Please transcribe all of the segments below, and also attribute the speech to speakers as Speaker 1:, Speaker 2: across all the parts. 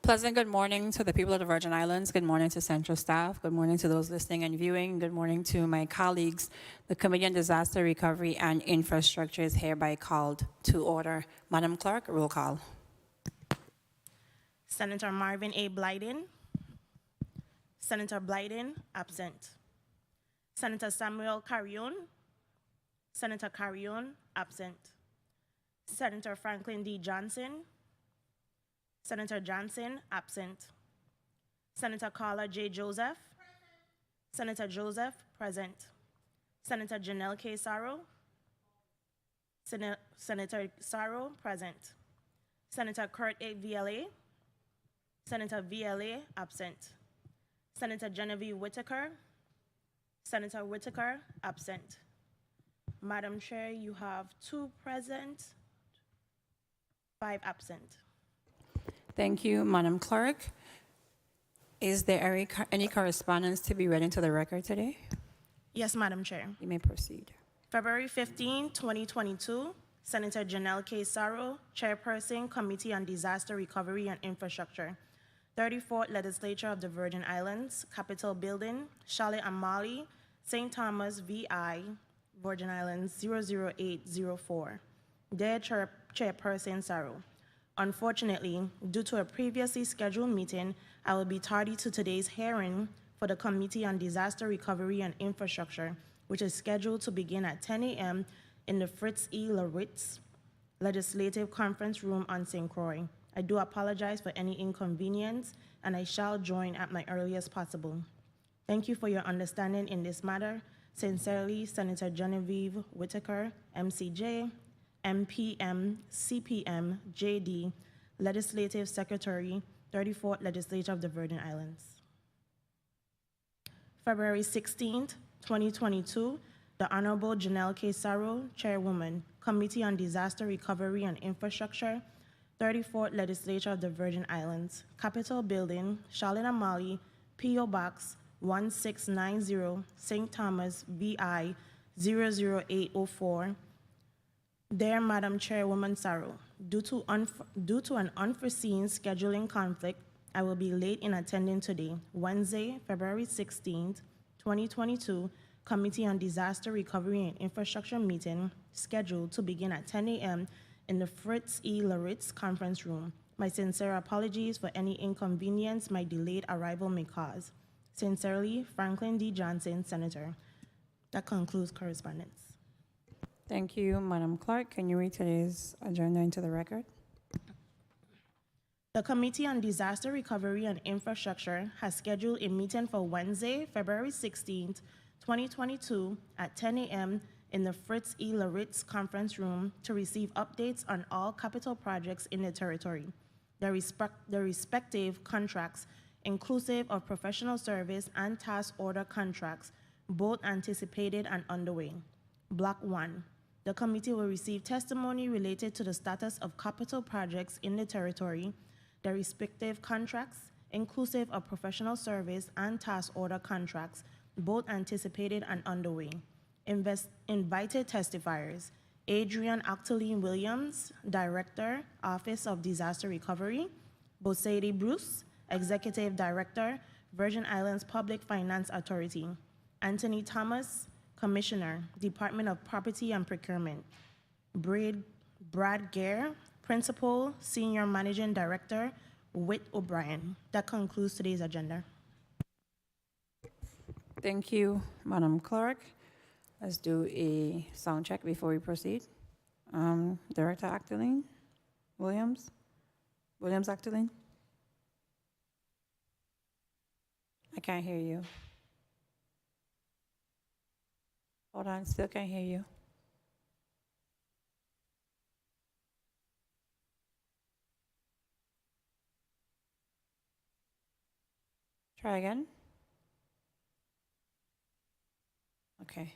Speaker 1: Pleasant good morning to the people of the Virgin Islands. Good morning to Central staff. Good morning to those listening and viewing. Good morning to my colleagues. The Committee on Disaster Recovery and Infrastructure is hereby called to order. Madam Clerk, roll call.
Speaker 2: Senator Marvin A. Blyden. Senator Blyden, absent. Senator Samuel Carrion. Senator Carrion, absent. Senator Franklin D. Johnson. Senator Johnson, absent. Senator Carla J. Joseph. Senator Joseph, present. Senator Janelle K. Sarro. Senator Sarro, present. Senator Kurt A. VLA. Senator VLA, absent. Senator Genevieve Whitaker. Senator Whitaker, absent. Madam Chair, you have 2 present, 5 absent.
Speaker 1: Thank you, Madam Clerk. Is there any correspondence to be read into the record today?
Speaker 2: Yes, Madam Chair.
Speaker 1: You may proceed.
Speaker 2: February 15, 2022, Senator Janelle K. Sarro, Chairperson, Committee on Disaster Recovery and Infrastructure, 34th Legislature of the Virgin Islands, Capitol Building, Charlotte Amalie, St. Thomas, VI, Virgin Islands, 00804. Dear Chairperson Sarro, unfortunately, due to a previously scheduled meeting, I will be tardy to today's hearing for the Committee on Disaster Recovery and Infrastructure, which is scheduled to begin at 10 a.m. in the Fritz E. Loritz Legislative Conference Room on St. Croix. I do apologize for any inconvenience, and I shall join at my earliest possible. Thank you for your understanding in this matter. Sincerely, Senator Genevieve Whitaker, MCJ, MPM, CPM, JD, Legislative Secretary, 34th Legislature of the Virgin Islands. February 16th, 2022, the Honorable Janelle K. Sarro, Chairwoman, Committee on Disaster Recovery and Infrastructure, 34th Legislature of the Virgin Islands, Capitol Building, Charlotte Amalie, P.O. Box 1690, St. Thomas, VI 00804. Dear Madam Chairwoman Sarro, due to an unforeseen scheduling conflict, I will be late in attending today, Wednesday, February 16th, 2022, Committee on Disaster Recovery and Infrastructure meeting scheduled to begin at 10 a.m. in the Fritz E. Loritz Conference Room. My sincere apologies for any inconvenience my delayed arrival may cause. Sincerely, Franklin D. Johnson, Senator. That concludes correspondence.
Speaker 1: Thank you, Madam Clerk. Can you read today's agenda into the record?
Speaker 2: The Committee on Disaster Recovery and Infrastructure has scheduled a meeting for Wednesday, February 16th, 2022 at 10 a.m. in the Fritz E. Loritz Conference Room to receive updates on all capital projects in the territory, the respective contracts, inclusive of professional service and task order contracts, both anticipated and underway. Block 1. The committee will receive testimony related to the status of capital projects in the territory, the respective contracts, inclusive of professional service and task order contracts, both anticipated and underway. Invited testifiers: Adrian Octaline Williams, Director, Office of Disaster Recovery; Boseidi Bruce, Executive Director, Virgin Islands Public Finance Authority; Anthony Thomas, Commissioner, Department of Property and Procurement; Brad Gare, Principal, Senior Managing Director, Whit O'Brien. That concludes today's agenda.
Speaker 1: Thank you, Madam Clerk. Let's do a sound check before we proceed. Director Octaline Williams? Williams Octaline? I can't hear you. Hold on, still can't hear you. Try again. Okay.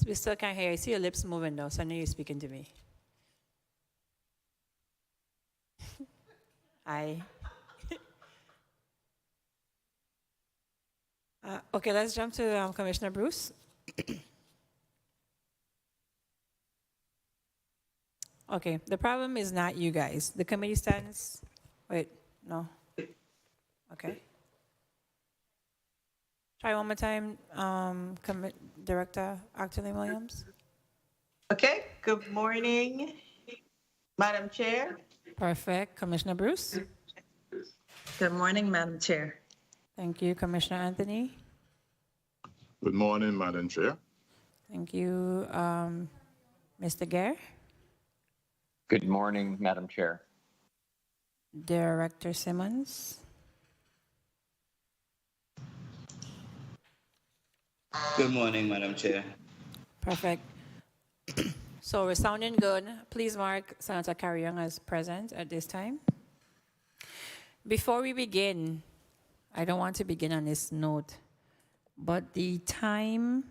Speaker 1: We still can't hear you. I see your lips moving though, so I know you're speaking to me. Hi. Okay, let's jump to Commissioner Bruce. Okay, the problem is not you guys. The committee stands, wait, No? Okay. Try one more time, Director Acton Williams.
Speaker 3: Okay, good morning, Madam Chair.
Speaker 1: Perfect. Commissioner Bruce?
Speaker 4: Good morning, Madam Chair.
Speaker 1: Thank you. Commissioner Anthony?
Speaker 5: Good morning, Madam Chair.
Speaker 1: Thank you. Mr. Gare?
Speaker 6: Good morning, Madam Chair.
Speaker 1: Director Simmons?
Speaker 7: Good morning, Madam Chair.
Speaker 1: Perfect. So we're sounding good. Please mark Senator Carrion as present at this time. Before we begin, I don't want to begin on this note, but the time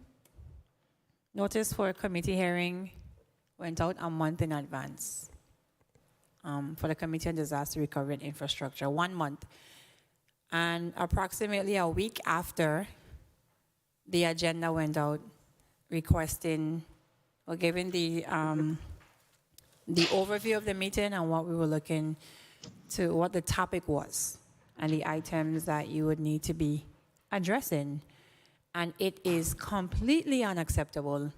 Speaker 1: notice for a committee hearing went out a month in advance for the Committee on Disaster Recovery and Infrastructure, 1 month. And approximately a week after, the agenda went out requesting or giving the overview of the meeting and what we were looking to, what the topic was and the items that you would need to be addressing. And it is completely unacceptable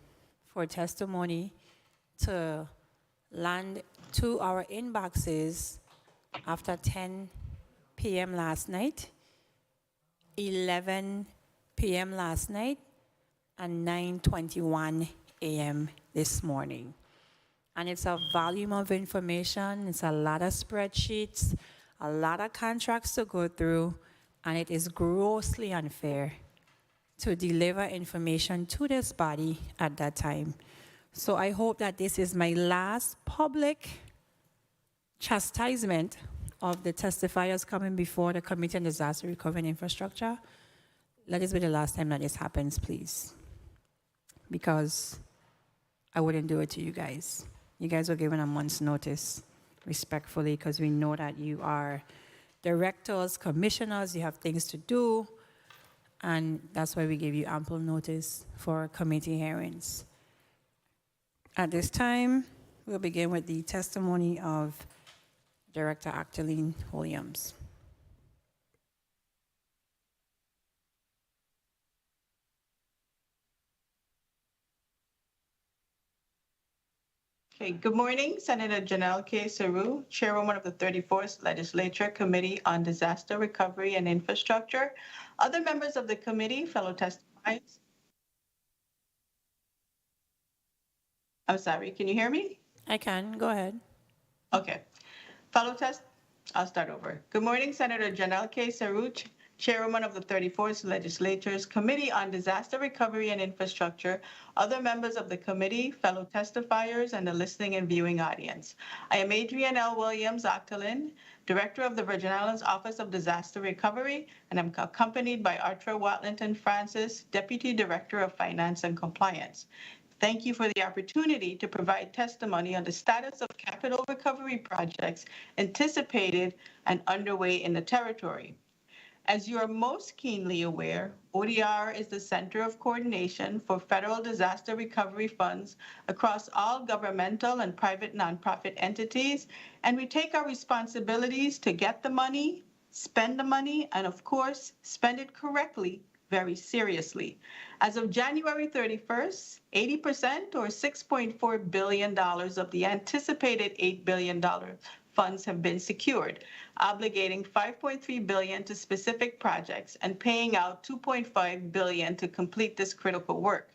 Speaker 1: for testimony to land to our inboxes after 10 p.m. last night, 11 p.m. last night, and 9:21 a.m. this morning. And it's a volume of information, it's a lot of spreadsheets, a lot of contracts to go through, and it is grossly unfair to deliver information to this body at that time. So I hope that this is my last public chastisement of the testifiers coming before the Committee on Disaster Recovery and Infrastructure. Let this be the last time that this happens, please. Because I wouldn't do it to you guys. You guys were given a month's notice, respectfully, because we know that you are directors, commissioners, you have things to do, and that's why we give you ample notice for committee hearings. At this time, we'll begin with the testimony of Director Actaleen Williams.
Speaker 3: Okay, good morning, Senator Janelle K. Saru, Chairwoman of the 34th Legislature Committee on Disaster Recovery and Infrastructure. Other members of the committee, fellow testifiers. I'm sorry, can you hear me?
Speaker 1: I can, go ahead.
Speaker 3: Okay. I'll start over. Good morning, Senator Janelle K. Saru, Chairwoman of the 34th Legislature's Committee on Disaster Recovery and Infrastructure, other members of the committee, fellow testifiers, and the listening and viewing audience. I am Adrienne L. Williams Actaleen, Director of the Virgin Islands Office of Disaster Recovery, and I'm accompanied by Arthur Watlington Francis, Deputy Director of Finance and Compliance. Thank you for the opportunity to provide testimony on the status of capital recovery projects anticipated and underway in the territory. As you are most keenly aware, ODR is the center of coordination for federal disaster recovery funds across all governmental and private nonprofit entities, and we take our responsibilities to get the money, spend the money, and of course, spend it correctly very seriously. As of January 31st, 80% or $6.4 billion of the anticipated $8 billion funds have been secured, obligating $5.3 billion to specific projects and paying out $2.5 billion to complete this critical work.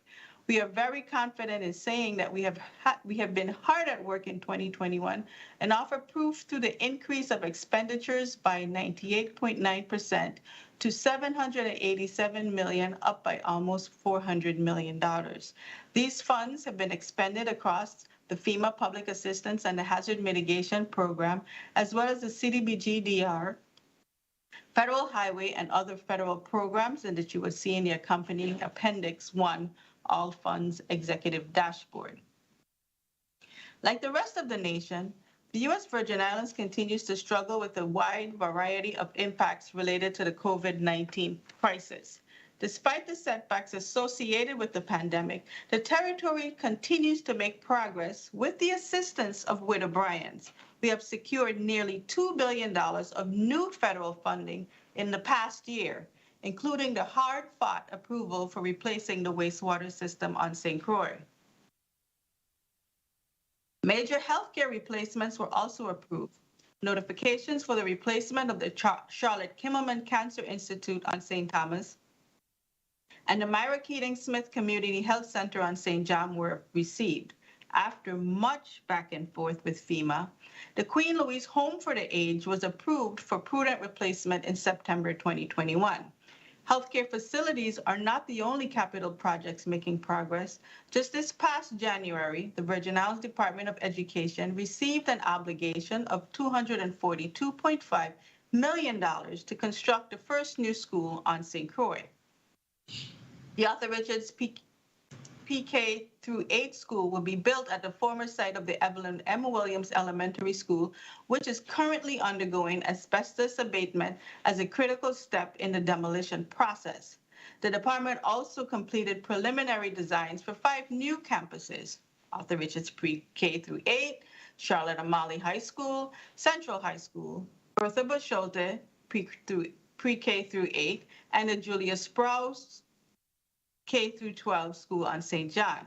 Speaker 3: We are very confident in saying that we have been hard at work in 2021 and offer proof through the increase of expenditures by 98.9% to $787 million, up by almost $400 million. These funds have been expended across the FEMA Public Assistance and the Hazard Mitigation Program, as well as the CDBG-DR, Federal Highway, and other federal programs, and that you will see in the accompanying Appendix 1, All Funds Executive Dashboard. Like the rest of the nation, the U.S. Virgin Islands continues to struggle with a wide variety of impacts related to the COVID-19 crisis. Despite the setbacks associated with the pandemic, the territory continues to make progress with the assistance of WIT O'Brien's, we have secured nearly $2 billion of new federal funding in the past year, including the hard-fought approval for replacing the wastewater system on St. Croix. Major healthcare replacements were also approved. Notifications for the replacement of the Charlotte Kimmelman Cancer Institute on St. Thomas and the Myra Keating Smith Community Health Center on St. John were received. After much back and forth with FEMA, the Queen Louise Home for the Aged was approved for prudent replacement in September 2021. Healthcare facilities are not the only capital projects making progress. Just this past January, the Virgin Islands Department of Education received an obligation of $242.5 million to construct the first new school on St. Croix. The Arthur Richards PK through 8 school will be built at the former site of the Evelyn M. Williams Elementary School, which is currently undergoing asbestos abatement as a critical step in the demolition process. The department also completed preliminary designs for 5 new campuses: Arthur Richards Pre-K through 8, Charlotte Amalie High School, Central High School, Bertha Buscholte Pre-K through 8, and the Julia Sprouse K through 12 school on St. John.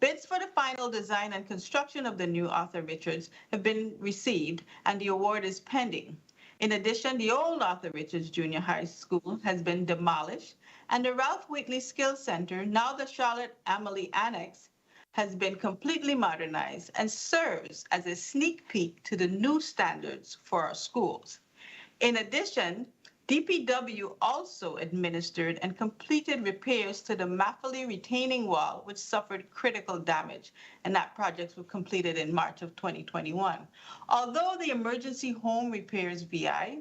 Speaker 3: Bids for the final design and construction of the new Arthur Richards have been received, and the award is pending. In addition, the old Arthur Richards Junior High School has been demolished, and the Ralph Wheatley Skills Center, now the Charlotte Amalie Annex, has been completely modernized and serves as a sneak peek to the new standards for our schools. In addition, DPW also administered and completed repairs to the Maffali retaining wall, which suffered critical damage, and that project was completed in March of 2021. Although the Emergency Home Repairs VI,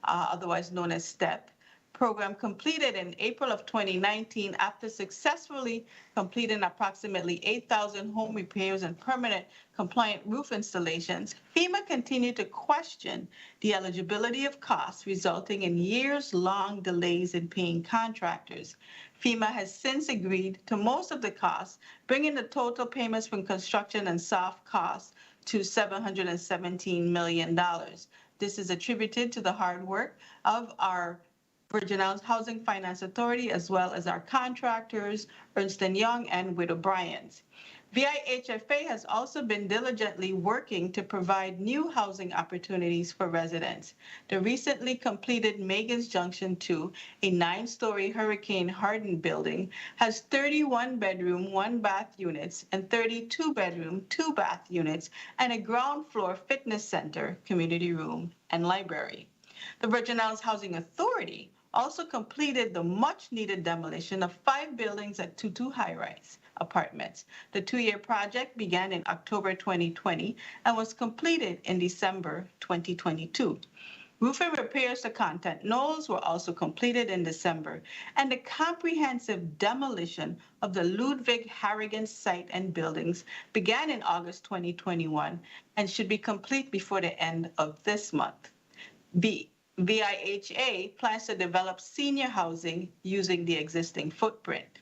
Speaker 3: otherwise known as STEP, program completed in April of 2019 after successfully completing approximately 8,000 home repairs and permanent compliant roof installations, FEMA continued to question the eligibility of costs, resulting in years-long delays in paying contractors. FEMA has since agreed to most of the costs, bringing the total payments from construction and soft costs to $717 million. This is attributed to the hard work of our Virgin Islands Housing Finance Authority, as well as our contractors, Ernst & Young and Widow Bryans. VIHFA has also been diligently working to provide new housing opportunities for residents. The recently completed Megan's Junction 2, a 9-story hurricane-hardened building, has 31 bedroom, 1-bath units and 32 bedroom, 2-bath units, and a ground floor fitness center, community room, and library. The Virgin Islands Housing Authority also completed the much-needed demolition of 5 buildings at Tutu High-Rise Apartments. The 2-year project began in October 2020 and was completed in December 2022. Roofing repairs to Content Knolls were also completed in December, and the comprehensive demolition of the Ludwig Harrigan site and buildings began in August 2021 and should be complete before the end of this month. VIHA plans to develop senior housing using the existing footprint.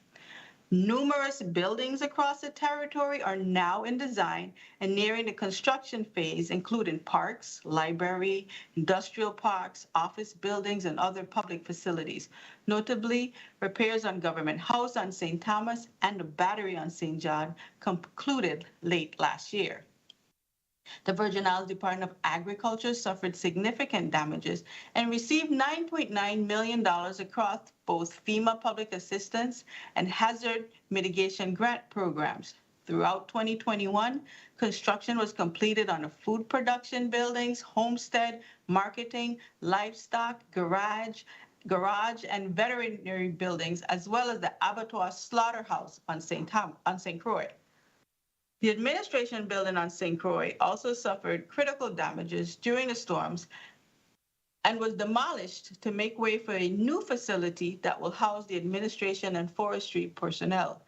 Speaker 3: Numerous buildings across the territory are now in design and nearing the construction phase, including parks, library, industrial parks, office buildings, and other public facilities. Notably, repairs on Government House on St. Thomas and the Battery on St. John concluded late last year. The Virgin Islands Department of Agriculture suffered significant damages and received $9.9 million across both FEMA public assistance and hazard mitigation grant programs. Throughout 2021, construction was completed on the food production buildings, homestead, marketing, livestock, garage, and veterinary buildings, as well as the abattoir slaughterhouse on St. Croix. The administration building on St. Croix also suffered critical damages during the storms and was demolished to make way for a new facility that will house the administration and forestry personnel.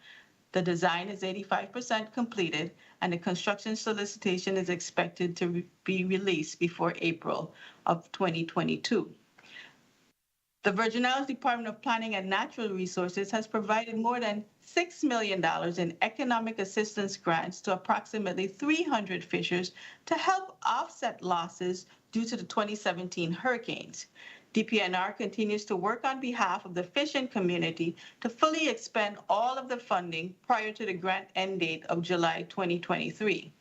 Speaker 3: The design is 85% completed, and the construction solicitation is expected to be released before April of 2022. The Virgin Islands Department of Planning and Natural Resources has provided more than $6 million in economic assistance grants to approximately 300 fishers to help offset losses due to the 2017 hurricanes. DPNR continues to work on behalf of the fishing community to fully expend all of the funding prior to the grant end date of July 2023.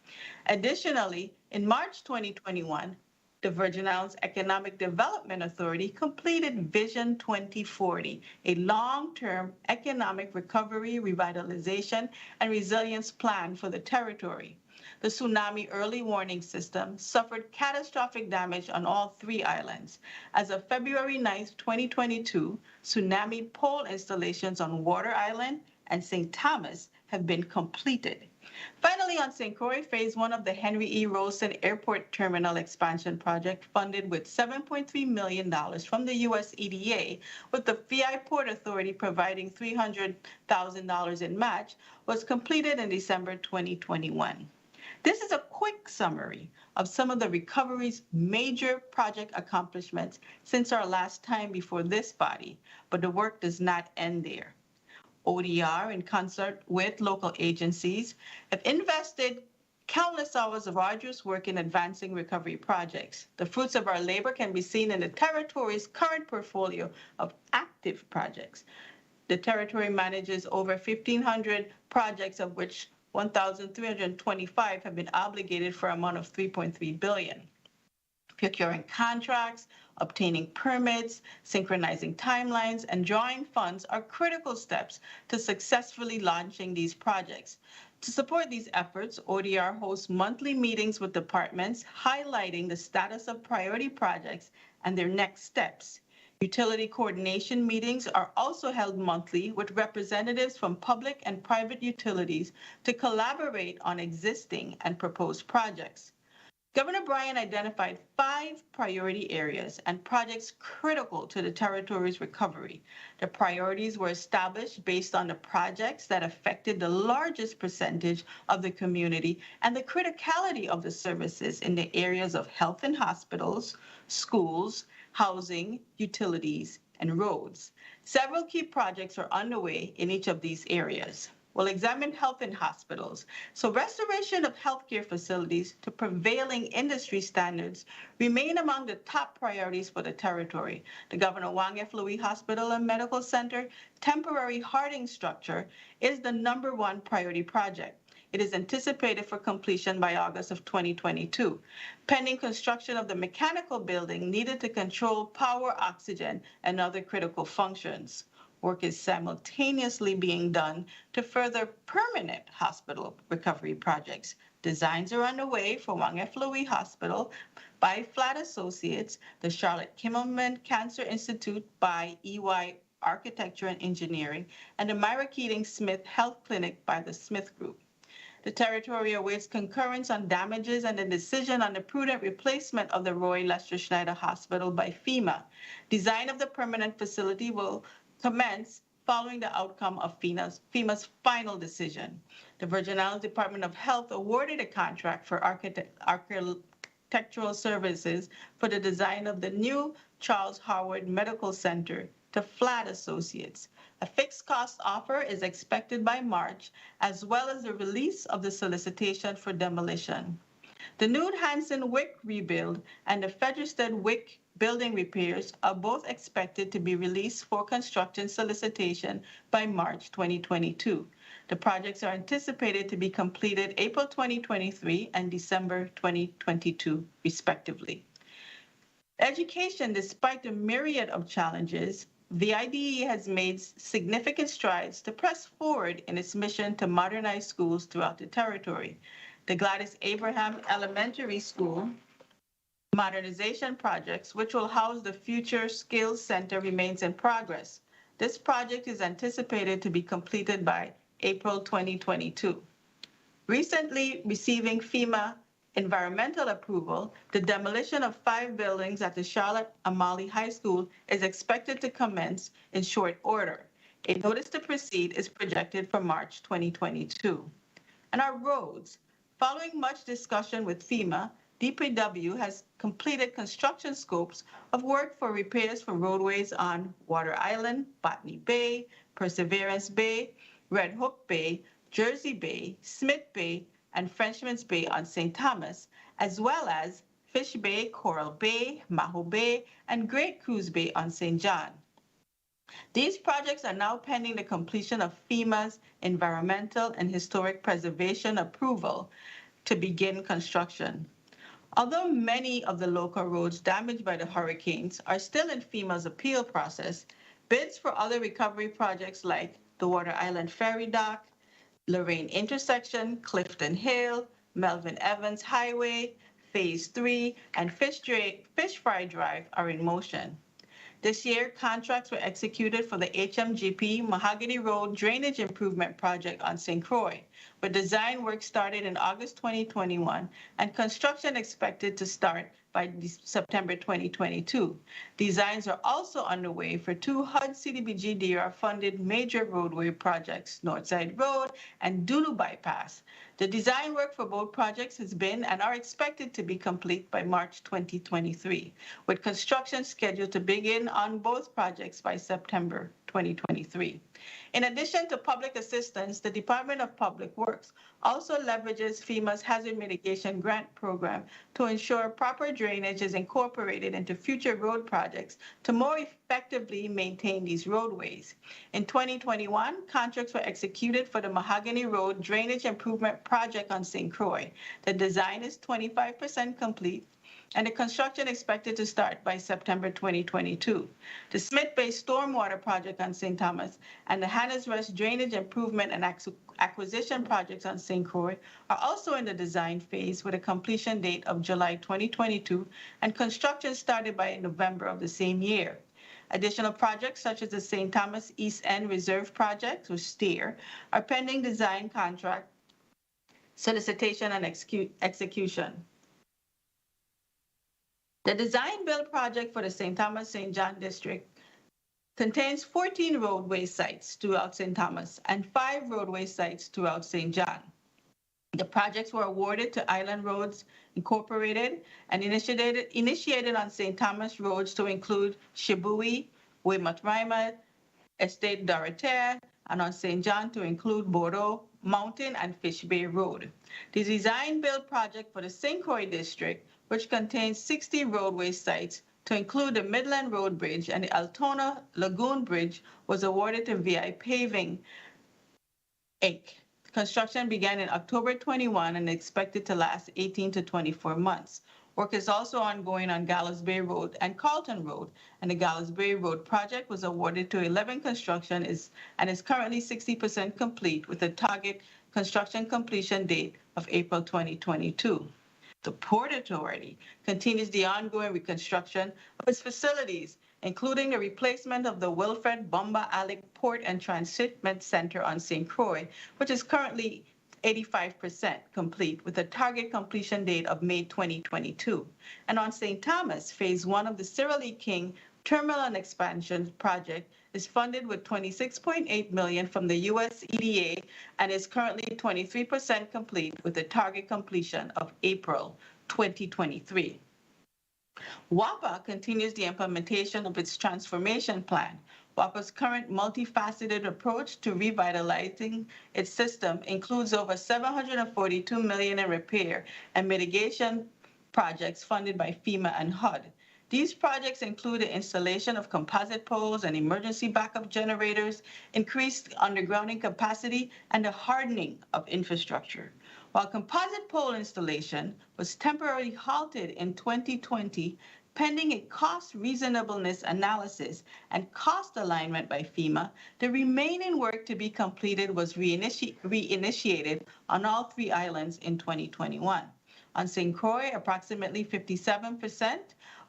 Speaker 3: Additionally, in March 2021, the Virgin Islands Economic Development Authority completed Vision 2040, a long-term economic recovery, revitalization, and resilience plan for the territory. The tsunami early warning system suffered catastrophic damage on all 3 islands. As of February 9, 2022, tsunami pole installations on Water Island and St. Thomas have been completed. Finally, on St. Croix, Phase 1 of the Henry E. Rosen Airport Terminal Expansion Project, funded with $7.3 million from the U.S. EDA, with the VI Port Authority providing $300,000 in match, was completed in December 2021. This is a quick summary of some of the recovery's major project accomplishments since our last time before this body, but the work does not end there. ODR, in concert with local agencies, have invested countless hours of arduous work in advancing recovery projects. The fruits of our labor can be seen in the territory's current portfolio of active projects. The territory manages over 1,500 projects, of which 1,325 have been obligated for an amount of $3.3 billion. Procuring contracts, obtaining permits, synchronizing timelines, and drawing funds are critical steps to successfully launching these projects. To support these efforts, ODR hosts monthly meetings with departments highlighting the status of priority projects and their next steps. Utility coordination meetings are also held monthly with representatives from public and private utilities to collaborate on existing and proposed projects. Governor Bryan identified 5 priority areas and projects critical to the territory's recovery. The priorities were established based on the projects that affected the largest percentage of the community and the criticality of the services in the areas of health and hospitals, schools, housing, utilities, and roads. Several key projects are underway in each of these areas. We'll examine health and hospitals. So restoration of healthcare facilities to prevailing industry standards remain among the top priorities for the territory. The Governor Wang F. Louis Hospital and Medical Center temporary hardening structure is the #1 priority project. It is anticipated for completion by August of 2022, pending construction of the mechanical building needed to control power, oxygen, and other critical functions. Work is simultaneously being done to further permanent hospital recovery projects. Designs are underway for Wang F. Louis Hospital by Flatt Associates, the Charlotte Kimmelman Cancer Institute by EY Architecture and Engineering, and the Myra Keating Smith Health Clinic by the Smith Group. The territory awaits concurrence on damages and a decision on the prudent replacement of the Roy Lester Schneider Hospital by FEMA. Design of the permanent facility will commence following the outcome of FEMA's final decision. The Virgin Islands Department of Health awarded a contract for architectural services for the design of the new Charles Howard Medical Center to Flatt Associates. A fixed cost offer is expected by March, as well as the release of the solicitation for demolition. The Nude Hansen Wick rebuild and the Fedristead Wick building repairs are both expected to be released for construction solicitation by March 2022. The projects are anticipated to be completed April 2023 and December 2022, respectively. Education, despite the myriad of challenges, the IDE has made significant strides to press forward in its mission to modernize schools throughout the territory. The Gladys Abraham Elementary School modernization projects, which will house the future skills center, remains in progress. This project is anticipated to be completed by April 2022. Recently receiving FEMA environmental approval, the demolition of 5 buildings at the Charlotte Amalie High School is expected to commence in short order. A notice to proceed is projected for March 2022. And our roads. Following much discussion with FEMA, DPW has completed construction scopes of work for repairs for roadways on Water Island, Botany Bay, Perseverance Bay, Red Hook Bay, Jersey Bay, Smith Bay, and Frenchman's Bay on St. Thomas, as well as Fish Bay, Coral Bay, Maho Bay, and Great Cruise Bay on St. John. These projects are now pending the completion of FEMA's environmental and historic preservation approval to begin construction. Although many of the local roads damaged by the hurricanes are still in FEMA's appeal process, bids for other recovery projects like the Water Island Ferry Dock, Lorraine Intersection, Clifton Hill, Melvin Evans Highway, Phase 3, and Fish Fry Drive are in motion. This year, contracts were executed for the HMGP Mahogany Road Drainage Improvement Project on St. Croix, where design work started in August 2021 and construction expected to start by September 2022. Designs are also underway for two HUD CDBG DRR-funded major roadway projects, Northside Road and Dulu Bypass. The design work for both projects has been and are expected to be complete by March 2023, with construction scheduled to begin on both projects by September 2023. In addition to public assistance, the Department of Public Works also leverages FEMA's Hazard Mitigation Grant Program to ensure proper drainage is incorporated into future road projects to more effectively maintain these roadways. In 2021, contracts were executed for the Mahogany Road Drainage Improvement Project on St. Croix. The design is 25% complete, and the construction expected to start by September 2022. The Smith Bay Stormwater Project on St. Thomas and the Hannah's Rest Drainage Improvement and Acquisition Projects on St. Croix are also in the design phase with a completion date of July 2022 and construction started by November of the same year. Additional projects such as the St. Thomas East End Reserve Project, or STEER, are pending design contract, solicitation, and execution. The design-build project for the St. Thomas-St. John District contains 14 roadway sites throughout St. Thomas and 5 roadway sites throughout St. John. The projects were awarded to Island Roads Incorporated and initiated on St. Thomas roads to include Shibui, Weymouth Rima, Estate Dorothea, and on St. John to include Bordeaux, Mountain, and Fish Bay Road. The design-build project for the St. Croix District, which contains 60 roadway sites to include the Midland Road Bridge and the Altona Lagoon Bridge, was awarded to VI Paving, Inc. Construction began in October 21 and expected to last 18 to 24 months. Work is also ongoing on Gallows Bay Road and Carlton Road, and the Gallows Bay Road project was awarded to 11 Construction and is currently 60% complete with a target construction completion date of April 2022. The Port Authority continues the ongoing reconstruction of its facilities, including the replacement of the Wilfred Bumba Alec Port and Transshipment Center on St. Croix, which is currently 85% complete with a target completion date of May 2022. And on St. Thomas, phase 1 of the Cyril E. King Terminal and Expansion Project is funded with $26.8 million from the U.S. EDA and is currently 23% complete with a target completion of April 2023. WAPA continues the implementation of its transformation plan. WAPA's current multifaceted approach to revitalizing its system includes over $742 million in repair and mitigation projects funded by FEMA and HUD. These projects include the installation of composite poles and emergency backup generators, increased undergrounding capacity, and the hardening of infrastructure. While composite pole installation was temporarily halted in 2020, pending a cost reasonableness analysis and cost alignment by FEMA, the remaining work to be completed was reinitiated on all 3 islands in 2021. On St. Croix, approximately 57%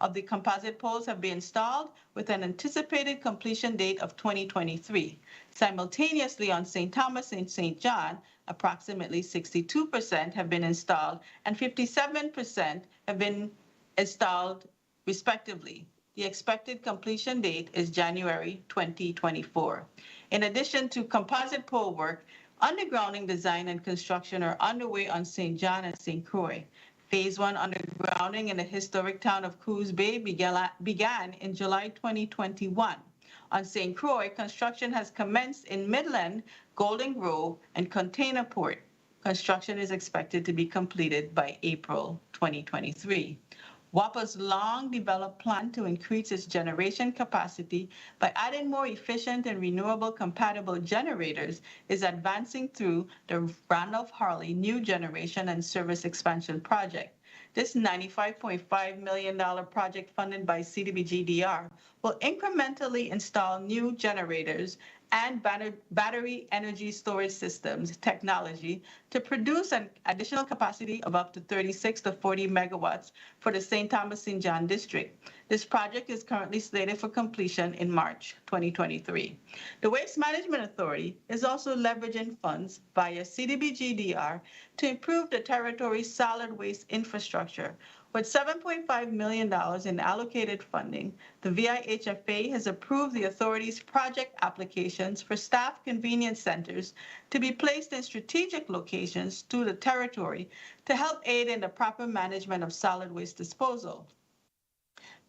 Speaker 3: of the composite poles have been installed with an anticipated completion date of 2023. Simultaneously on St. Thomas and St. John, approximately 62% have been installed and 57% have been installed respectively. The expected completion date is January 2024. In addition to composite pole work, undergrounding design and construction are underway on St. John and St. Croix. Phase 1 undergrounding in the historic town of Coos Bay began in July 2021. On St. Croix, construction has commenced in Midland, Golden Grove, and Container Port. Construction is expected to be completed by April 2023. WAPA's long-developed plan to increase its generation capacity by adding more efficient and renewable compatible generators is advancing through the Randolph Harley New Generation and Service Expansion Project. This $95.5 million project funded by CDBG-DR will incrementally install new generators and battery energy storage systems technology to produce an additional capacity of up to 36 to 40 megawatts for the St. Thomas St. John district. This project is currently slated for completion in March 2023. The Waste Management Authority is also leveraging funds via CDBG-DR to improve the territory's solid waste infrastructure. With $7.5 million in allocated funding, the VIHFA has approved the authority's project applications for staff convenience centers to be placed in strategic locations through the territory to help aid in the proper management of solid waste disposal.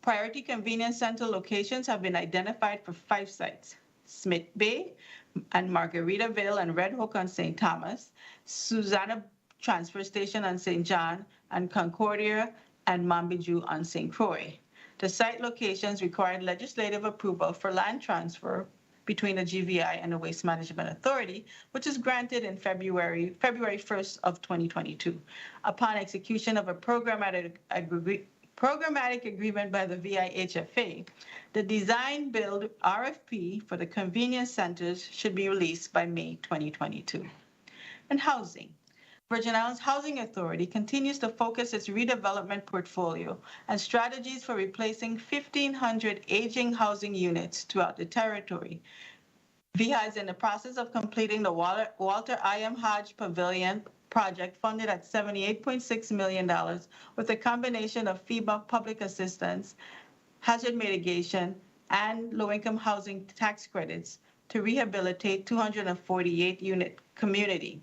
Speaker 3: Priority convenience center locations have been identified for 5 sites: Smith Bay and Margaritaville and Red Hook on St. Thomas, Susanna Transfer Station on St. John, and Concordia and Monbijou on St. Croix. The site locations required legislative approval for land transfer between the GVI and the Waste Management Authority, which is granted in February 1st of 2022. Upon execution of a programmatic agreement by the VIHFA, the design build RFP for the convenience centers should be released by May 2022. And housing. Virgin Islands Housing Authority continues to focus its redevelopment portfolio and strategies for replacing 1,500 aging housing units throughout the territory. VIHA is in the process of completing the Walter I. M. Hodge Pavilion project funded at $78.6 million with a combination of FEMA public assistance, hazard mitigation, and low-income housing tax credits to rehabilitate 248-unit community.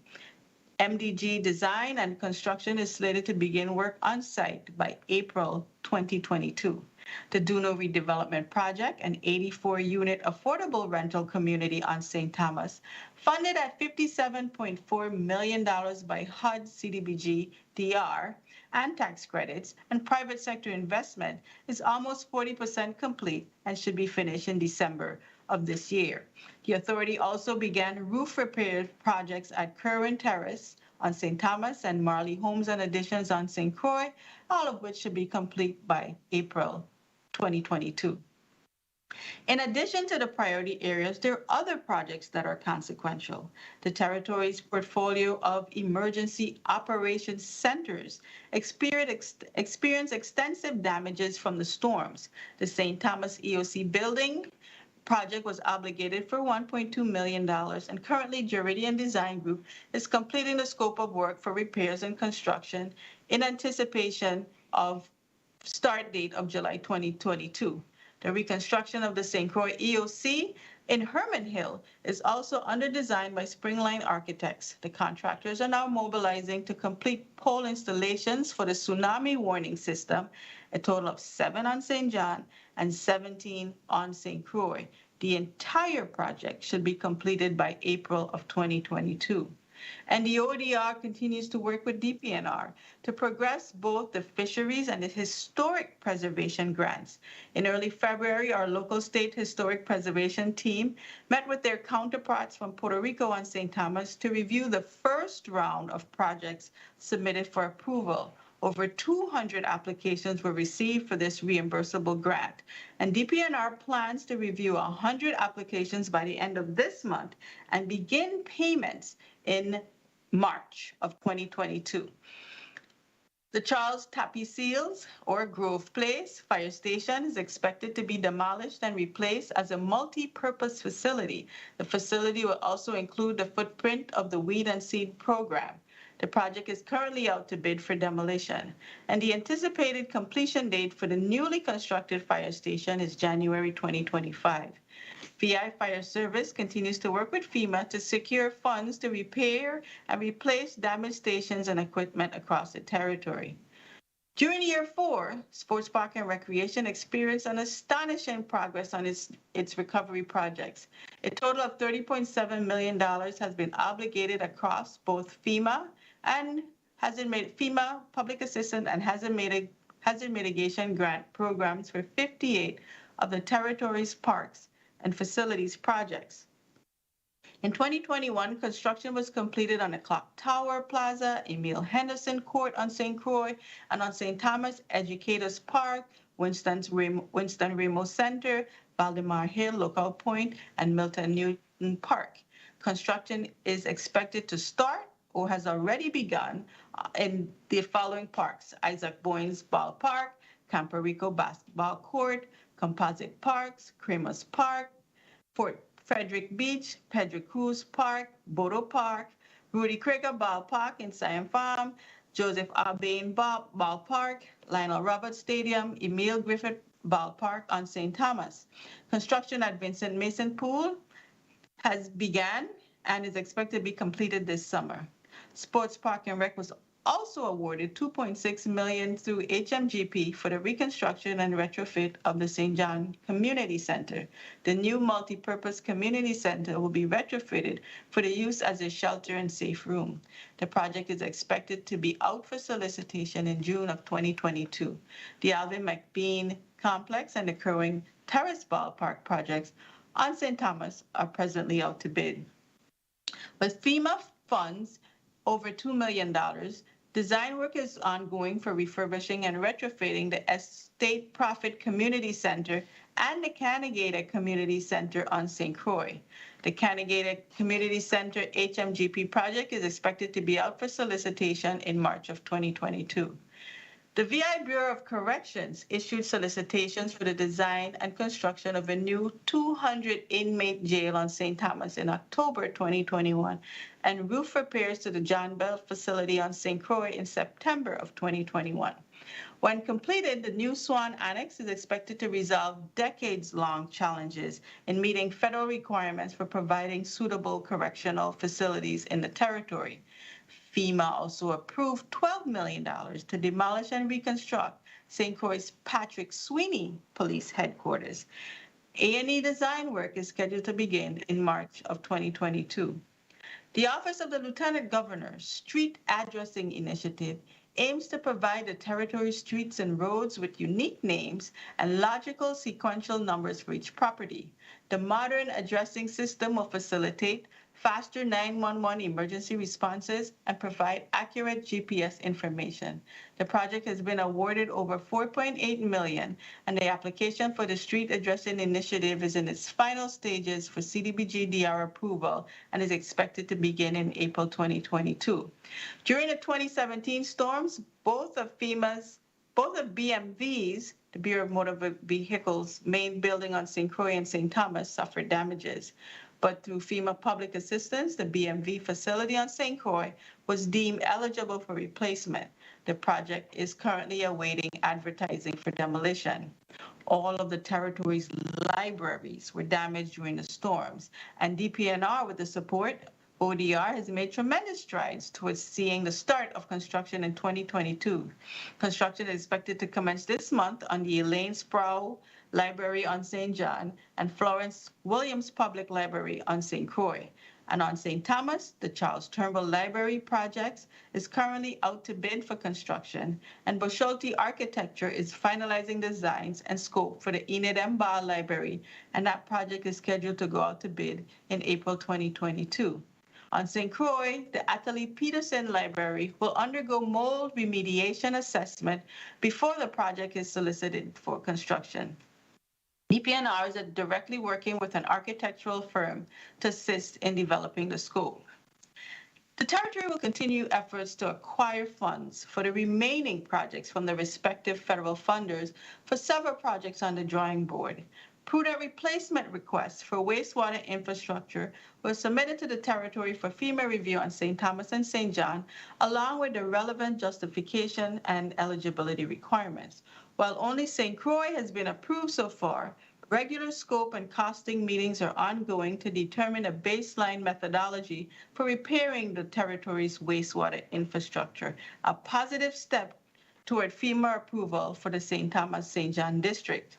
Speaker 3: MDG design and construction is slated to begin work on site by April 2022. The Duno redevelopment project, an 84-unit affordable rental community on St. Thomas, funded at $57.4 million by HUD, CDBG, DR, and tax credits and private sector investment, is almost 40% complete and should be finished in December of this year. The authority also began roof repair projects at Kerwin Terrace on St. Thomas and Marley Homes and Additions on St. Croix, all of which should be complete by April 2022. In addition to the priority areas, there are other projects that are consequential. The territory's portfolio of emergency operations centers experienced extensive damages from the storms. The St. Thomas EOC building project was obligated for $1.2 million, and currently Juridian Design Group is completing the scope of work for repairs and construction in anticipation of start date of July 2022. The reconstruction of the St. Croix EOC in Herman Hill is also under design by Springline Architects. The contractors are now mobilizing to complete pole installations for the tsunami warning system, a total of 7 on St. John and 17 on St. Croix. The entire project should be completed by April of 2022. And the ODR continues to work with DPNR to progress both the fisheries and the historic preservation grants. In early February, our local state historic preservation team met with their counterparts from Puerto Rico and St. Thomas to review the first round of projects submitted for approval. Over 200 applications were received for this reimbursable grant, and DPNR plans to review 100 applications by the end of this month and begin payments in March of 2022. The Charles Tappy Seals, or Grove Place Fire Station, is expected to be demolished and replaced as a multi-purpose facility. The facility will also include the footprint of the Weed and Seed program. The project is currently out to bid for demolition, and the anticipated completion date for the newly constructed fire station is January 2025. VI Fire Service continues to work with FEMA to secure funds to repair and replace damaged stations and equipment across the territory. During year 4, Sports Park and Recreation experienced an astonishing progress on its recovery projects. A total of $30.7 million has been obligated across both FEMA public assistance and hazard mitigation grant programs for 58 of the territory's parks and facilities projects. In 2021, construction was completed on the Clock Tower Plaza, Emile Henderson Court on St. Croix, and on St. Thomas, Educators Park, Winston Ramos Center, Valdemar Hill, Lookout Point, and Milton Newton Park. Construction is expected to start or has already begun in the following parks: Isaac Boynes Ballpark, Campo Rico Basketball Court, Composite Parks, Kramer's Park, Fort Frederick Beach, Pedro Cruz Park, Bodo Park, Rudy Krieger Ballpark in Siam Farm, Joseph R. Bain Ballpark, Lionel Roberts Stadium, Emile Griffith Ballpark on St. Thomas. Construction at Vincent Mason Pool has begun and is expected to be completed this summer. Sports Park and Rec was also awarded $2.6 million through HMGP for the reconstruction and retrofit of the St. John Community Center. The new multi-purpose community center will be retrofitted for the use as a shelter and safe room. The project is expected to be out for solicitation in June of 2022. The Alvin McBean Complex and the Kerwin Terrace Ballpark projects on St. Thomas are presently out to bid. With FEMA funds over $2 million, design work is ongoing for refurbishing and retrofitting the Estate Profit Community Center and the Canegata Community Center on St. Croix. The Canegata Community Center HMGP project is expected to be out for solicitation in March of 2022. The VI Bureau of Corrections issued solicitations for the design and construction of a new 200-inmate jail on St. Thomas in October 2021 and roof repairs to the John Bell facility on St. Croix in September of 2021. When completed, the new Swan Annex is expected to resolve decades-long challenges in meeting federal requirements for providing suitable correctional facilities in the territory. FEMA also approved $12 million to demolish and reconstruct St. Croix's Patrick Sweeney Police Headquarters. A&E design work is scheduled to begin in March of 2022. The Office of the Lieutenant Governor Street Addressing Initiative aims to provide the territory's streets and roads with unique names and logical sequential numbers for each property. The modern addressing system will facilitate faster 911 emergency responses and provide accurate GPS information. The project has been awarded over $4.8 million, and the application for the Street Addressing Initiative is in its final stages for CDBG-DR approval and is expected to begin in April 2022. During the 2017 storms, both of BMV's, the Bureau of Motor Vehicles, main building on St. Croix and St. Thomas suffered damages. But through FEMA public assistance, the BMV facility on St. Croix was deemed eligible for replacement. The project is currently awaiting advertising for demolition. All of the territory's libraries were damaged during the storms, and DPNR, with the support ODR, has made tremendous strides towards seeing the start of construction in 2022. Construction is expected to commence this month on the Elaine Sproul Library on St. John and Florence Williams Public Library on St. Croix. And on St. Thomas, the Charles Turnbull Library project is currently out to bid for construction, and Boschulte Architecture is finalizing designs and scope for the Enid M. Ball Library, and that project is scheduled to go out to bid in April 2022. On St. Croix, the Athalie Peterson Library will undergo mold remediation assessment before the project is solicited for construction. DPNR is directly working with an architectural firm to assist in developing the scope. The territory will continue efforts to acquire funds for the remaining projects from the respective federal funders for several projects on the drawing board. Prudent replacement requests for wastewater infrastructure were submitted to the territory for FEMA review on St. Thomas and St. John, along with the relevant justification and eligibility requirements. While only St. Croix has been approved so far, regular scope and costing meetings are ongoing to determine a baseline methodology for repairing the territory's wastewater infrastructure, a positive step toward FEMA approval for the St. Thomas St. John District.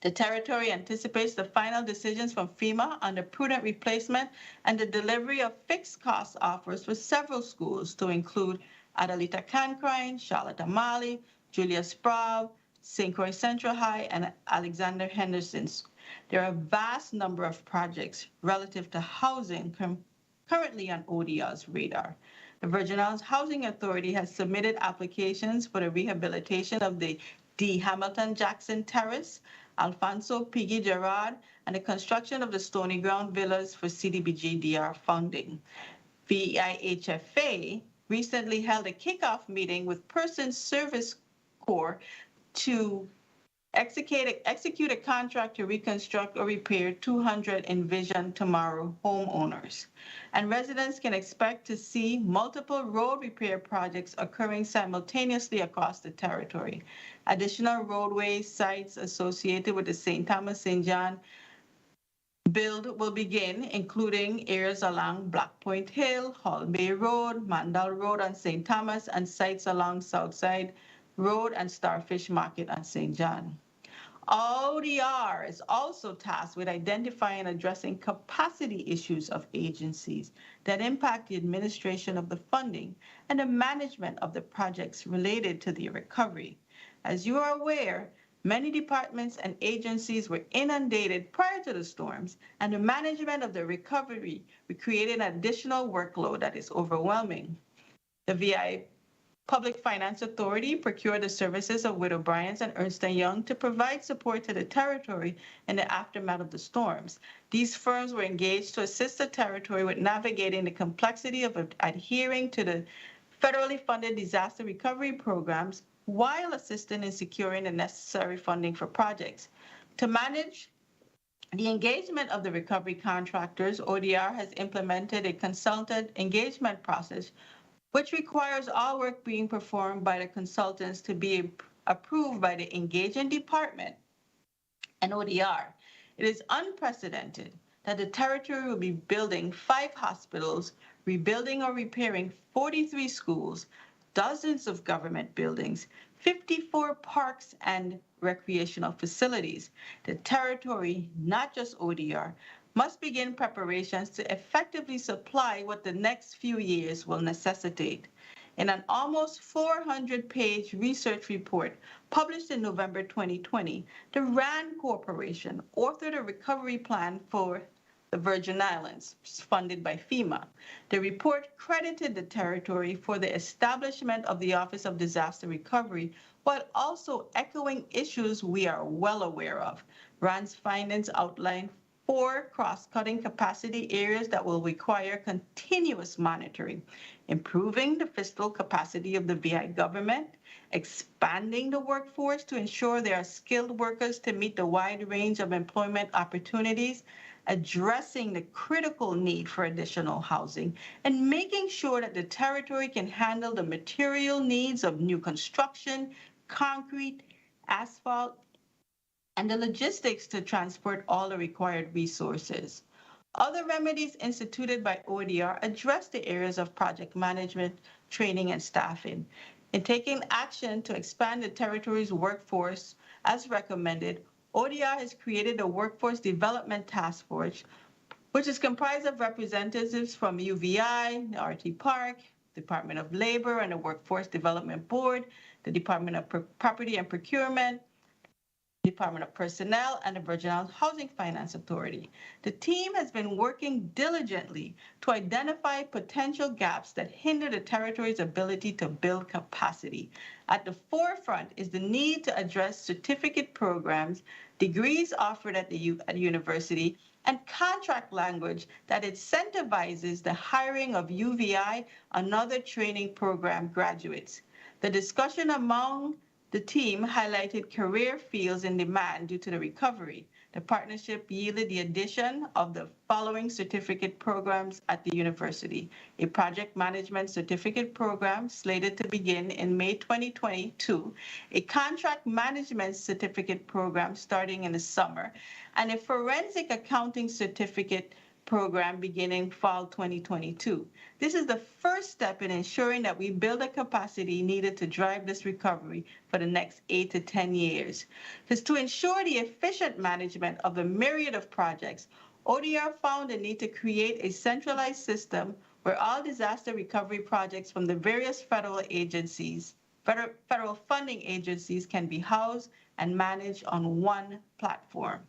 Speaker 3: The territory anticipates the final decisions from FEMA on the prudent replacement and the delivery of fixed cost offers for several schools to include Adelita Cancrine, Charlotte Amalie, Julia Sprague, St. Croix Central High, and Alexander Henderson. There are a vast number of projects relative to housing currently on ODR's radar. The Virgin Islands Housing Authority has submitted applications for the rehabilitation of the D. Hamilton Jackson Terrace, Alfonso Piggy Gerard, and the construction of the Stony Ground Villas for CDBG-DR funding. VIHFA recently held a kickoff meeting with Person Service Corps to execute a contract to reconstruct or repair 200 Envision Tomorrow homeowners. And residents can expect to see multiple road repair projects occurring simultaneously across the territory. Additional roadway sites associated with the St. Thomas St. John build will begin, including areas along Black Point Hill, Hall Bay Road, Mandal Road on St. Thomas, and sites along Southside Road and Starfish Market on St. John. ODR is also tasked with identifying and addressing capacity issues of agencies that impact the administration of the funding and the management of the projects related to the recovery. As you are aware, many departments and agencies were inundated prior to the storms, and the management of the recovery created an additional workload that is overwhelming. The VI Public Finance Authority procured the services of Widow Bryans and Ernst & Young to provide support to the territory in the aftermath of the storms. These firms were engaged to assist the territory with navigating the complexity of adhering to the federally funded disaster recovery programs while assisting in securing the necessary funding for projects. To manage the engagement of the recovery contractors, ODR has implemented a consultant engagement process which requires all work being performed by the consultants to be approved by the engaging department and ODR. It is unprecedented that the territory will be building 5 hospitals, rebuilding or repairing 43 schools, dozens of government buildings, 54 parks and recreational facilities. The territory, not just ODR, must begin preparations to effectively supply what the next few years will necessitate. In an almost 400-page research report published in November 2020, the RAND Corporation authored a recovery plan for the Virgin Islands, funded by FEMA. The report credited the territory for the establishment of the Office of Disaster Recovery, while also echoing issues we are well aware of. RAND's findings outline 4 cross-cutting capacity areas that will require continuous monitoring: improving the fiscal capacity of the VI government, expanding the workforce to ensure there are skilled workers to meet the wide range of employment opportunities, addressing the critical need for additional housing, and making sure that the territory can handle the material needs of new construction, concrete, asphalt, and the logistics to transport all the required resources. Other remedies instituted by ODR address the areas of project management, training, and staffing. In taking action to expand the territory's workforce as recommended, ODR has created a Workforce Development Task Force, which is comprised of representatives from UVI, RT Park, Department of Labor and the Workforce Development Board, the Department of Property and Procurement, Department of Personnel, and the Virgin Islands Housing Finance Authority. The team has been working diligently to identify potential gaps that hinder the territory's ability to build capacity. At the forefront is the need to address certificate programs, degrees offered at the university, and contract language that incentivizes the hiring of UVI and other training program graduates. The discussion among the team highlighted career fields in demand due to the recovery. The partnership yielded the addition of the following certificate programs at the university: a project management certificate program slated to begin in May 2022, a contract management certificate program starting in the summer, and a forensic accounting certificate program beginning fall 2022. This is the first step in ensuring that we build the capacity needed to drive this recovery for the next 8 to 10 years. Because to ensure the efficient management of the myriad of projects, ODR found the need to create a centralized system where all disaster recovery projects from the various federal agencies, federal funding agencies can be housed and managed on one platform.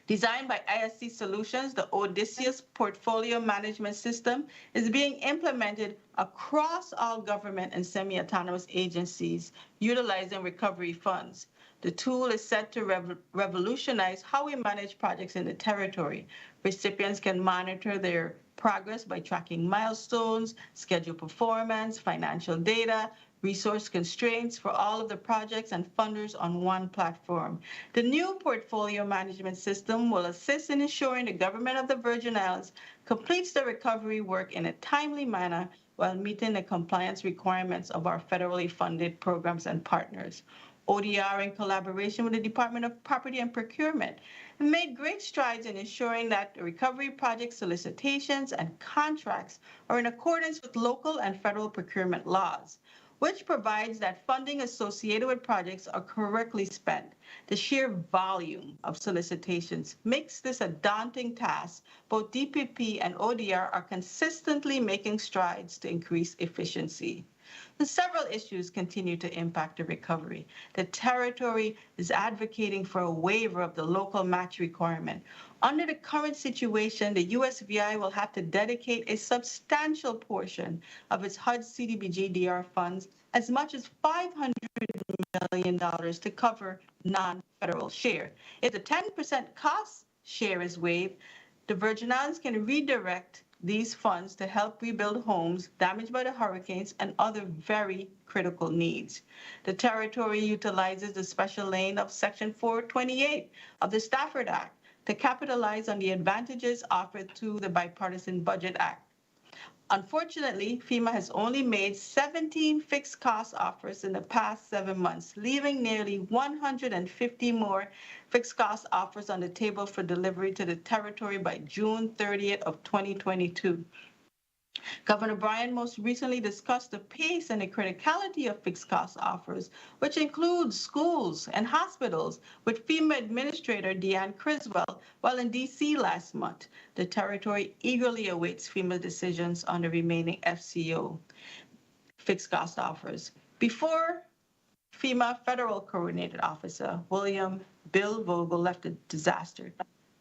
Speaker 3: Designed by ISC Solutions, the Odysseus Portfolio Management System is being implemented across all government and semi-autonomous agencies utilizing recovery funds. The tool is set to revolutionize how we manage projects in the territory. Recipients can monitor their progress by tracking milestones, schedule performance, financial data, resource constraints for all of the projects and funders on one platform. The new portfolio management system will assist in ensuring the government of the Virgin Islands completes the recovery work in a timely manner while meeting the compliance requirements of our federally funded programs and partners. ODR, in collaboration with the Department of Property and Procurement, made great strides in ensuring that the recovery project solicitations and contracts are in accordance with local and federal procurement laws, which provides that funding associated with projects are correctly spent. The sheer volume of solicitations makes this a daunting task. Both DPP and ODR are consistently making strides to increase efficiency. Several issues continue to impact the recovery. The territory is advocating for a waiver of the local match requirement. Under the current situation, the USVI will have to dedicate a substantial portion of its HUD CDBG-DR funds, as much as $500 million, to cover non-federal share. If the 10% cost share is waived, the Virgin Islands can redirect these funds to help rebuild homes damaged by the hurricanes and other very critical needs. The territory utilizes the special lane of Section 428 of the Stafford Act to capitalize on the advantages offered to the Bipartisan Budget Act. Unfortunately, FEMA has only made 17 fixed cost offers in the past 7 months, leaving nearly 150 more fixed cost offers on the table for delivery to the territory by June 30th of 2022. Governor Bryan most recently discussed the pace and the criticality of fixed cost offers, which includes schools and hospitals, with FEMA Administrator Deanne Criswell while in D.C. last month. The territory eagerly awaits FEMA decisions on the remaining FCO fixed cost offers. Before FEMA Federal Coordinated Officer William Bill Vogel left the disaster,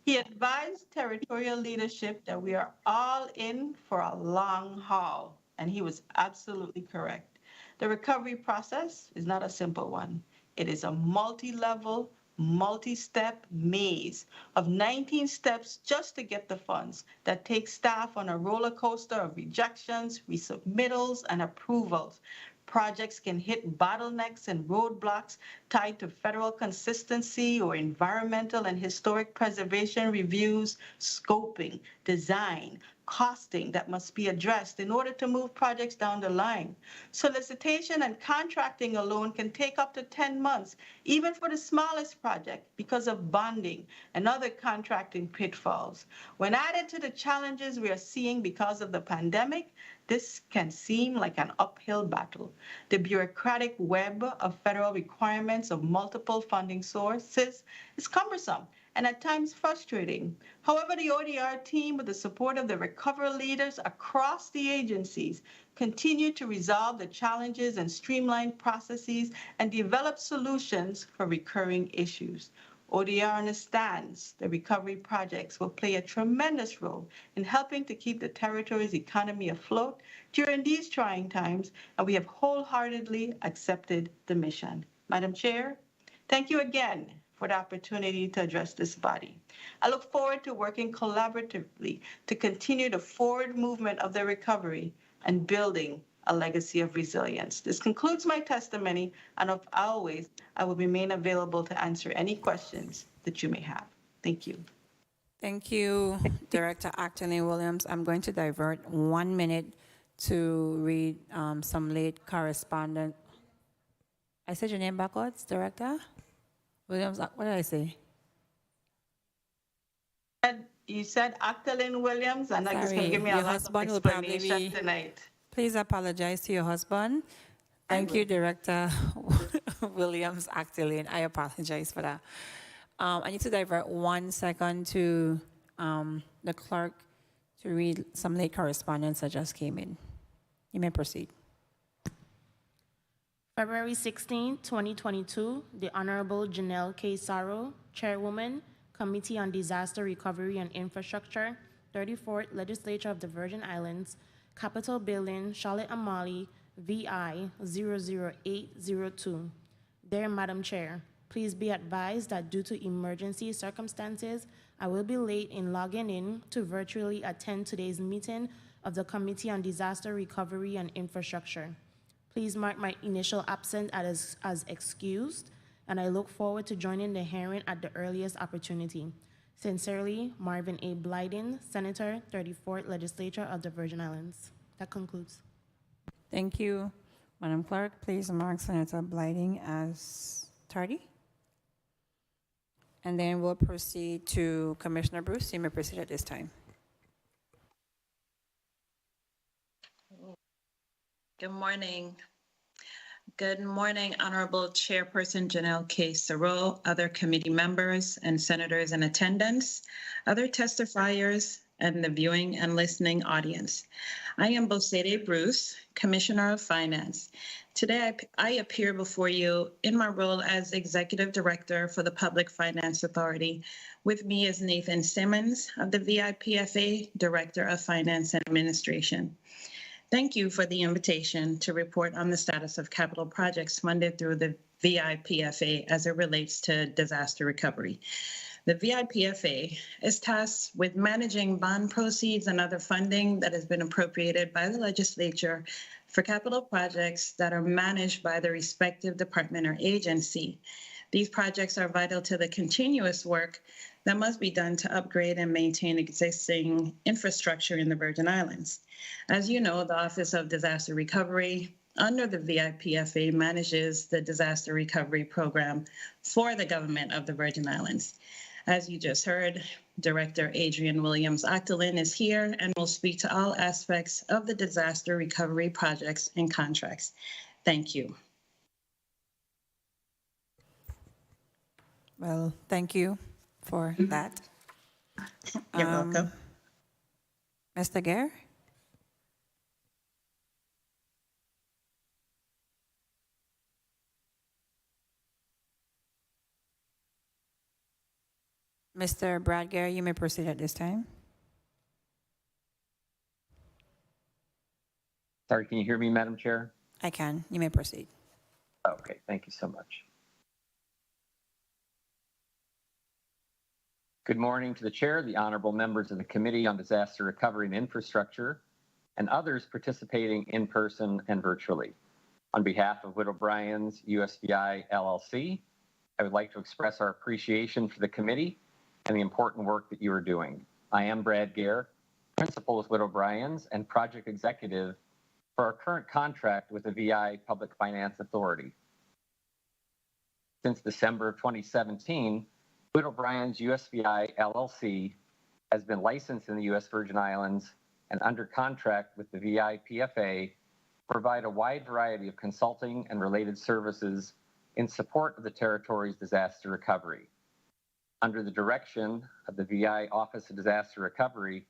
Speaker 3: he advised territorial leadership that we are all in for a long haul, and he was absolutely correct. The recovery process is not a simple one. It is a multi-level, multi-step maze of 19 steps just to get the funds that takes staff on a roller coaster of rejections, resubmittals, and approvals. Projects can hit bottlenecks and roadblocks tied to federal consistency or environmental and historic preservation reviews, scoping, design, costing that must be addressed in order to move projects down the line. Solicitation and contracting alone can take up to 10 months, even for the smallest project, because of bonding and other contracting pitfalls. When added to the challenges we are seeing because of the pandemic, this can seem like an uphill battle. The bureaucratic web of federal requirements of multiple funding sources is cumbersome and at times frustrating. However, the ODR team, with the support of the recovery leaders across the agencies, continue to resolve the challenges and streamline processes and develop solutions for recurring issues. ODR understands the recovery projects will play a tremendous role in helping to keep the territory's economy afloat during these trying times, and we have wholeheartedly accepted the mission. Madam Chair, thank you again for the opportunity to address this body. I look forward to working collaboratively to continue the forward movement of the recovery and building a legacy of resilience. This concludes my testimony, and as always, I will remain available to answer any questions that you may have. Thank you.
Speaker 1: Thank you, Director Acton Williams. I'm going to divert 1 minute to read some late correspondence. I said your name backwards, Director Williams. What did I say?
Speaker 3: You said Actalyn Williams, and that's going to give me a
Speaker 1: your
Speaker 3: lot of
Speaker 1: husband will probably
Speaker 3: explanation
Speaker 1: be.
Speaker 3: tonight.
Speaker 1: Please apologize to your husband. Thank you, Director Williams Actilene. I apologize for that. I need to divert 1 second to the clerk to read some late correspondence that just came in. You may proceed.
Speaker 2: February 16, 2022, the Honorable Janelle K. Saro, Chairwoman, Committee on Disaster Recovery and Infrastructure, 34th Legislature of the Virgin Islands, Capitol Building, Charlotte Amalie, VI 00802. Dear Madam Chair, please be advised that due to emergency circumstances, I will be late in logging in to virtually attend today's meeting of the Committee on Disaster Recovery and Infrastructure. Please mark my initial absence as excused, and I look forward to joining the hearing at the earliest opportunity. Sincerely, Marvin A. Blyden, Senator, 34th Legislature of the Virgin Islands. That concludes.
Speaker 1: Thank you, Madam Clerk. Please mark Senator Blyden as tardy. And then we'll proceed to Commissioner Bruce. You may proceed at this time.
Speaker 4: Good morning. Good morning, Honorable Chairperson Janelle K. Saro, other committee members and senators in attendance, other testifiers, and the viewing and listening audience. I am Bosede Bruce, Commissioner of Finance. Today, I appear before you in my role as Executive Director for the Public Finance Authority. With me is Nathan Simmons of the VIPFA, Director of Finance and Administration. Thank you for the invitation to report on the status of capital projects funded through the VIPFA as it relates to disaster recovery. The VIPFA is tasked with managing bond proceeds and other funding that has been appropriated by the legislature for capital projects that are managed by the respective department or agency. These projects are vital to the continuous work that must be done to upgrade and maintain existing infrastructure in the Virgin Islands. As you know, the Office of Disaster Recovery under the VIPFA manages the disaster recovery program for the government of the Virgin Islands. As you just heard, Director Adrian Williams Actilene is here and will speak to all aspects of the disaster recovery projects and contracts. Thank you.
Speaker 1: Well, thank you for that.
Speaker 4: You're welcome.
Speaker 1: Mr. Gare? Mr. Brad Gare, you may proceed at this time.
Speaker 6: Sorry, can you hear me, Madam Chair?
Speaker 1: I can. You may proceed.
Speaker 6: Okay, thank you so much. Good morning to the Chair, the honorable members of the Committee on Disaster Recovery and Infrastructure, and others participating in person and virtually. On behalf of Whit O'Brien's USVI LLC, I would like to express our appreciation for the committee and the important work that you are doing. I am Brad Gare, Principal with Whit O'Brien's and Project Executive for our current contract with the VI Public Finance Authority. Since December of 2017, Whit O'Brien's USVI LLC has been licensed in the U.S. Virgin Islands and under contract with the VIPFA to provide a wide variety of consulting and related services in support of the territory's disaster recovery. Under the direction of the VI Office of Disaster Recovery,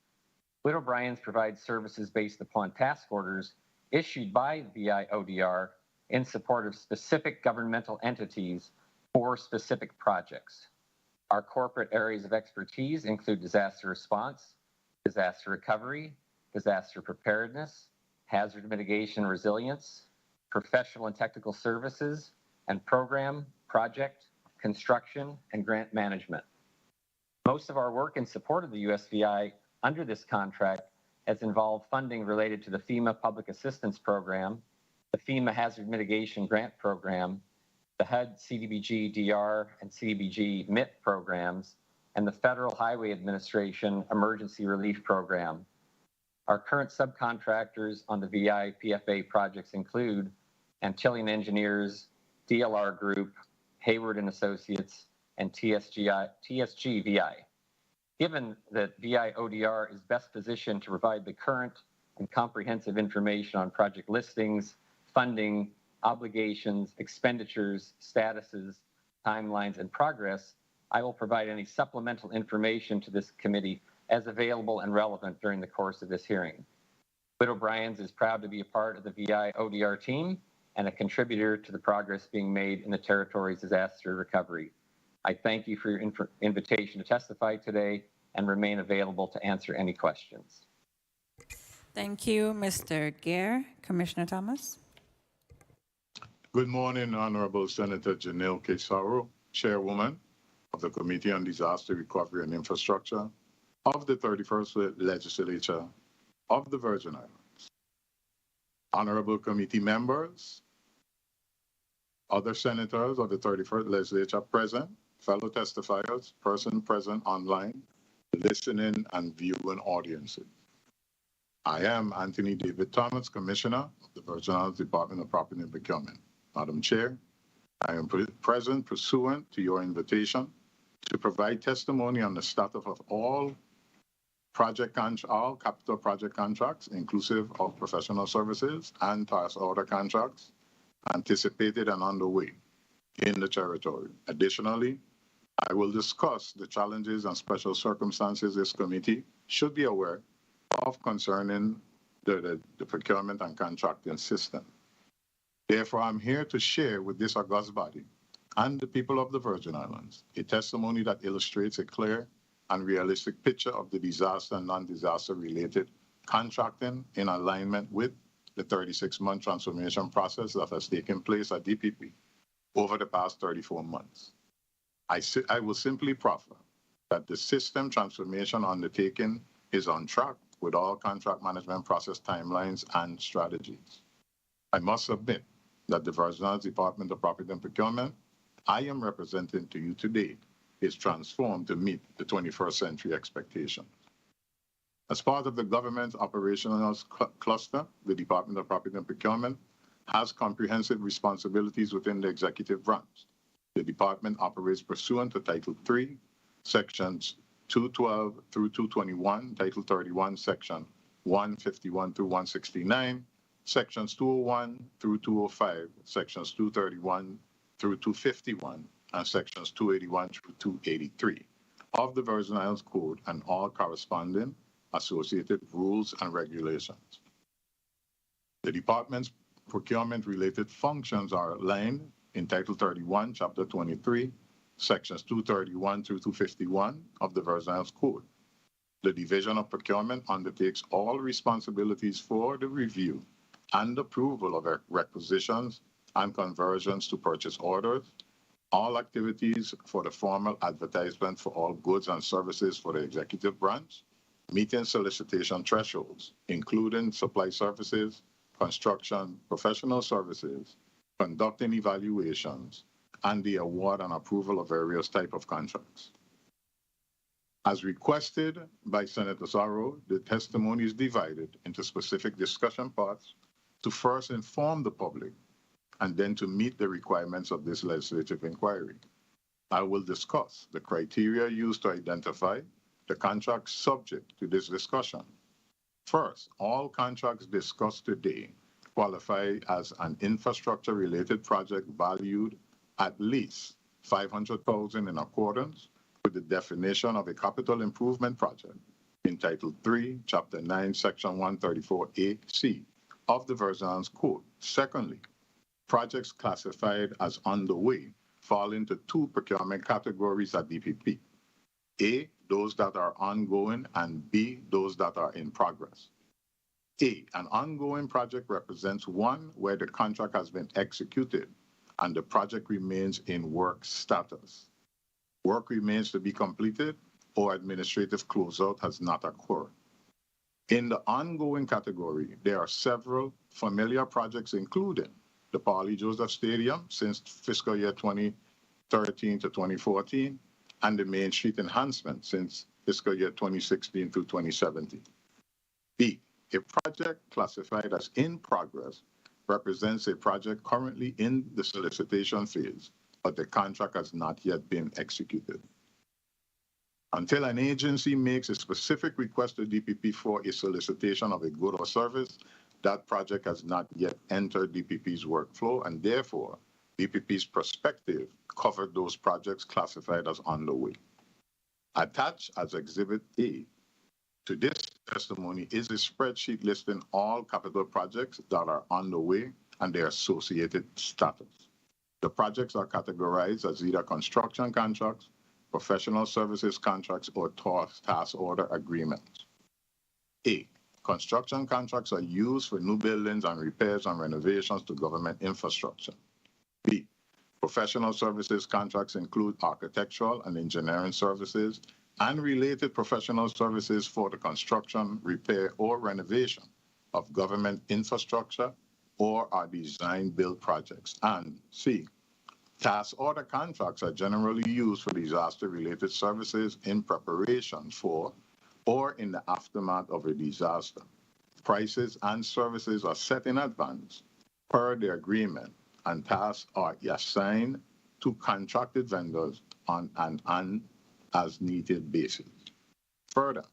Speaker 6: Whit O'Brien's provides services based upon task orders issued by VI ODR in support of specific governmental entities for specific projects. Our corporate areas of expertise include disaster response, disaster recovery, disaster preparedness, hazard mitigation resilience, professional and technical services, and program, project, construction, and grant management. Most of our work in support of the USVI under this contract has involved funding related to the FEMA Public Assistance Program, the FEMA Hazard Mitigation Grant Program, the HUD CDBG DR and CDBG MIT programs, and the Federal Highway Administration Emergency Relief Program. Our current subcontractors on the VIPFA projects include Antillean Engineers, DLR Group, Hayward and Associates, and TSG VI. Given that VI ODR is best positioned to provide the current and comprehensive information on project listings, funding, obligations, expenditures, statuses, timelines, and progress, I will provide any supplemental information to this committee as available and relevant during the course of this hearing. Witt O'Brien's is proud to be a part of the VI ODR team and a contributor to the progress being made in the territory's disaster recovery. I thank you for your invitation to testify today and remain available to answer any questions.
Speaker 1: Thank you, Mr. Gare. Commissioner Thomas.
Speaker 5: Good morning, Honorable Senator Janelle Quesaro, Chairwoman of the Committee on Disaster Recovery and Infrastructure of the 31st Legislature of the Virgin Islands. Honorable committee members, other senators of the 31st Legislature present, fellow testifiers, person present online, listening and viewing audiences. I am Anthony David Thomas, Commissioner of the Virgin Islands Department of Property and Procurement. Madam Chair, I am present pursuant to your invitation to provide testimony on the status of all capital project contracts, inclusive of professional services and task order contracts, anticipated and underway in the territory. Additionally, I will discuss the challenges and special circumstances this committee should be aware of concerning the procurement and contracting system. Therefore, I'm here to share with this august body and the people of the Virgin Islands a testimony that illustrates a clear and realistic picture of the disaster and non-disaster related contracting in alignment with the 36-month transformation process that has taken place at DPP over the past 34 months. I will simply proffer that the system transformation undertaking is on track with all contract management process timelines and strategies. I must submit that the Virgin Islands Department of Property and Procurement I am representing to you today is transformed to meet the 21st century expectations. As part of the government's operational cluster, the Department of Property and Procurement has comprehensive responsibilities within the executive branch. The department operates pursuant to Title III, Sections 212 through 221, Title 31, Section 151 through 169, Sections 201 through 205, Sections 231 through 251, and Sections 281 through 283 of the Virgin Islands Code and all corresponding associated rules and regulations. The department's procurement-related functions are outlined in Title 31, Chapter 23, Sections 231 through 251 of the Virgin Islands Code. The Division of Procurement undertakes all responsibilities for the review and approval of requisitions and conversions to purchase orders, all activities for the formal advertisement for all goods and services for the executive branch, meeting solicitation thresholds, including supply services, construction, professional services, conducting evaluations, and the award and approval of various types of contracts. As requested by Senator Saro, the testimony is divided into specific discussion parts to first inform the public and then to meet the requirements of this legislative inquiry. I will discuss the criteria used to identify the contracts subject to this discussion. First, all contracts discussed today qualify as an infrastructure-related project valued at least $500,000 in accordance with the definition of a capital improvement project in Title III, Chapter 9, Section 134A(c) of the Virgin Islands Code. Secondly, projects classified as underway fall into two procurement categories at DPP. A, those that are ongoing, and B, those that are in progress. A, an ongoing project represents one where the contract has been executed and the project remains in work status. Work remains to be completed or administrative closeout has not occurred. In the ongoing category, there are several familiar projects, including the Paulie Joseph Stadium since fiscal year 2013 to 2014, and the Main Street enhancement since fiscal year 2016 through 2017. B, a project classified as in progress represents a project currently in the solicitation phase, but the contract has not yet been executed. Until an agency makes a specific request to DPP for a solicitation of a good or service, that project has not yet entered DPP's workflow, and therefore, DPP's perspective covered those projects classified as underway. Attached as Exhibit A to this testimony is a spreadsheet listing all capital projects that are underway and their associated status. The projects are categorized as either construction contracts, professional services contracts, or task order agreements. A, construction contracts are used for new buildings and repairs and renovations to government infrastructure. B, professional services contracts include architectural and engineering services and related professional services for the construction, repair, or renovation of government infrastructure or are design-build projects. And C, task order contracts are generally used for disaster-related services in preparation for or in the aftermath of a disaster. Prices and services are set in advance per the agreement, and tasks are assigned to contracted vendors on an as-needed basis. Further,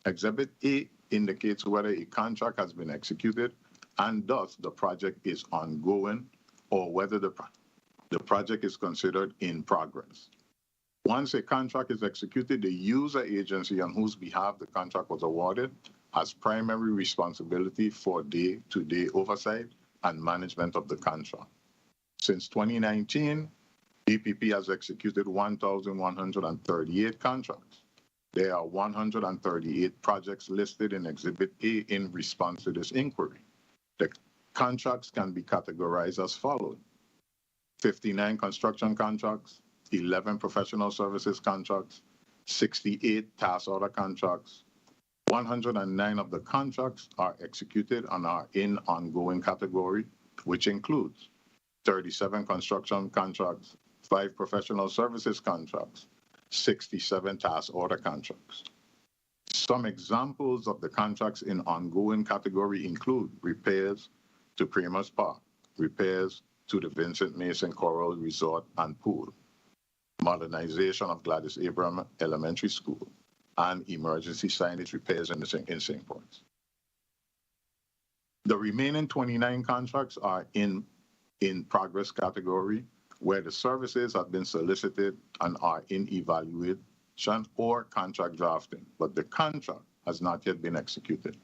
Speaker 5: Exhibit A indicates whether a contract has been executed and thus the project is ongoing or whether the project is considered in progress. Once a contract is executed, the user agency on whose behalf the contract was awarded has primary responsibility for day-to-day oversight and management of the contract. Since 2019, DPP has executed 1,138 contracts. There are 138 projects listed in Exhibit A in response to this inquiry. The contracts can be categorized as follows: 59 construction contracts, 11 professional services contracts, 68 task order contracts. 109 of the contracts are executed and are in ongoing category, which includes 37 construction contracts, 5 professional services contracts, 67 task order contracts. Some examples of the contracts in ongoing category include repairs to Primus Park, repairs to the Vincent Mason Coral Resort and Pool, modernization of Gladys Abraham Elementary School, and emergency signage repairs in St. Ports. The remaining 29 contracts are in progress category, where the services have been solicited and are in evaluation or contract drafting, but the contract has not yet been executed.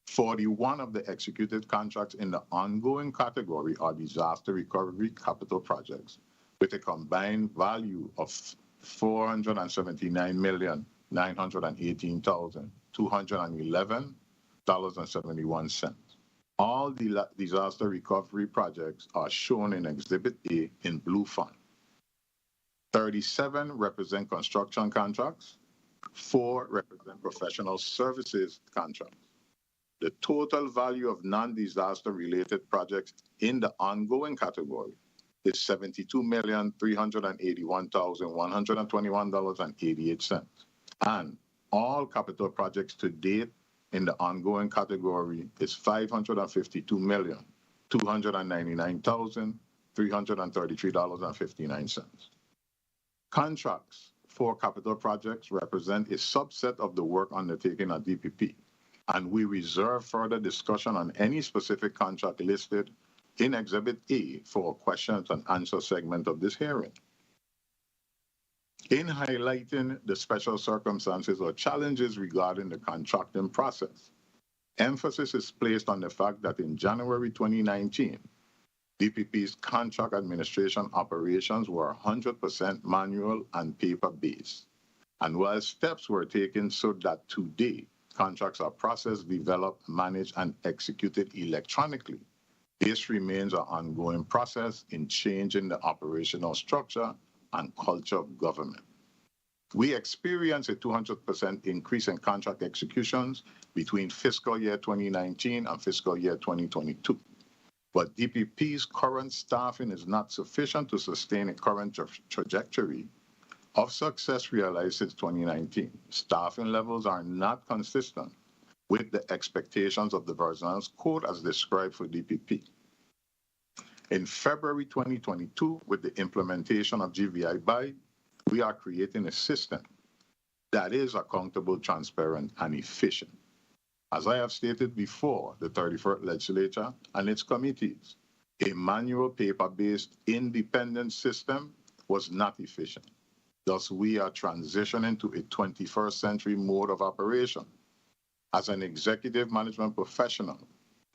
Speaker 5: 41 of the executed contracts in the ongoing category are disaster recovery capital projects with a combined value of $479,918,211.71. All the disaster recovery projects are shown in Exhibit A in blue font. 37 represent construction contracts, 4 represent professional services contracts. The total value of non-disaster related projects in the ongoing category is $72,381,121.88. And all capital projects to date in the ongoing category is $552,299,333.59. Contracts for capital projects represent a subset of the work undertaken at DPP, and we reserve further discussion on any specific contract listed in Exhibit A for a questions and answer segment of this hearing. In highlighting the special circumstances or challenges regarding the contracting process, emphasis is placed on the fact that in January 2019, DPP's contract administration operations were 100% manual and paper-based. And while steps were taken so that today contracts are processed, developed, managed, and executed electronically, this remains an ongoing process in changing the operational structure and culture of government. We experienced a 200% increase in contract executions between fiscal year 2019 and fiscal year 2022. But DPP's current staffing is not sufficient to sustain a current trajectory of success realized since 2019. Staffing levels are not consistent with the expectations of the Virgin Islands Code as described for DPP. In February 2022, with the implementation of GVI BY, we are creating a system that is accountable, transparent, and efficient. As I have stated before, the 31st legislature and its committees, a manual paper-based independent system was not efficient. Thus, we are transitioning to a 21st century mode of operation. As an executive management professional,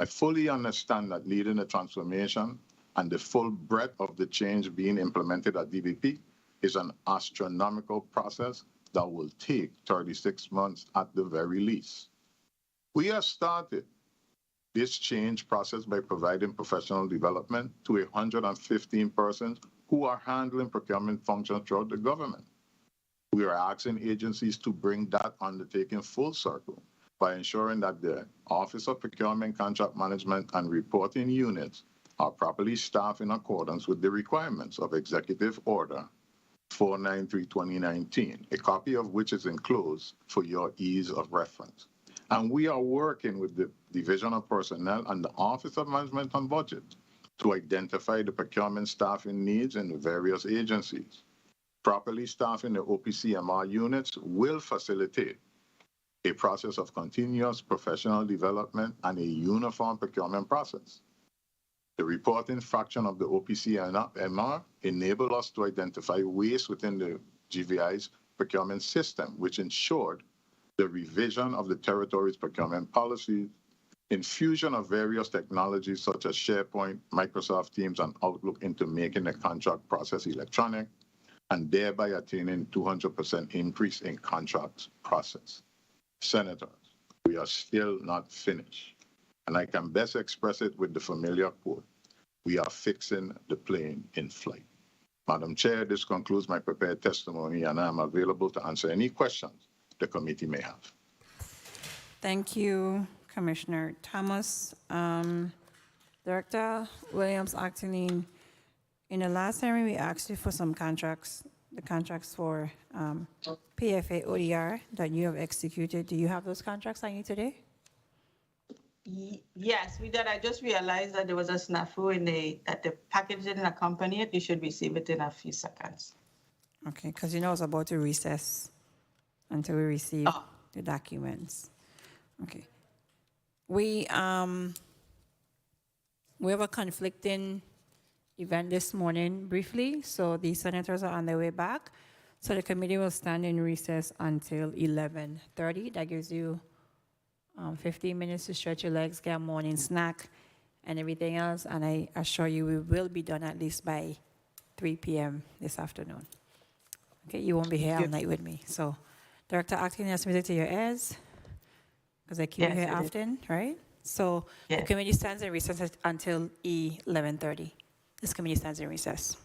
Speaker 5: I fully understand that leading the transformation and the full breadth of the change being implemented at DBP is an astronomical process that will take 36 months at the very least. We have started this change process by providing professional development to 115 persons who are handling procurement functions throughout the government. We are asking agencies to bring that undertaking full circle by ensuring that the Office of Procurement, Contract Management, and Reporting units are properly staffed in accordance with the requirements of Executive Order 493/2019, a copy of which is enclosed for your ease of reference. And we are working with the Division of Personnel and the Office of Management and Budget to identify the procurement staffing needs in the various agencies. Properly staffing the OPCMR units will facilitate a process of continuous professional development and a uniform procurement process. The reporting fraction of the OPCMR enabled us to identify waste within the GVI's procurement system, which ensured the revision of the territory's procurement policies, infusion of various technologies such as SharePoint, Microsoft Teams, and Outlook into making the contract process electronic, and thereby attaining 200% increase in contracts process. Senators, we are still not finished, and I can best express it with the familiar quote, we are fixing the plane in flight. Madam Chair, this concludes my prepared testimony, and I am available to answer any questions the committee may have.
Speaker 1: Thank you, Commissioner Thomas. Director Williams, acting in the last time we asked you for some contracts, the contracts for PFA ODR that you have executed. Do you have those contracts on you today?
Speaker 3: Yes, we did. I just realized that there was a snafu that the package didn't accompany it. You should receive it in a few seconds.
Speaker 1: Okay, because you know I was about to recess until we receive the documents. Okay. We have a conflicting event this morning briefly, so the senators are on their way back. So the committee will stand in recess until 11:30. That gives you 15 minutes to stretch your legs, get a morning snack, and everything else. And I assure you we will be done at least by 3 p.m. this afternoon. Okay, you won't be here all night with me. So, Director Acting has submitted to your heirs, because I keep you here often, right? So the committee stands in recess until 11:30. This committee stands in recess.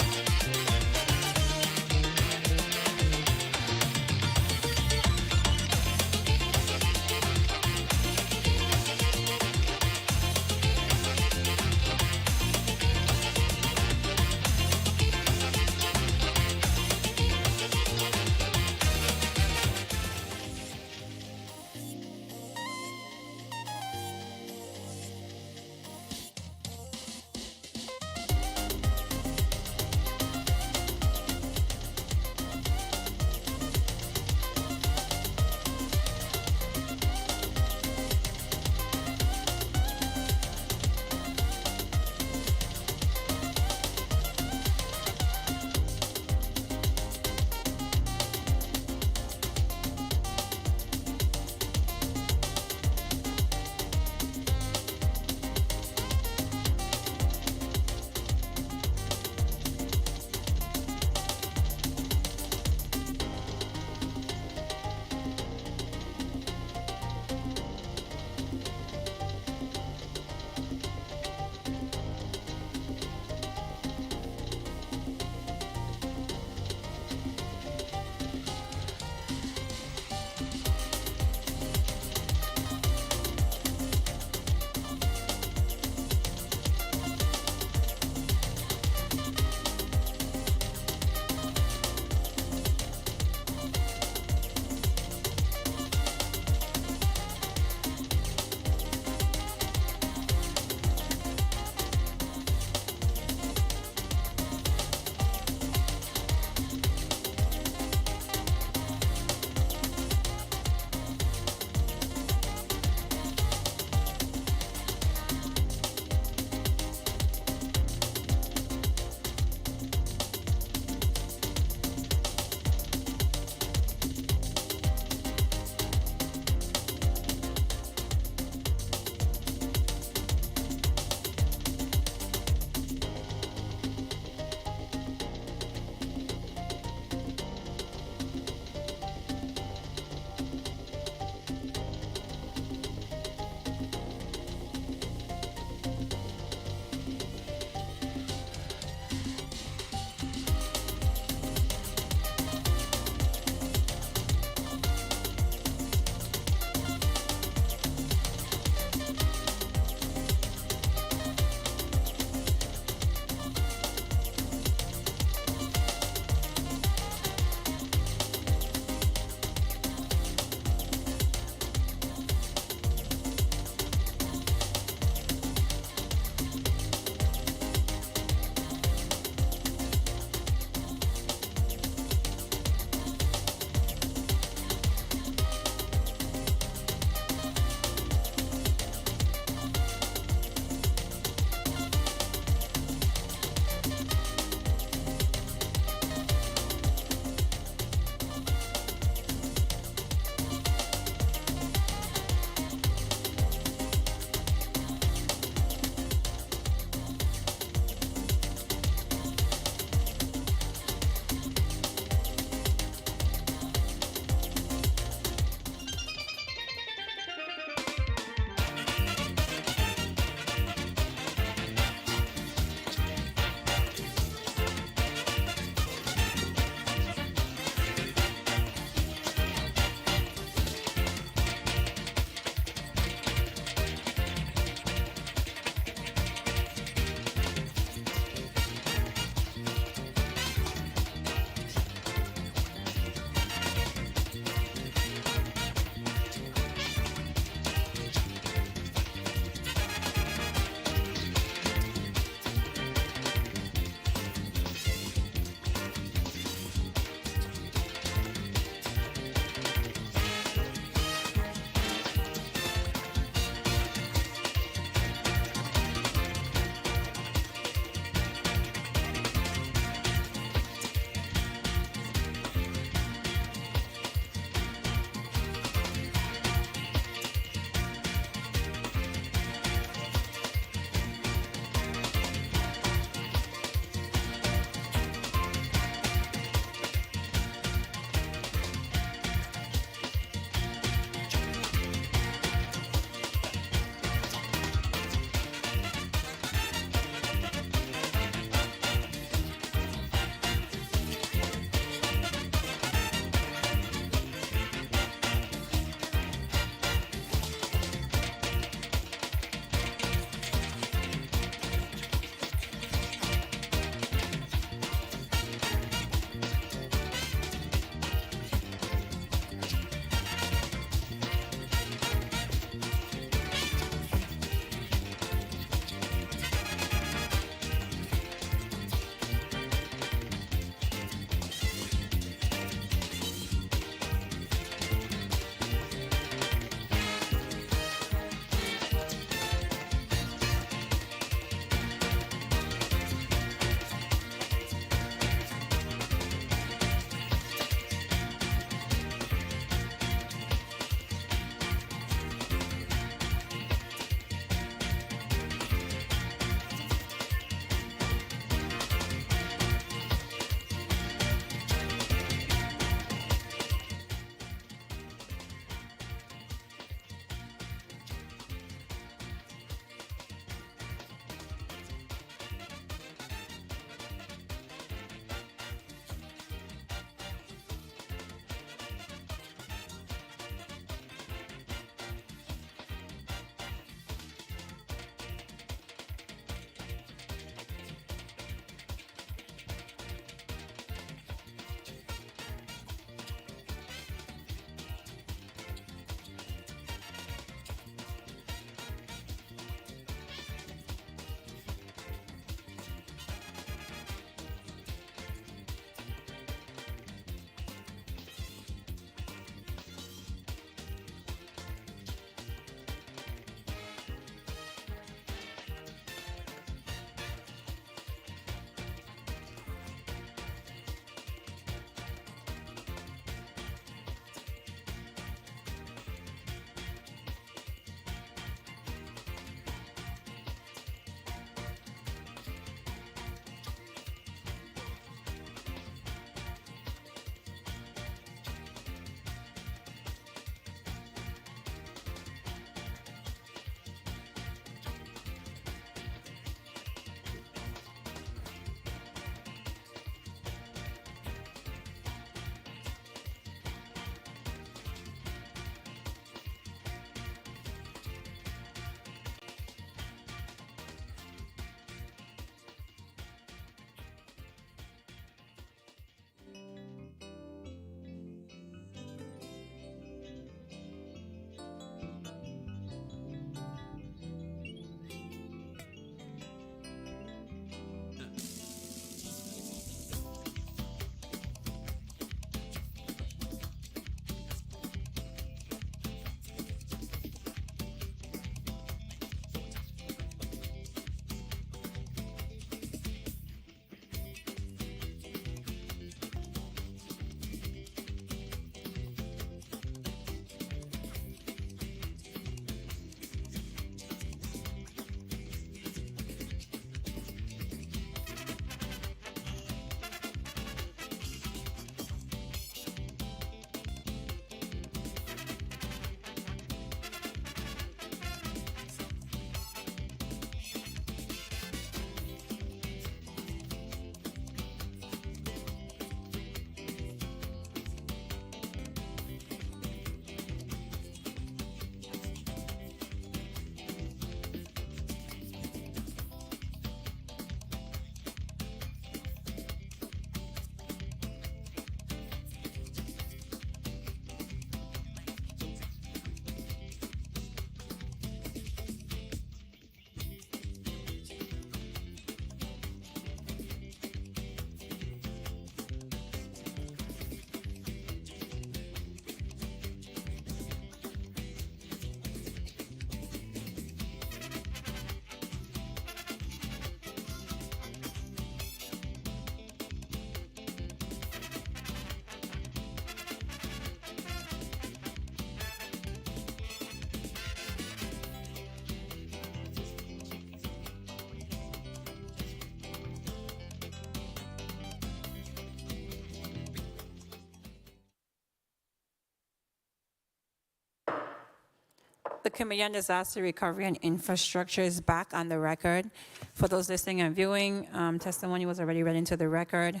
Speaker 1: The Committee on Disaster Recovery and Infrastructure is back on the record. For those listening and viewing, testimony was already read into the record.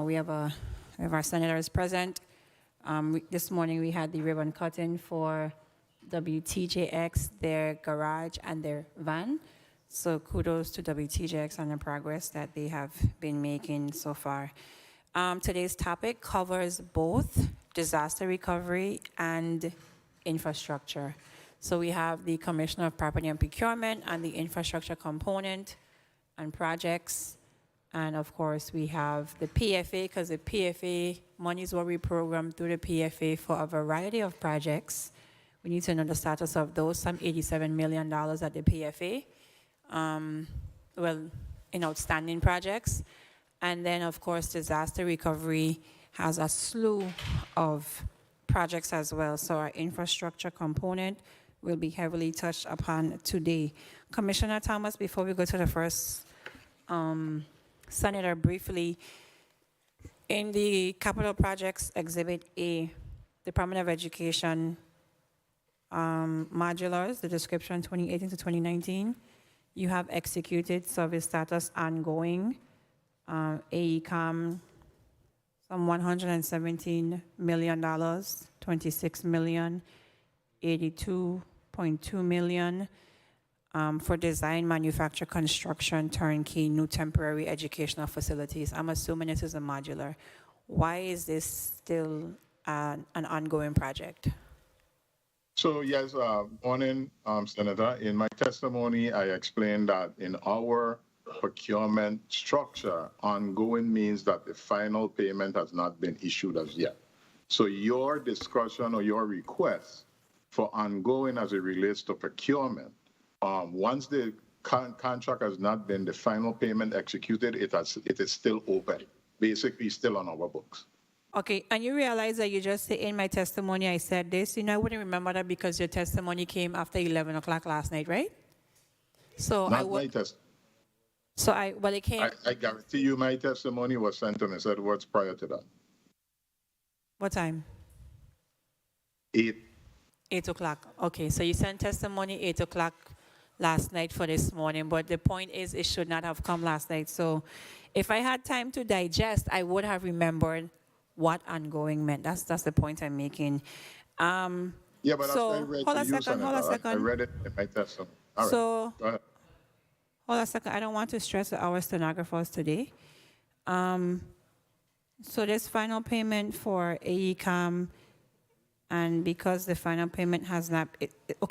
Speaker 1: We have our senators present. This morning we had the ribbon cutting for WTJX, their garage and their van. So kudos to WTJX on the progress that they have been making so far. Today's topic covers both disaster recovery and infrastructure. So we have the Commissioner of Property and Procurement and the infrastructure component and projects. And of course, we have the PFA, because the PFA monies were reprogrammed through the PFA for a variety of projects. We need to know the status of those, some $87 million at the PFA, in outstanding projects. And then, of course, disaster recovery has a slew of projects as well. So our infrastructure component will be heavily touched upon today. Commissioner Thomas, before we go to the first senator, briefly, in the capital projects exhibit A, Department of Education modulars, the description 2018 to 2019, you have executed service status ongoing, AECOM, some $117 million, 26 million, 82.2 million for design, manufacture, construction, turnkey, new temporary educational facilities. I'm assuming this is a modular. Why is this still an ongoing project?
Speaker 5: So yes, morning, Senator. In my testimony, I explained that in our procurement structure, ongoing means that the final payment has not been issued as yet. So your discussion or your request for ongoing as it relates to procurement, once the contract has not been the final payment executed, it is still open, basically still on our books.
Speaker 1: Okay, and you realize that you just said in my testimony I said this. I wouldn't remember that because your testimony came after 11 o'clock last night, right? So
Speaker 5: Not my testimony.
Speaker 1: So it came.
Speaker 5: I guarantee you my testimony was sent to Ms. Edwards prior to that.
Speaker 1: What time?
Speaker 5: 8.
Speaker 1: 8 o'clock. Okay, so you sent testimony 8 o'clock last night for this morning, but the point is it should not have come last night. So if I had time to digest, I would have remembered what ongoing meant. That's the point I'm making.
Speaker 5: Yeah, but that's what I read to you, Senator.
Speaker 1: Hold a second.
Speaker 5: I read it in my testimony. All right,
Speaker 1: So,
Speaker 5: go ahead.
Speaker 1: hold a second. I don't want to stress our stenographers today. So this final payment for AECOM, and because the final payment has not,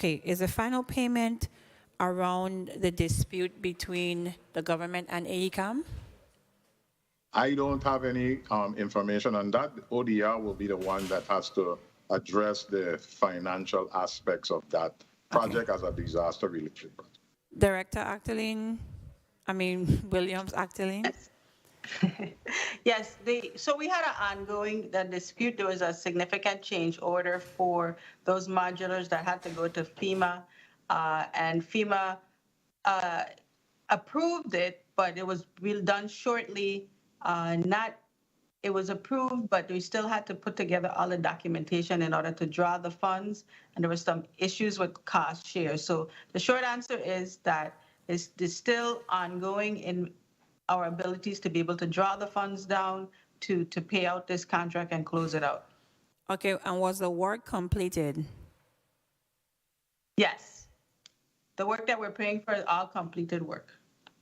Speaker 1: is the final payment around the dispute between the government and AECOM?
Speaker 5: I don't have any information on that. ODR will be the one that has to address the financial aspects of that project as a disaster relief project.
Speaker 1: Director Williams Actaline?
Speaker 3: Yes, so we had an ongoing dispute. There was a significant change order for those modulars that had to go to FEMA, and FEMA approved it, but it was done shortly. It was approved, but we still had to put together all the documentation in order to draw the funds, and there were some issues with cost share. So the short answer is that it's still ongoing in our abilities to be able to draw the funds down to pay out this contract and close it out.
Speaker 1: Okay, and was the work completed?
Speaker 3: Yes. The work that we're paying for is all completed work.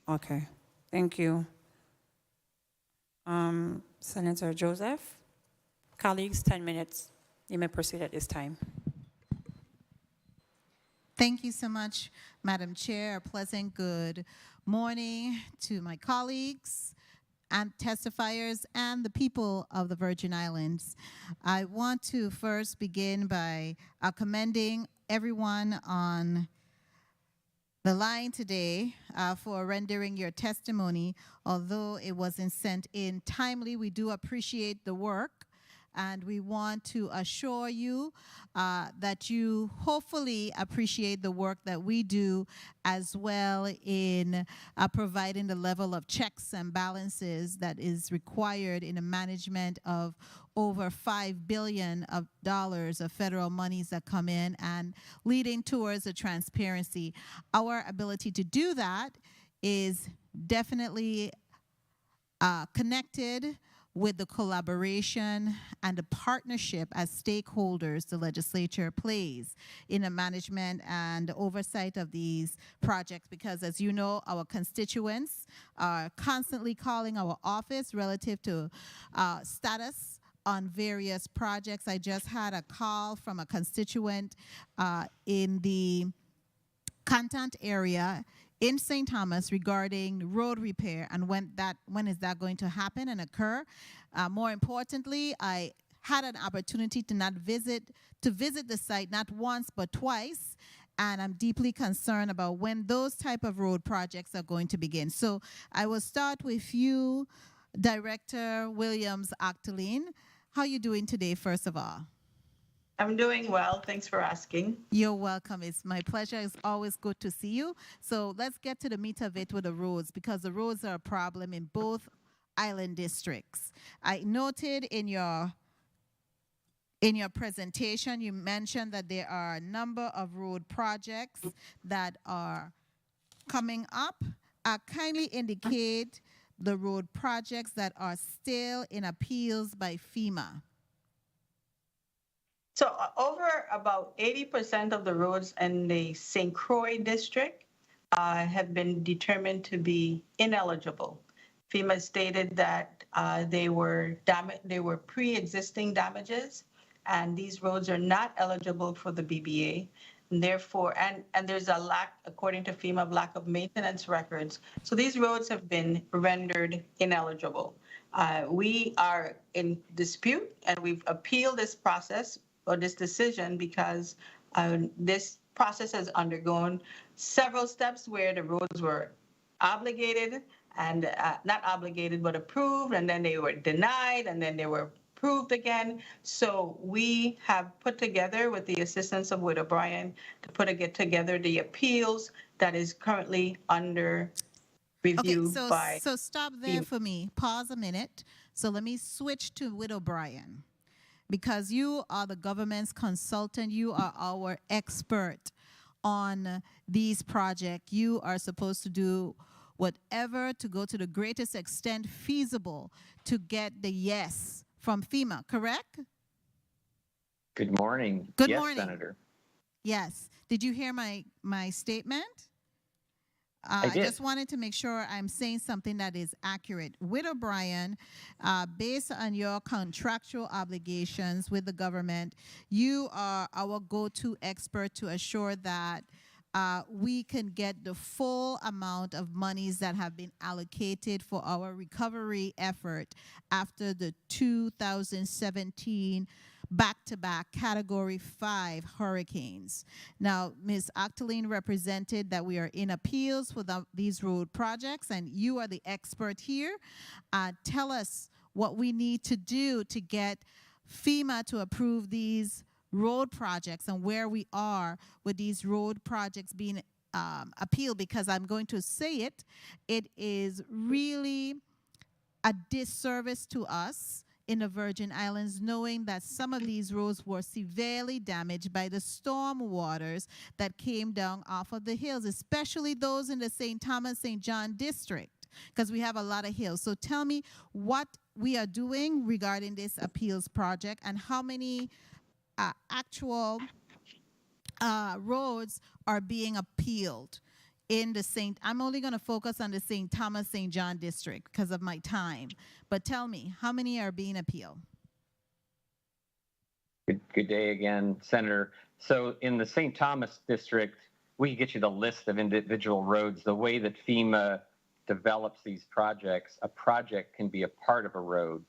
Speaker 1: Okay, thank you. Senator Joseph, colleagues, 10 minutes. You may proceed at this time.
Speaker 8: Thank you so much, Madam Chair. A pleasant good morning to my colleagues and testifiers and the people of the Virgin Islands. I want to first begin by commending everyone on the line today for rendering your testimony. Although it wasn't sent in timely, we do appreciate the work and we want to assure you that you hopefully appreciate the work that we do as well in providing the level of checks and balances that is required in the management of over $5 billion of federal monies that come in and leading towards a transparency. Our ability to do that is definitely connected with the collaboration and the partnership as stakeholders the legislature plays in the management and oversight of these projects, because as you know, our constituents are constantly calling our office relative to status on various projects. I just had a call from a constituent in the Canton area in St. Thomas regarding road repair and when is that going to happen and occur. More importantly, I had an opportunity to visit the site not once but twice, and I'm deeply concerned about when those type of road projects are going to begin. So I will start with you, Director Williams-Octoline. How are you doing today, first of all?
Speaker 3: I'm doing well. Thanks for asking.
Speaker 8: You're welcome. It's my pleasure. It's always good to see you. So let's get to the meat of it with the roads, because the roads are a problem in both island districts. I noted in your presentation, you mentioned that there are a number of road projects that are coming up. Kindly indicate the road projects that are still in appeals by FEMA.
Speaker 3: So over about 80% of the roads in the St. Croix district have been determined to be ineligible. FEMA stated that they were pre-existing damages, and these roads are not eligible for the BBA. And therefore, and there's a lack, according to FEMA, of lack of maintenance records. So these roads have been rendered ineligible. We are in dispute, and we've appealed this process or this decision because this process has undergone several steps where the roads were obligated and not obligated, but approved, and then they were denied, and then they were approved again. So we have put together, with the assistance of Whit O'Brien, to get together the appeals that is currently under review by.
Speaker 8: So stop there for me. Pause a minute. So let me switch to Whit O'Brien, because you are the government's consultant. You are our expert on these projects. You are supposed to do whatever to go to the greatest extent feasible to get the yes from FEMA, correct?
Speaker 6: Good morning.
Speaker 8: Good
Speaker 6: yes,
Speaker 8: morning.
Speaker 6: Senator.
Speaker 8: Yes. Did you hear my statement?
Speaker 6: I did.
Speaker 8: I just wanted to make sure I'm saying something that is accurate. Whit O'Brien, based on your contractual obligations with the government, you are our go-to expert to assure that we can get the full amount of monies that have been allocated for our recovery effort after the 2017 back-to-back Category 5 hurricanes. Now, Ms. Octoline represented that we are in appeals for these road projects, and you are the expert here. Tell us what we need to do to get FEMA to approve these road projects and where we are with these road projects being appealed, because I'm going to say it is really a disservice to us in the Virgin Islands, knowing that some of these roads were severely damaged by the storm waters that came down off of the hills, especially those in the St. Thomas, St. John district, because we have a lot of hills. So tell me what we are doing regarding this appeals project and how many actual roads are being appealed in the I'm only going to focus on the St. Thomas, St. John district because of my time. But tell me, how many are being appealed?
Speaker 6: Good day again, Senator. So in the St. Thomas district, we can get you the list of individual roads. The way that FEMA develops these projects, a project can be a part of a road.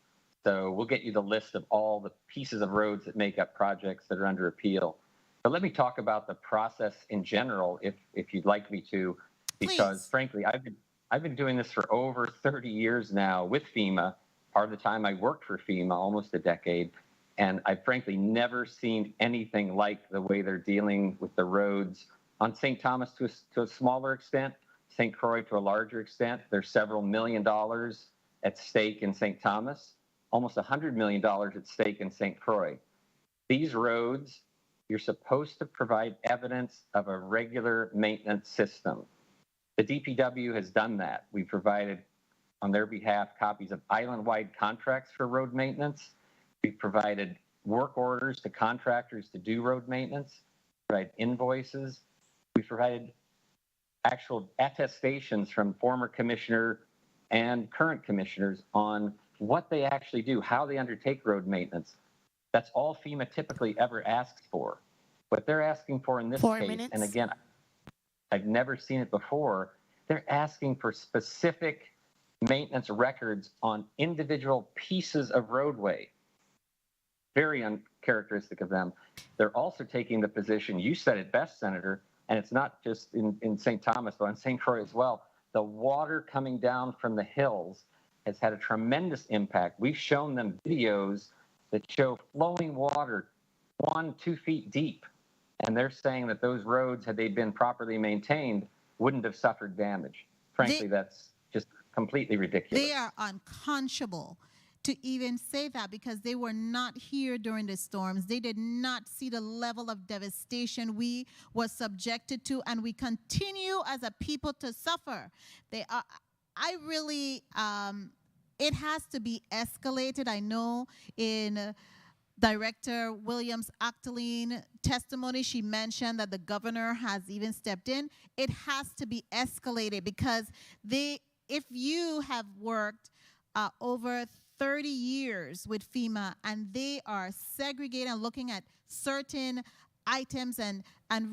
Speaker 6: So we'll get you the list of all the pieces of roads that make up projects that are under appeal. But let me talk about the process in general, if you'd like me to, because
Speaker 8: Please.
Speaker 6: Frankly, I've been doing this for over 30 years now with FEMA. Part of the time I worked for FEMA, almost a decade. And I've frankly never seen anything like the way they're dealing with the roads on St. Thomas to a smaller extent, St. Croix to a larger extent. There's several $1 million at stake in St. Thomas, almost $100 million at stake in St. Croix. These roads, you're supposed to provide evidence of a regular maintenance system. The DPW has done that. We provided on their behalf copies of island-wide contracts for road maintenance. We've provided work orders to contractors to do road maintenance, provide invoices. We've provided actual attestations from former commissioner and current commissioners on what they actually do, how they undertake road maintenance. That's all FEMA typically ever asks for. What they're asking for in this
Speaker 2: 4
Speaker 6: case,
Speaker 2: minutes.
Speaker 6: and again, I've never seen it before, they're asking for specific maintenance records on individual pieces of roadway. Very uncharacteristic of them. They're also taking the position, you said it best, Senator, and it's not just in St. Thomas, but in St. Croix as well. The water coming down from the hills has had a tremendous impact. We've shown them videos that show flowing water 1-2 feet deep. And they're saying that those roads, had they been properly maintained, wouldn't have suffered damage. Frankly, that's just completely ridiculous.
Speaker 8: They are unconscionable to even say that because they were not here during the storms. They did not see the level of devastation we were subjected to, and we continue as a people to suffer. They are, I really, it has to be escalated. I know in Director Williams Octaline testimony, she mentioned that the governor has even stepped in. It has to be escalated because if you have worked over 30 years with FEMA and they are segregating and looking at certain items and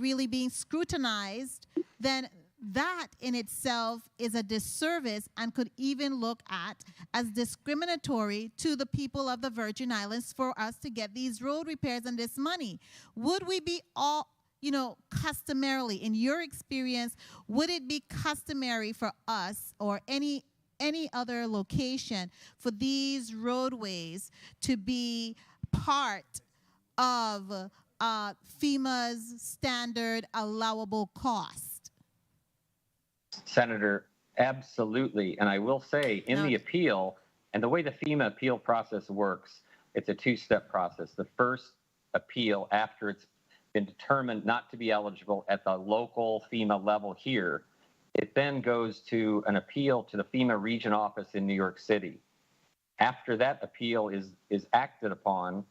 Speaker 8: really being scrutinized, then that in itself is a disservice and could even look at as discriminatory to the people of the Virgin Islands for us to get these road repairs and this money. Would we be all, customarily, in your experience, would it be customary for us or any other location for these roadways to be part of FEMA's standard allowable cost?
Speaker 6: Senator, absolutely. And I will say in the appeal, and the way the FEMA appeal process works, it's a two-step process. The first appeal after it's been determined not to be eligible at the local FEMA level here, it then goes to an appeal to the FEMA region office in New York City. After that appeal is acted upon,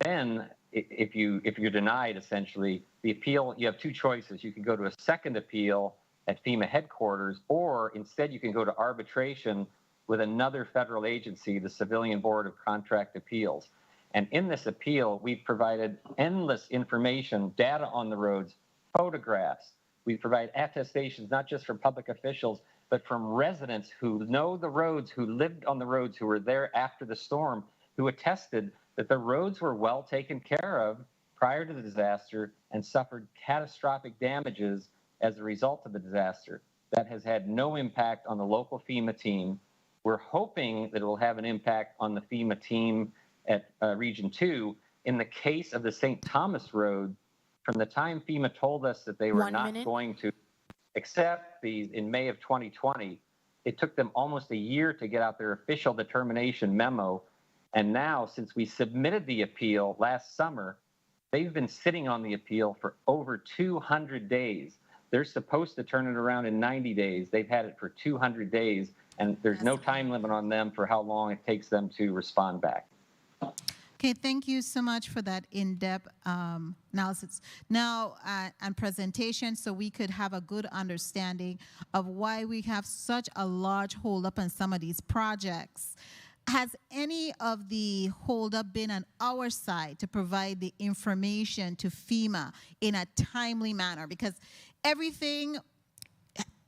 Speaker 6: then if you're denied, essentially, the appeal, you have two choices. You can go to a second appeal at FEMA headquarters, or instead you can go to arbitration with another federal agency, the Civilian Board of Contract Appeals. And in this appeal, we've provided endless information, data on the roads, photographs. We provide attestations, not just from public officials, but from residents who know the roads, who lived on the roads, who were there after the storm, who attested that the roads were well taken care of prior to the disaster and suffered catastrophic damages as a result of the disaster. That has had no impact on the local FEMA team. We're hoping that it will have an impact on the FEMA team at Region 2. In the case of the St. Thomas Road, from the time FEMA told us that they were not going to accept these in May of 2020, it took them almost a year to get out their official determination memo. And now, since we submitted the appeal last summer, they've been sitting on the appeal for over 200 days. They're supposed to turn it around in 90 days. They've had it for 200 days, and there's no time limit on them for how long it takes them to respond back.
Speaker 8: Okay, thank you so much for that in-depth analysis and presentation, so we could have a good understanding of why we have such a large holdup on some of these projects. Has any of the holdup been on our side to provide the information to FEMA in a timely manner? Because everything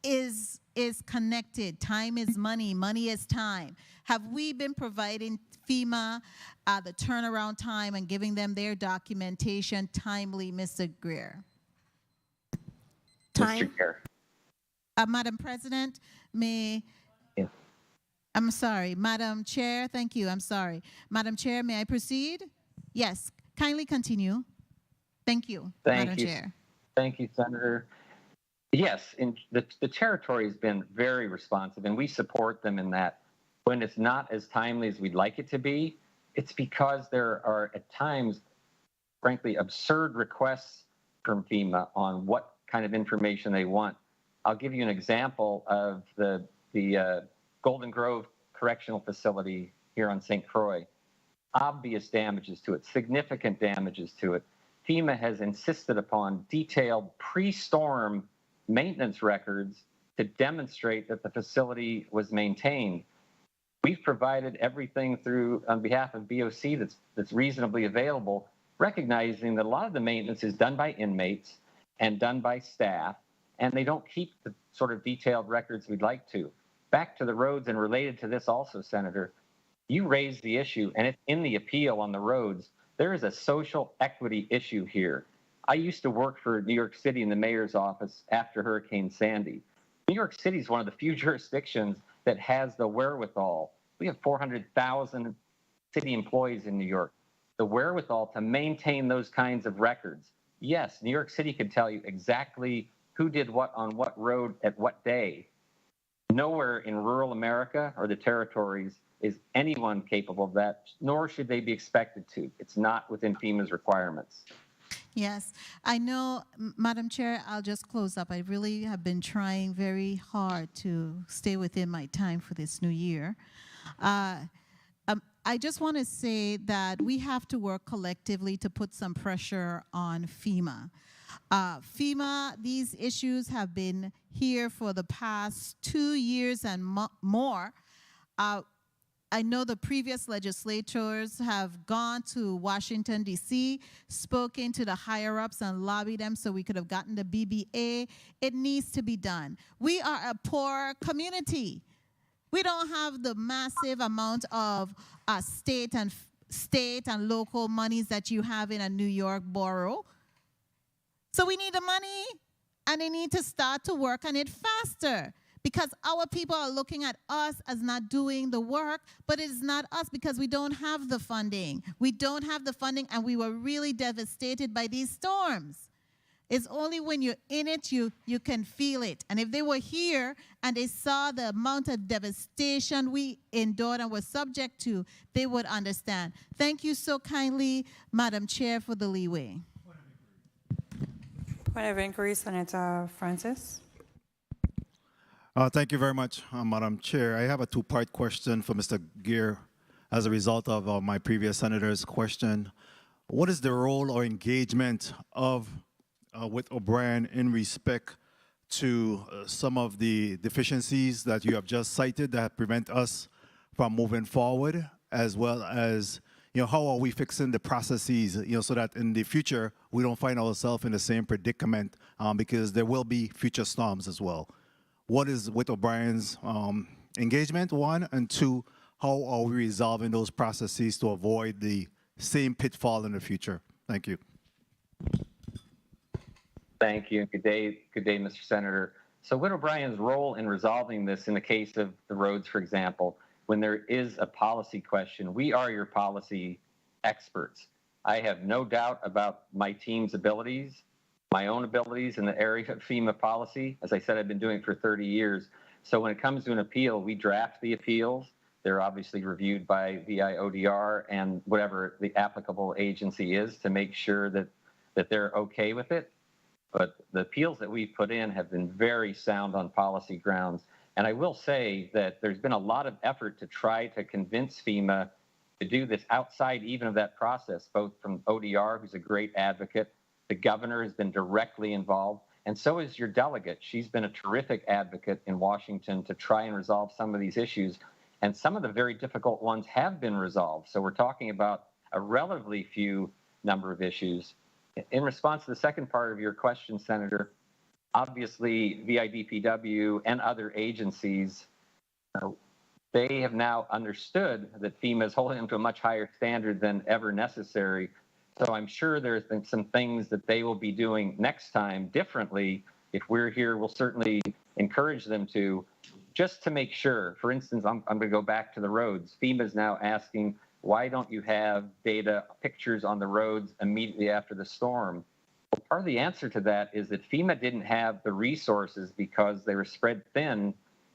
Speaker 8: is connected. Time is money. Money is time. Have we been providing FEMA the turnaround time and giving them their documentation timely, Mr. Greer?
Speaker 2: Time.
Speaker 6: Mr. Chair.
Speaker 8: Madam President,
Speaker 6: Yeah.
Speaker 8: I'm sorry, Madam Chair, thank you, I'm sorry. Madam Chair, may I proceed? Yes, kindly continue. Thank you,
Speaker 6: Thank
Speaker 8: Madam
Speaker 6: you.
Speaker 8: Chair.
Speaker 6: Thank you, Senator. Yes, the territory has been very responsive, and we support them in that. When it's not as timely as we'd like it to be, it's because there are at times, frankly, absurd requests from FEMA on what kind of information they want. I'll give you an example of the Golden Grove Correctional Facility here on St. Croix. Obvious damages to it, significant damages to it. FEMA has insisted upon detailed pre-storm maintenance records to demonstrate that the facility was maintained. We've provided everything through on behalf of BOC that's reasonably available, recognizing that a lot of the maintenance is done by inmates and done by staff, and they don't keep the sort of detailed records we'd like to. Back to the roads, and related to this also, Senator, you raised the issue, and it's in the appeal on the roads. There is a social equity issue here. I used to work for New York City in the mayor's office after Hurricane Sandy. New York City is one of the few jurisdictions that has the wherewithal. We have 400,000 city employees in New York. The wherewithal to maintain those kinds of records. Yes, New York City could tell you exactly who did what on what road at what day. Nowhere in rural America or the territories is anyone capable of that, nor should they be expected to. It's not within FEMA's requirements.
Speaker 8: Yes, I know, Madam Chair, I'll just close up. I really have been trying very hard to stay within my time for this new year. I just want to say that we have to work collectively to put some pressure on FEMA. FEMA, these issues have been here for the past 2 years and more. I know the previous legislators have gone to Washington, D.C., spoken to the higher-ups and lobbied them so we could have gotten the BBA. It needs to be done. We are a poor community. We don't have the massive amount of state and local monies that you have in a New York borough. So we need the money, and they need to start to work on it faster. Because our people are looking at us as not doing the work, but it is not us because we don't have the funding. We don't have the funding, and we were really devastated by these storms. It's only when you're in it, you can feel it. And if they were here and they saw the amount of devastation we endured and were subject to, they would understand. Thank you so kindly, Madam Chair, for the leeway.
Speaker 1: Point of inquiry, Senator Francis.
Speaker 9: Thank you very much, Madam Chair. I have a two-part question for Mr. Gear as a result of my previous senator's question. What is the role or engagement of with O'Brien in respect to some of the deficiencies that you have just cited that prevent us from moving forward, as well as how are we fixing the processes, so that in the future we don't find ourselves in the same predicament, because there will be future storms as well. What is with O'Brien's engagement, one, and two, how are we resolving those processes to avoid the same pitfall in the future? Thank you.
Speaker 6: Thank you. Good day, Mr. Senator. So Whit O'Brien's role in resolving this in the case of the roads, for example, when there is a policy question, we are your policy experts. I have no doubt about my team's abilities, my own abilities in the area of FEMA policy. As I said, I've been doing it for 30 years. So when it comes to an appeal, we draft the appeals. They're obviously reviewed by VIODR and whatever the applicable agency is to make sure that they're okay with it. But the appeals that we've put in have been very sound on policy grounds. And I will say that there's been a lot of effort to try to convince FEMA to do this outside even of that process, both from ODR, who's a great advocate. The governor has been directly involved, and so is your delegate. She's been a terrific advocate in Washington to try and resolve some of these issues. And some of the very difficult ones have been resolved. So we're talking about a relatively few number of issues. In response to the second part of your question, Senator, obviously VIDPW and other agencies, they have now understood that FEMA is holding them to a much higher standard than ever necessary. So I'm sure there's been some things that they will be doing next time differently. If we're here, we'll certainly encourage them to, just to make sure. For instance, I'm going to go back to the roads. FEMA is now asking why don't you have data, pictures on the roads immediately after the storm? Well, part of the answer to that is that FEMA didn't have the resources because they were spread thin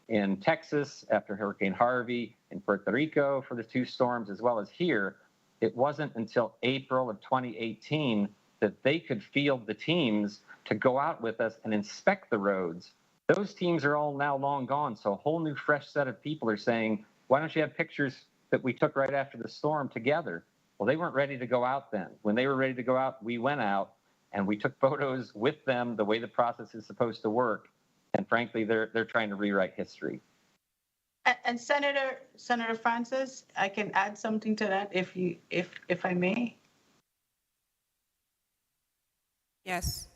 Speaker 6: in Texas after Hurricane Harvey, in Puerto Rico for the 2 storms, as well as here. It wasn't until April of 2018 that they could field the teams to go out with us and inspect the roads. Those teams are all now long gone, so a whole new fresh set of people are saying, why don't you have pictures that we took right after the storm together? Well, they weren't ready to go out then. When they were ready to go out, we went out and we took photos with them the way the process is supposed to work. And frankly, they're trying to rewrite history.
Speaker 3: And Senator Francis, I can add something to that if I may.
Speaker 1: Yes.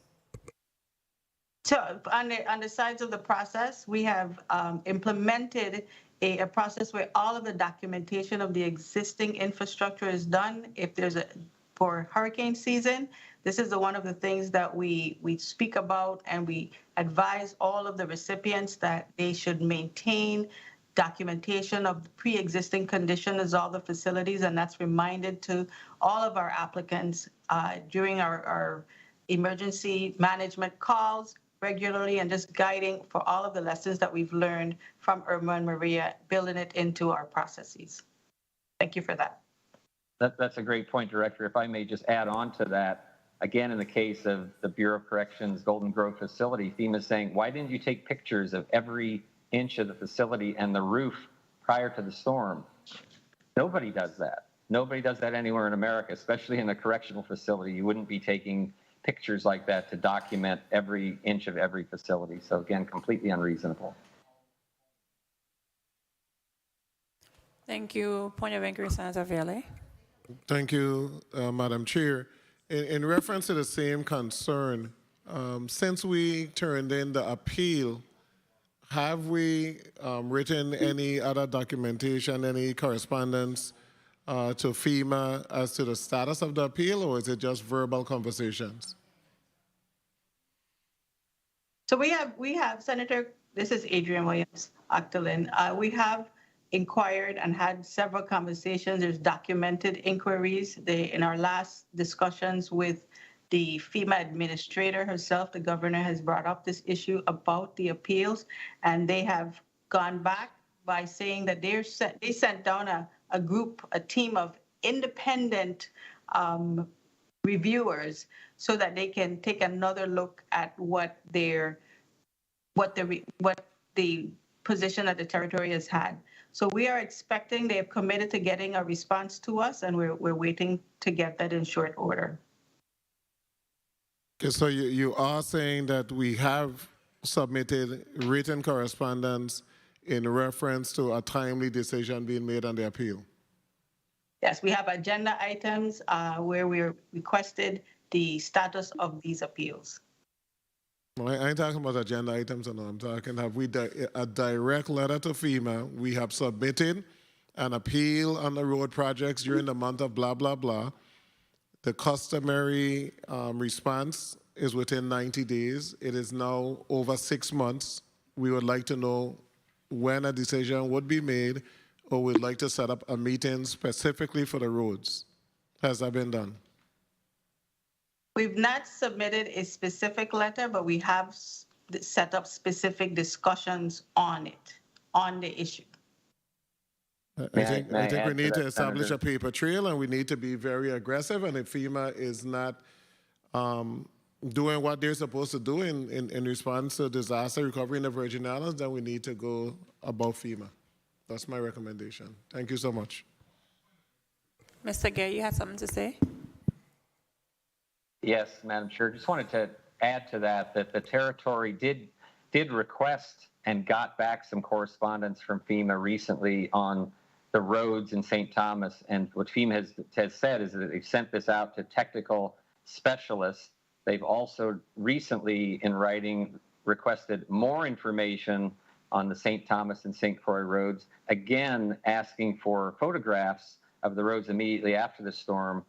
Speaker 3: So on the sides of the process, we have implemented a process where all of the documentation of the existing infrastructure is done. If there's for hurricane season, this is one of the things that we speak about, and we advise all of the recipients that they should maintain documentation of the pre-existing condition as all the facilities, and that's reminded to all of our applicants during our emergency management calls regularly, and just guiding for all of the lessons that we've learned from Irma and Maria, building it into our processes. Thank you for that.
Speaker 6: That's a great point, Director. If I may just add on to that, again, in the case of the Bureau of Corrections Golden Grove facility, FEMA is saying, why didn't you take pictures of every inch of the facility and the roof prior to the storm? Nobody does that. Nobody does that anywhere in America, especially in a correctional facility. You wouldn't be taking pictures like that to document every inch of every facility. So again, completely unreasonable.
Speaker 1: Thank you. Point of inquiry, Senator Veerle.
Speaker 10: Thank you, Madam Chair. In reference to the same concern, since we turned in the appeal, have we written any other documentation, any correspondence to FEMA as to the status of the appeal, or is it just verbal conversations?
Speaker 3: So we have Senator, this is Adrienne Williams Octolin. We have inquired and had several conversations. There's documented inquiries. In our last discussions with the FEMA administrator herself, the governor has brought up this issue about the appeals, and they have gone back by saying that they sent down a team of independent reviewers so that they can take another look at what the position that the territory has had. So we are expecting, they have committed to getting a response to us, and we're waiting to get that in short order.
Speaker 10: Okay, so you are saying that we have submitted written correspondence in reference to a timely decision being made on the appeal?
Speaker 3: Yes, we have agenda items where we requested the status of these appeals.
Speaker 10: Well, I ain't talking about agenda items, and I'm talking, have we a direct letter to FEMA? We have submitted an appeal on the road projects during the month of blah, blah, blah. The customary response is within 90 days. It is now over 6 months. We would like to know when a decision would be made, or we'd like to set up a meeting specifically for the roads. Has that been done?
Speaker 3: We've not submitted a specific letter, but we have set up specific discussions on it, on the issue.
Speaker 10: I think we need to establish a paper trail, and we need to be very aggressive. And if FEMA is not doing what they're supposed to do in response to disaster recovery in the Virgin Islands, then we need to go above FEMA. That's my recommendation. Thank you so much.
Speaker 1: Mr. Gay, you had something to say?
Speaker 6: Yes, Madam Chair. Just wanted to add to that the territory did request and got back some correspondence from FEMA recently on the roads in St. Thomas. And what FEMA has said is that they've sent this out to technical specialists. They've also recently, in writing, requested more information on the St. Thomas and St. Croix roads, again asking for photographs of the roads immediately after the storm.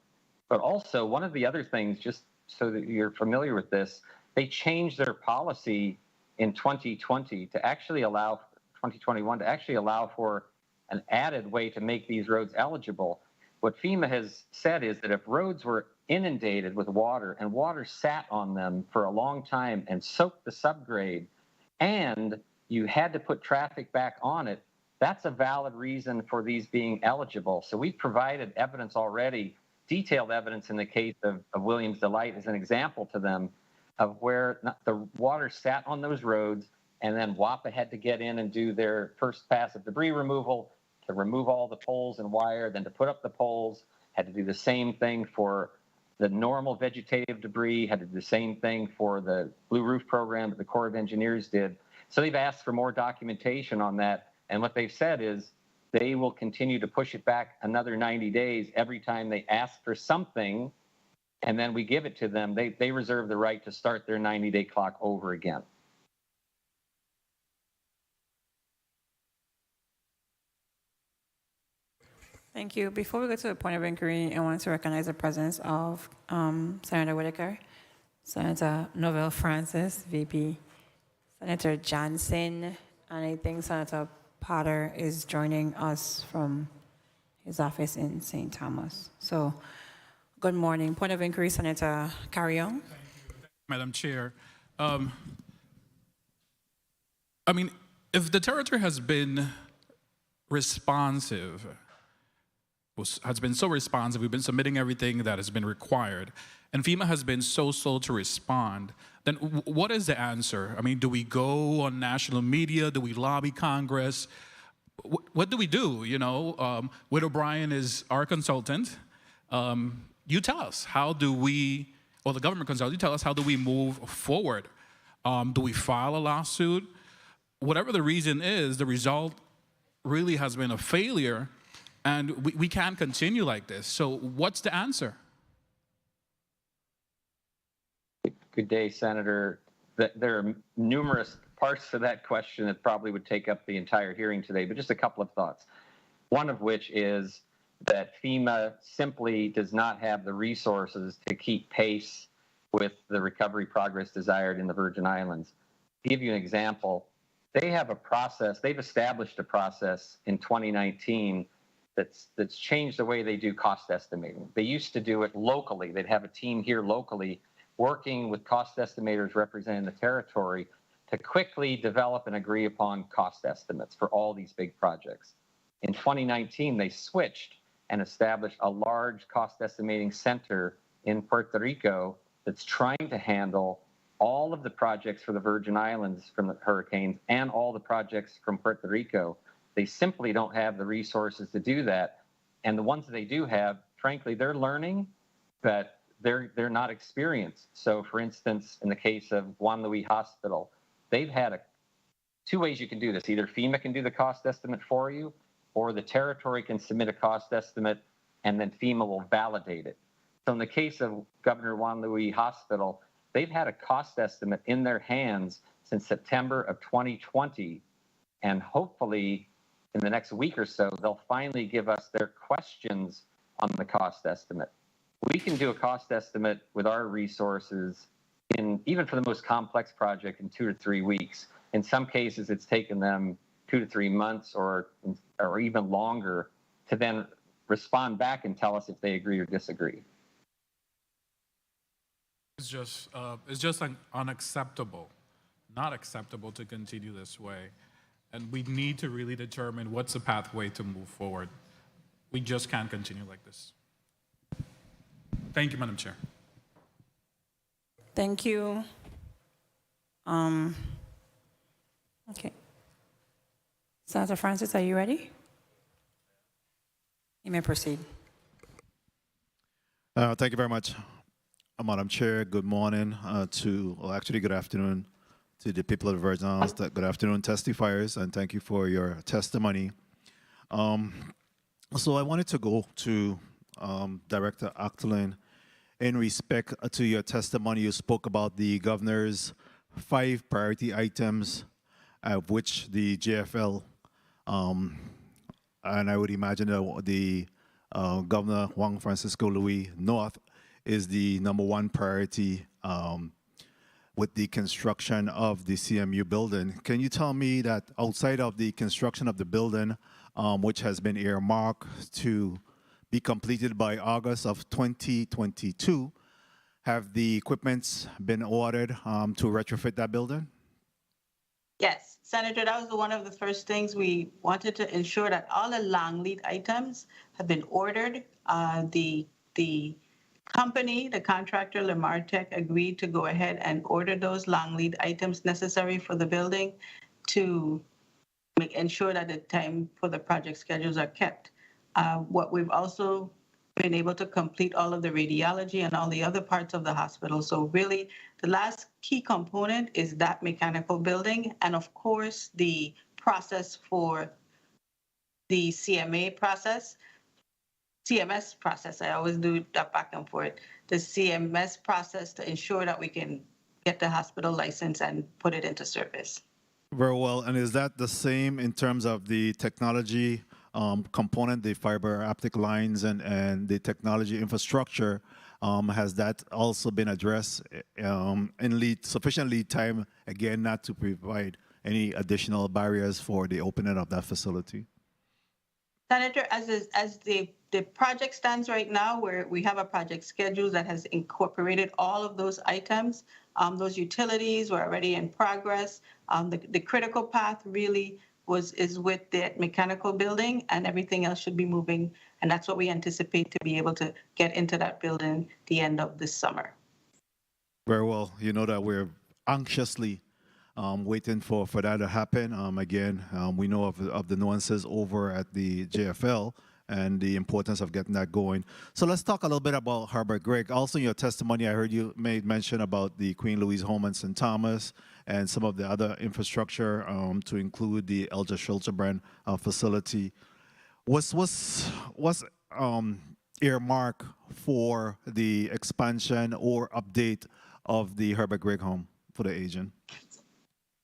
Speaker 6: But also, one of the other things, just so that you're familiar with this, they changed their policy in 2020 to actually allow, 2021, to actually allow for an added way to make these roads eligible. what FEMA has said is that if roads were inundated with water and water sat on them for a long time and soaked the subgrade, and you had to put traffic back on it, that's a valid reason for these being eligible. So we've provided evidence already, detailed evidence in the case of Williams Delight as an example to them of where the water sat on those roads, and then WAPA had to get in and do their first pass of debris removal to remove all the poles and wire, then to put up the poles, had to do the same thing for the normal vegetative debris, had to do the same thing for the Blue Roof program that the Corps of Engineers did. So they've asked for more documentation on that. And what they've said is they will continue to push it back another 90 days every time they ask for something, and then we give it to them. They reserve the right to start their 90-day clock over again.
Speaker 1: Thank you. Before we go to the point of inquiry, I want to recognize the presence of Senator Whitaker, Senator Novell Francis, VP, Senator Johnson, and I think Senator Potter is joining us from his office in St. Thomas. So, good morning. Point of inquiry, Senator Carrion.
Speaker 11: Madam Chair. I mean, if the territory has been responsive, has been so responsive, we've been submitting everything that has been required, and FEMA has been so slow to respond, then what is the answer? I mean, do we go on national media? Do we lobby Congress? What do we do? You know, Whit O'Brien is our consultant. You tell us, how do we, or the government consultant, you tell us, how do we move forward? Do we file a lawsuit? Whatever the reason is, the result really has been a failure, and we can't continue like this. So what's the answer?
Speaker 6: Good day, Senator. There are numerous parts to that question that probably would take up the entire hearing today, but just a couple of thoughts. One of which is that FEMA simply does not have the resources to keep pace with the recovery progress desired in the Virgin Islands. To give you an example, they have a process, they've established a process in 2019 that's changed the way they do cost estimating. They used to do it locally. They'd have a team here locally working with cost estimators representing the territory to quickly develop and agree upon cost estimates for all these big projects. In 2019, they switched and established a large cost estimating center in Puerto Rico that's trying to handle all of the projects for the Virgin Islands from the hurricanes and all the projects from Puerto Rico. They simply don't have the resources to do that. And the ones that they do have, frankly, they're learning, but they're not experienced. So for instance, in the case of Juan Luis Hospital, they've had two ways you can do this. Either FEMA can do the cost estimate for you, or the territory can submit a cost estimate and then FEMA will validate it. So in the case of Governor Juan Luis Hospital, they've had a cost estimate in their hands since September of 2020. And hopefully in the next week or so, they'll finally give us their questions on the cost estimate. We can do a cost estimate with our resources even for the most complex project in 2 to 3 weeks. In some cases, it's taken them 2 to 3 months or even longer to then respond back and tell us if they agree or disagree.
Speaker 11: It's just unacceptable, not acceptable to continue this way. And we need to really determine what's the pathway to move forward. We just can't continue like this. Thank you, Madam Chair.
Speaker 1: Thank you. Okay. Senator Francis, are you ready? You may proceed.
Speaker 9: Thank you very much, Madam Chair. Good morning actually good afternoon to the people of the Virgin Islands. Good afternoon, testifiers, and thank you for your testimony. So I wanted to go to Director Actolin. In respect to your testimony, you spoke about the governor's 5 priority items, of which the JFL, and I would imagine the Governor Juan Francisco Luis North is the #1 priority with the construction of the CMU building. Can you tell me that outside of the construction of the building, which has been earmarked to be completed by August of 2022. Have the equipments been ordered to retrofit that building?
Speaker 3: Yes, Senator, that was one of the first things we wanted to ensure that all the long lead items have been ordered. The company, the contractor, Lamar Tech, agreed to go ahead and order those long lead items necessary for the building to ensure that the time for the project schedules are kept. What we've also been able to complete all of the radiology and all the other parts of the hospital. So really, the last key component is that mechanical building, and of course, the process for the CMS process. I always do that back and forth. The CMS process to ensure that we can get the hospital license and put it into service.
Speaker 9: Very well. And is that the same in terms of the technology component, the fiber optic lines and the technology infrastructure? Has that also been addressed in sufficient lead time, again, not to provide any additional barriers for the opening of that facility?
Speaker 3: Senator, as the project stands right now, where we have a project schedule that has incorporated all of those items, those utilities were already in progress. The critical path really is with the mechanical building, and everything else should be moving. And that's what we anticipate to be able to get into that building the end of this summer.
Speaker 9: Very well. You know that we're anxiously waiting for that to happen. Again, we know of the nuances over at the JFL and the importance of getting that going. So let's talk a little bit about Herbert Gregg. Also in your testimony, I heard you made mention about the Queen Louise Home in St. Thomas and some of the other infrastructure to include the Elja Schulterbrand facility. What's earmarked for the expansion or update of the Herbert Gregg Home for the agent?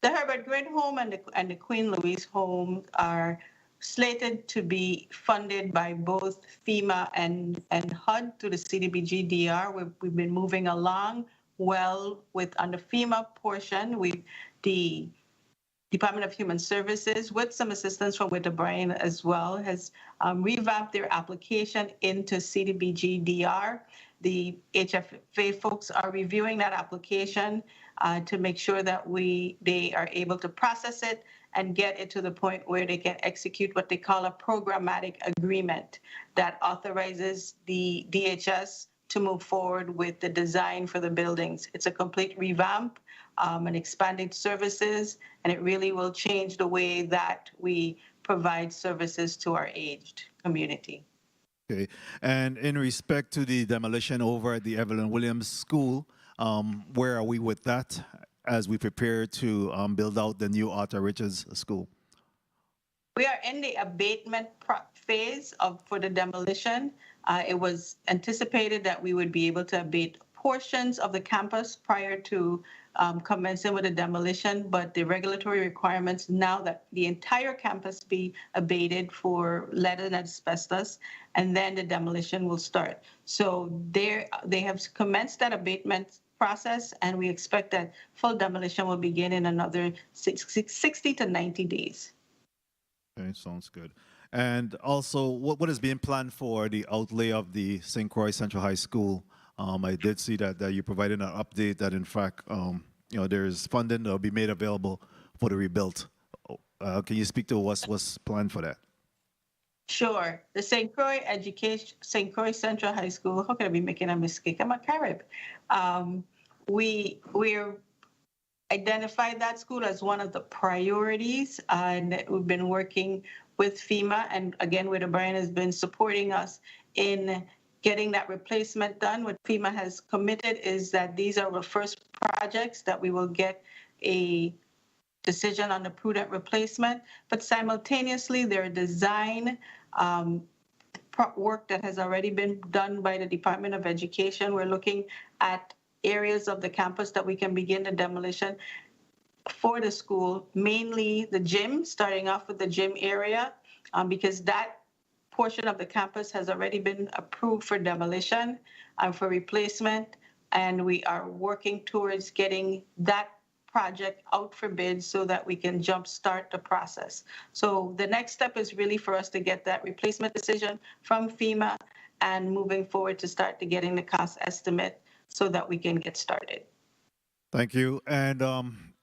Speaker 3: The Herbert Gregg Home and the Queen Louise Home are slated to be funded by both FEMA and HUD through the CDBG DR. We've been moving along well on the FEMA portion. The Department of Human Services, with some assistance from Whit O'Brien as well, has revamped their application into CDBG DR. The HFA folks are reviewing that application to make sure that they are able to process it and get it to the point where they can execute what they call a programmatic agreement that authorizes the DHS to move forward with the design for the buildings. It's a complete revamp and expanded services, and it really will change the way that we provide services to our aged community.
Speaker 9: Okay. And in respect to the demolition over at the Evelyn Williams School, where are we with that as we prepare to build out the new Arthur Richards School?
Speaker 3: We are in the abatement phase for the demolition. It was anticipated that we would be able to abate portions of the campus prior to commencing with the demolition, but the regulatory requirements now that the entire campus be abated for lead and asbestos, and then the demolition will start. So they have commenced that abatement process, and we expect that full demolition will begin in another 60 to 90 days.
Speaker 9: Okay, sounds good. And also, what is being planned for the outlay of the St. Croix Central High School? I did see that you provided an update that, in fact, there's funding that will be made available for the rebuild. Can you speak to what's planned for that?
Speaker 3: Sure. The St. Croix Central High School, how can I be making a mistake? I'm a Carib. We're identified that school as one of the priorities, and we've been working with FEMA, and again, Whit O'Brien has been supporting us in getting that replacement done. What FEMA has committed is that these are the first projects that we will get a decision on the prudent replacement, but simultaneously there are design work that has already been done by the Department of Education. We're looking at areas of the campus that we can begin the demolition for the school, mainly the gym, starting off with the gym area, because that portion of the campus has already been approved for demolition and for replacement, and we are working towards getting that project out for bid so that we can jumpstart the process. So the next step is really for us to get that replacement decision from FEMA and moving forward to start to getting the cost estimate so that we can get started.
Speaker 9: Thank you. And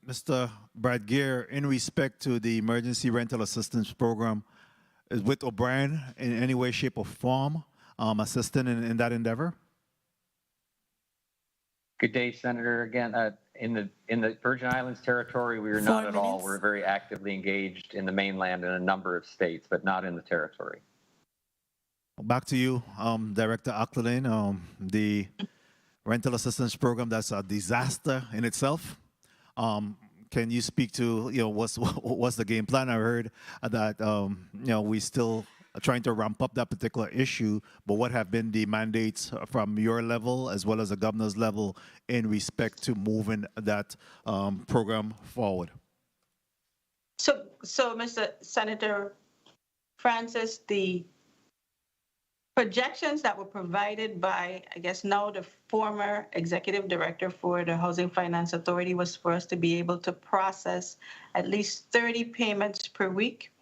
Speaker 9: Mr. Brad Gear, in respect to the emergency rental assistance program, is with O'Brien in any way, shape, or form assisting in that endeavor?
Speaker 6: Good day, Senator. Again, in the Virgin Islands territory, we are not at all. We're very actively engaged in the mainland in a number of states, but not in the territory.
Speaker 9: Back to you, Director Acklin. The rental assistance program, that's a disaster in itself. Can you speak to, what's the game plan? I heard that, we still are trying to ramp up that particular issue, but what have been the mandates from your level as well as the governor's level in respect to moving that program forward?
Speaker 3: So, Mr. Senator Francis, the projections that were provided by, I guess now the former executive director for the Housing Finance Authority was for us to be able to process at least 30 payments per week.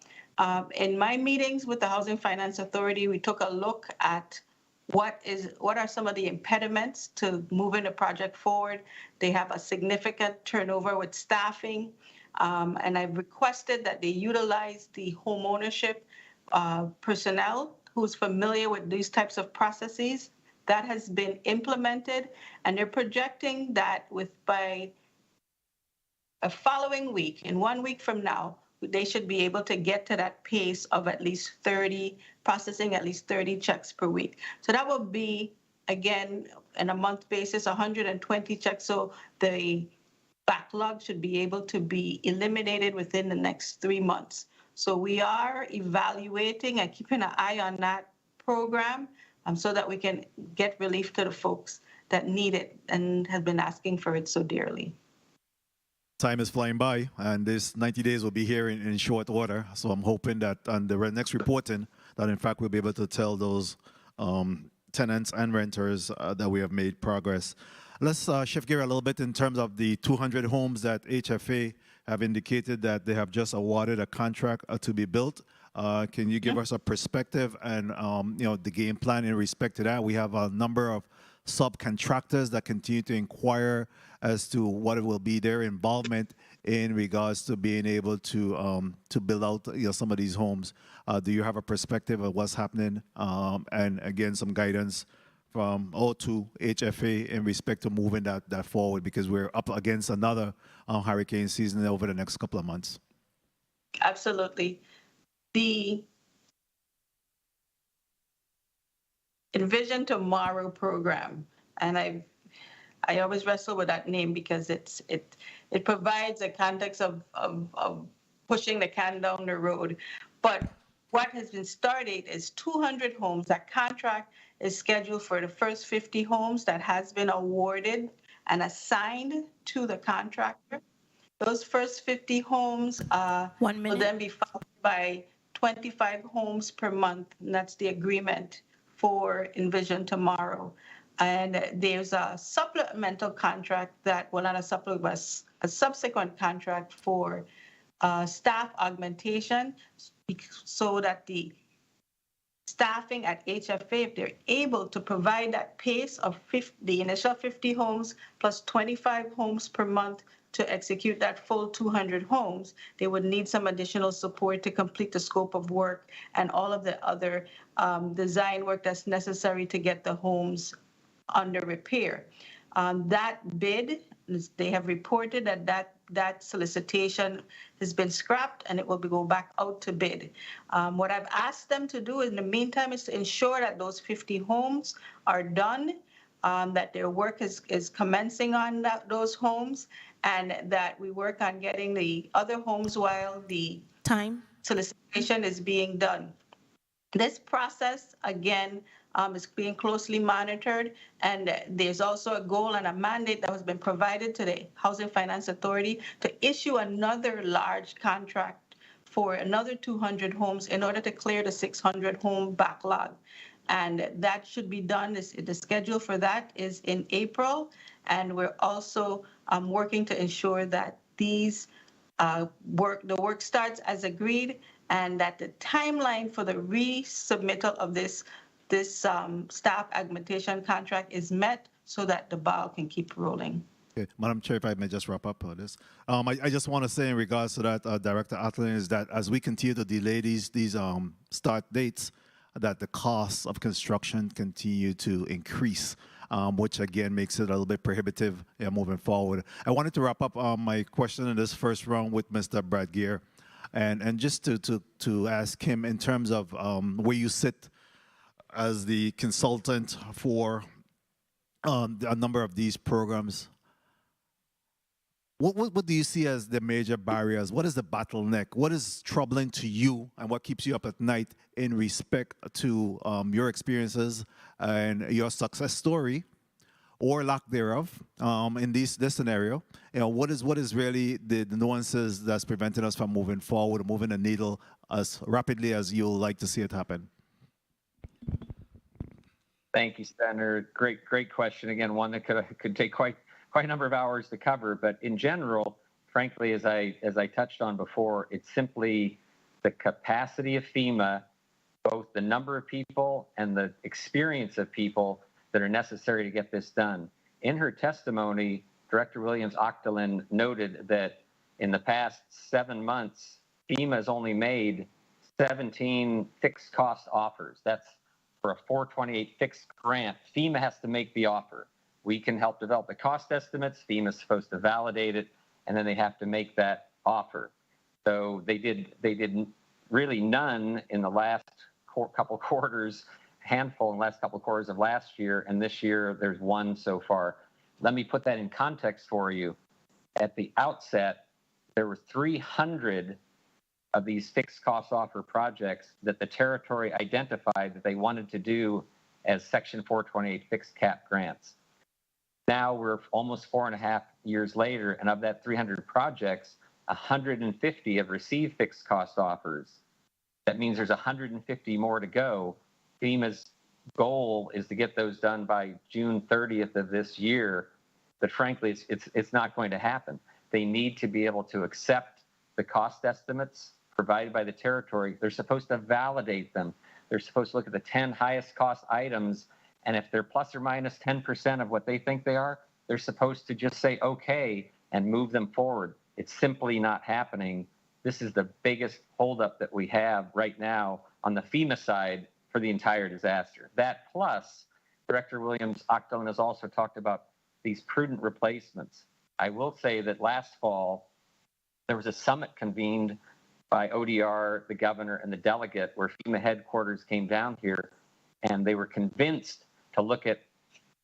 Speaker 3: In my meetings with the Housing Finance Authority, we took a look at what are some of the impediments to moving the project forward. They have a significant turnover with staffing, and I've requested that they utilize the home ownership personnel who's familiar with these types of processes. That has been implemented, and they're projecting that by a following week, in 1 week from now, they should be able to get to that pace of at least 30, processing at least 30 checks per week. So that will be, again, on a month basis, 120 checks. So the backlog should be able to be eliminated within the next 3 months. So we are evaluating and keeping an eye on that program so that we can get relief to the folks that need it and have been asking for it so dearly.
Speaker 9: Time is flying by, and this 90 days will be here in short order. So I'm hoping that on the next reporting, that in fact we'll be able to tell those tenants and renters that we have made progress. Let's shift gear a little bit in terms of the 200 homes that HFA have indicated that they have just awarded a contract to be built. Can you give us a perspective and the game plan in respect to that? We have a number of subcontractors that continue to inquire as to what will be their involvement in regards to being able to build out some of these homes. Do you have a perspective of what's happening? And again, some guidance from O2 HFA in respect to moving that forward, because we're up against another hurricane season over the next couple of months.
Speaker 3: Absolutely. The Envision Tomorrow program, and I always wrestle with that name because it provides a context of pushing the can down the road. But what has been started is 200 homes. That contract is scheduled for the first 50 homes that has been awarded and assigned to the contractor. Those first 50 homes will then be followed by 25 homes per month, and that's the agreement for Envision Tomorrow. And there's a supplemental contract that, well, not a supplement, but a subsequent contract for staff augmentation so that the staffing at HFA, if they're able to provide that pace of the initial 50 homes plus 25 homes per month to execute that full 200 homes, they would need some additional support to complete the scope of work and all of the other design work that's necessary to get the homes under repair. That bid, they have reported that solicitation has been scrapped and it will go back out to bid. What I've asked them to do in the meantime is to ensure that those 50 homes are done, that their work is commencing on those homes, and that we work on getting the other homes while the solicitation is being done. This process, again, is being closely monitored, and there's also a goal and a mandate that has been provided to the Housing Finance Authority to issue another large contract for another 200 homes in order to clear the 600 home backlog. And that should be done. The schedule for that is in April, and we're also working to ensure that the work starts as agreed, and that the timeline for the resubmittal of this this staff augmentation contract is met so that the ball can keep rolling.
Speaker 9: Okay. Madam Chair, if I may just wrap up this. I just want to say in regards to that, Director Atlin, is that as we continue to delay these start dates, that the costs of construction continue to increase, which again makes it a little bit prohibitive moving forward. I wanted to wrap up my question in this first round with Mr. Brad Gear, and just to ask him in terms of where you sit as the consultant for a number of these programs. What do you see as the major barriers? What is the bottleneck? What is troubling to you, and what keeps you up at night in respect to your experiences and your success story, or lack thereof, in this scenario? You know, what is really the nuances that's preventing us from moving forward, moving the needle as rapidly as you'll like to see it happen?
Speaker 6: Thank you, Senator. Great question. Again, one that could take quite a number of hours to cover, but in general, frankly, as I touched on before, it's simply the capacity of FEMA, both the number of people and the experience of people that are necessary to get this done. In her testimony, Director Williams-Octolin noted that in the past 7 months, FEMA has only made 17 fixed cost offers. That's for a 428 fixed grant. FEMA has to make the offer. We can help develop the cost estimates. FEMA is supposed to validate it, and then they have to make that offer. So they did really none in the last couple quarters, handful in the last couple quarters of last year, and this year there's one so far. Let me put that in context for you. At the outset, there were 300 of these fixed cost offer projects that the territory identified that they wanted to do as Section 428 fixed cap grants. Now we're almost 4.5 years later, and of that 300 projects, 150 have received fixed cost offers. That means there's 150 more to go. FEMA's goal is to get those done by June 30th of this year, but frankly, it's not going to happen. They need to be able to accept the cost estimates provided by the territory. They're supposed to validate them. They're supposed to look at the 10 highest cost items, and if they're plus or minus 10% of what they think they are, they're supposed to just say okay and move them forward. It's simply not happening. This is the biggest holdup that we have right now on the FEMA side for the entire disaster. That plus, Director Williams-Octolin has also talked about these prudent replacements. I will say that last fall, there was a summit convened by ODR, the governor, and the delegate, where FEMA headquarters came down here, and they were convinced to look at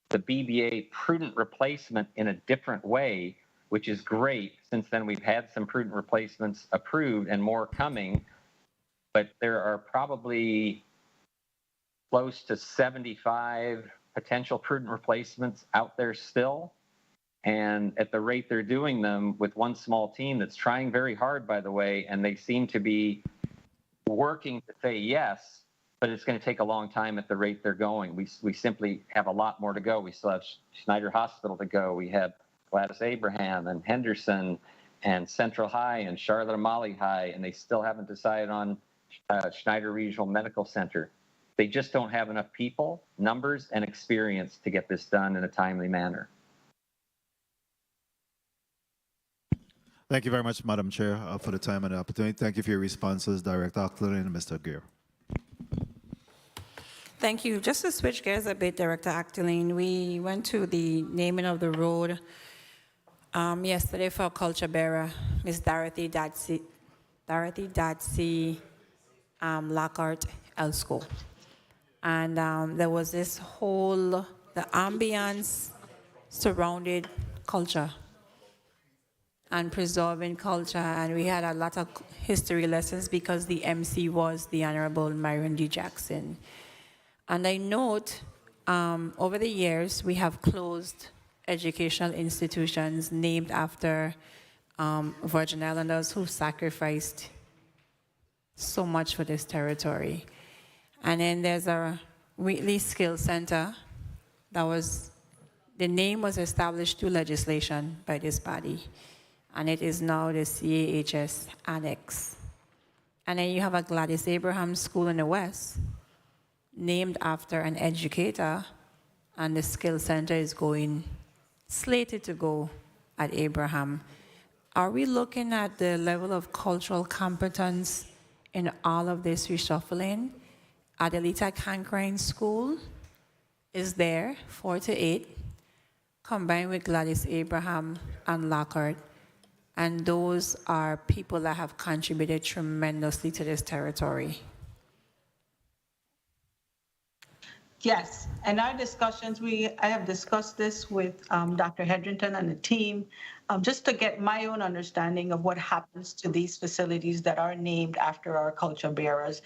Speaker 6: the BBA prudent replacement in a different way, which is great. Since then, we've had some prudent replacements approved and more coming, but there are probably close to 75 potential prudent replacements out there still. And at the rate they're doing them with one small team that's trying very hard, by the way, and they seem to be working to say yes, but it's going to take a long time at the rate they're going. We simply have a lot more to go. We still have Schneider Hospital to go. We have Gladys Abraham and Henderson and Central High and Charlotte Amalie High, and they still haven't decided on Schneider Regional Medical Center. They just don't have enough people, numbers, and experience to get this done in a timely manner.
Speaker 9: Thank you very much, Madam Chair, for the time and the opportunity. Thank you for your responses, Director Octolin and Mr. Gear.
Speaker 1: Thank you. Just to switch gears a bit, Director Octolin, we went to the naming of the road yesterday for Culture Bearer, Miss Dorothy Datsy Lockhart Elsko. And there was this whole, the ambience surrounded culture and preserving culture, and we had a lot of history lessons because the MC was the Honorable Myron D. Jackson. And I note, over the years, we have closed educational institutions named after Virgin Islanders who sacrificed so much for this territory. And then there's a Wheatley Skills Center that was, the name was established through legislation by this body, and it is now the CAHS Annex. And then you have a Gladys Abraham School in the West, named after an educator, and the skill center is slated to go at Abraham. Are we looking at the level of cultural competence in all of this reshuffling? Adelita Cancrine School is there, 4 to 8, combined with Gladys Abraham and Lockhart. And those are people that have contributed tremendously to this territory.
Speaker 3: Yes, in our discussions, I have discussed this with Dr. Hedrington and the team, just to get my own understanding of what happens to these facilities that are named after our culture bearers.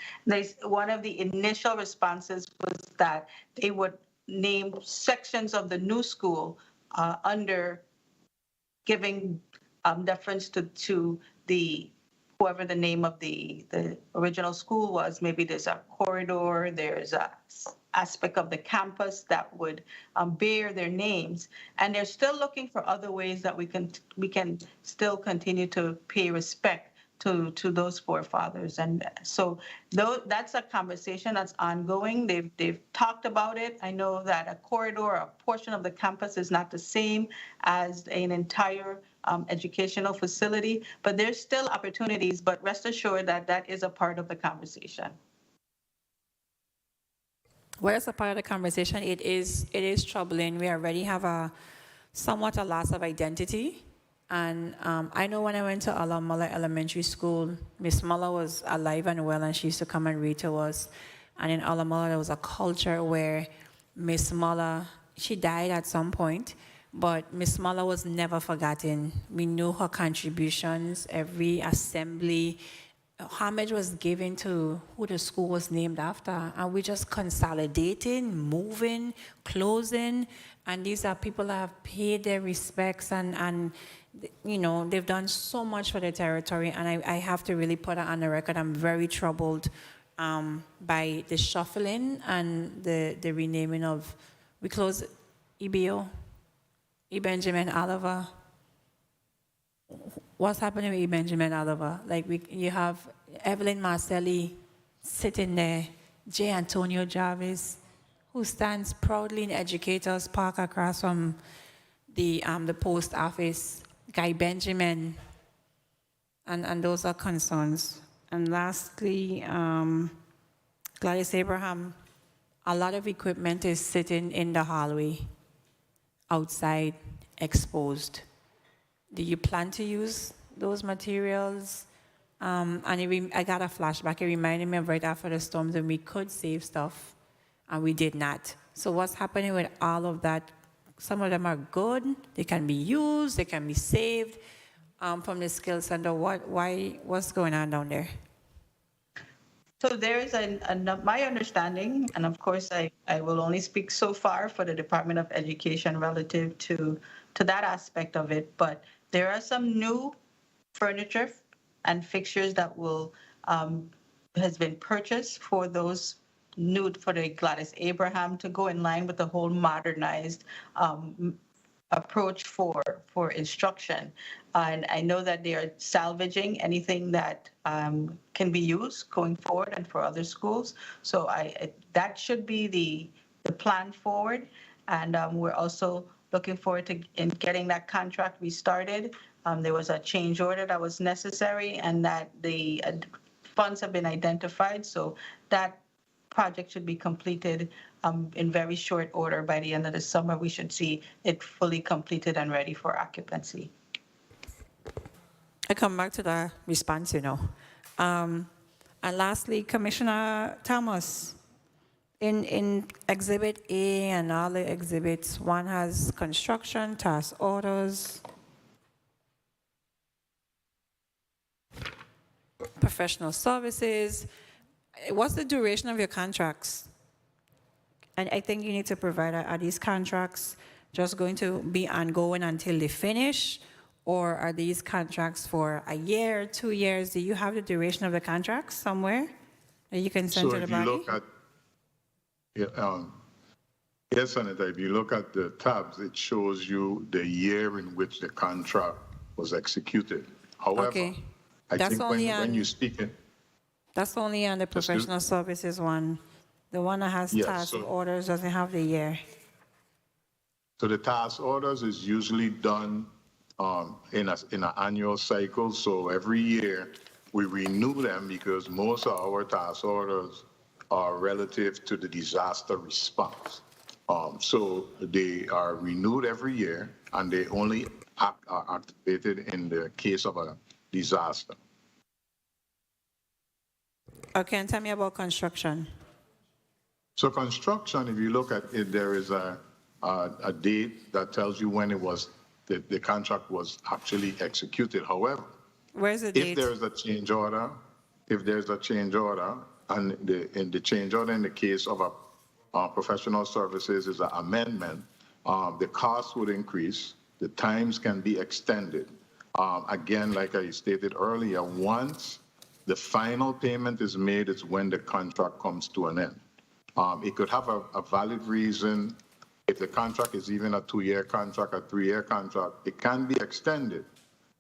Speaker 3: One of the initial responses was that they would name sections of the new school under giving deference to the whoever the name of the original school was. Maybe there's a corridor, there's a aspect of the campus that would bear their names, and they're still looking for other ways that we can still continue to pay respect to those forefathers. And so that's a conversation that's ongoing. They've talked about it. I know that a corridor, a portion of the campus is not the same as an entire educational facility, but there's still opportunities, but rest assured that that is a part of the conversation.
Speaker 1: Well, as a part of the conversation, it is troubling. We already have somewhat a loss of identity. And I know when I went to Ala Elementary School, Miss Muller was alive and well, and she used to come and read to us. And in Ala there was a culture where Miss Muller, she died at some point, but Miss Muller was never forgotten. We knew her contributions, every assembly. Homage was given to who the school was named after, and we just consolidating, moving, closing, and these are people that have paid their respects, and you know, they've done so much for the territory, and I have to really put it on the record. I'm very troubled by the shuffling and the renaming of, we close EBO, E. Benjamin Oliver. What's happening with E. Benjamin Oliver? Like, you have Evelyn Marcelli sitting there, J. Antonio Jarvis, who stands proudly in Educators Park across from the post office, Guy Benjamin, and those are concerns. And lastly, Gladys Abraham, a lot of equipment is sitting in the hallway, outside, exposed. Do you plan to use those materials? And I got a flashback. It reminded me of right after the storms, and we could save stuff, and we did not. So what's happening with all of that? Some of them are good. They can be used. They can be saved from the skill center. What's going on down there?
Speaker 3: So there is my understanding, and of course I will only speak so far for the Department of Education relative to that aspect of it, but there are some new furniture and fixtures that has been purchased for those for the Gladys Abraham to go in line with the whole modernized approach for instruction. And I know that they are salvaging anything that can be used going forward and for other schools. So that should be the plan forward. And we're also looking forward to getting that contract restarted. There was a change order that was necessary, and that the funds have been identified. So that project should be completed in very short order. By the end of the summer, we should see it fully completed and ready for occupancy.
Speaker 1: I come back to the response, And lastly, Commissioner Thomas, in Exhibit A and all the exhibits, one has construction, task orders, professional services. What's the duration of your contracts? And I think you need to provide, are these contracts just going to be ongoing until they finish? Or are these contracts for a year, 2 years? Do you have the duration of the contracts somewhere that you can send to the body?
Speaker 5: Yes, Senator, if you look at the tabs, it shows you the year in which the contract was executed. However,
Speaker 1: Okay.
Speaker 5: I think when you speak it,
Speaker 1: That's only on the professional services one. The one that has
Speaker 5: Yes,
Speaker 1: task
Speaker 5: so-
Speaker 1: orders doesn't have the year.
Speaker 5: So the task orders is usually done in an annual cycle. So every year we renew them because most of our task orders are relative to the disaster response. So they are renewed every year and they only are activated in the case of a disaster.
Speaker 1: Okay, and tell me about construction.
Speaker 5: So construction, if you look at it, there is a date that tells you when the contract was actually executed. However,
Speaker 1: Where's the
Speaker 5: if
Speaker 1: date?
Speaker 5: there is a change order, and the change order in the case of a professional services is an amendment, the cost would increase, the times can be extended. Again, like I stated earlier, once the final payment is made, it's when the contract comes to an end. It could have a valid reason. If the contract is even a 2-year contract, a 3-year contract, it can be extended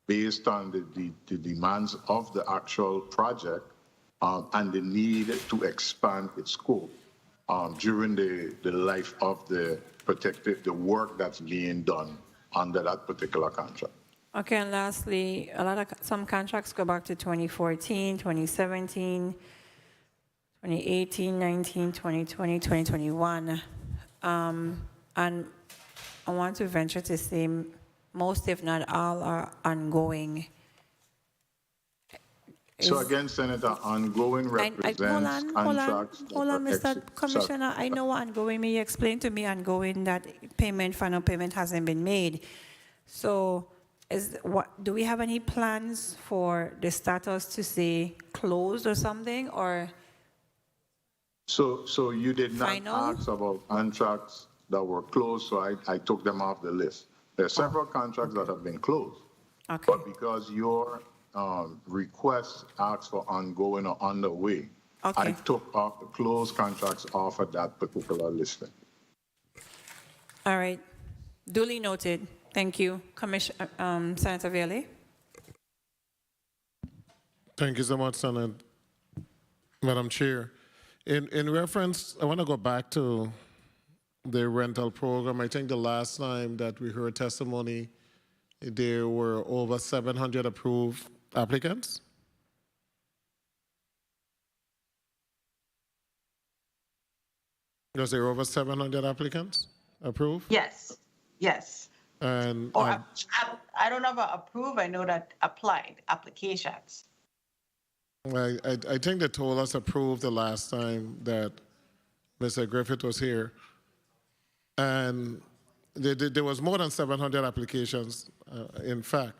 Speaker 5: based on the demands of the actual project and the need to expand its scope during the life of the work that's being done under that particular contract.
Speaker 1: Okay, and lastly, some contracts go back to 2014, 2017, 2018, 19, 2020, 2021. And I want to venture to say most, if not all, are ongoing.
Speaker 5: So again, Senator, ongoing represents contracts.
Speaker 1: Hold on, Mr. Commissioner. I know what ongoing means. You explained to me ongoing that final payment hasn't been made. So do we have any plans for the status to say closed or something, or?
Speaker 5: So you did not
Speaker 1: Final?
Speaker 5: ask about contracts that were closed, so I took them off the list. There are several contracts that have been closed.
Speaker 1: Okay.
Speaker 5: But because your request asks for ongoing or underway,
Speaker 1: Okay.
Speaker 5: I took off the closed contracts off of that particular listing.
Speaker 1: All right. Duly noted. Thank you. Senator Veale.
Speaker 10: Thank you so much, Senator. Madam Chair. In reference, I want to go back to the rental program. I think the last time that we heard testimony, there were over 700 approved applicants. Was there over 700 applicants approved?
Speaker 3: Yes, yes.
Speaker 10: And
Speaker 3: Or I don't know about approve, I know that applied, applications.
Speaker 10: I think they told us approved the last time that Mr. Griffith was here. And there was more than 700 applications, in fact.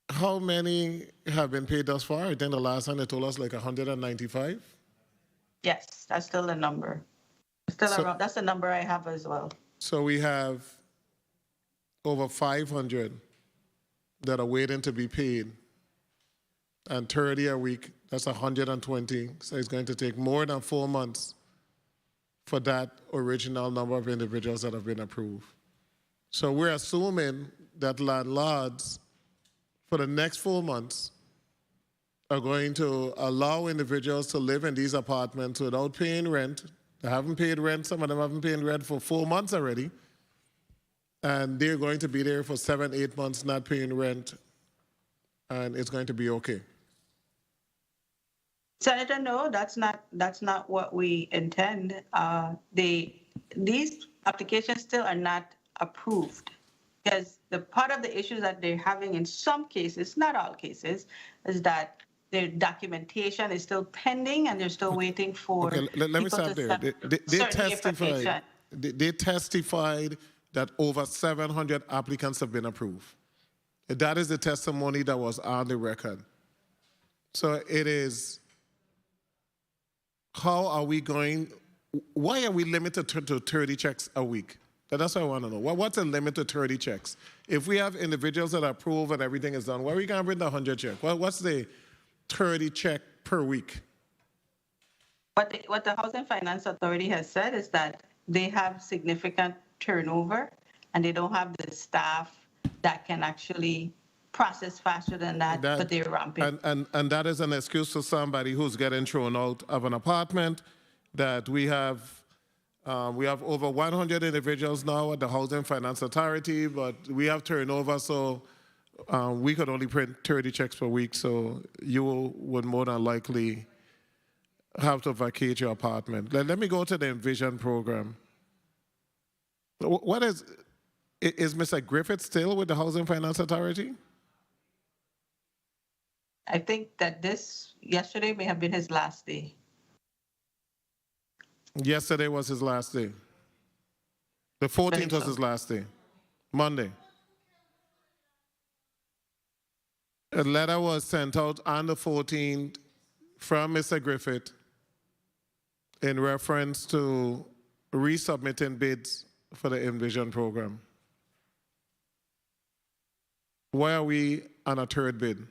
Speaker 10: How many have been paid thus far? I think the last time they told us like 195.
Speaker 3: Yes, that's still the number. Still
Speaker 10: So-
Speaker 3: around, that's the number I have as well.
Speaker 10: So we have over 500 that are waiting to be paid. And 30 a week, that's 120. So it's going to take more than 4 months for that original number of individuals that have been approved. So we're assuming that landlords for the next 4 months are going to allow individuals to live in these apartments without paying rent. They haven't paid rent. Some of them haven't paid rent for 4 months already. And they're going to be there for 7, 8 months not paying rent. And it's going to be okay.
Speaker 3: Senator, no, that's not what we intend. These applications still are not approved because the part of the issues that they're having in some cases, not all cases, is that their documentation is still pending and they're still waiting for.
Speaker 10: Okay, let me
Speaker 3: people
Speaker 10: stop
Speaker 3: to
Speaker 10: there.
Speaker 3: send
Speaker 10: They
Speaker 3: certain
Speaker 10: testified.
Speaker 3: information.
Speaker 10: They testified that over 700 applicants have been approved. That is the testimony that was on the record. So it is. How are we going? Why are we limited to 30 checks a week? That's what I want to know. What's the limit to 30 checks? If we have individuals that are approved and everything is done, why are we going to bring the 100 check? What's the 30 check per week?
Speaker 3: What the Housing Finance Authority has said is that they have significant turnover and they don't have the staff that can actually process faster than that, but they're ramping.
Speaker 10: And that is an excuse to somebody who's getting thrown out of an apartment that we have over 100 individuals now at the Housing Finance Authority, but we have turnover, so we could only print 30 checks per week, so you would more than likely have to vacate your apartment. Let me go to the Envision program. What is Mr. Griffith still with the Housing Finance Authority?
Speaker 3: I think that yesterday may have been his last day.
Speaker 10: Yesterday was his last day. The 14th was his last day. Monday. A letter was sent out on the 14th from Mr. Griffith in reference to resubmitting bids for the Envision program. Why are we on a third bid?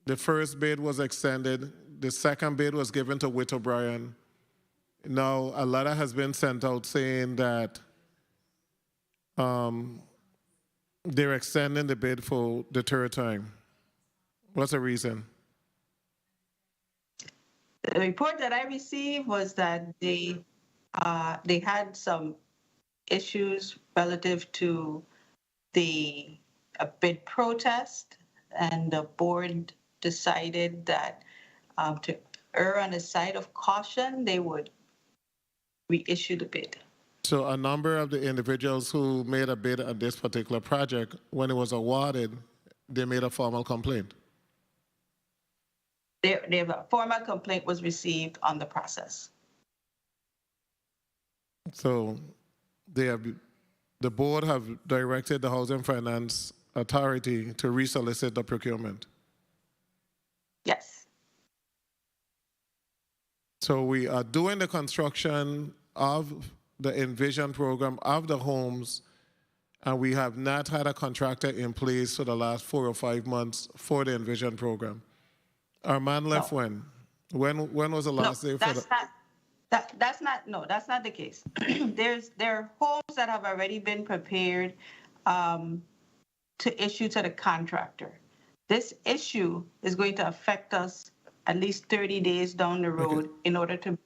Speaker 10: The first bid was extended. The second bid was given to Whit O'Brien. Now, a letter has been sent out saying that they're extending the bid for the third time. What's the reason?
Speaker 3: The report that I received was that they had some issues relative to a bid protest, and the board decided that to err on the side of caution, they would reissue the bid.
Speaker 10: So a number of the individuals who made a bid on this particular project, when it was awarded, they made a formal complaint.
Speaker 3: A formal complaint was received on the process.
Speaker 10: So the board have directed the Housing Finance Authority to resolicit the procurement.
Speaker 3: Yes.
Speaker 10: So we are doing the construction of the Envision program of the homes, and we have not had a contractor in place for the last 4 or 5 months for the Envision program. Our man left when? When was the last day for
Speaker 3: That's not the case. There are homes that have already been prepared to issue to the contractor. This issue is going to affect us at least 30 days down the road in order to,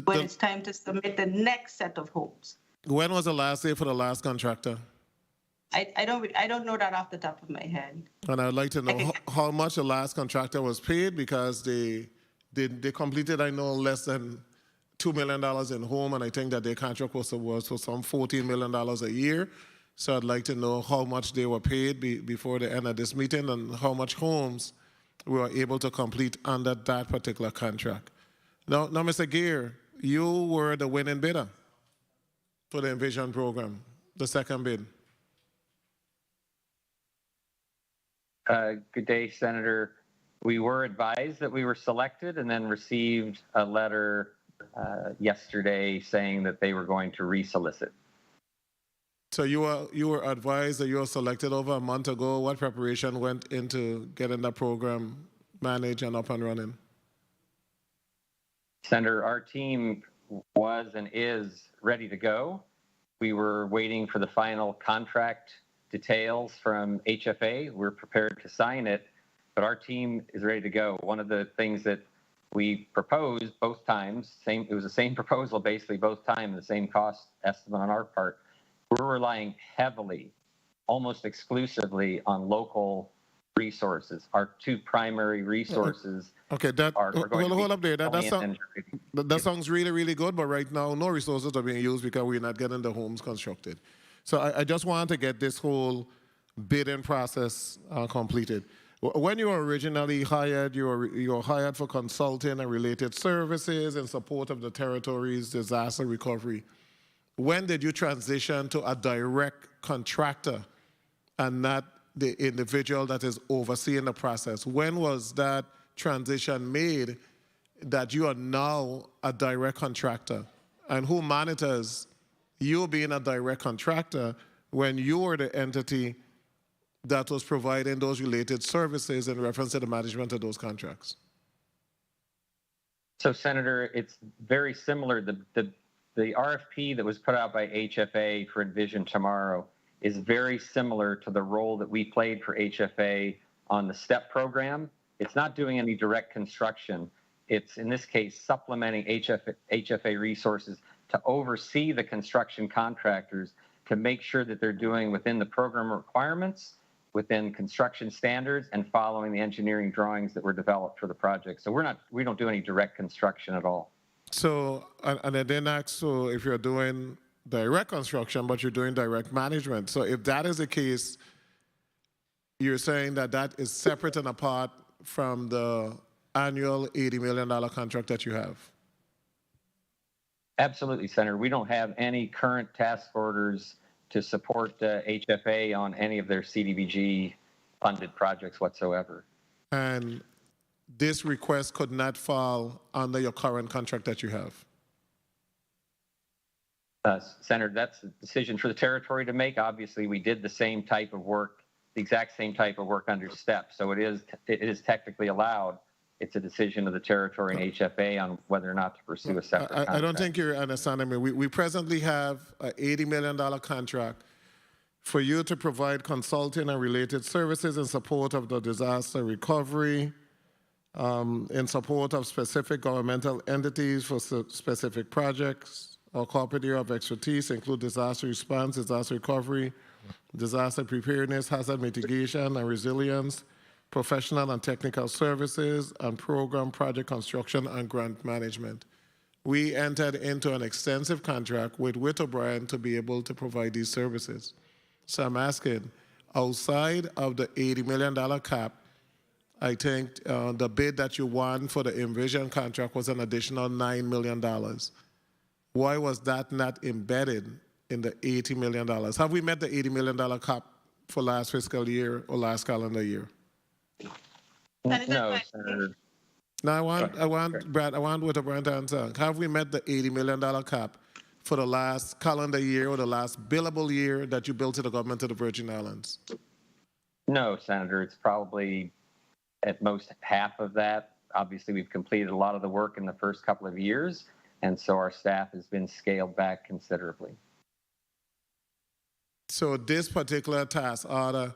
Speaker 3: when it's time to submit the next set of homes.
Speaker 10: When was the last day for the last contractor?
Speaker 3: I don't know that off the top of my head.
Speaker 10: And I'd like to know how much the last contractor was paid, because they completed, I know, less than $2 million in home, and I think that their contract was for some $14 million a year. So I'd like to know how much they were paid before the end of this meeting, and how much homes we were able to complete under that particular contract. Now, Mr. Gear, you were the winning bidder for the Envision program, the second bid.
Speaker 6: Good day, Senator. We were advised that we were selected, and then received a letter yesterday saying that they were going to resolicit.
Speaker 10: So you were advised that you were selected over a month ago. What preparation went into getting that program managed and up and running?
Speaker 6: Senator, our team was and is ready to go. We were waiting for the final contract details from HFA. We're prepared to sign it, but our team is ready to go. One of the things that we proposed both times, it was the same proposal basically both times, the same cost estimate on our part. We're relying heavily, almost exclusively, on local resources. Our two primary resources
Speaker 10: hold up there. That sounds really, really good, but right now no resources are being used because we're not getting the homes constructed. So I just want to get this whole bidding process completed. When you were originally hired, you were hired for consulting and related services in support of the territory's disaster recovery. When did you transition to a direct contractor and not the individual that is overseeing the process? When was that transition made that you are now a direct contractor? And who monitors you being a direct contractor when you were the entity that was providing those related services in reference to the management of those contracts?
Speaker 6: So, Senator, it's very similar. The RFP that was put out by HFA for Envision Tomorrow is very similar to the role that we played for HFA on the STEP program. It's not doing any direct construction. It's in this case supplementing HFA resources to oversee the construction contractors to make sure that they're doing within the program requirements, within construction standards, and following the engineering drawings that were developed for the project. So we don't do any direct construction at all.
Speaker 10: So, and I didn't ask, so if you're doing direct construction, but you're doing direct management. So if that is the case, you're saying that that is separate and apart from the annual $80 million contract that you have?
Speaker 6: Absolutely, Senator. We don't have any current task orders to support HFA on any of their CDBG funded projects whatsoever.
Speaker 10: And this request could not fall under your current contract that you have?
Speaker 6: Senator, that's a decision for the territory to make. Obviously, we did the same type of work, the exact same type of work under STEP. So it is technically allowed. It's a decision of the territory and HFA on whether or not to pursue a separate contract.
Speaker 10: I don't think you're understanding me. We presently have an $80 million contract for you to provide consulting and related services in support of the disaster recovery, in support of specific governmental entities for specific projects. Our corporate area of expertise include disaster response, disaster recovery, disaster preparedness, hazard mitigation and resilience, professional and technical services, and program project construction and grant management. We entered into an extensive contract with Witt O'Brien to be able to provide these services. So I'm asking, outside of the $80 million cap, I think the bid that you won for the Envision contract was an additional $9 million. Why was that not embedded in the $80 million? Have we met the $80 million cap for last fiscal year or last calendar year?
Speaker 6: No, Senator.
Speaker 10: Now I want Witt O'Brien to answer. Have we met the $80 million cap for the last calendar year or the last billable year that you built to the government of the Virgin Islands?
Speaker 6: No, Senator. It's probably at most half of that. Obviously, we've completed a lot of the work in the first couple of years, and so our staff has been scaled back considerably.
Speaker 10: So this particular task order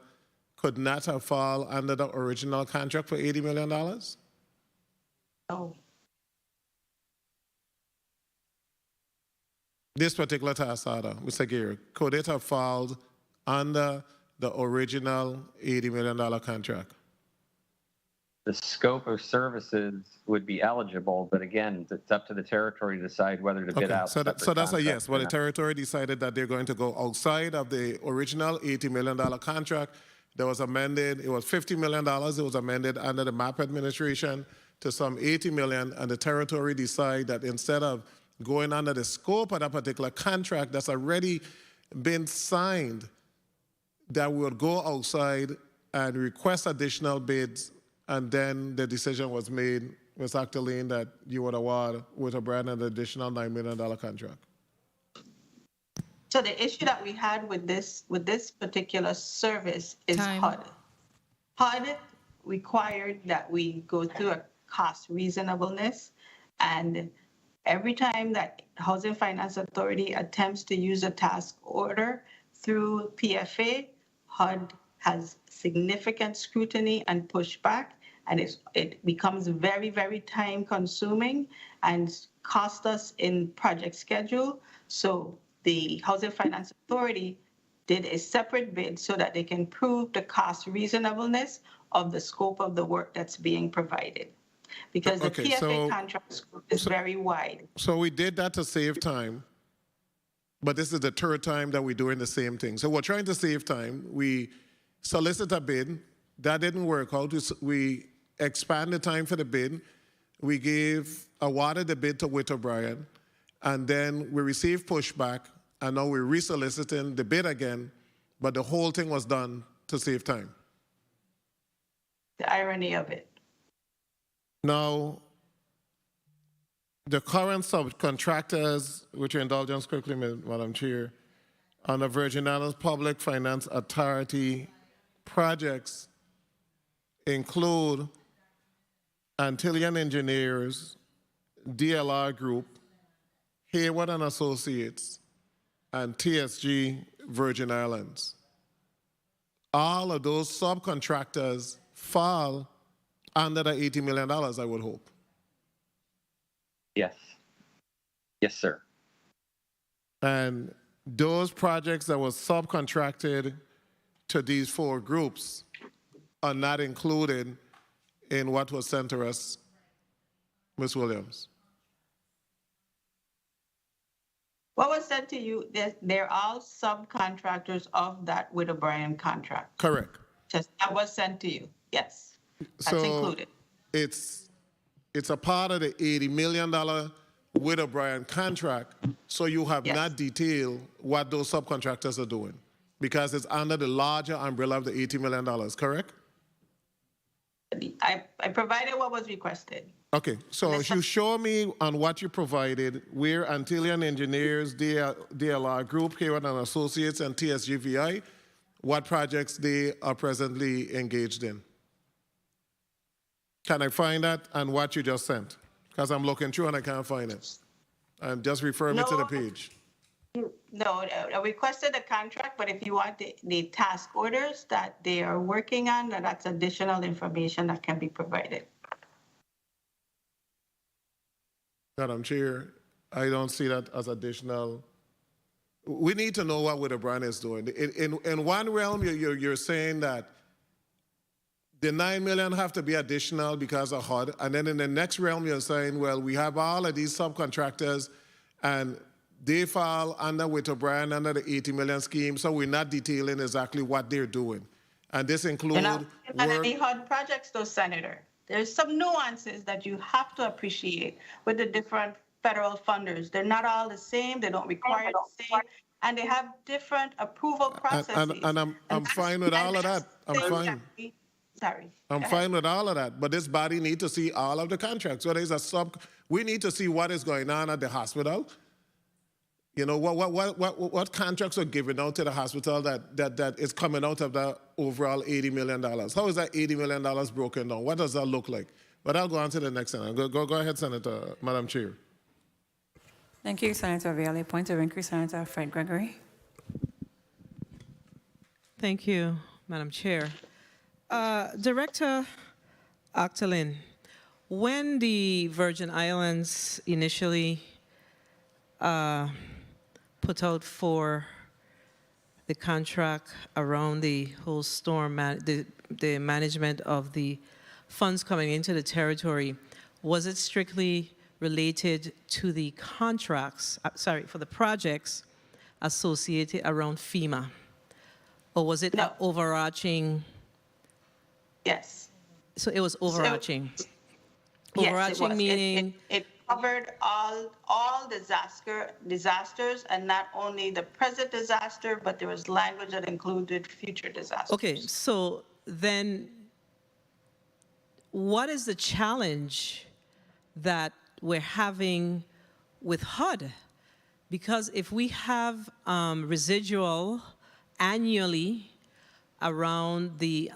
Speaker 10: could not have fallen under the original contract for $80 million?
Speaker 3: No.
Speaker 10: This particular task order, Mr. Gear, could it have fallen under the original $80 million contract?
Speaker 6: The scope of services would be eligible, but again, it's up to the territory to decide whether to bid out.
Speaker 10: So that's a yes. Well, the territory decided that they're going to go outside of the original $80 million contract. That was amended. It was $50 million. It was amended under the MAP administration to some $80 million, and the territory decided that instead of going under the scope of that particular contract that's already been signed, that we would go outside and request additional bids, and then the decision was made, Ms. Octaline, that you would award Witt O'Brien an additional $9 million contract.
Speaker 3: So the issue that we had with this particular service is HUD. HUD required that we go through a cost reasonableness, and every time that Housing Finance Authority attempts to use a task order through PFA, HUD has significant scrutiny and pushback, and it becomes very, very time consuming and cost us in project schedule. So the Housing Finance Authority did a separate bid so that they can prove the cost reasonableness of the scope of the work that's being provided. Because the PFA contract scope is very wide.
Speaker 10: So we did that to save time, but this is the third time that we're doing the same thing. So we're trying to save time. We solicit a bid. That didn't work out. We expand the time for the bid. We awarded the bid to Witt O'Brien, and then we received pushback, and now we're resoliciting the bid again, but the whole thing was done to save time.
Speaker 3: The irony of it.
Speaker 10: Now, the current subcontractors, with your indulgence quickly, Madam Chair, on the Virgin Islands Public Finance Authority projects include Antillean Engineers, DLR Group, Hayward and Associates, and TSG Virgin Islands. All of those subcontractors fall under the $80 million, I would hope.
Speaker 6: Yes. Yes, sir.
Speaker 10: And those projects that were subcontracted to these 4 groups are not included in what was sent to us, Ms. Williams.
Speaker 3: What was sent to you, they're all subcontractors of that Witt O'Brien contract.
Speaker 10: Correct.
Speaker 3: Just that was sent to you. Yes, that's
Speaker 10: So
Speaker 3: included.
Speaker 10: it's a part of the $80 million Witt O'Brien contract, so you have
Speaker 3: Yes.
Speaker 10: not detailed what those subcontractors are doing because it's under the larger umbrella of the $80 million, correct?
Speaker 3: I provided what was requested.
Speaker 10: Okay, so if you show me on what you provided, where Antillean Engineers, DLR Group, Hayward and Associates, and TSGVI, what projects they are presently engaged in. Can I find that and what you just sent? Because I'm looking through and I can't find it. And just refer me to the page.
Speaker 3: No, I requested a contract, but if you want the task orders that they are working on, that's additional information that can be provided.
Speaker 10: Madam Chair, I don't see that as additional. We need to know what Witt O'Brien is doing. In one realm, you're saying that the $9 million have to be additional because of HUD, and then in the next realm, you're saying, well, we have all of these subcontractors, and they fall under Witt O'Brien under the $80 million scheme, so we're not detailing exactly what they're doing. And this includes
Speaker 3: And any HUD projects, though, Senator, there's some nuances that you have to appreciate with the different federal funders. They're not all the same. They don't require the same, and they have different approval processes.
Speaker 10: And I'm fine with all of that. I'm fine.
Speaker 3: Sorry.
Speaker 10: I'm fine with all of that, but this body need to see all of the contracts. Whether it's we need to see what is going on at the hospital. You know, what contracts are given out to the hospital that is coming out of the overall $80 million? How is that $80 million broken down? What does that look like? But I'll go on to the next one. Go ahead, Senator, Madam Chair.
Speaker 1: Thank you, Senator Viale. Point of inquiry, Senator Fred Gregory.
Speaker 12: Thank you, Madam Chair. Director Octolin, when the Virgin Islands initially put out for the contract around the whole storm, the management of the funds coming into the territory, was it strictly related to the contracts, for the projects associated around FEMA? Or was it an overarching?
Speaker 3: Yes.
Speaker 12: So it was overarching.
Speaker 3: Yes,
Speaker 12: Overarching
Speaker 3: it was.
Speaker 12: meaning
Speaker 3: It covered all disasters, and not only the present disaster, but there was language that included future disasters.
Speaker 12: okay, so then what is the challenge that we're having with HUD? Because if we have residual annually around the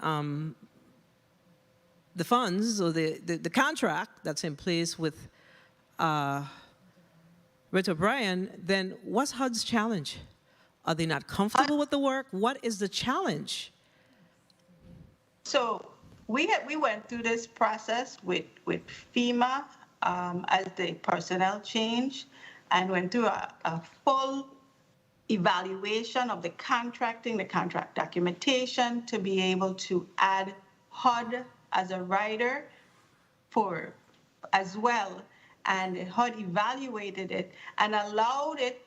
Speaker 12: funds or the contract that's in place with Witt O'Brien, then what's HUD's challenge? Are they not comfortable with the work? What is the challenge?
Speaker 3: So we went through this process with FEMA as the personnel change, and went through a full evaluation of the contracting, the contract documentation, to be able to add HUD as a rider as well. And HUD evaluated it and allowed it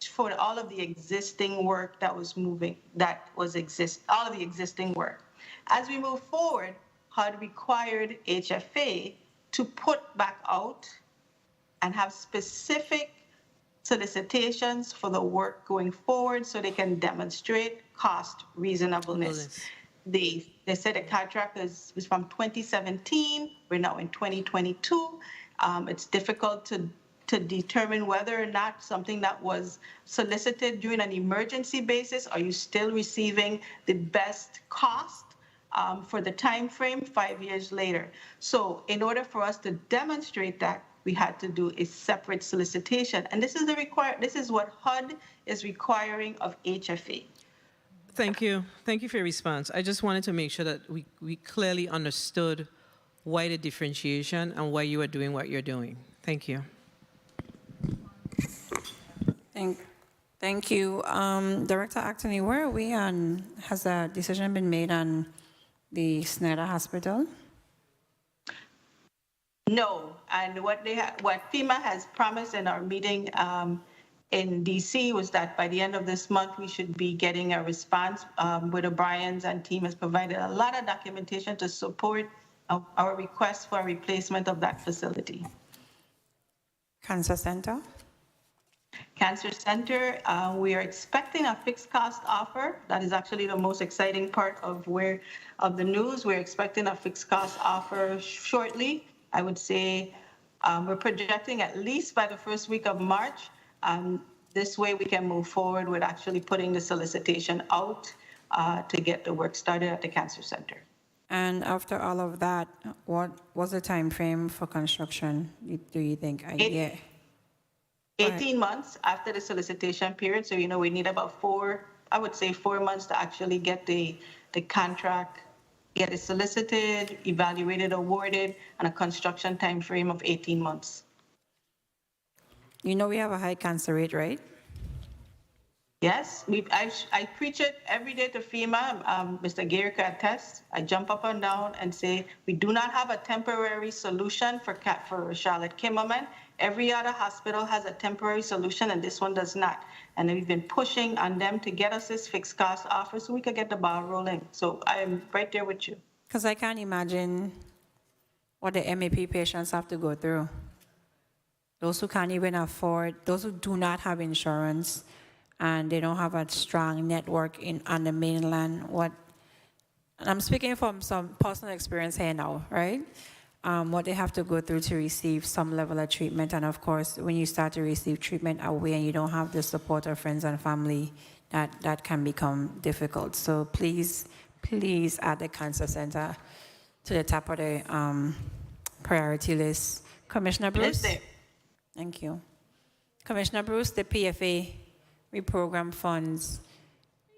Speaker 3: for all of the existing work that was moving, all of the existing work. As we move forward, HUD required HFA to put back out and have specific solicitations for the work going forward so they can demonstrate cost reasonableness. They said the contract was from 2017. We're now in 2022. It's difficult to determine whether or not something that was solicited during an emergency basis, are you still receiving the best cost for the time frame 5 years later? So in order for us to demonstrate that, we had to do a separate solicitation. And this is what HUD is requiring of HFA.
Speaker 12: Thank you. Thank you for your response. I just wanted to make sure that we clearly understood why the differentiation and why you are doing what you're doing. Thank you.
Speaker 1: Thank you. Director Actony, where are we on, has a decision been made on the Snyder Hospital?
Speaker 3: No, and what FEMA has promised in our meeting in DC was that by the end of this month, we should be getting a response. Widow O'Brien's and team has provided a lot of documentation to support our request for a replacement of that facility.
Speaker 1: Cancer Center?
Speaker 3: Cancer Center, we are expecting a fixed cost offer. That is actually the most exciting part of the news. We're expecting a fixed cost offer shortly. I would say we're projecting at least by the first week of March. This way we can move forward with actually putting the solicitation out to get the work started at the Cancer Center.
Speaker 1: And after all of that, what was the time frame for construction, do you think?
Speaker 3: 18 months after the solicitation period. So, we need about 4 months to actually get the contract, get it solicited, evaluated, awarded, and a construction time frame of 18 months.
Speaker 1: We have a high cancer rate, right?
Speaker 3: Yes, I preach it every day to FEMA. Mr. Gear can attest. I jump up and down and say, we do not have a temporary solution for Charlotte Kimmelman. Every other hospital has a temporary solution, and this one does not. And we've been pushing on them to get us this fixed cost offer so we could get the ball rolling. So I'm right there with you.
Speaker 1: Because I can't imagine what the MAP patients have to go through. Those who can't even afford, those who do not have insurance, and they don't have a strong network on the mainland. And I'm speaking from some personal experience here now, right? What they have to go through to receive some level of treatment. And of course, when you start to receive treatment away and you don't have the support of friends and family, that can become difficult. So please add the Cancer Center to the top of the priority list. Commissioner Bruce? Thank you. Commissioner Bruce, the PFA reprogram funds,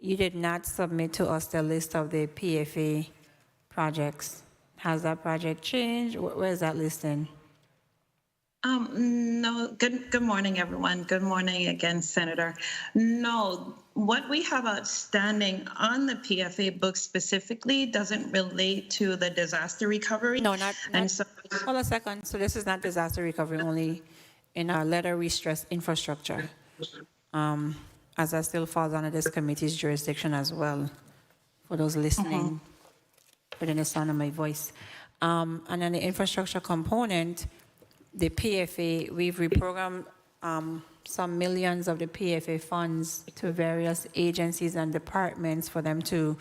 Speaker 1: you did not submit to us the list of the PFA projects. Has that project changed? Where is that listing?
Speaker 4: No. Good morning, everyone. Good morning again, Senator. No, what we have outstanding on the PFA book specifically doesn't relate to the disaster recovery.
Speaker 1: No, not hold a second. So this is not disaster recovery, only in our letter we stress infrastructure. As that still falls under this committee's jurisdiction as well, for those listening within the sound of my voice. And then the infrastructure component, the PFA, we've reprogrammed some millions of the PFA funds to various agencies and departments for them to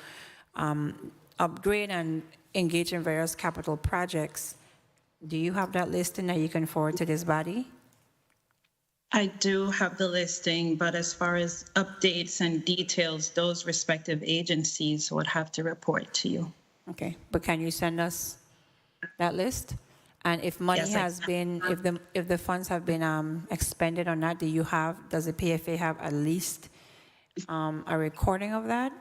Speaker 1: upgrade and engage in various capital projects. Do you have that listing that you can forward to this body?
Speaker 4: I do have the listing, but as far as updates and details, those respective agencies would have to report to you.
Speaker 1: Okay, but can you send us that list? And if money has been, if the funds have been expended or not, does the PFA have at least a recording of that?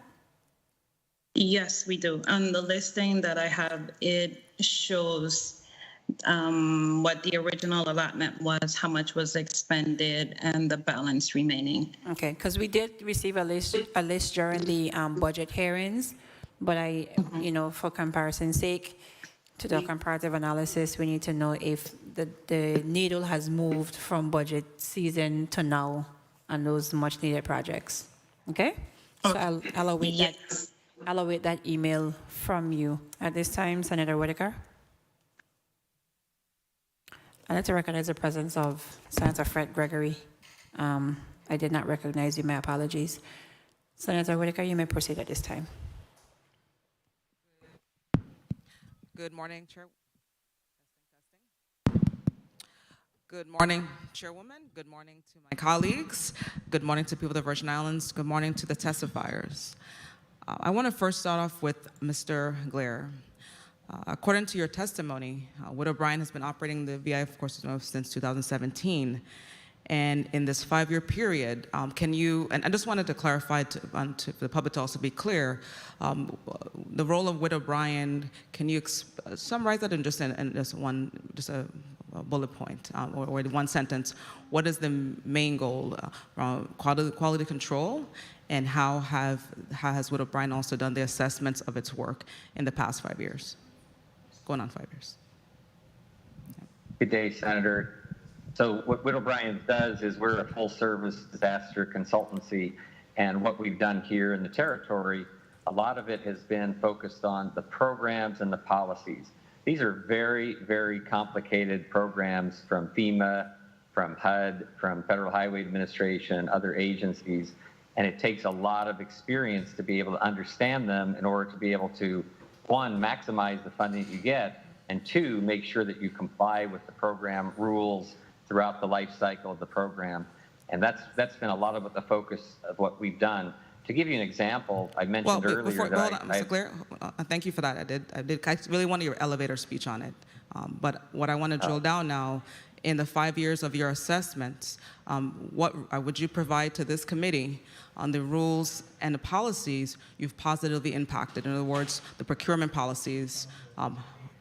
Speaker 4: Yes, we do. On the listing that I have, it shows what the original allotment was, how much was expended, and the balance remaining.
Speaker 1: Okay, because we did receive a list during the budget hearings, but for comparison's sake, to the comparative analysis, we need to know if the needle has moved from budget season to now on those much needed projects. Okay? So I'll await that. I'll await that email from you. At this time, Senator Whitaker. I'd like to recognize the presence of Senator Fred Gregory. I did not recognize you. My apologies. Senator Whitaker, you may proceed at this time.
Speaker 13: Good morning, Chair. Good morning, Chairwoman. Good morning to my colleagues. Good morning to people of the Virgin Islands. Good morning to the testifiers. I want to first start off with Mr. Glare. According to your testimony, Widow O'Brien has been operating the VI, of course, since 2017. And in this 5-year period, can you, and I just wanted to clarify to the public to also be clear, the role of Widow O'Brien, can you summarize that in just bullet point or the one sentence, what is the main goal around quality control, and how has Wood O'Brien also done the assessments of its work in the past 5 years, going on 5 years?
Speaker 6: Good day, Senator. So what Wood O'Brien does is we're a full-service disaster consultancy, and what we've done here in the territory, a lot of it has been focused on the programs and the policies. These are very, very complicated programs from FEMA, from HUD, from Federal Highway Administration, other agencies, and it takes a lot of experience to be able to understand them in order to be able to, one, maximize the funding that you get, and two, make sure that you comply with the program rules throughout the life cycle of the program. And that's been a lot of the focus of what we've done. To give you an example, I mentioned earlier that
Speaker 13: hold on, Mr. Clare, thank you for that. I really wanted your elevator speech on it. But what I want to drill down now, in the 5 years of your assessments, what would you provide to this committee on the rules and the policies you've positively impacted? In other words, the procurement policies,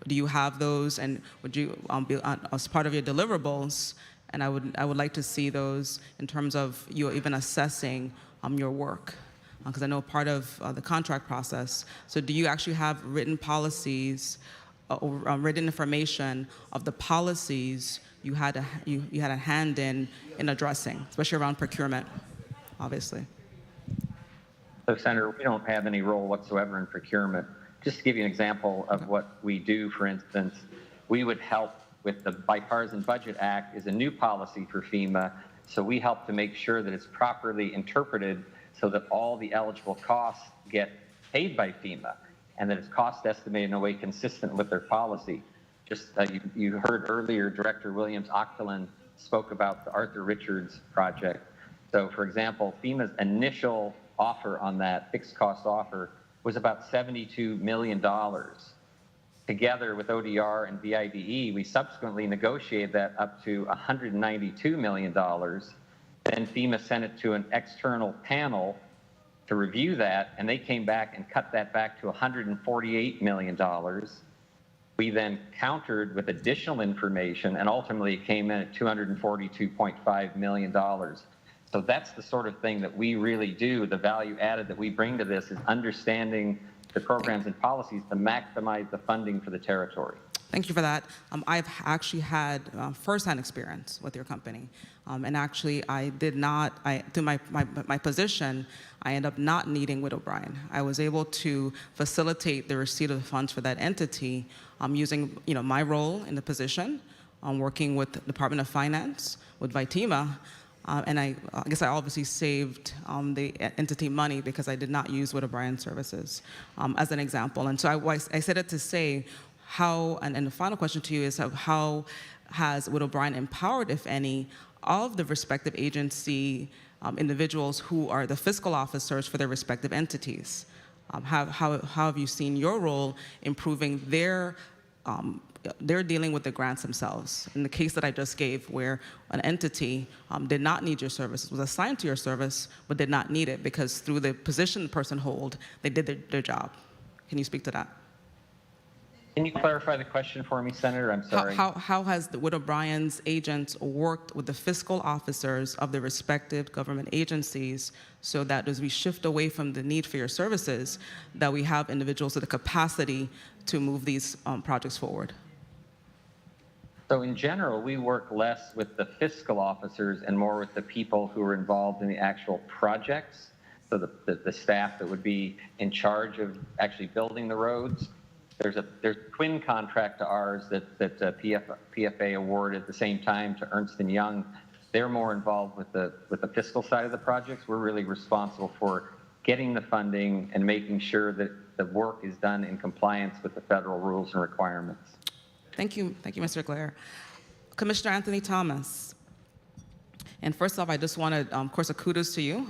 Speaker 13: do you have those, and would you be as part of your deliverables? And I would like to see those in terms of you even assessing your work, because I know part of the contract process. So do you actually have written policies or written information of the policies you had a hand in addressing, especially around procurement, obviously?
Speaker 6: So, Senator, we don't have any role whatsoever in procurement. Just to give you an example of what we do, for instance, we would help with the Bipartisan Budget Act is a new policy for FEMA. So we help to make sure that it's properly interpreted so that all the eligible costs get paid by FEMA and that it's cost estimated in a way consistent with their policy. Just you heard earlier, Director Williams-Octolin spoke about the Arthur Richards project. So for example, FEMA's initial offer on that fixed cost offer was about $72 million. Together with ODR and VIDE, we subsequently negotiated that up to $192 million. Then FEMA sent it to an external panel to review that, and they came back and cut that back to $148 million. We then countered with additional information, and ultimately it came in at $242.5 million. So that's the sort of thing that we really do. The value added that we bring to this is understanding the programs and policies to maximize the funding for the territory.
Speaker 13: Thank you for that. I've actually had firsthand experience with your company. And actually, I did not, through my position, I ended up not needing Wood O'Brien. I was able to facilitate the receipt of the funds for that entity using my role in the position, working with the Department of Finance, with VITEMA, and I guess I obviously saved the entity money because I did not use Wood O'Brien services as an example. And so I said it to say how, and the final question to you is how has Wood O'Brien empowered, if any, of the respective agency individuals who are the fiscal officers for their respective entities? How have you seen your role improving their they're dealing with the grants themselves? In the case that I just gave, where an entity did not need your services, was assigned to your service, but did not need it because through the position the person hold, they did their job. Can you speak to that?
Speaker 6: Can you clarify the question for me, Senator? I'm sorry.
Speaker 13: How has the Wood O'Brien's agents worked with the fiscal officers of the respective government agencies so that as we shift away from the need for your services, that we have individuals with the capacity to move these projects forward?
Speaker 6: So in general, we work less with the fiscal officers and more with the people who are involved in the actual projects. So the staff that would be in charge of actually building the roads. There's a twin contract to ours that PFA awarded at the same time to Ernst & Young. They're more involved with the fiscal side of the projects. We're really responsible for getting the funding and making sure that the work is done in compliance with the federal rules and requirements.
Speaker 13: Thank you, Mr. Clare. Commissioner Anthony Thomas. And first off, I just want to, of course, a kudos to you.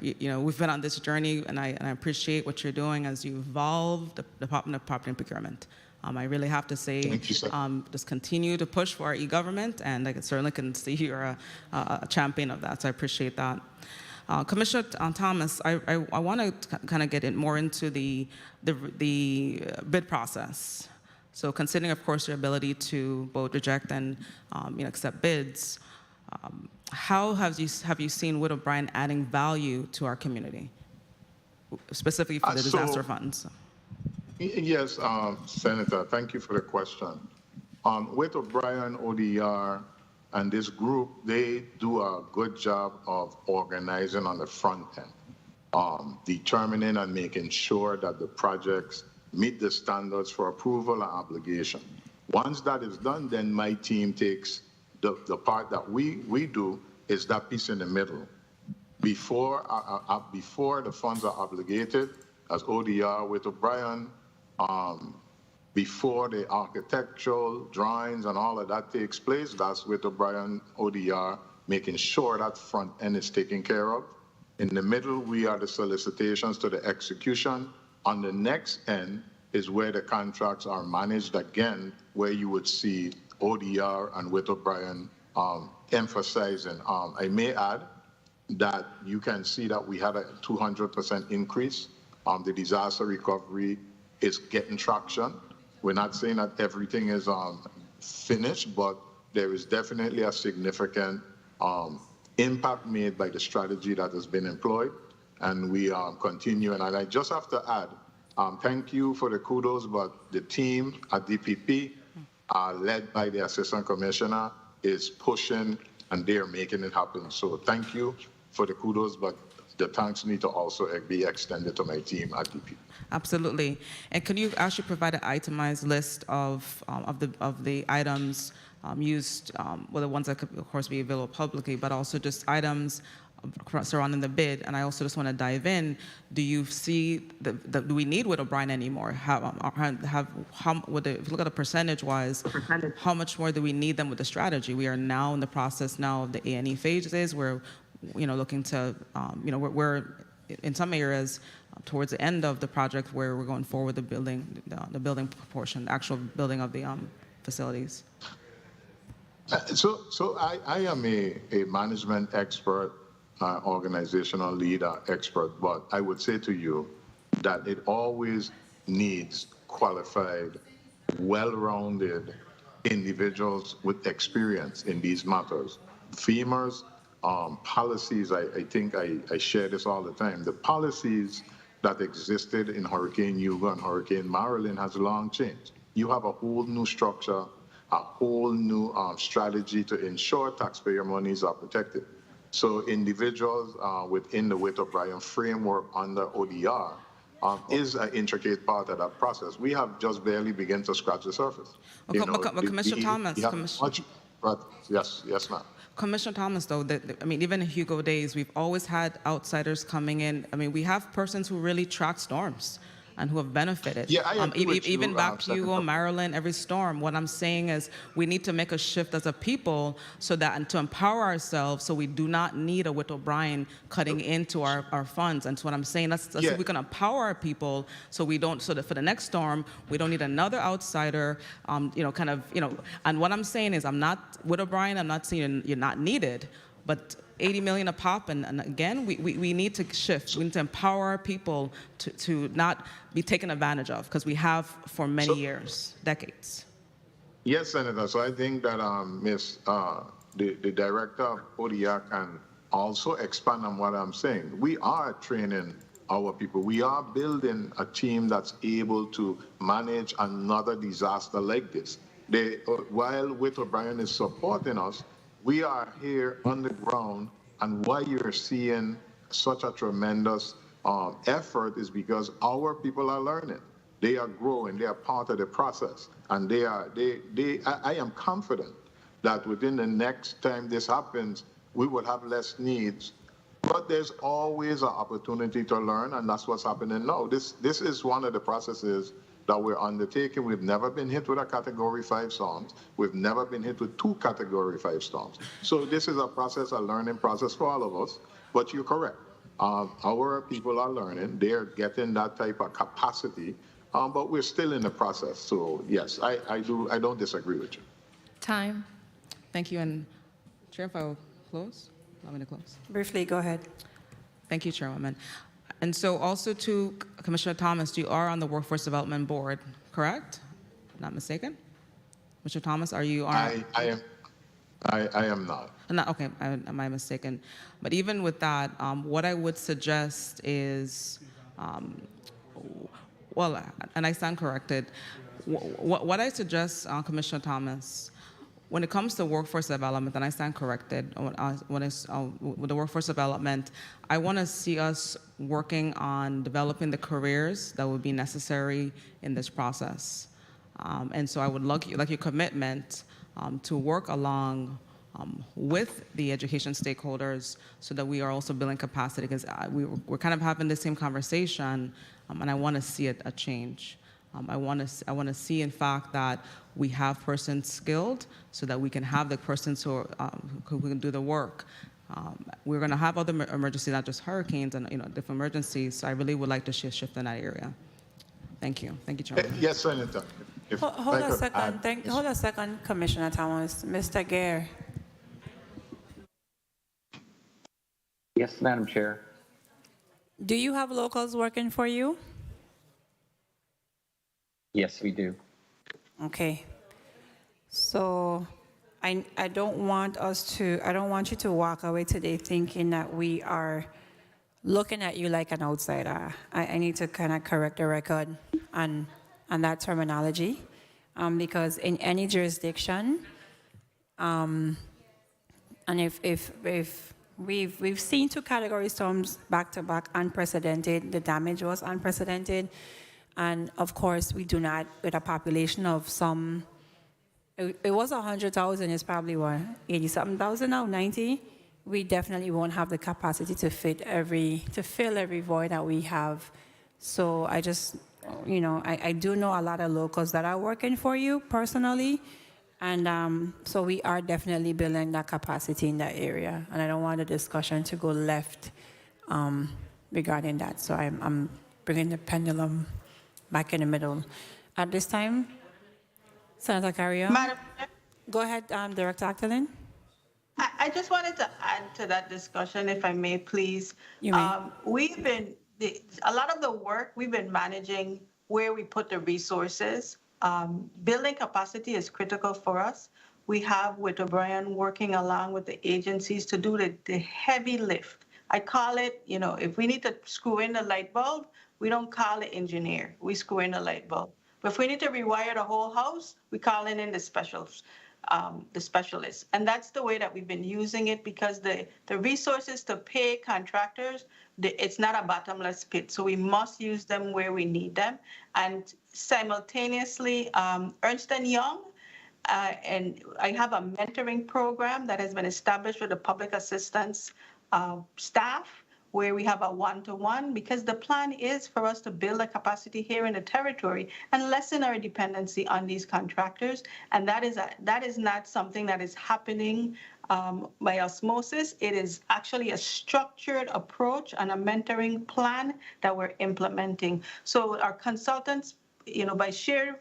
Speaker 13: We've been on this journey, and I appreciate what you're doing as you evolve the Department of Property and Procurement. I really have to say,
Speaker 5: Thank you, sir.
Speaker 13: Just continue to push for our e-government, and I certainly can see you're a champion of that, so I appreciate that. Commissioner Thomas, I want to kind of get more into the bid process. So considering, of course, your ability to both reject and accept bids, how have you seen Witt O'Brien adding value to our community, specifically for the disaster funds?
Speaker 5: Yes, Senator, thank you for the question. Witt O'Brien, ODR, and this group, they do a good job of organizing on the front end, determining and making sure that the projects meet the standards for approval and obligation. Once that is done, then my team takes the part that we do is that piece in the middle. Before the funds are obligated, as ODR with O'Brien, before the architectural drawings and all of that takes place, that's with O'Brien ODR, making sure that front end is taken care of. In the middle, we are the solicitations to the execution. On the next end is where the contracts are managed again, where you would see ODR and Witt O'Brien emphasizing. I may add that you can see that we had a 200% increase. The disaster recovery is getting traction. We're not saying that everything is finished, but there is definitely a significant impact made by the strategy that has been employed, and we are continuing. And I just have to add, thank you for the kudos, but the team at DPP, led by the Assistant Commissioner, is pushing and they're making it happen. So thank you for the kudos, but the thanks need to also be extended to my team at DPP.
Speaker 13: Absolutely. And can you actually provide an itemized list of the items used, well, the ones that could, of course, be available publicly, but also just items surrounding the bid? And I also just want to dive in. Do you see do we need Witt O'Brien anymore? If you look at it percentage-wise, how much more do we need them with the strategy? We are now in the process now of the A&E phases. We're looking to, we're in some areas towards the end of the project where we're going forward the building portion, the actual building of the facilities.
Speaker 5: So I am a management expert, organizational leader expert, but I would say to you that it always needs qualified, well-rounded individuals with experience in these matters. FEMA's policies, I think I share this all the time. The policies that existed in Hurricane Hugo and Hurricane Marilyn has long changed. You have a whole new structure, a whole new strategy to ensure taxpayer monies are protected. So individuals within the Witt O'Brien framework under ODR is an intricate part of that process. We have just barely begun to scratch the surface.
Speaker 13: Commissioner Thomas.
Speaker 5: Yes, ma'am.
Speaker 13: Commissioner Thomas, though, even in Hugo days, we've always had outsiders coming in. We have persons who really track storms and who have benefited.
Speaker 5: Yeah, I agree with you,
Speaker 13: even back to Hugo, Maryland, every storm. What I'm saying is we need to make a shift as a people so that, and to empower ourselves so we do not need a Witt O'Brien cutting into our funds. And so what I'm saying, that's we can empower our people so we don't, so that for the next storm, we don't need another outsider, and what I'm saying is I'm not, Witt O'Brien, I'm not saying you're not needed, but 80 million a pop, and again, we need to shift. We need to empower our people to not be taken advantage of, because we have for many years, decades.
Speaker 5: Yes, Senator. So I think that the director of ODR can also expand on what I'm saying. We are training our people. We are building a team that's able to manage another disaster like this. While Witt O'Brien is supporting us, we are here on the ground, and why you're seeing such a tremendous effort is because our people are learning. They are growing. They are part of the process, and I am confident that within the next time this happens, we will have less needs. But there's always an opportunity to learn, and that's what's happening now. This is one of the processes that we're undertaking. We've never been hit with a Category 5 storms. We've never been hit with 2 Category 5 storms. So this is a process, a learning process for all of us. But you're correct. Our people are learning. They're getting that type of capacity. But we're still in the process. So yes, I don't disagree with you.
Speaker 1: Time.
Speaker 13: Thank you. And Chair, if I will close, allow me to close.
Speaker 1: Briefly, go ahead.
Speaker 13: Thank you, Chairwoman. And so also to Commissioner Thomas, you are on the Workforce Development Board, correct? not mistaken. Mr. Thomas, are you?
Speaker 5: I am not.
Speaker 13: Not okay. Am I mistaken? But even with that, what I would suggest is, well, and I stand corrected. What I suggest, Commissioner Thomas, when it comes to workforce development, and I stand corrected, with the workforce development, I want to see us working on developing the careers that would be necessary in this process. And so I would like your commitment to work along with the education stakeholders so that we are also building capacity, because we're kind of having the same conversation, and I want to see a change. I want to see, in fact, that we have persons skilled so that we can have the persons who can do the work. We're going to have other emergencies, not just hurricanes and different emergencies. So I really would like to see a shift in that area. Thank you. Thank you, Chairman.
Speaker 5: Yes, Senator.
Speaker 1: Hold a second, Commissioner Thomas. Mr. Gare.
Speaker 6: Yes, Madam Chair.
Speaker 1: Do you have locals working for you?
Speaker 6: Yes, we do.
Speaker 1: Okay. So I don't want you to walk away today thinking that we are looking at you like an outsider. I need to kind of correct the record on that terminology, because in any jurisdiction, and if we've seen 2 category storms back to back, unprecedented, the damage was unprecedented. And of course, we do not, with a population of it was 100,000, it's probably what, 80-something thousand now, 90? We definitely won't have the capacity to fill every void that we have. So I just, I do know a lot of locals that are working for you personally. And so we are definitely building that capacity in that area. And I don't want the discussion to go left regarding that. So I'm bringing the pendulum back in the middle. At this time, Senator Carrion.
Speaker 3: Madam Chair,
Speaker 1: Go ahead, Director Actalin.
Speaker 3: I just wanted to add to that discussion, if I may, please.
Speaker 1: You may.
Speaker 3: A lot of the work we've been managing where we put the resources. Building capacity is critical for us. We have with O'Brien working along with the agencies to do the heavy lift. I call it, if we need to screw in the light bulb, we don't call it engineer. We screw in the light bulb. But if we need to rewire the whole house, we call in the specialists. And that's the way that we've been using it, because the resources to pay contractors, it's not a bottomless pit. So we must use them where we need them. And simultaneously, Ernst & Young, and I have a mentoring program that has been established with the public assistance staff, where we have a one-to-one, because the plan is for us to build a capacity here in the territory and lessen our dependency on these contractors. And that is not something that is happening by osmosis. It is actually a structured approach and a mentoring plan that we're implementing. So our consultants, by sheer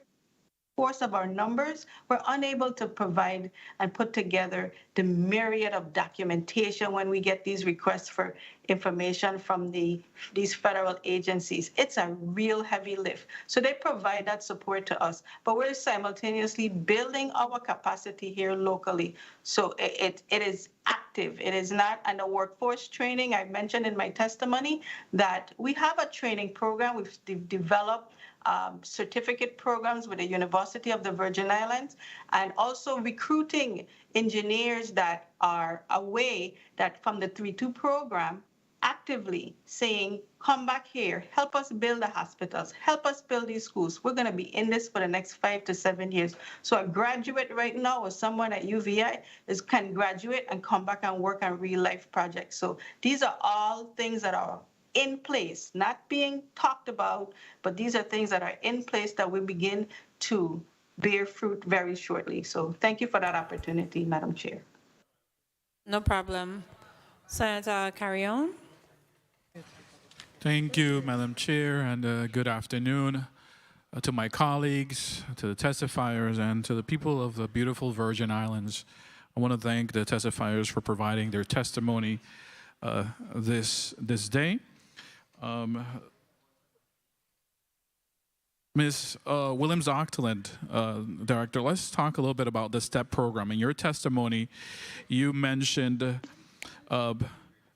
Speaker 3: force of our numbers, we're unable to provide and put together the myriad of documentation when we get these requests for information from these federal agencies. It's a real heavy lift. So they provide that support to us, but we're simultaneously building our capacity here locally. So it is active. It is not. And the workforce training, I mentioned in my testimony that we have a training program. We've developed certificate programs with the University of the Virgin Islands, and also recruiting engineers that are away that from the 3-2 program, actively saying, come back here, help us build the hospitals, help us build these schools. We're going to be in this for the next 5 to 7 years. So a graduate right now or someone at UVI can graduate and come back and work on real life projects. So these are all things that are in place, not being talked about, but these are things that are in place that will begin to bear fruit very shortly. So thank you for that opportunity, Madam Chair.
Speaker 1: No problem. Senator Carrion.
Speaker 11: Thank you, Madam Chair, and good afternoon to my colleagues, to the testifiers, and to the people of the beautiful Virgin Islands. I want to thank the testifiers for providing their testimony this day. Ms. Williams-Octoland, Director, let's talk a little bit about the STEP program. In your testimony, you mentioned that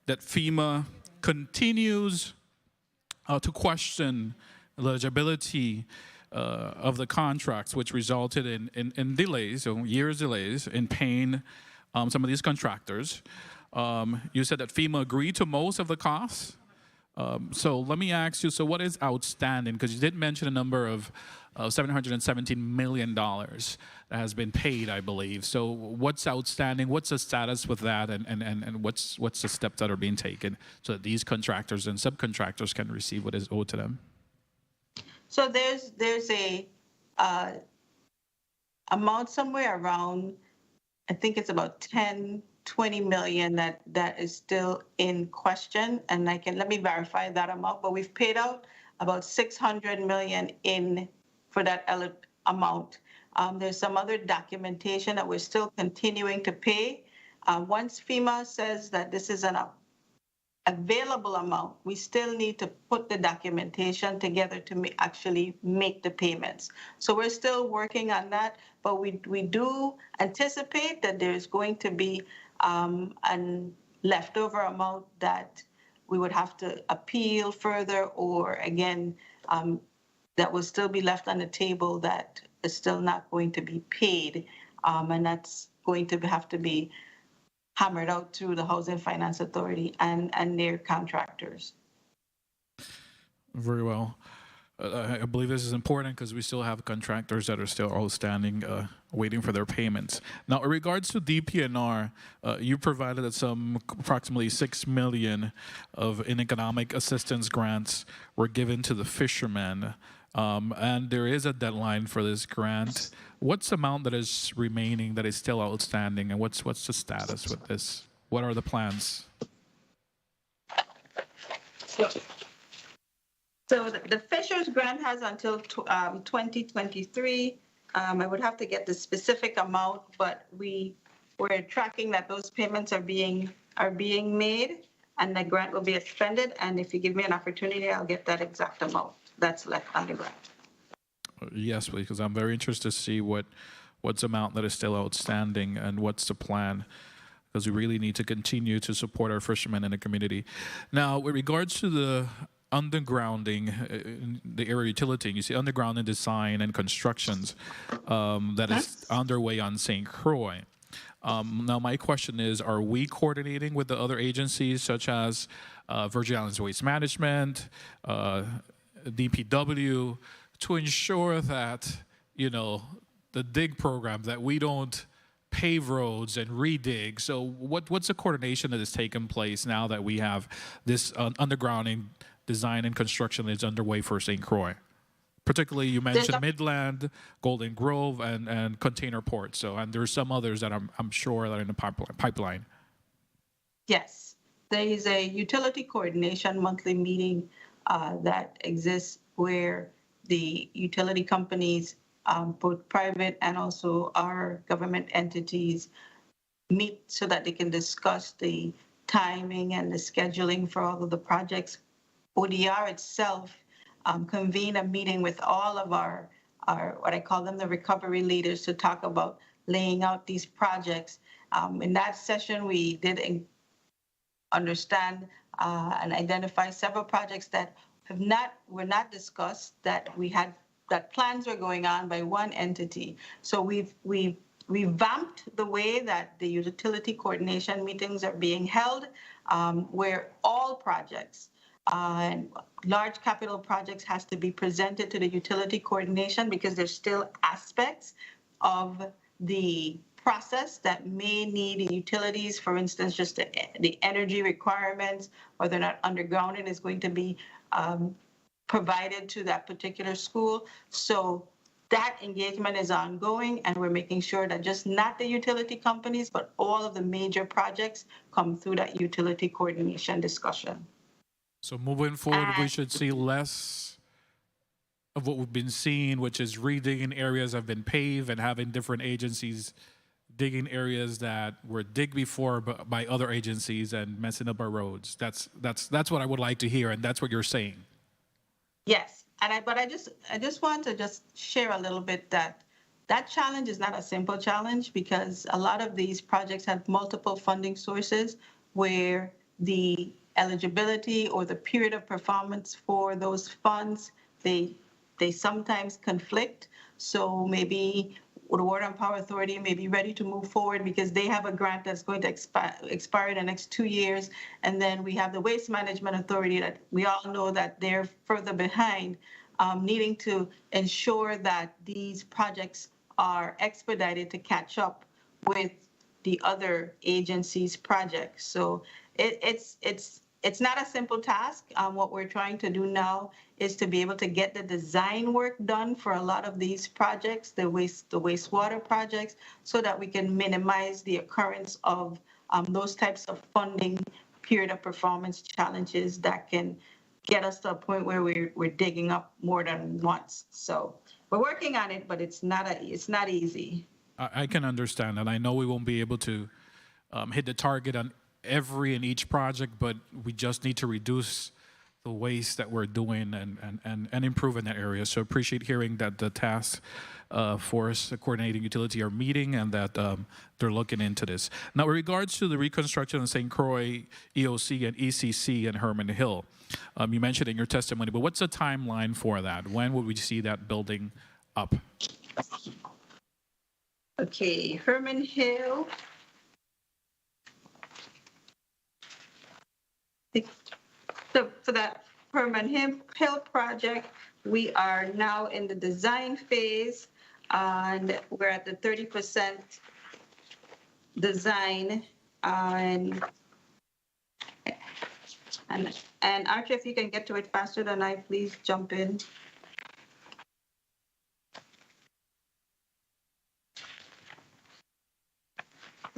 Speaker 11: FEMA continues to question eligibility of the contracts, which resulted in delays, years delays in paying some of these contractors. You said that FEMA agreed to most of the costs. So let me ask you, so what is outstanding? Because you did mention a number of $717 million that has been paid, I believe. So what's outstanding? What's the status with that? And what's the steps that are being taken so that these contractors and subcontractors can receive what is owed to them?
Speaker 3: So there's a amount somewhere around, I think it's about 20 million that is still in question, and let me verify that amount, but we've paid out about 600 million for that amount. There's some other documentation that we're still continuing to pay. Once FEMA says that this is an available amount, we still need to put the documentation together to actually make the payments. So we're still working on that, but we do anticipate that there's going to be a leftover amount that we would have to appeal further, or again, that will still be left on the table that is still not going to be paid, and that's going to have to be hammered out through the Housing Finance Authority and their contractors.
Speaker 11: Very well. I believe this is important because we still have contractors that are still outstanding, waiting for their payments. Now, in regards to DPNR, you provided that some approximately $6 million in economic assistance grants were given to the fishermen, and there is a deadline for this grant. What's the amount that is remaining that is still outstanding, and what's the status with this? What are the plans?
Speaker 3: So the Fishers grant has until 2023. I would have to get the specific amount, but we're tracking that those payments are being made, and the grant will be expended. And if you give me an opportunity, I'll get that exact amount that's left on the grant.
Speaker 11: Yes, please, because I'm very interested to see what's the amount that is still outstanding and what's the plan, because we really need to continue to support our fishermen in the community. Now, with regards to the undergrounding, the area utility, you see undergrounding design and constructions that is underway on St. Croix. Now, my question is, are we coordinating with the other agencies such as Virgin Islands Waste Management, DPW, to ensure that, the DIG program, that we don't pave roads and redig? So what's the coordination that has taken place now that we have this undergrounding design and construction that is underway for St. Croix? Particularly, you mentioned Midland, Golden Grove, and Container Port. So, and there's some others that I'm sure that are in the pipeline.
Speaker 3: Yes, there is a utility coordination monthly meeting that exists where the utility companies, both private and also our government entities, meet so that they can discuss the timing and the scheduling for all of the projects. ODR itself convened a meeting with all of our what I call them the recovery leaders to talk about laying out these projects. In that session, we did understand and identify several projects that were not discussed, that plans were going on by one entity. So we've revamped the way that the utility coordination meetings are being held, where all projects and large capital projects has to be presented to the utility coordination, because there's still aspects of the process that may need utilities, for instance, just the energy requirements, whether or not undergrounding is going to be provided to that particular school. So that engagement is ongoing, and we're making sure that just not the utility companies, but all of the major projects come through that utility coordination discussion.
Speaker 11: So moving forward, we should see less of what we've been seeing, which is redigging areas that have been paved and having different agencies digging areas that were digged before by other agencies and messing up our roads. That's what I would like to hear, and that's what you're saying.
Speaker 3: Yes, But I just want to just share a little bit that challenge is not a simple challenge because a lot of these projects have multiple funding sources where the eligibility or the period of performance for those funds, they sometimes conflict. So maybe the Water and Power Authority may be ready to move forward because they have a grant that's going to expire in the next 2 years. And then we have the Waste Management Authority that we all know that they're further behind, needing to ensure that these projects are expedited to catch up with the other agencies' projects. So it's not a simple task. What we're trying to do now is to be able to get the design work done for a lot of these projects, the wastewater projects, so that we can minimize the occurrence of those types of funding period of performance challenges that can get us to a point where we're digging up more than once. So we're working on it, but it's not easy.
Speaker 11: I can understand that. I know we won't be able to hit the target on every and each project, but we just need to reduce the waste that we're doing and improve in that area. So appreciate hearing that the task force coordinating utility are meeting and that they're looking into this. Now, in regards to the reconstruction of St. Croix, EOC, and ECC and Herman Hill, you mentioned in your testimony, but what's the timeline for that? When would we see that building up?
Speaker 3: Okay, Herman Hill. So for that Herman Hill project, we are now in the design phase, and we're at the 30% design. And Archie, if you can get to it faster than I, please jump in.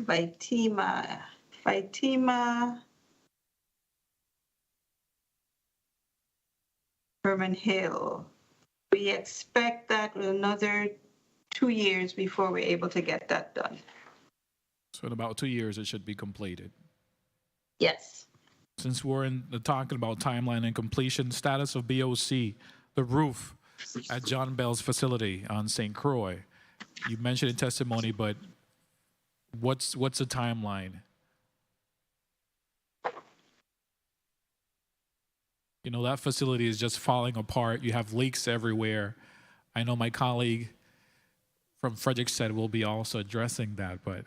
Speaker 3: Fatima. Herman Hill. We expect that another 2 years before we're able to get that done.
Speaker 11: So in about 2 years, it should be completed.
Speaker 3: Yes.
Speaker 11: Since we're talking about timeline and completion, status of BOC, the roof at John Bell's facility on St. Croix. You mentioned in testimony, but what's the timeline? You know, that facility is just falling apart. You have leaks everywhere. I know my colleague from Frederiksted will be also addressing that, but.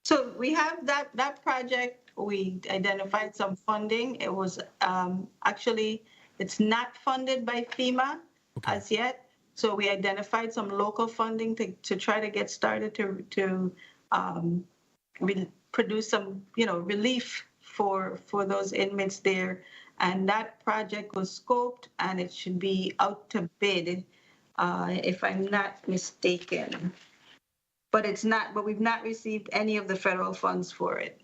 Speaker 3: So we have that project. We identified some funding. It was actually, it's not funded by FEMA as yet. So we identified some local funding to try to get started to produce some, relief for those inmates there. And that project was scoped and it should be out to bid, if I'm not mistaken. But we've not received any of the federal funds for it.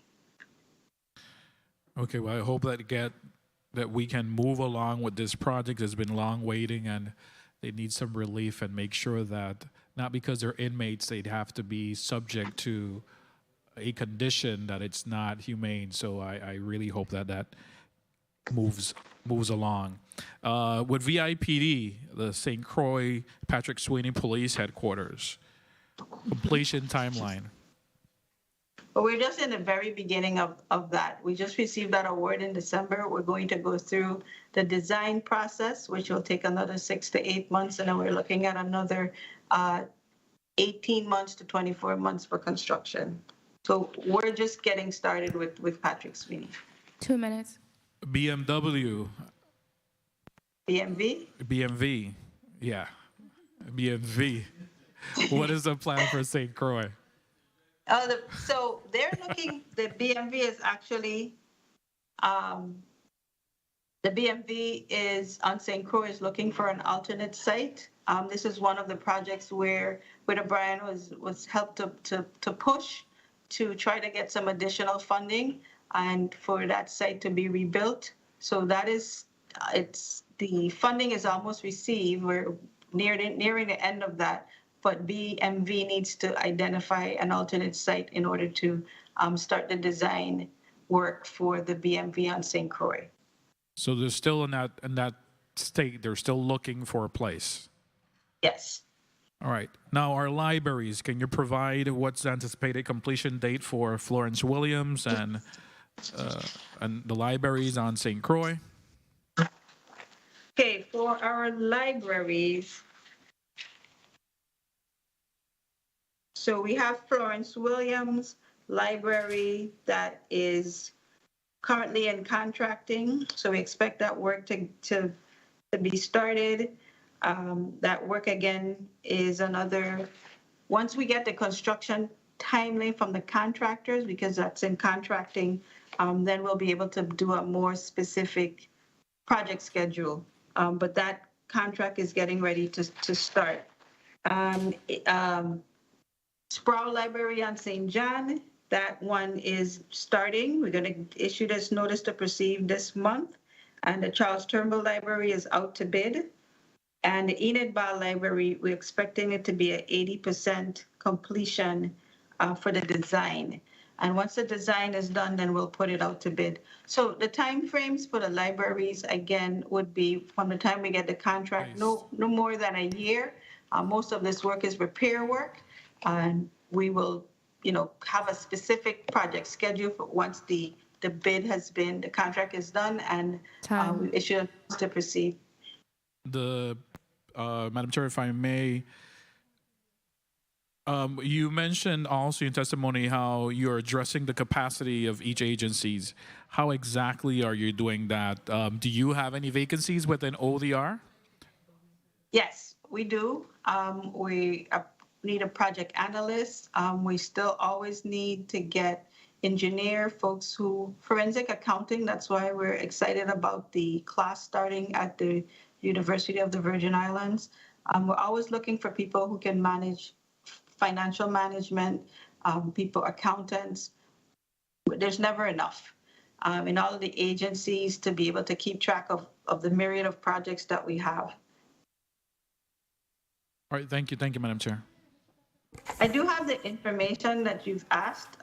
Speaker 11: Okay, well, I hope that we can move along with this project. It's been long waiting and they need some relief, and make sure that not because they're inmates, they'd have to be subject to a condition that it's not humane. So I really hope that moves along. With VIPD, the St. Croix Patrick Sweeney Police Headquarters, completion timeline.
Speaker 3: But we're just in the very beginning of that. We just received that award in December. We're going to go through the design process, which will take another 6 to 8 months, and then we're looking at another 18 months to 24 months for construction. So we're just getting started with Patrick Sweeney.
Speaker 14: 2 minutes.
Speaker 11: BMW.
Speaker 3: BMV?
Speaker 11: Yeah. BMV. What is the plan for St. Croix?
Speaker 3: So they're looking, the BMV is actually, the BMV is on St. Croix is looking for an alternate site. This is one of the projects where O'Brien was helped to push to try to get some additional funding and for that site to be rebuilt. So that is, the funding is almost received. We're nearing the end of that, but BMV needs to identify an alternate site in order to start the design work for the BMV on St. Croix.
Speaker 11: So they're still in that state. They're still looking for a place.
Speaker 3: Yes.
Speaker 11: All right. Now, our libraries, can you provide what's the anticipated completion date for Florence Williams and the libraries on St. Croix?
Speaker 3: Okay, for our libraries, so we have Florence Williams Library that is currently in contracting. So we expect that work to be started. That work again is another, once we get the construction timeline from the contractors, because that's in contracting, then we'll be able to do a more specific project schedule. But that contract is getting ready to start. Sproul Library on St. John, that one is starting. We're going to issue this notice to proceed this month. And the Charles Turnbull Library is out to bid. And the Enid Ball Library, we're expecting it to be at 80% completion for the design. And once the design is done, then we'll put it out to bid. So the timeframes for the libraries, again, would be from the time we get the contract, no more than a year. Most of this work is repair work. And we will, have a specific project schedule for once the bid has been, the contract is done, and we issue a notice to proceed.
Speaker 11: Madam Chair, if I may, you mentioned also in testimony how you're addressing the capacity of each agencies. How exactly are you doing that? Do you have any vacancies within ODR?
Speaker 3: Yes, we do. We need a project analyst. We still always need to get engineer folks who, forensic accounting, that's why we're excited about the class starting at the University of the Virgin Islands. We're always looking for people who can manage financial management, people, accountants. There's never enough in all of the agencies to be able to keep track of the myriad of projects that we have.
Speaker 11: All right, thank you, Madam Chair.
Speaker 3: I do have the information that you've asked.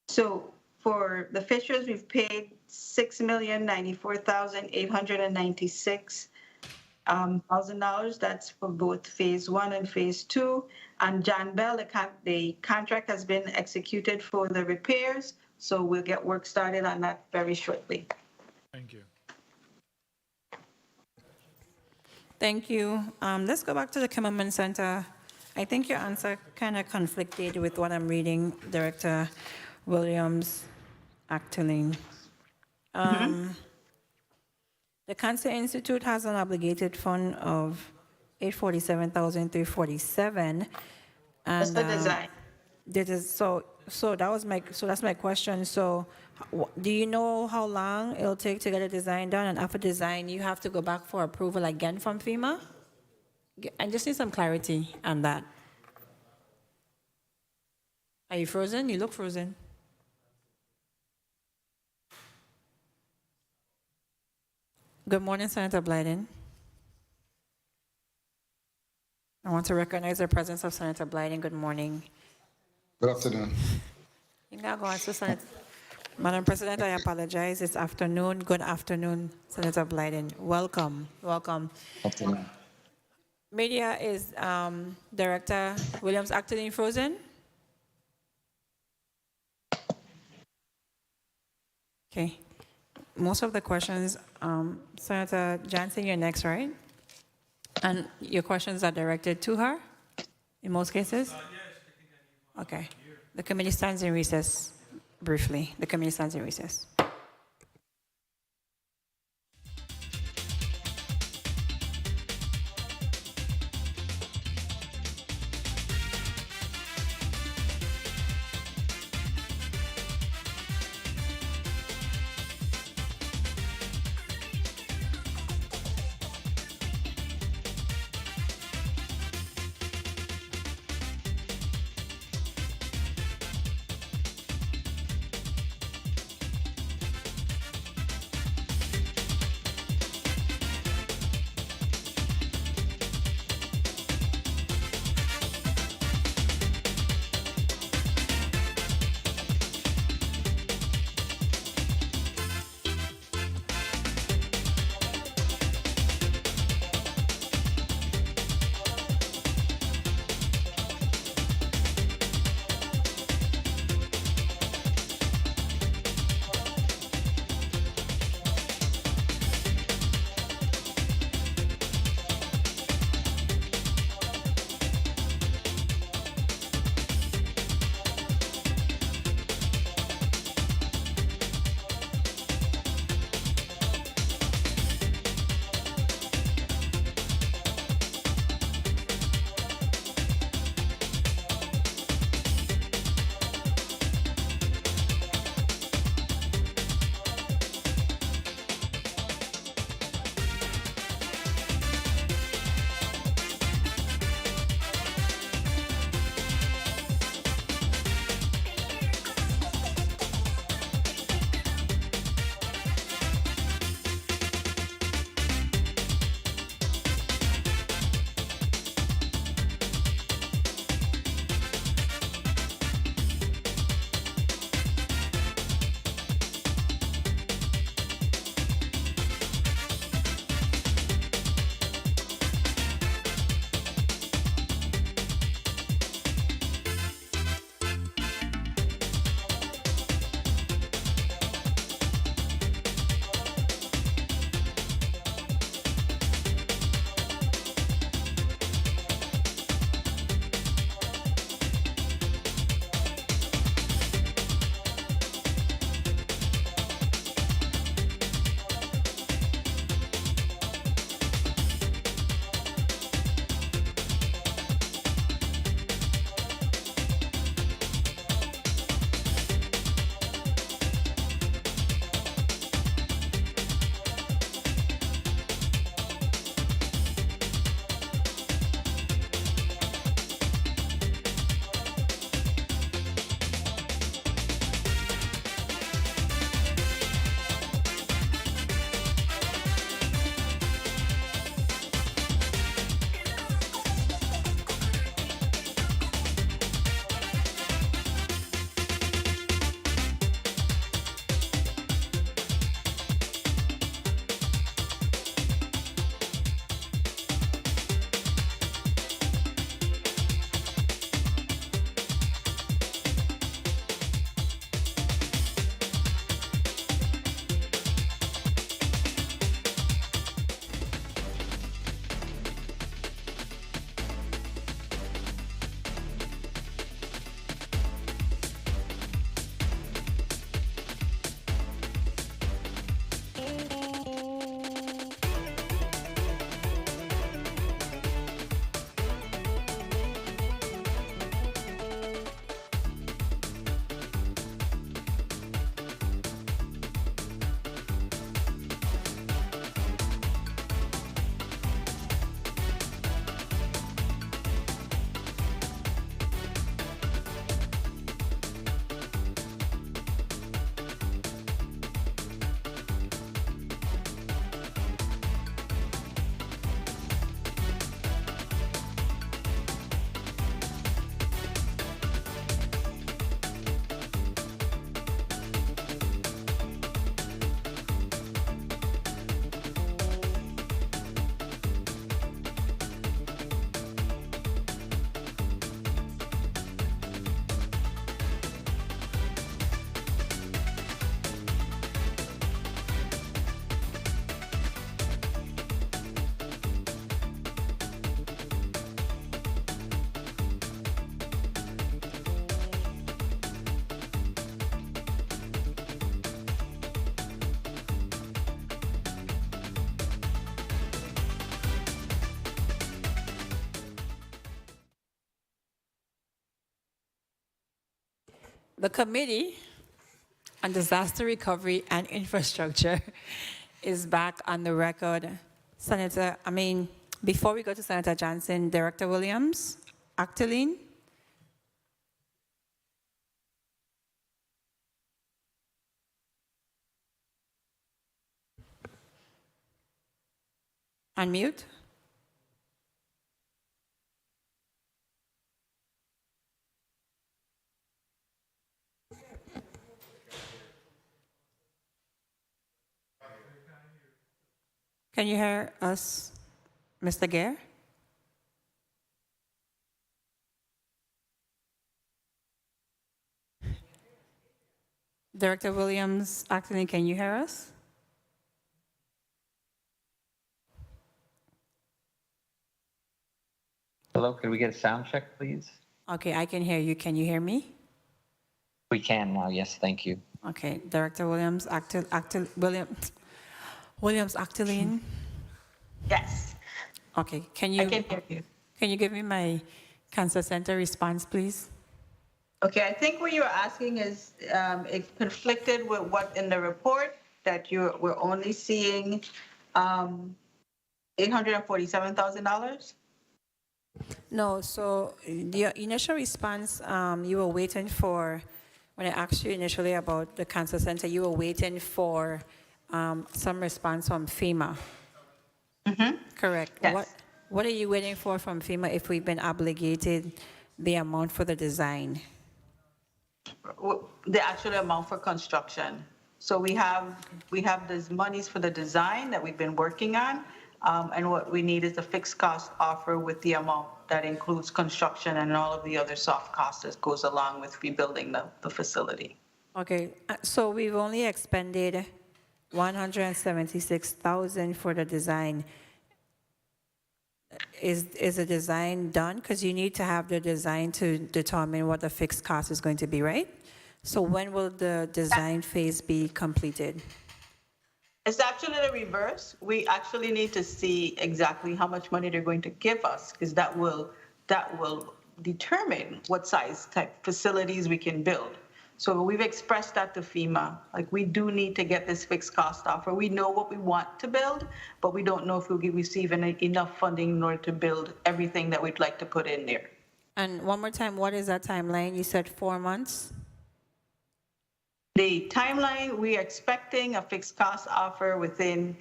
Speaker 3: So for the Fishers, we've paid $6,094,896. $1,000. That's for both phase 1 and phase 2. And John Bell, the contract has been executed for the repairs, so we'll get work started on that very shortly.
Speaker 11: Thank you.
Speaker 1: Thank you. Let's go back to the Kimmelman Center. I think your answer kind of conflicted with what I'm reading, Director Williams, Actaline. The Cancer Institute has an obligated fund of $847,347.
Speaker 3: That's the design.
Speaker 1: That's my question. So do you know how long it'll take to get a design done? And after design, you have to go back for approval again from FEMA? I just need some clarity on that. Are you frozen? You look frozen. Good morning, Senator Blyden. I want to recognize the presence of Senator Blyden. Good morning.
Speaker 14: Good afternoon.
Speaker 1: You can go on to Senator. Madam President, I apologize. It's afternoon. Good afternoon, Senator Blyden. Welcome.
Speaker 14: Afternoon.
Speaker 1: Media is Director Williams Actaline frozen? Okay. Most of the questions, Senator Jansen, you're next, right? And your questions are directed to her in most cases? Yes. Okay. The committee stands in recess briefly. The committee stands in recess. the Committee on Disaster Recovery and Infrastructure is back on the record. Before we go to Senator Johnson, Director Williams, Actaline. Unmute. Can you hear us, Mr. Gare? Director Williams, Actaline, can you hear us?
Speaker 6: Hello, could we get a sound check, please?
Speaker 1: Okay, I can hear you. Can you hear me?
Speaker 6: We can now, yes, thank you.
Speaker 1: Okay, Director Williams, Williams, Actaline.
Speaker 3: Yes.
Speaker 1: Okay,
Speaker 3: I can hear you.
Speaker 1: Can you give me my cancer center response, please?
Speaker 3: Okay, I think what you're asking is it conflicted with what in the report that we're only seeing $847,000.
Speaker 1: No, so the initial response, you were waiting for, when I asked you initially about the cancer center, you were waiting for some response from FEMA.
Speaker 3: Mm-hmm.
Speaker 1: Correct.
Speaker 3: Yes.
Speaker 1: What are you waiting for from FEMA if we've been obligated the amount for the design?
Speaker 3: The actual amount for construction. So we have these monies for the design that we've been working on, and what we need is a fixed cost offer with the amount that includes construction and all of the other soft costs that goes along with rebuilding the facility.
Speaker 1: Okay, so we've only expended $176,000 for the design. Is the design done? Because you need to have the design to determine what the fixed cost is going to be, right? So when will the design phase be completed?
Speaker 3: It's actually the reverse. We actually need to see exactly how much money they're going to give us, because that will determine what size type facilities we can build. So we've expressed that to FEMA. Like, we do need to get this fixed cost offer. We know what we want to build, but we don't know if we'll receive enough funding in order to build everything that we'd like to put in there.
Speaker 1: And one more time, what is that timeline? You said 4 months?
Speaker 3: The timeline, we are expecting a fixed cost offer within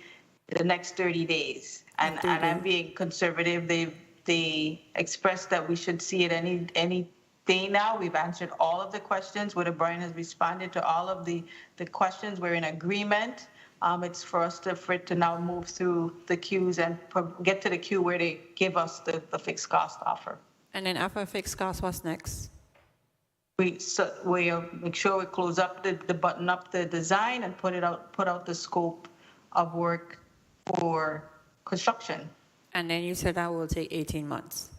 Speaker 3: the next 30 days. And I'm being conservative. They expressed that we should see it any day now. We've answered all of the questions. Widow Bryan has responded to all of the questions. We're in agreement. It's for it to now move through the queues and get to the queue where they give us the fixed cost offer.
Speaker 1: And then after fixed cost, what's next?
Speaker 3: We make sure we close up the button up the design and put out the scope of work for construction.
Speaker 1: And then you said that will take 18 months.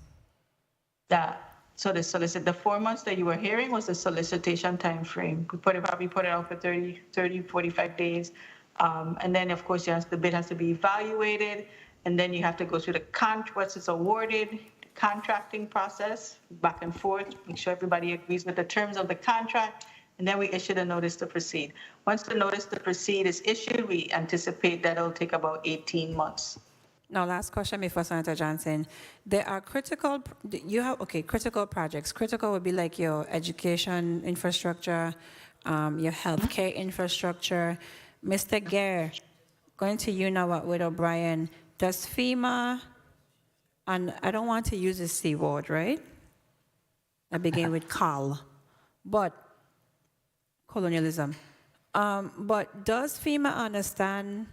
Speaker 3: So the 4 months that you were hearing was the solicitation time frame. We probably put it out for 30, 45 days. And then, of course, the bid has to be evaluated. And then you have to go through once it's awarded, the contracting process, back and forth, make sure everybody agrees with the terms of the contract. And then we issue the notice to proceed. Once the notice to proceed is issued, we anticipate that it'll take about 18 months.
Speaker 1: Now, last question before Senator Johnson. There are critical projects. Critical would be like your education infrastructure, your healthcare infrastructure. Mr. Gare, going to you now at Widow Bryan, does FEMA, and I don't want to use the C word, right? I begin with colonialism. But does FEMA understand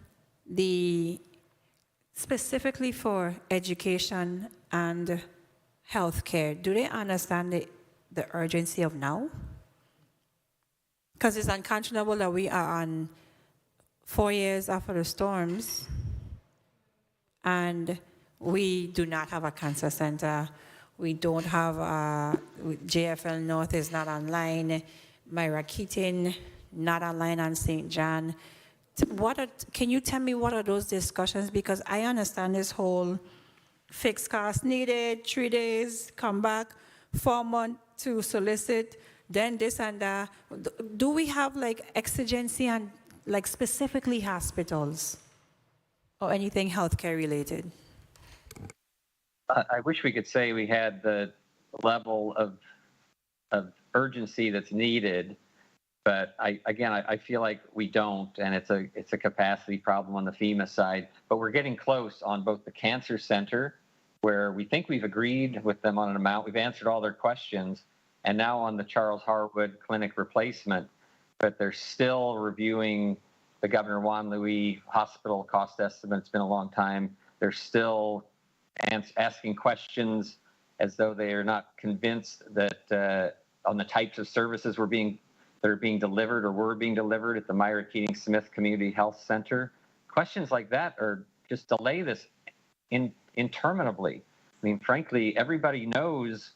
Speaker 1: specifically for education and healthcare, do they understand the urgency of now? Because it's unconscionable that we are on 4 years after the storms and we do not have a cancer center. We don't have JFL North is not online. Myra Keating not online on St. John. Can you tell me what are those discussions? Because I understand this whole fixed cost needed, 3 days, come back, 4 months to solicit, then this and that. Do we have like exigency and like specifically hospitals or anything healthcare related?
Speaker 6: I wish we could say we had the level of urgency that's needed, but I feel like we don't, and it's a capacity problem on the FEMA side. But we're getting close on both the cancer center, where we think we've agreed with them on an amount. We've answered all their questions, and now on the Charles Harwood Clinic replacement, but they're still reviewing the Governor Juan Luis Hospital cost estimate. It's been a long time. They're still asking questions as though they are not convinced that on the types of services that are being delivered or were being delivered at the Myra Keating Smith Community Health Center. Questions like that are just delay this interminably. I mean, frankly, everybody knows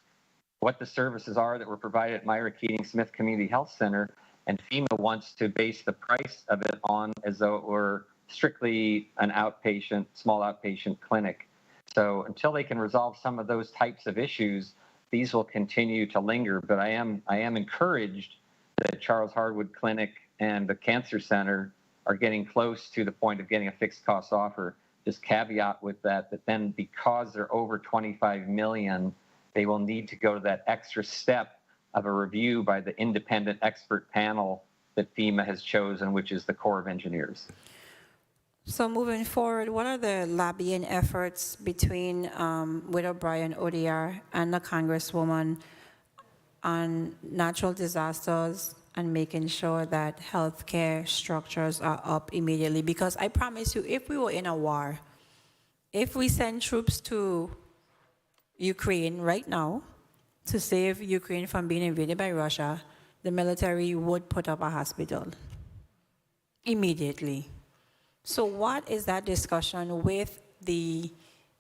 Speaker 6: what the services are that were provided at Myra Keating Smith Community Health Center, and FEMA wants to base the price of it on as though it were strictly an outpatient, small outpatient clinic. So until they can resolve some of those types of issues, these will continue to linger. But I am encouraged that Charles Harwood Clinic and the Cancer Center are getting close to the point of getting a fixed cost offer. Just caveat with that then because they're over 25 million, they will need to go to that extra step of a review by the independent expert panel that FEMA has chosen, which is the Corps of Engineers.
Speaker 1: So moving forward, what are the lobbying efforts between Widow Bryan ODR and the Congresswoman on natural disasters and making sure that healthcare structures are up immediately? Because I promise you, if we were in a war, if we send troops to Ukraine right now to save Ukraine from being invaded by Russia, the military would put up a hospital immediately. So what is that discussion with the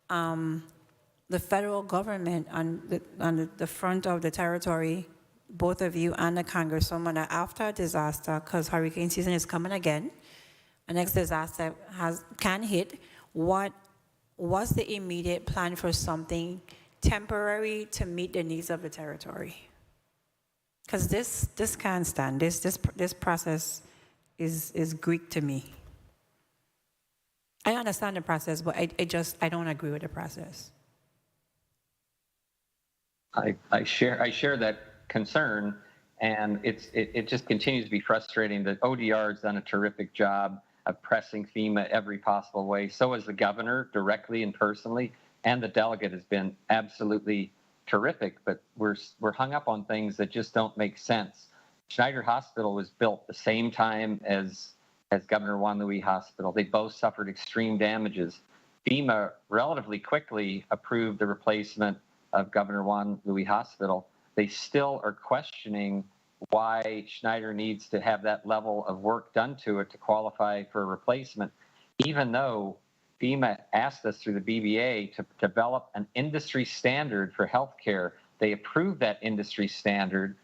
Speaker 1: federal government on the front of the territory, both of you and the Congresswoman, after a disaster, because hurricane season is coming again, the next disaster can hit, what's the immediate plan for something temporary to meet the needs of the territory? Because this can't stand. This process is Greek to me. I understand the process, but I don't agree with the process.
Speaker 6: I share that concern, and it just continues to be frustrating. The ODR has done a terrific job of pressing FEMA every possible way. So has the governor directly and personally, and the delegate has been absolutely terrific. But we're hung up on things that just don't make sense. Schneider Hospital was built the same time as Governor Juan Luis Hospital. They both suffered extreme damages. FEMA relatively quickly approved the replacement of Governor Juan Luis Hospital. They still are questioning why Schneider needs to have that level of work done to it to qualify for a replacement, even though FEMA asked us through the BBA to develop an industry standard for healthcare. They approved that industry standard.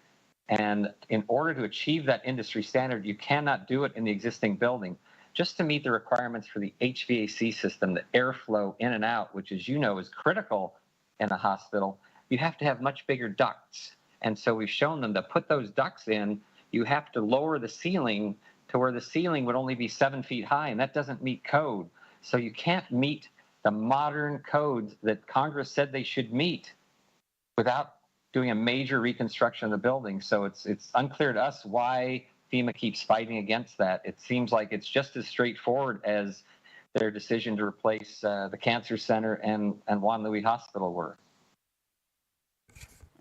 Speaker 6: And in order to achieve that industry standard, you cannot do it in the existing building. Just to meet the requirements for the HVAC system, the airflow in and out, which, as you know, is critical in a hospital, you have to have much bigger ducts. And so we've shown them to put those ducts in, you have to lower the ceiling to where the ceiling would only be 7 feet high, and that doesn't meet code. So you can't meet the modern codes that Congress said they should meet without doing a major reconstruction of the building. So it's unclear to us why FEMA keeps fighting against that. It seems like it's just as straightforward as their decision to replace the Cancer Center and Juan Luis Hospital were.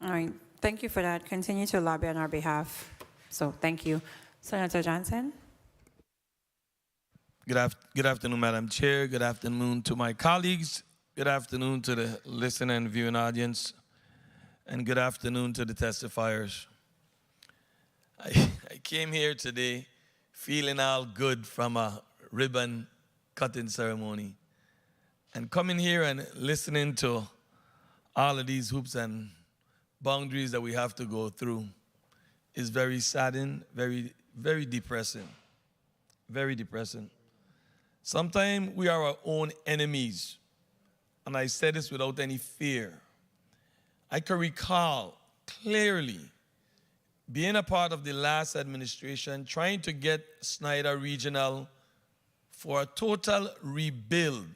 Speaker 1: All right, thank you for that. Continue to lobby on our behalf. So thank you. Senator Johnson?
Speaker 15: Good afternoon, Madam Chair. Good afternoon to my colleagues. Good afternoon to the listening and viewing audience. And good afternoon to the testifiers. I came here today feeling all good from a ribbon cutting ceremony. And coming here and listening to all of these hoops and boundaries that we have to go through is very saddening, very, very depressing. Very depressing. Sometimes we are our own enemies. And I say this without any fear. I can recall clearly being a part of the last administration, trying to get Snyder Regional for a total rebuild.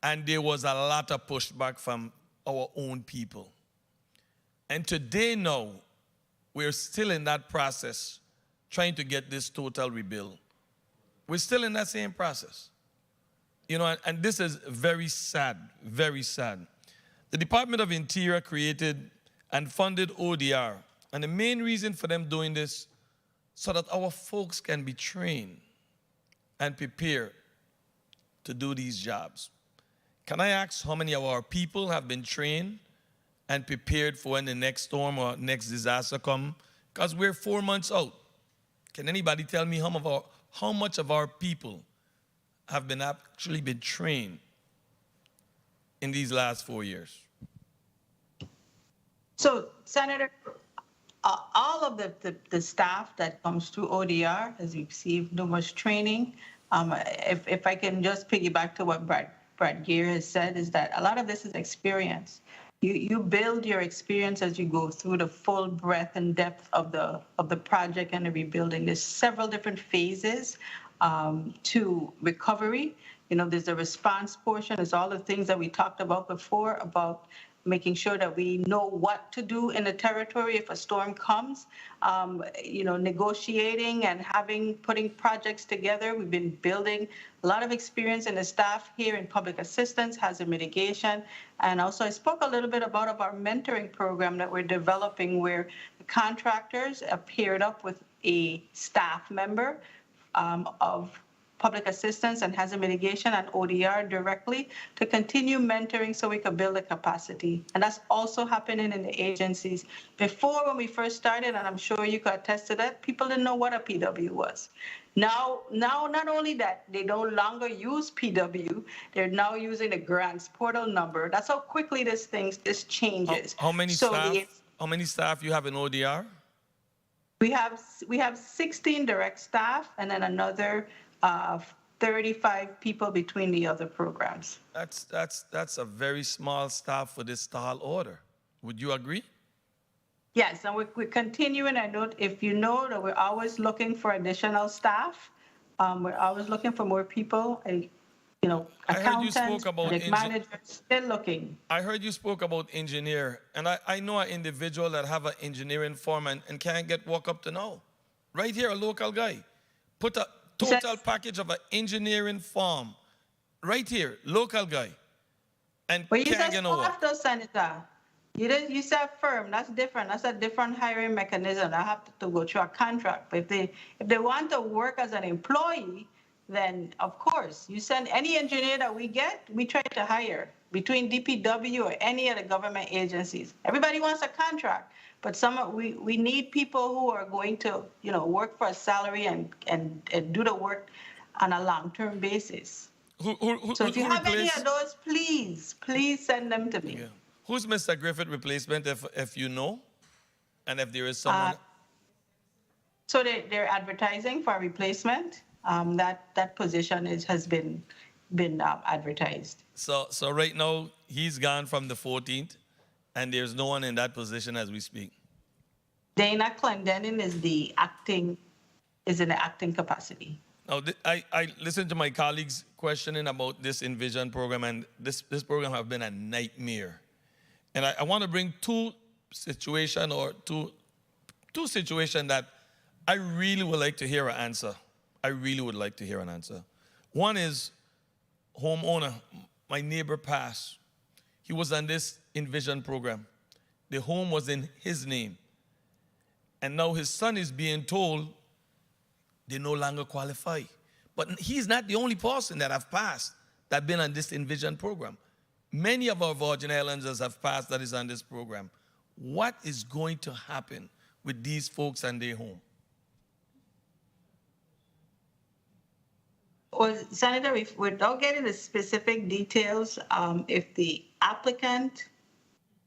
Speaker 15: And there was a lot of pushback from our own people. And today now, we're still in that process, trying to get this total rebuild. We're still in that same process. You know, and this is very sad, very sad. The Department of Interior created and funded ODR. And the main reason for them doing this, so that our folks can be trained and prepared to do these jobs. Can I ask how many of our people have been trained and prepared for when the next storm or next disaster come? Because we're 4 months out. Can anybody tell me how much of our people have been actually been trained in these last 4 years?
Speaker 3: So, Senator, all of the staff that comes to ODR has received numerous training. If I can just piggyback to what Brad Gear has said, is that a lot of this is experience. You build your experience as you go through the full breadth and depth of the project and the rebuilding. There's several different phases to recovery. You know, there's the response portion. There's all the things that we talked about before about making sure that we know what to do in the territory if a storm comes, you know, negotiating and putting projects together. We've been building a lot of experience in the staff here in public assistance, hazard mitigation. And also I spoke a little bit about our mentoring program that we're developing where the contractors are paired up with a staff member of public assistance and hazard mitigation and ODR directly to continue mentoring so we can build a capacity. And that's also happening in the agencies. Before, when we first started, and I'm sure you could attest to that, people didn't know what a PW was. Now, not only that, they no longer use PW, they're now using the grants portal number. That's how quickly this changes.
Speaker 15: How many staff you have in ODR?
Speaker 3: We have 16 direct staff and then another 35 people between the other programs.
Speaker 15: That's a very small staff for this tall order. Would you agree?
Speaker 3: Yes, and we're continuing. I know if you know that we're always looking for additional staff. We're always looking for more people. You know, accountants, project managers, still looking.
Speaker 15: I heard you spoke about engineer, and I know an individual that have an engineering firm and can't get walk up to now. Right here, a local guy. Put a total package of an engineering firm. Right here, local guy. And
Speaker 3: but you
Speaker 15: can't
Speaker 3: said
Speaker 15: get no work.
Speaker 3: Though, Senator. You said firm. That's different. That's a different hiring mechanism. I have to go through a contract. But if they want to work as an employee, then of course you send any engineer that we get, we try to hire between DPW or any of the government agencies. Everybody wants a contract, but we need people who are going to, you know, work for a salary and do the work on a long-term basis. So if you have any of those, please send them to me.
Speaker 15: Yeah. Who's Mr. Griffith replacement, if you know, and if there is someone?
Speaker 3: So they're advertising for a replacement. That position has been advertised.
Speaker 15: So right now he's gone from the 14th, and there's no one in that position as we speak.
Speaker 3: Dana Clendenin is in the acting capacity.
Speaker 15: Now I listened to my colleagues questioning about this Envision program, and this program have been a nightmare. And I want to bring two situations that I really would like to hear an answer. I really would like to hear an answer. One is homeowner, my neighbor passed. He was on this Envision program. The home was in his name. And now his son is being told they no longer qualify. But he's not the only person that have passed that been on this Envision program. Many of our Virgin Islanders have passed that is on this program. What is going to happen with these folks and their home?
Speaker 3: Well, Senator, without getting the specific details, if the applicant,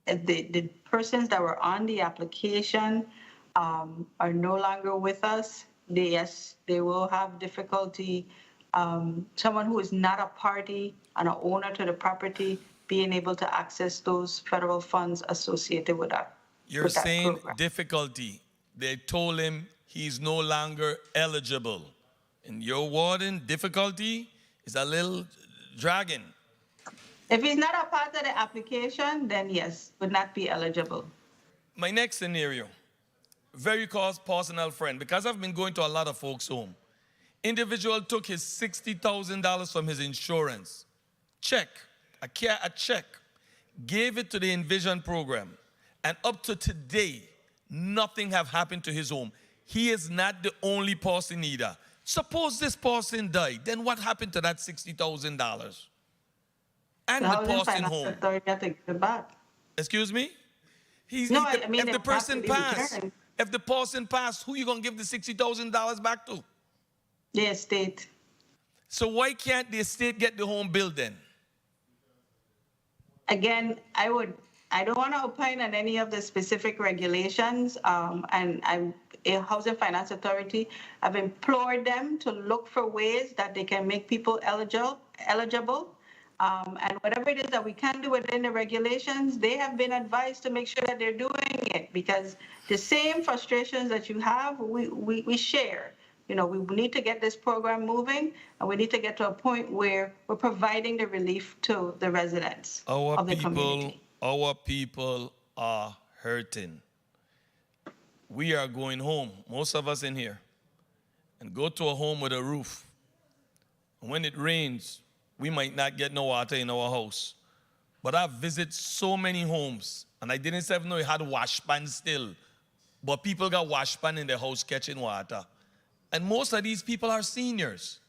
Speaker 3: if the persons that were on the application are no longer with us, yes, they will have difficulty. Someone who is not a party and an owner to the property being able to access those federal funds associated with that.
Speaker 15: You're
Speaker 3: with that
Speaker 15: saying
Speaker 3: program.
Speaker 15: difficulty. They told him he's no longer eligible. In your wording, difficulty is a little dragging.
Speaker 3: If he's not a part of the application, then yes, would not be eligible.
Speaker 15: My next scenario, very close personal friend, because I've been going to a lot of folks' home. Individual took his $60,000 from his insurance, check, a check, gave it to the Envision program, and up to today, nothing have happened to his home. He is not the only person either. Suppose this person died, then what happened to that $60,000? And the person home. Excuse me? If the person passed, if the person passed, who you gonna give the $60,000 back to?
Speaker 3: The estate.
Speaker 15: So why can't the estate get the home built then?
Speaker 3: Again, I don't want to opine on any of the specific regulations, and a Housing Finance Authority, I've implored them to look for ways that they can make people eligible. And whatever it is that we can do within the regulations, they have been advised to make sure that they're doing it, because the same frustrations that you have, we share. You know, we need to get this program moving, and we need to get to a point where we're providing the relief to the residents of the community.
Speaker 15: Our people are hurting. We are going home, most of us in here, and go to a home with a roof. And when it rains, we might not get no water in our house. But I've visited so many homes, and I didn't even know it had wash pan still. But people got wash pan in their house catching water. And most of these people are seniors.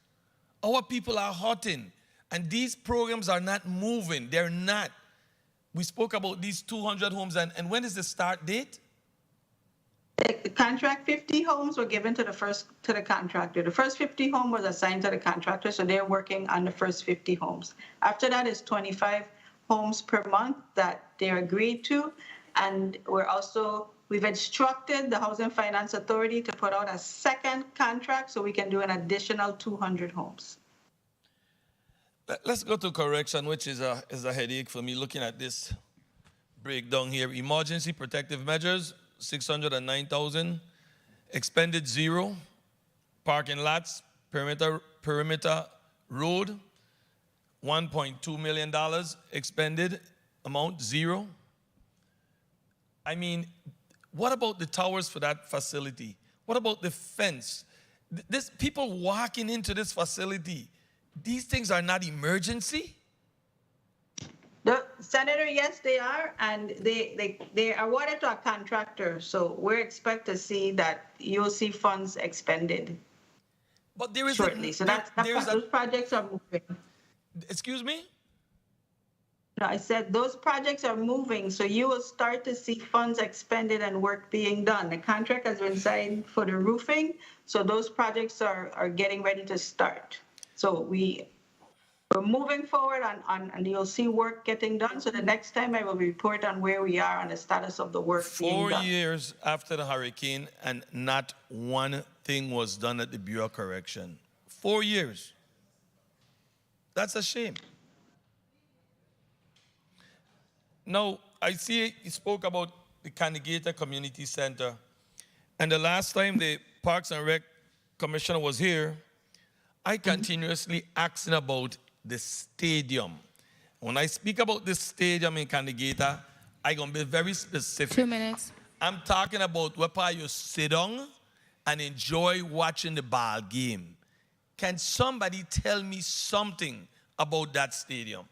Speaker 15: Our people are hurting. And these programs are not moving. They're not. We spoke about these 200 homes, and when is the start date?
Speaker 3: The contract 50 homes were given to the contractor. The first 50 homes was assigned to the contractor, so they're working on the first 50 homes. After that is 25 homes per month that they're agreed to, and we've instructed the Housing Finance Authority to put out a second contract so we can do an additional 200 homes.
Speaker 15: Let's go to correction, which is a headache for me looking at this breakdown here. Emergency protective measures, 609,000. Expended 0. Parking lots, perimeter road, $1.2 million. Expended amount 0. I mean, what about the towers for that facility? What about the fence? This people walking into this facility, these things are not emergency?
Speaker 3: Senator, yes, they are, and they are awarded to a contractor, so we're expect to see that you'll see funds expended.
Speaker 15: But there is
Speaker 3: shortly. Those projects are moving.
Speaker 15: Excuse me?
Speaker 3: No, I said those projects are moving, so you will start to see funds expended and work being done. The contract has been signed for the roofing, so those projects are getting ready to start. So we're moving forward and you'll see work getting done. So the next time I will report on where we are on the status of the work being done.
Speaker 15: 4 years after the hurricane, and not one thing was done at the Bureau of Correction. 4 years. That's a shame. Now, I see you spoke about the Canigata Community Center. And the last time the Parks and Rec Commissioner was here, I continuously asking about the stadium. When I speak about the stadium in Canigata, I'm going to be very specific.
Speaker 16: 2 minutes.
Speaker 15: I'm talking about where you sit down and enjoy watching the ball game. Can somebody tell me something about that stadium?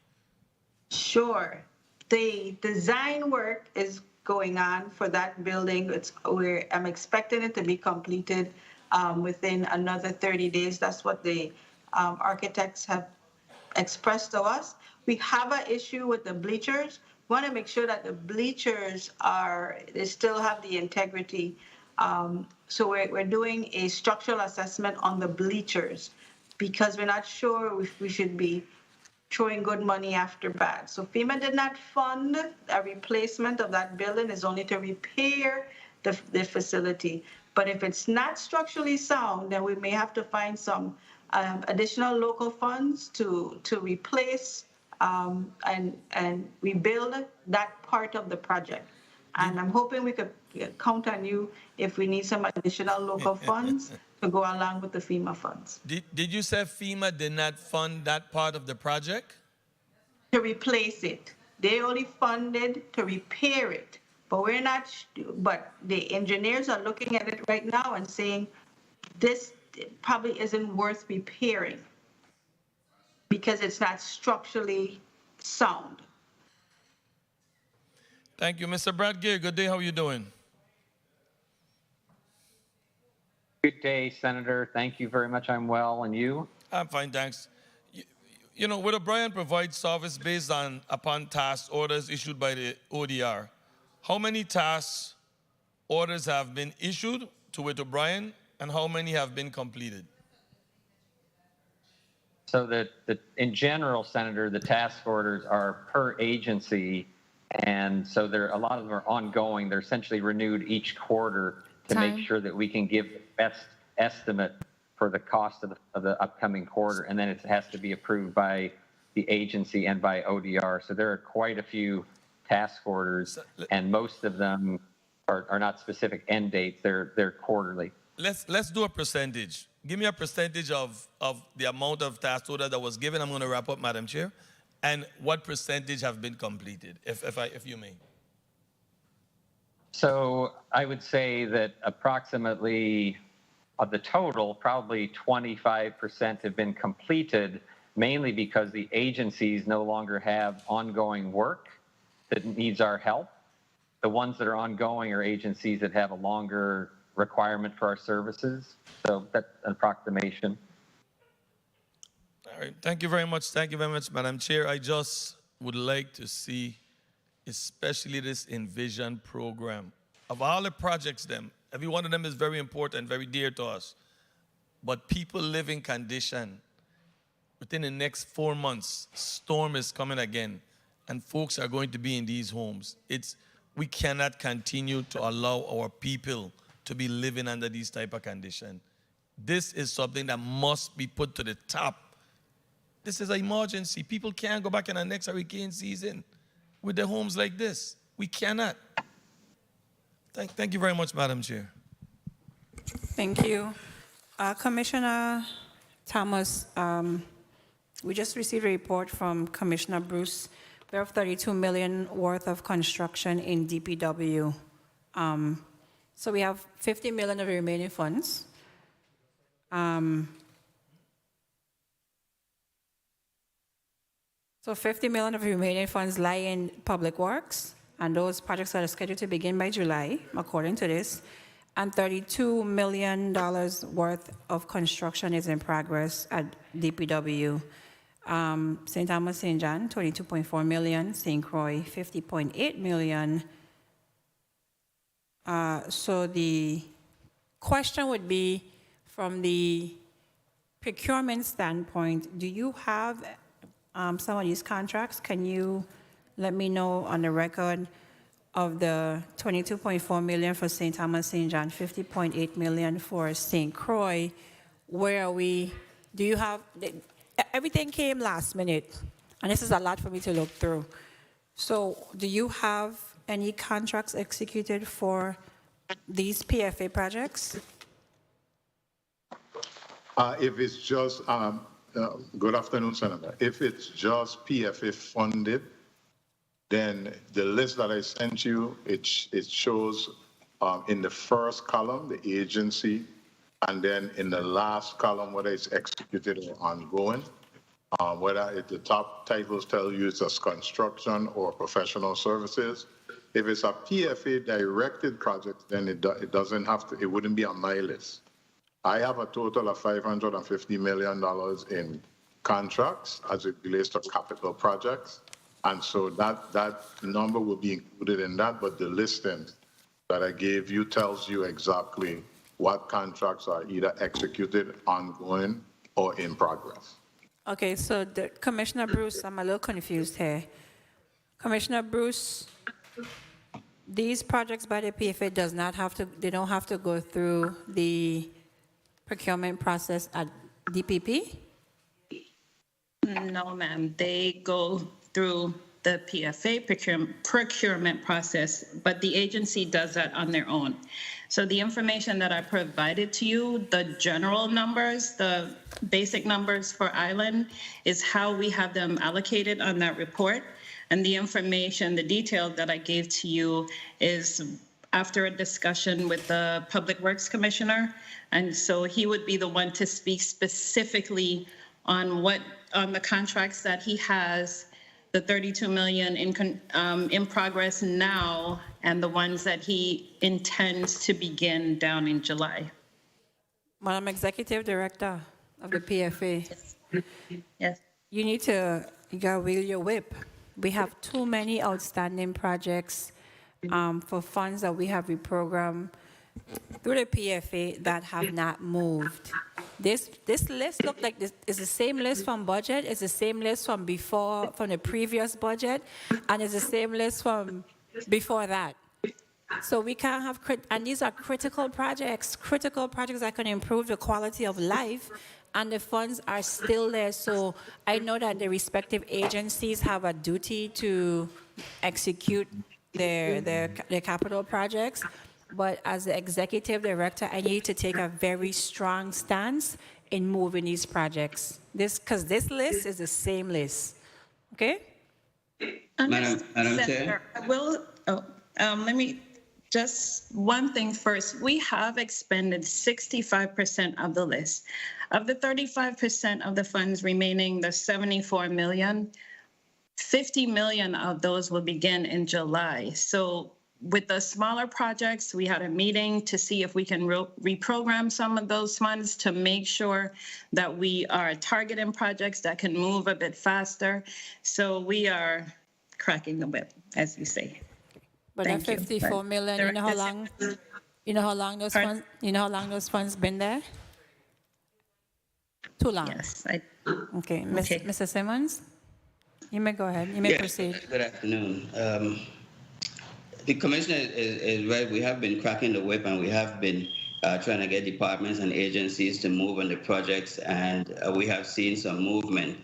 Speaker 3: Sure. The design work is going on for that building. I'm expecting it to be completed within another 30 days. That's what the architects have expressed to us. We have an issue with the bleachers. We want to make sure that the bleachers they still have the integrity. So we're doing a structural assessment on the bleachers because we're not sure if we should be throwing good money after bad. So FEMA did not fund a replacement of that building. It's only to repair the facility. But if it's not structurally sound, then we may have to find some additional local funds to replace and rebuild that part of the project. And I'm hoping we could count on you if we need some additional local funds to go along with the FEMA funds.
Speaker 15: Did you say FEMA did not fund that part of the project?
Speaker 3: To replace it. They only funded to repair it. But we're not, but the engineers are looking at it right now and saying, this probably isn't worth repairing because it's not structurally sound.
Speaker 15: Thank you. Mr. Brad Gear, good day. How are you doing?
Speaker 6: Good day, Senator. Thank you very much. I'm well. And you?
Speaker 15: I'm fine, thanks. You know, Witt O'Brien provides service based upon task orders issued by the ODR. How many task orders have been issued to Witt O'Brien, and how many have been completed?
Speaker 6: So that in general, Senator, the task orders are per agency, and so a lot of them are ongoing. They're essentially renewed each quarter to make sure that we can give the best estimate for the cost of the upcoming quarter, and then it has to be approved by the agency and by ODR. So there are quite a few task orders, and most of them are not specific end dates. They're quarterly.
Speaker 15: Let's do a percentage. Give me a percentage of the amount of task order that was given. I'm going to wrap up, Madam Chair. And what percentage have been completed, if you may?
Speaker 6: So I would say that approximately of the total, probably 25% have been completed, mainly because the agencies no longer have ongoing work that needs our help. The ones that are ongoing are agencies that have a longer requirement for our services. So that's an approximation.
Speaker 15: All right. Thank you very much. Thank you very much, Madam Chair. I just would like to see, especially this Envision program. Of all the projects, every one of them is very important, very dear to us. But people live in condition. Within the next 4 months, storm is coming again, and folks are going to be in these homes. We cannot continue to allow our people to be living under these type of conditions. This is something that must be put to the top. This is an emergency. People can't go back in the next hurricane season with their homes like this. We cannot. Thank you very much, Madam Chair.
Speaker 1: Thank you. Commissioner Thomas, we just received a report from Commissioner Bruce. We have $32 million worth of construction in DPW. So we have $50 million of remaining funds. So $50 million of remaining funds lie in Public Works, and those projects are scheduled to begin by July, according to this. And $32 million worth of construction is in progress at DPW. St. Thomas, St. John, $22.4 million. St. Croix, $50.8 million. So the question would be, from the procurement standpoint, do you have some of these contracts? Can you let me know on the record of the $22.4 million for St. Thomas, St. John, $50.8 million for St. Croix? Where are we? Do you have, everything came last minute, and this is a lot for me to look through. So do you have any contracts executed for these PFA projects?
Speaker 5: If it's just, good afternoon, Senator. If it's just PFA funded, then the list that I sent you, it shows in the first column, the agency, and then in the last column, whether it's executed or ongoing. Whether the top titles tell you it's a construction or professional services. If it's a PFA directed project, then it doesn't have to, it wouldn't be on my list. I have a total of $550 million in contracts as it relates to capital projects. And so that number will be included in that, but the listing that I gave you tells you exactly what contracts are either executed, ongoing, or in progress.
Speaker 1: Okay, so Commissioner Bruce, I'm a little confused here. Commissioner Bruce, these projects by the PFA they don't have to go through the procurement process at DPP?
Speaker 4: No, ma'am. They go through the PFA procurement process, but the agency does that on their own. So the information that I provided to you, the general numbers, the basic numbers for Island, is how we have them allocated on that report. And the information, the detail that I gave to you is after a discussion with the Public Works Commissioner. And so he would be the one to speak specifically on the contracts that he has, the 32 million in progress now, and the ones that he intends to begin down in July.
Speaker 1: Madam Executive Director of the PFA.
Speaker 4: Yes.
Speaker 1: You gotta wheel your whip. We have too many outstanding projects for funds that we have reprogrammed through the PFA that have not moved. This list look like this is the same list from budget, it's the same list from the previous budget, and it's the same list from before that. So we can't have, and these are critical projects that can improve the quality of life, and the funds are still there. So I know that the respective agencies have a duty to execute their capital projects, but as the executive director, I need to take a very strong stance in moving these projects. Because this list is the same list, okay?
Speaker 7: Madam Chair.
Speaker 4: I will, let me, just one thing first. We have expended 65% of the list. Of the 35% of the funds remaining, the 74 million, 50 million of those will begin in July. So with the smaller projects, we had a meeting to see if we can reprogram some of those funds to make sure that we are targeting projects that can move a bit faster. So we are cracking the whip, as you say.
Speaker 1: But that 54 million, you know how long those funds been there? Too long.
Speaker 4: Yes.
Speaker 1: Okay, Mr. Simmons, you may go ahead. You may proceed.
Speaker 7: Good afternoon. The commissioner is right. We have been cracking the whip, and we have been trying to get departments and agencies to move on the projects, and we have seen some movement.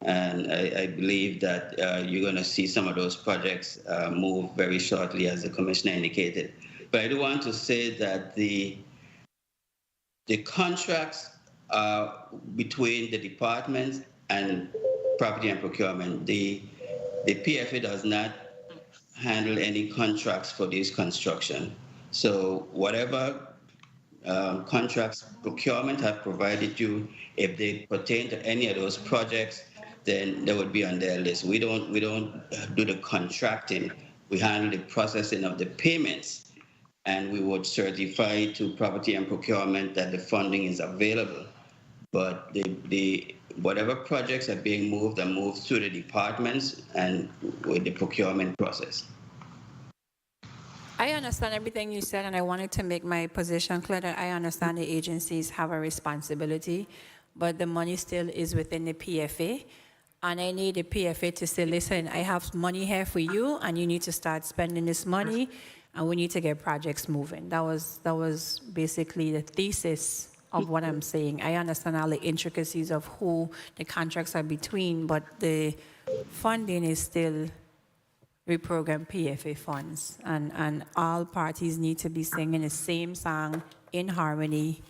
Speaker 7: And I believe that you're going to see some of those projects move very shortly, as the commissioner indicated. But I do want to say that the contracts between the departments and property and procurement, the PFA does not handle any contracts for this construction. So whatever contracts procurement have provided you, if they pertain to any of those projects, then they would be on their list. We don't do the contracting. We handle the processing of the payments, and we would certify to property and procurement that the funding is available. But whatever projects are being moved are moved through the departments and with the procurement process.
Speaker 1: I understand everything you said, and I wanted to make my position clear that I understand the agencies have a responsibility, but the money still is within the PFA. And I need the PFA to say, listen, I have money here for you, and you need to start spending this money, and we need to get projects moving. That was basically the thesis of what I'm saying. I understand all the intricacies of who the contracts are between, but the funding is still reprogram PFA funds, and all parties need to be singing the same song in harmony,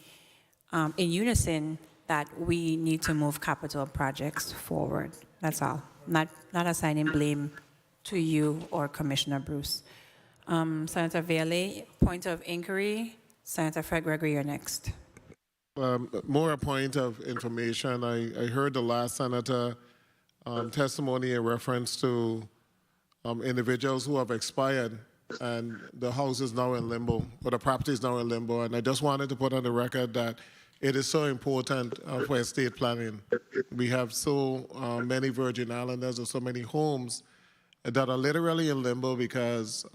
Speaker 1: in unison, that we need to move capital projects forward. That's all. Not assigning blame to you or Commissioner Bruce. Senator Veale, point of inquiry. Senator Fred Gregory, you're next.
Speaker 10: More a point of information. I heard the last senator testimony in reference to individuals who have expired, and the house is now in limbo, or the property is now in limbo. And I just wanted to put on the record that it is so important for estate planning. We have so many Virgin Islanders, or so many homes that are literally in limbo because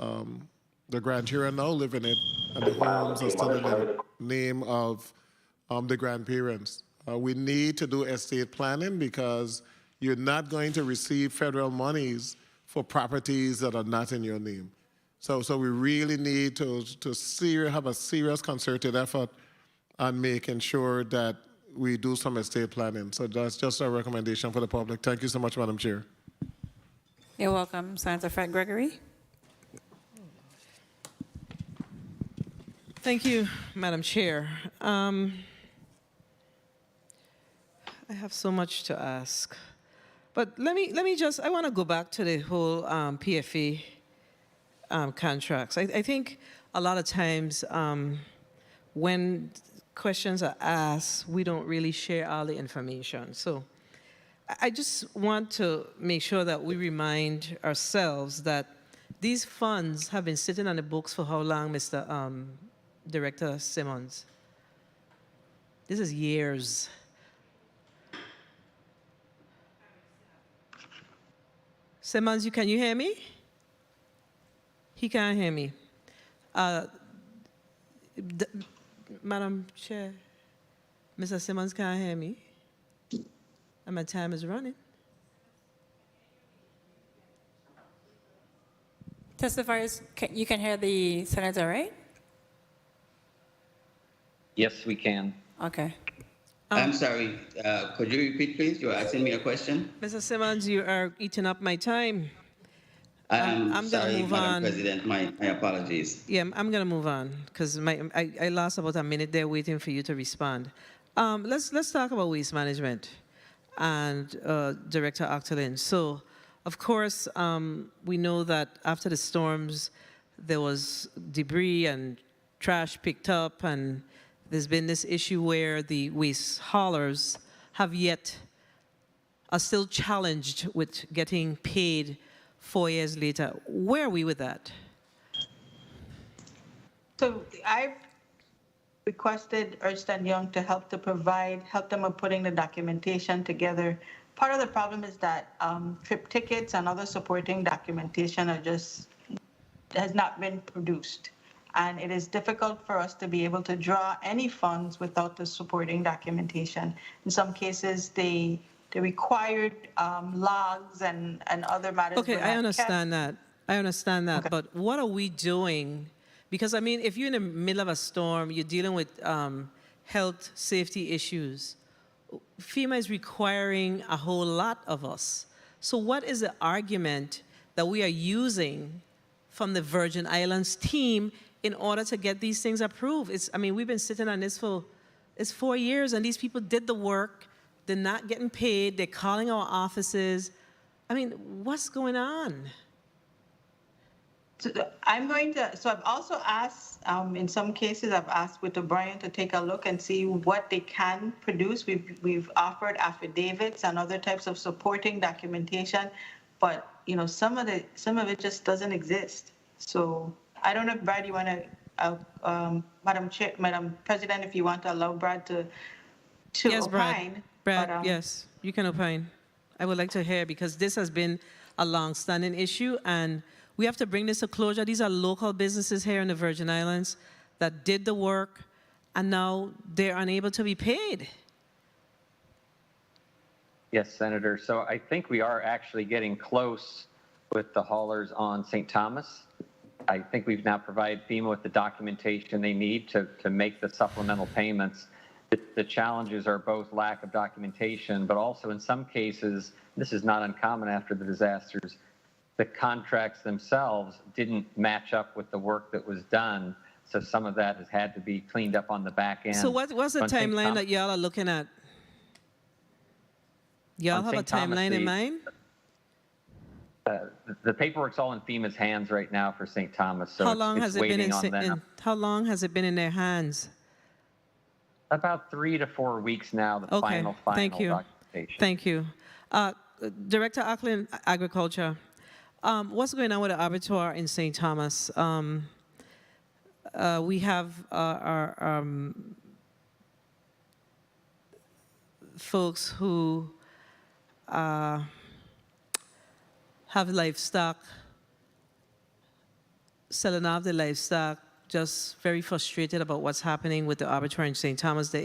Speaker 10: the grandchildren now live in it, and the homes are still in the name of the grandparents. We need to do estate planning because you're not going to receive federal monies for properties that are not in your name. So we really need to have a serious concerted effort on making sure that we do some estate planning. So that's just a recommendation for the public. Thank you so much, Madam Chair.
Speaker 1: You're welcome, Senator Fred Gregory.
Speaker 12: Thank you, Madam Chair. I have so much to ask, but let me just, I want to go back to the whole PFA contracts. I think a lot of times when questions are asked, we don't really share all the information. So I just want to make sure that we remind ourselves that these funds have been sitting on the books for how long, Mr. Director Simmons? This is years. Simmons, can you hear me? He can't hear me. Madam Chair, Mr. Simmons can't hear me. And my time is running.
Speaker 1: Testifiers, you can hear the senator, right?
Speaker 6: Yes, we can.
Speaker 1: Okay.
Speaker 7: I'm sorry, could you repeat, please? You're asking me a question?
Speaker 12: Mr. Simmons, you are eating up my time.
Speaker 7: I'm
Speaker 12: gonna
Speaker 7: sorry,
Speaker 12: move
Speaker 7: Madam
Speaker 12: on.
Speaker 7: President, my apologies.
Speaker 12: Yeah, I'm going to move on because I lost about a minute there waiting for you to respond. Let's talk about waste management and Director Octolin. So, of course, we know that after the storms, there was debris and trash picked up, and there's been this issue where the waste haulers are still challenged with getting paid 4 years later. Where are we with that?
Speaker 3: So I've requested Ernst & Young to help them with putting the documentation together. Part of the problem is that trip tickets and other supporting documentation has not been produced. And it is difficult for us to be able to draw any funds without the supporting documentation. In some cases, the required logs and other matters.
Speaker 12: Okay,
Speaker 3: were
Speaker 12: I
Speaker 3: not
Speaker 12: understand
Speaker 3: kept.
Speaker 12: that. I understand that.
Speaker 3: Okay.
Speaker 12: But what are we doing? Because, I mean, if you're in the middle of a storm, you're dealing with health, safety issues. FEMA is requiring a whole lot of us. So what is the argument that we are using from the Virgin Islands team in order to get these things approved? I mean, we've been sitting on this for 4 years, and these people did the work. They're not getting paid. They're calling our offices. I mean, what's going on?
Speaker 3: So I've also asked, in some cases, I've asked with O'Brien to take a look and see what they can produce. We've offered affidavits and other types of supporting documentation, but some of it just doesn't exist. So I don't know if Brad, you want to, Madam President, if you want to allow Brad to
Speaker 12: Yes,
Speaker 3: opine.
Speaker 12: Brad, yes, you can opine. I would like to hear, because this has been a long-standing issue, and we have to bring this to closure. These are local businesses here in the Virgin Islands that did the work, and now they're unable to be paid.
Speaker 6: Yes, Senator. So I think we are actually getting close with the haulers on St. Thomas. I think we've now provided FEMA with the documentation they need to make the supplemental payments. The challenges are both lack of documentation, but also in some cases, this is not uncommon after the disasters, the contracts themselves didn't match up with the work that was done. So some of that has had to be cleaned up on the back end.
Speaker 12: So what's the
Speaker 6: On St.
Speaker 12: timeline that y'all are looking at? Y'all
Speaker 6: On
Speaker 12: have a
Speaker 6: St. Thomas,
Speaker 12: timeline in mind?
Speaker 6: The paperwork's all in FEMA's hands right now for St. Thomas, so
Speaker 12: How long
Speaker 6: it's
Speaker 12: has it been
Speaker 6: waiting on them.
Speaker 12: how long has it been in their hands?
Speaker 6: About 3 to 4 weeks now, the
Speaker 12: Okay,
Speaker 6: final
Speaker 12: thank you.
Speaker 6: documentation.
Speaker 12: Thank you. Director Auckland, Agriculture, what's going on with the abattoir in St. Thomas? We have our folks who have livestock, selling off the livestock, just very frustrated about what's happening with the abattoir in St. Thomas. There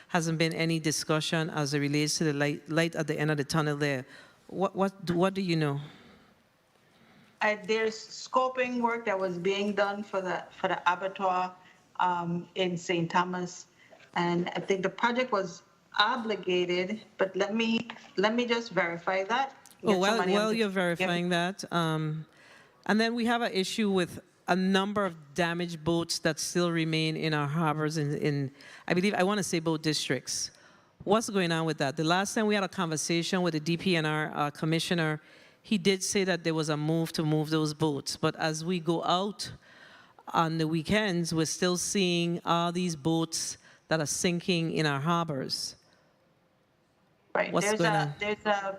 Speaker 12: hasn't been any discussion as it relates to the light at the end of the tunnel there. What do you know?
Speaker 3: There's scoping work that was being done for the abattoir in St. Thomas, and I think the project was obligated, but let me just verify that.
Speaker 12: Oh,
Speaker 3: Get somebody else
Speaker 12: well,
Speaker 3: to-
Speaker 12: you're verifying that. And then we have an issue with a number of damaged boats that still remain in our harbors in I believe, I want to say boat districts. What's going on with that? The last time we had a conversation with the DPNR commissioner, he did say that there was a move to move those boats. But as we go out on the weekends, we're still seeing all these boats that are sinking in our harbors.
Speaker 3: Right.
Speaker 12: What's going on?
Speaker 3: There's a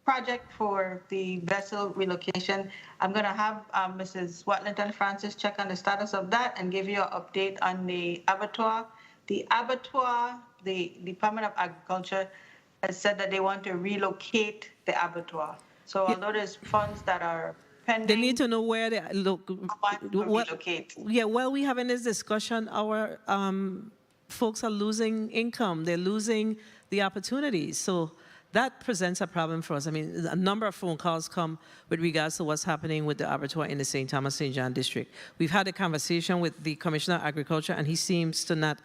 Speaker 3: project for the vessel relocation. I'm going to have Mrs. Watlington Francis check on the status of that and give you an update on the abattoir. The abattoir, the Department of Agriculture has said that they want to relocate the abattoir. So although there's funds that are pending,
Speaker 12: They need to know where they look.
Speaker 3: relocate.
Speaker 12: Yeah, while we having this discussion, our folks are losing income. They're losing the opportunities. So that presents a problem for us. I mean, a number of phone calls come with regards to what's happening with the abattoir in the St. Thomas St. John district. We've had a conversation with the Commissioner of Agriculture, and he seems to not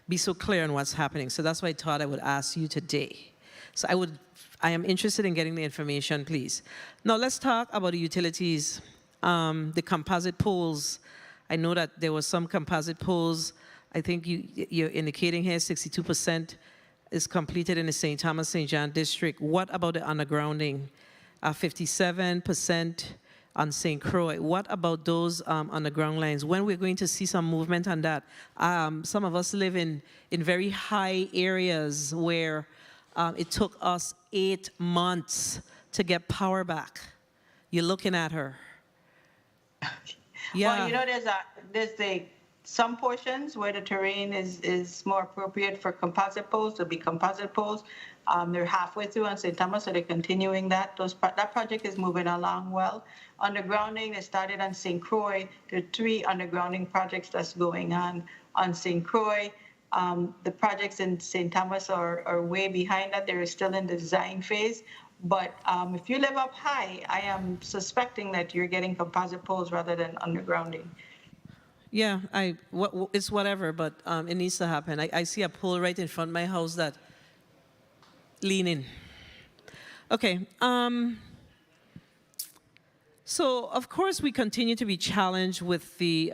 Speaker 12: be so clear on what's happening. So that's why I thought I would ask you today. So I am interested in getting the information, please. Now let's talk about the utilities, the composite poles. I know that there was some composite poles. I think you're indicating here 62% is completed in the St. Thomas St. John district. What about the undergrounding? 57% on St. Croix. What about those underground lines? When we're going to see some movement on that? Some of us live in very high areas where it took us 8 months to get power back. You're looking at her. Yeah.
Speaker 3: Well, there's some portions where the terrain is more appropriate for composite poles. There'll be composite poles. They're halfway through on St. Thomas, so they're continuing that. That project is moving along well. Undergrounding, they started on St. Croix. There are 3 undergrounding projects that's going on St. Croix. The projects in St. Thomas are way behind that. They're still in the design phase. But if you live up high, I am suspecting that you're getting composite poles rather than undergrounding.
Speaker 12: Yeah, it's whatever, but it needs to happen. I see a pole right in front of my house that leaning. Okay. So of course we continue to be challenged with the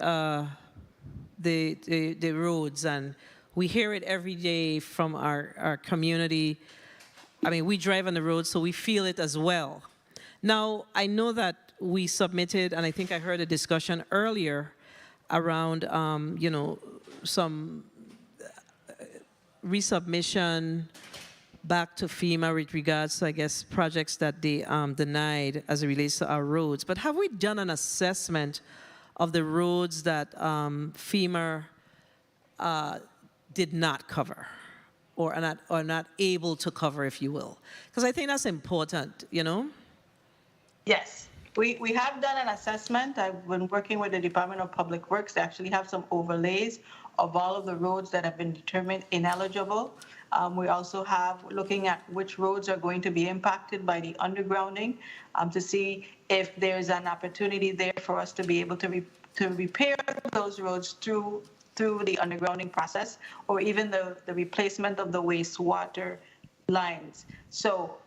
Speaker 12: roads, and we hear it every day from our community. I mean, we drive on the road, so we feel it as well. Now, I know that we submitted, and I think I heard a discussion earlier around, some resubmission back to FEMA with regards to, I guess, projects that they denied as it relates to our roads. But have we done an assessment of the roads that FEMA did not cover or are not able to cover, if you will? Because I think that's important,
Speaker 3: Yes. We have done an assessment. I've been working with the Department of Public Works. They actually have some overlays of all of the roads that have been determined ineligible. We also have looking at which roads are going to be impacted by the undergrounding to see if there's an opportunity there for us to be able to repair those roads through the undergrounding process, or even the replacement of the wastewater lines. So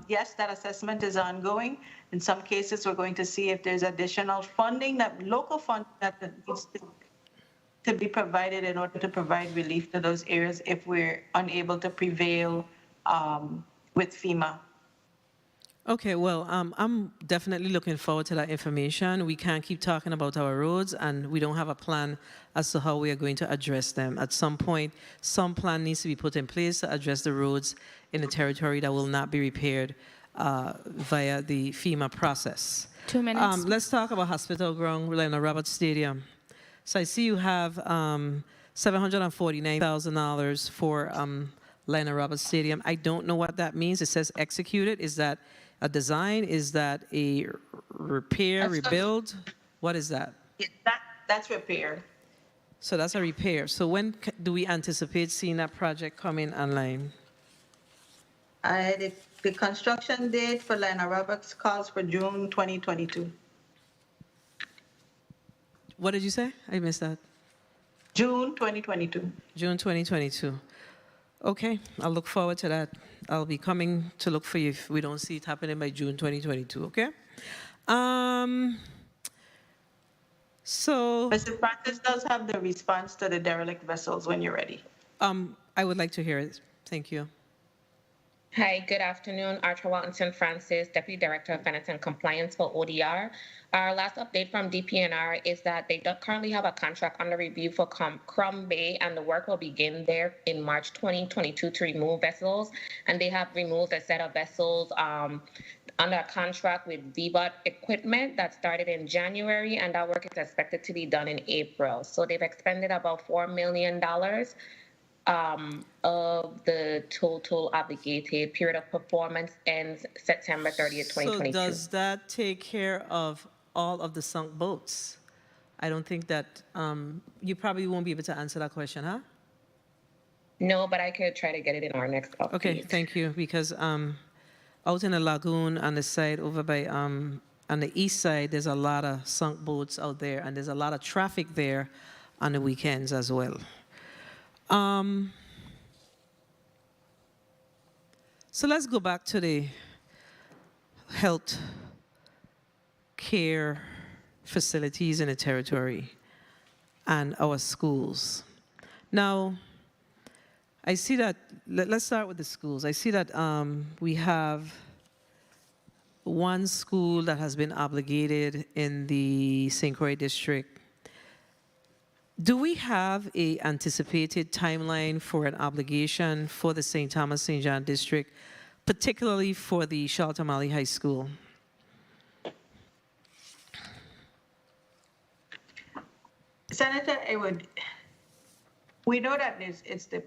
Speaker 3: yes, that assessment is ongoing. In some cases, we're going to see if there's additional funding, local funding that needs to be provided in order to provide relief to those areas if we're unable to prevail with FEMA.
Speaker 12: Okay, well, I'm definitely looking forward to that information. We can't keep talking about our roads, and we don't have a plan as to how we are going to address them. At some point, some plan needs to be put in place to address the roads in the territory that will not be repaired via the FEMA process.
Speaker 16: 2 minutes.
Speaker 12: Let's talk about Hospital Ground, Lionel Roberts Stadium. So I see you have $749,000 for Lionel Roberts Stadium. I don't know what that means. It says executed. Is that a design? Is that a repair, rebuild? What is that?
Speaker 3: Yeah, that's repair.
Speaker 12: So that's a repair. So when do we anticipate seeing that project coming online?
Speaker 3: The construction date for Lionel Roberts calls for June 2022.
Speaker 12: What did you say? I missed that.
Speaker 3: June 2022.
Speaker 12: June 2022. Okay, I'll look forward to that. I'll be coming to look for you if we don't see it happening by June 2022, okay? So
Speaker 3: Mr. Francis does have the response to the derelict vessels when you're ready.
Speaker 12: I would like to hear it. Thank you.
Speaker 16: Hi, good afternoon. Archer Walton Francis, Deputy Director of Finance and Compliance for ODR. Our last update from DPNR is that they don't currently have a contract under review for Crum Bay, and the work will begin there in March 2022 to remove vessels. And they have removed a set of vessels under a contract with VBOT Equipment that started in January, and that work is expected to be done in April. So they've expended about $4 million of the total obligated. Period of performance ends September 30th, 2022.
Speaker 12: So does that take care of all of the sunk boats? I don't think that, you probably won't be able to answer that question, huh?
Speaker 16: No, but I could try to get it in our next update.
Speaker 12: Okay, thank you, because out in the lagoon on the side over by, on the east side, there's a lot of sunk boats out there, and there's a lot of traffic there on the weekends as well. So let's go back to the health care facilities in the territory and our schools. Now, I see that, let's start with the schools. I see that we have one school that has been obligated in the St. Croix district. Do we have an anticipated timeline for an obligation for the St. Thomas St. John district, particularly for the Charlotte Amalie High School?
Speaker 3: Senator, we know that it's the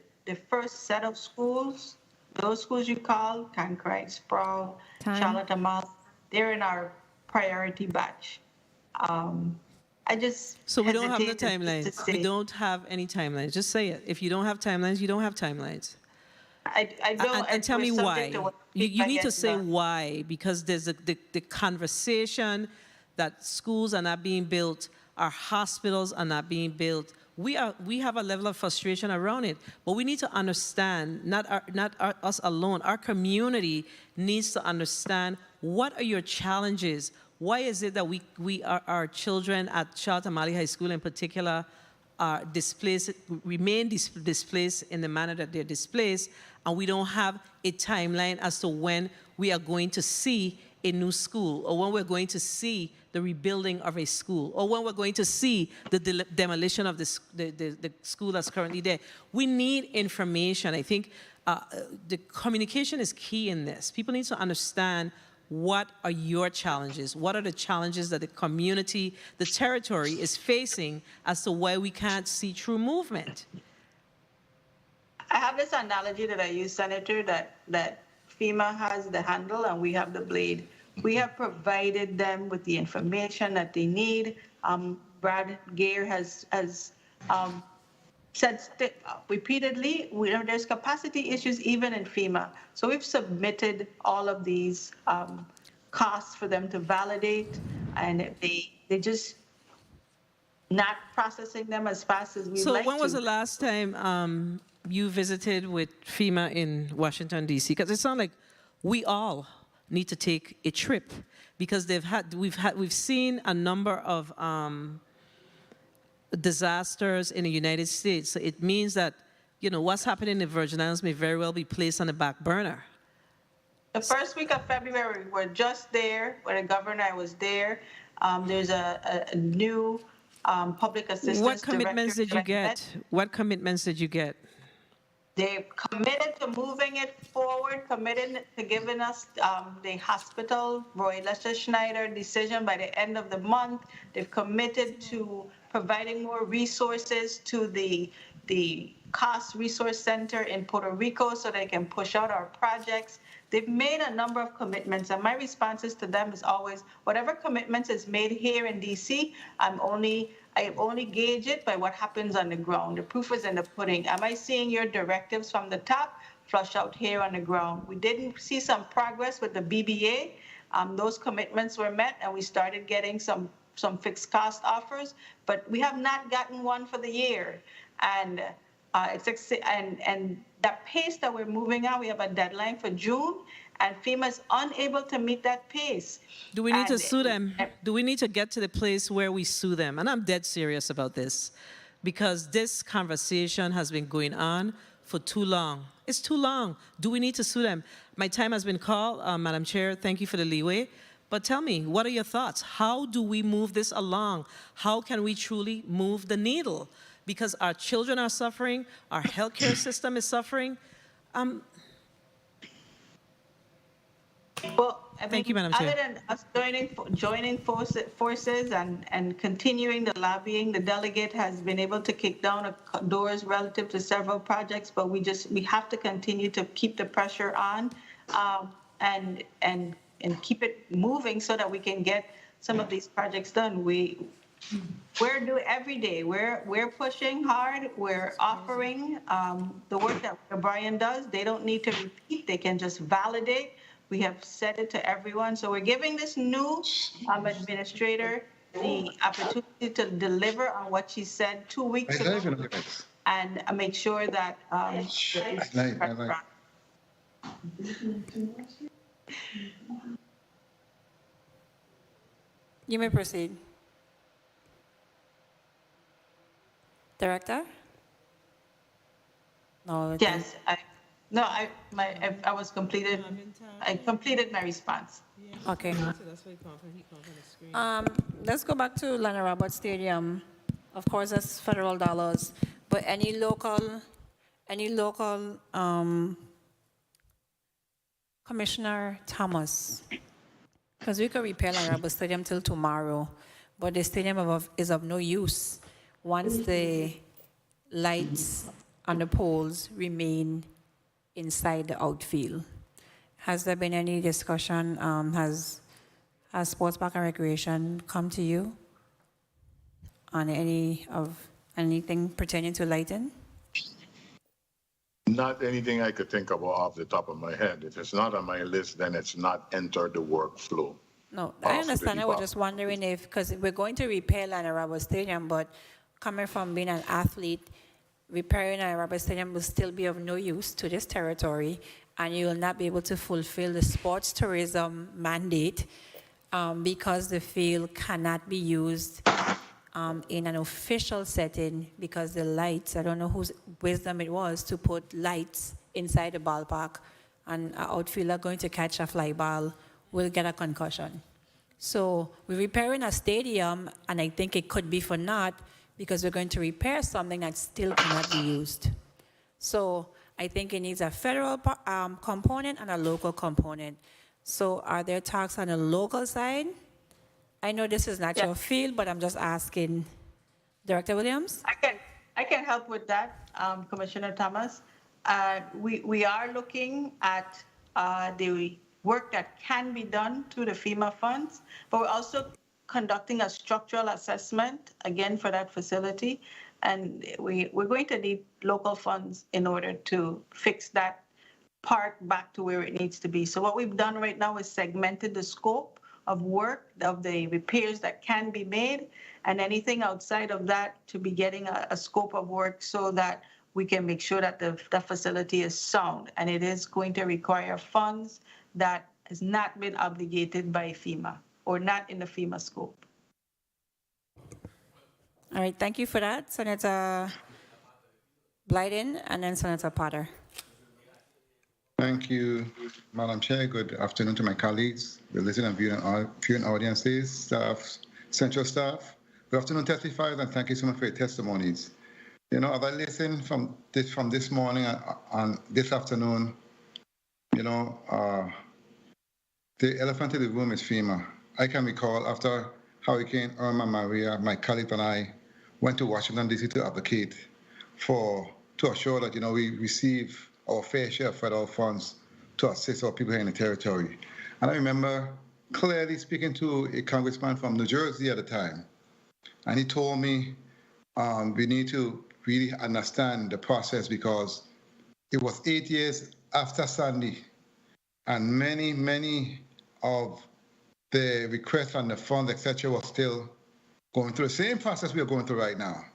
Speaker 3: first set of schools, those schools you call, Cancri, Sproul, Charlotte Amalie, they're in our priority batch.
Speaker 12: So we don't have the timelines. We don't have any timelines. Just say it. If you don't have timelines, you don't have timelines.
Speaker 3: I don't.
Speaker 12: And tell me why. You need to say
Speaker 3: that.
Speaker 12: why, because there's the conversation that schools are not being built, our hospitals are not being built. We have a level of frustration around it, but we need to understand, not us alone, our community needs to understand what are your challenges. Why is it that our children at Charlotte Amalie High School in particular are displaced, remain displaced in the manner that they're displaced, and we don't have a timeline as to when we are going to see a new school, or when we're going to see the rebuilding of a school, or when we're going to see the demolition of the school that's currently there. We need information. I think the communication is key in this. People need to understand what are your challenges? What are the challenges that the community, the territory is facing as to why we can't see true movement?
Speaker 3: I have this analogy that I use, Senator, that FEMA has the handle and we have the blade. We have provided them with the information that they need. Brad Gayer has said repeatedly, there's capacity issues even in FEMA. So we've submitted all of these costs for them to validate, and they just not processing them as fast as we'd like to.
Speaker 12: So when was the last time you visited with FEMA in Washington, D.C.? Because it sounds like we all need to take a trip, because we've seen a number of disasters in the United States. So it means that, what's happening in the Virgin Islands may very well be placed on the back burner.
Speaker 3: The first week of February, we're just there, when the governor was there. There's a new public assistance
Speaker 12: What commitments
Speaker 3: director
Speaker 12: did you get? What commitments did you get?
Speaker 3: They've committed to moving it forward, committed to giving us the hospital, Roy Lester Schneider decision by the end of the month. They've committed to providing more resources to the Cost Resource Center in Puerto Rico so they can push out our projects. They've made a number of commitments, and my responses to them is always, whatever commitments is made here in DC, I only gauge it by what happens on the ground. The proof is in the pudding. Am I seeing your directives from the top flush out here on the ground? We didn't see some progress with the BBA. Those commitments were met, and we started getting some fixed cost offers, but we have not gotten one for the year. And that pace that we're moving at, we have a deadline for June, and FEMA is unable to meet that pace.
Speaker 12: Do we need to
Speaker 3: And-
Speaker 12: sue them? Do we need to get to the place where we sue them? And I'm dead serious about this because this conversation has been going on for too long. It's too long. Do we need to sue them? My time has been called, Madam Chair. Thank you for the leeway. But tell me, what are your thoughts? How do we move this along? How can we truly move the needle? Because our children are suffering, our healthcare system is suffering.
Speaker 3: Well, I
Speaker 12: Thank you,
Speaker 3: mean,
Speaker 12: Madam Chair.
Speaker 3: other than us joining forces and continuing the lobbying, the delegate has been able to kick down doors relative to several projects, but we have to continue to keep the pressure on and keep it moving so that we can get some of these projects done. We're doing every day. We're pushing hard. We're offering the work that Brian does. They don't need to repeat. They can just validate. We have said it to everyone. So we're giving this new administrator the opportunity to deliver on what she said 2 weeks ago and make sure that
Speaker 1: You may proceed. Director? No.
Speaker 3: Yes, I completed my response.
Speaker 1: Okay. Let's go back to Lana Roberts Stadium. Of course, that's federal dollars, but any local, Commissioner Thomas, because we could repair Lana Roberts Stadium till tomorrow, but the stadium is of no use once the lights on the poles remain inside the outfield. Has there been any discussion? Has Sports Park and Recreation come to you on anything pertaining to lighting?
Speaker 5: Not anything I could think of off the top of my head. If it's not on my list, then it's not entered the workflow.
Speaker 1: No, I understand. I was just wondering if, because we're going to repair Lana Roberts Stadium, but coming from being an athlete, repairing Lana Roberts Stadium will still be of no use to this territory, and you will not be able to fulfill the sports tourism mandate because the field cannot be used in an official setting because the lights, I don't know whose wisdom it was to put lights inside the ballpark, and an outfielder going to catch a fly ball will get a concussion. So we're repairing a stadium, and I think it could be for naught because we're going to repair something that still cannot be used. So I think it needs a federal component and a local component. So are there talks on the local side? I know this is not your field, but I'm just asking. Director Williams?
Speaker 3: I can help with that, Commissioner Thomas. We are looking at the work that can be done through the FEMA funds, but we're also conducting a structural assessment, again, for that facility. And we're going to need local funds in order to fix that park back to where it needs to be. So what we've done right now is segmented the scope of work, of the repairs that can be made, and anything outside of that to be getting a scope of work so that we can make sure that the facility is sound. And it is going to require funds that has not been obligated by FEMA or not in the FEMA scope.
Speaker 1: All right, thank you for that, Senator Blyden, and then Senator Potter.
Speaker 14: Thank you, Madam Chair. Good afternoon to my colleagues, the listening and viewing audiences, staff, central staff. Good afternoon, testifiers, and thank you so much for your testimonies. You know, as I listen from this morning and this afternoon, you know, the elephant in the room is FEMA. I can recall after Hurricane Irma Maria, my colleague and I went to Washington, D.C. to advocate to assure that, you know, we receive our fair share of federal funds to assist our people here in the territory. And I remember clearly speaking to a congressman from New Jersey at the time, and he told me we need to really understand the process because it was 8 years after Sandy, and many of the requests and the funds, etc., were still going through the same process we are going through right now.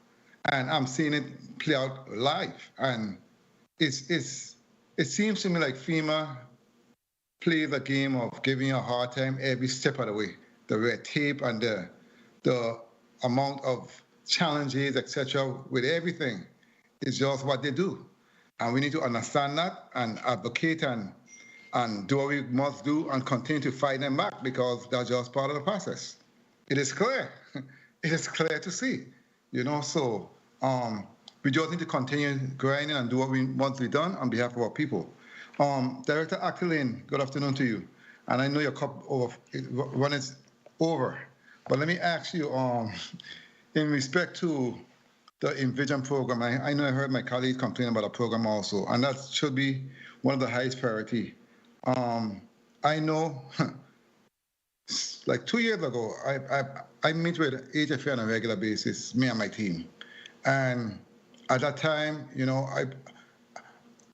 Speaker 14: And I'm seeing it play out live. And it seems to me like FEMA plays a game of giving you a hard time every step of the way. The red tape and the amount of challenges, etc., with everything is just what they do. And we need to understand that and advocate and do what we must do and continue to fight them back because that's just part of the process. It is clear. It is clear to see, so we just need to continue grinding and do what we want to be done on behalf of our people. Director Aquiline, good afternoon to you. And I know your cup when it's over, but let me ask you, in respect to the Envision program, I know I heard my colleagues complain about a program also, and that should be one of the highest priority. I know, like 2 years ago, I meet with HFA on a regular basis, me and my team. And at that time,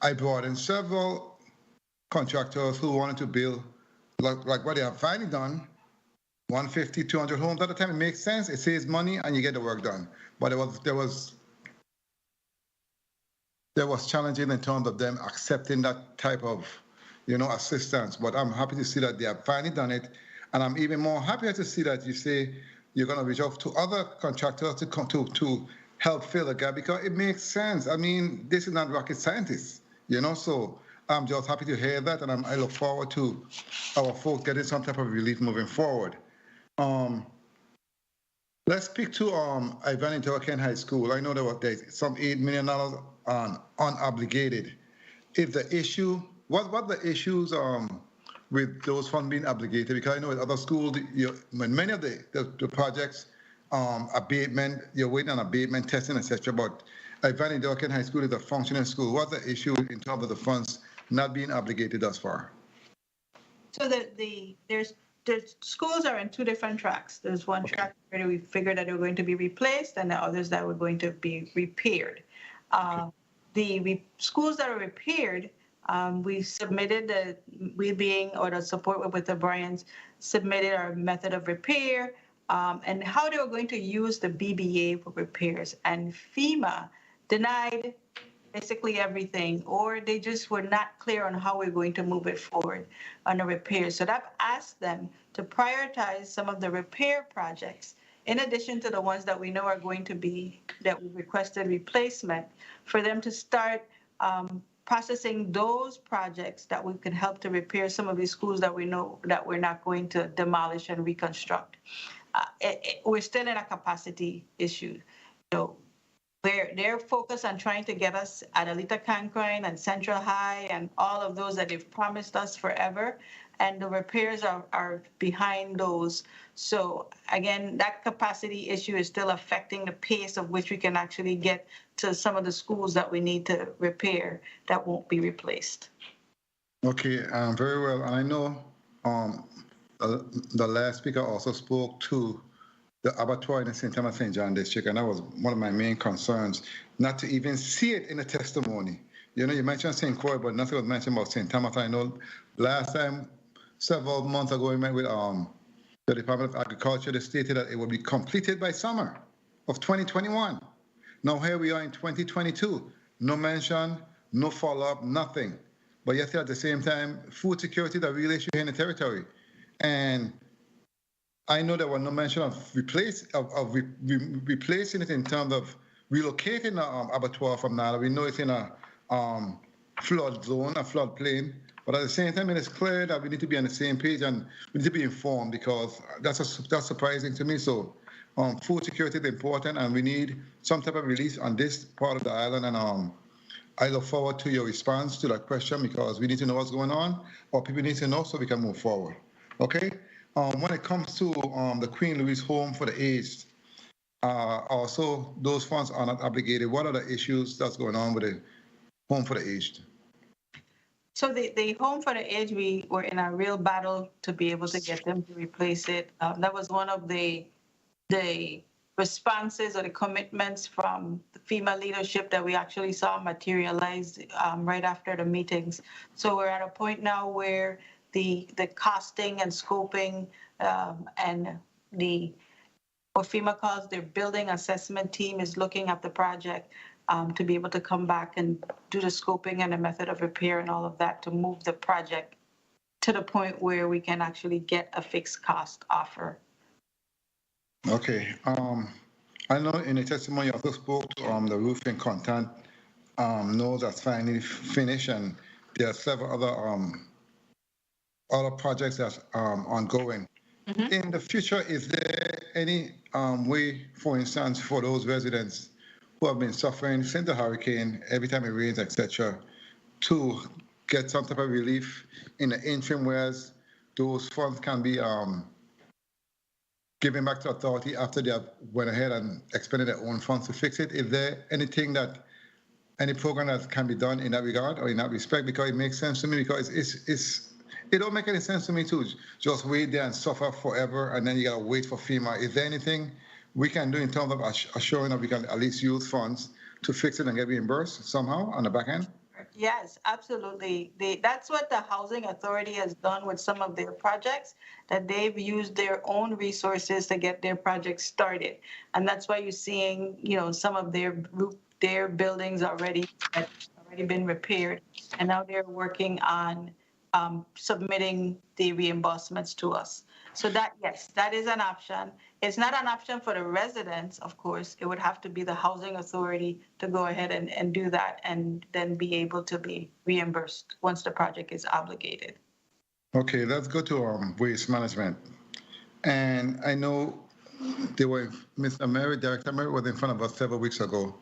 Speaker 14: I brought in several contractors who wanted to build, like what they have finally done, 150, 200 homes. At the time, it makes sense. It saves money, and you get the work done. But there was challenging in terms of them accepting that type of, assistance. But I'm happy to see that they have finally done it, and I'm even more happy to see that you say you're going to reach out to other contractors to come to help fill the gap because it makes sense. I mean, this is not rocket scientists, So I'm just happy to hear that, and I look forward to our folks getting some type of relief moving forward. Let's speak to Ivan Interlaken High School. I know there's some $8 million unobligated. If the issue, what the issues with those funds being obligated? Because I know with other schools, when many of the projects, abatement, you're waiting on abatement, testing, etc. But Ivan Interlaken High School is a functioning school. What's the issue in terms of the funds not being obligated thus far?
Speaker 3: So there's schools are in two different tracks. There's one track where we figured that they were going to be replaced, and the others that were going to be repaired. The schools that are repaired, we submitted the support with the Bryans submitted our method of repair and how they were going to use the BBA for repairs. And FEMA denied basically everything, or they just were not clear on how we're going to move it forward on the repairs. So I've asked them to prioritize some of the repair projects, in addition to the ones that we know are going to be, that we requested replacement, for them to start processing those projects that we can help to repair some of these schools that we know that we're not going to demolish and reconstruct. We're still in a capacity issue. So they're focused on trying to get us Adelita Cancrine and Central High and all of those that they've promised us forever. And the repairs are behind those. So again, that capacity issue is still affecting the pace of which we can actually get to some of the schools that we need to repair that won't be replaced.
Speaker 14: Okay, very well. And I know the last speaker also spoke to the abattoir in the St. Thomas St. John district, and that was one of my main concerns, not to even see it in the testimony. You mentioned St. Croix, but nothing was mentioned about St. Thomas. I know last time, several months ago, we met with the Department of Agriculture. They stated that it would be completed by summer of 2021. Now here we are in 2022. No mention, no follow-up, nothing. But yet at the same time, food security is a real issue here in the territory. And I know there was no mention of replacing it in terms of relocating the abattoir from Nala. We know it's in a flood zone, a flood plain. But at the same time, it is clear that we need to be on the same page and we need to be informed, because that's surprising to me. So food security is important, and we need some type of release on this part of the island. And I look forward to your response to that question, because we need to know what's going on, or people need to know so we can move forward. Okay? When it comes to the Queen Louise Home for the Aged, also those funds are not obligated. What are the issues that's going on with the Home for the Aged?
Speaker 3: So the Home for the Aged, we were in a real battle to be able to get them to replace it. That was one of the responses or the commitments from the FEMA leadership that we actually saw materialize right after the meetings. So we're at a point now where the costing and scoping and what FEMA calls their building assessment team is looking at the project. to be able to come back and do the scoping and the method of repair and all of that to move the project to the point where we can actually get a fixed cost offer.
Speaker 14: Okay. I know in the testimony you also spoke to the roofing content. No, that's finally finished, and there are several other projects that's ongoing. In the future, is there any way, for instance, for those residents who have been suffering since the hurricane, every time it rains, etc., to get some type of relief in the interim, whereas those funds can be given back to authority after they have went ahead and expended their own funds to fix it? Is there anything that, any program that can be done in that regard or in that respect? Because it makes sense to me, because it don't make any sense to me to just wait there and suffer forever and then you gotta wait for FEMA. Is there anything we can do in terms of assuring that we can at least use funds to fix it and get reimbursed somehow on the back end?
Speaker 3: Yes, absolutely. That's what the Housing Authority has done with some of their projects, that they've used their own resources to get their projects started. And that's why you're seeing, some of their buildings already been repaired. And now they're working on submitting the reimbursements to us. So that, yes, that is an option. It's not an option for the residents, of course. It would have to be the Housing Authority to go ahead and do that and then be able to be reimbursed once the project is obligated.
Speaker 14: Okay, let's go to waste management. And I know Mr. Mary, Director Mary was in front of us several weeks ago,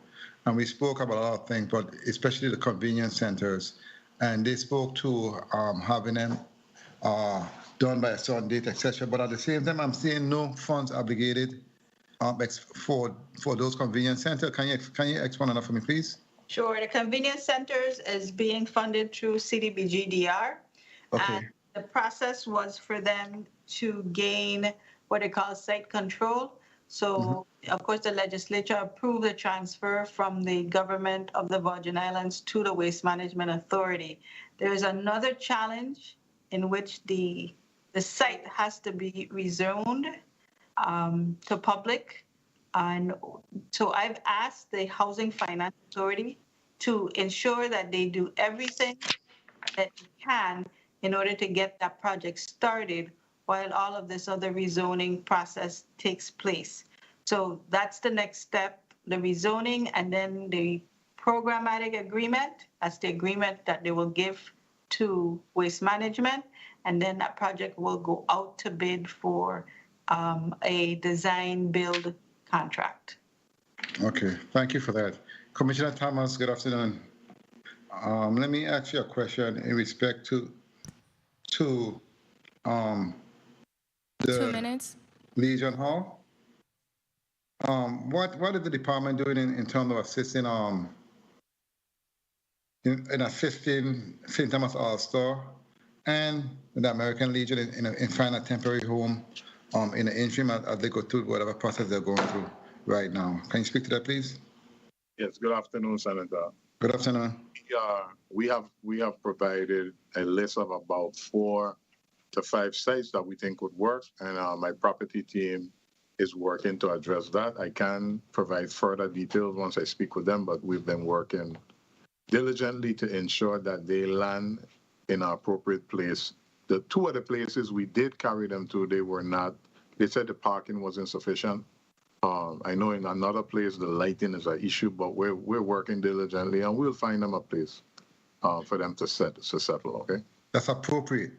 Speaker 14: and we spoke about a lot of things, but especially the convenience centers. And they spoke to having them done by a certain date, etc. But at the same time, I'm seeing no funds obligated for those convenience centers. Can you explain that for me, please?
Speaker 3: Sure. The convenience centers is being funded through CDBG-DR.
Speaker 14: Okay.
Speaker 3: And the process was for them to gain what they call site control. So, of course, the legislature approved the transfer from the government of the Virgin Islands to the Waste Management Authority. There is another challenge in which the site has to be rezoned to public. And so I've asked the Housing Finance Authority to ensure that they do everything that they can in order to get that project started while all of this other rezoning process takes place. So that's the next step, the rezoning, and then the programmatic agreement. That's the agreement that they will give to Waste Management, and then that project will go out to bid for a design-build contract.
Speaker 14: Okay, thank you for that. Commissioner Thomas, good afternoon. Let me ask you a question in respect to the
Speaker 17: 2 minutes.
Speaker 14: Legion Hall. What is the department doing in terms of assisting in assisting St. Thomas All-Star and the American Legion in finding a temporary home in the interim as they go through whatever process they're going through right now? Can you speak to that, please?
Speaker 5: Yes, good afternoon, Senator.
Speaker 14: Good afternoon.
Speaker 5: We have provided a list of about 4 to 5 sites that we think would work, and my property team is working to address that. I can provide further details once I speak with them, but we've been working diligently to ensure that they land in an appropriate place. The 2 other places we did carry them to, they said the parking was insufficient. I know in another place the lighting is an issue, but we're working diligently and we'll find them a place for them to settle, okay?
Speaker 14: That's appropriate.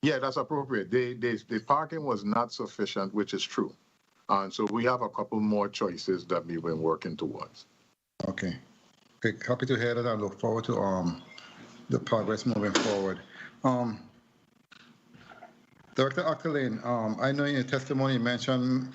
Speaker 5: Yeah, that's appropriate. The parking was not sufficient, which is true. And so we have a couple more choices that we've been working towards.
Speaker 14: Okay. Happy to hear that. I look forward to the progress moving forward. Director Octolane, I know in your testimony you mentioned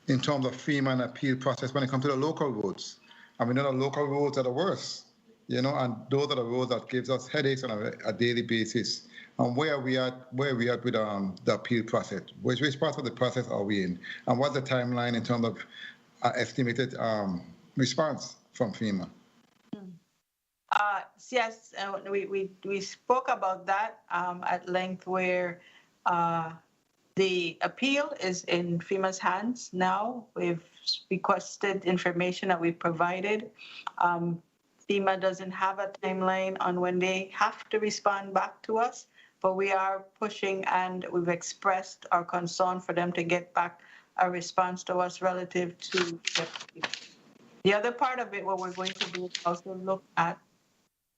Speaker 14: in terms of FEMA and appeal process when it comes to the local roads. And we know the local roads are the worst, and those are the roads that gives us headaches on a daily basis. And where are we at with the appeal process? Which part of the process are we in? And what's the timeline in terms of estimated response from FEMA?
Speaker 3: Yes, we spoke about that at length, where The appeal is in FEMA's hands now. We've requested information that we've provided. FEMA doesn't have a timeline on when they have to respond back to us, but we are pushing and we've expressed our concern for them to get back a response to us relative to the other part of it. What we're going to do is also look at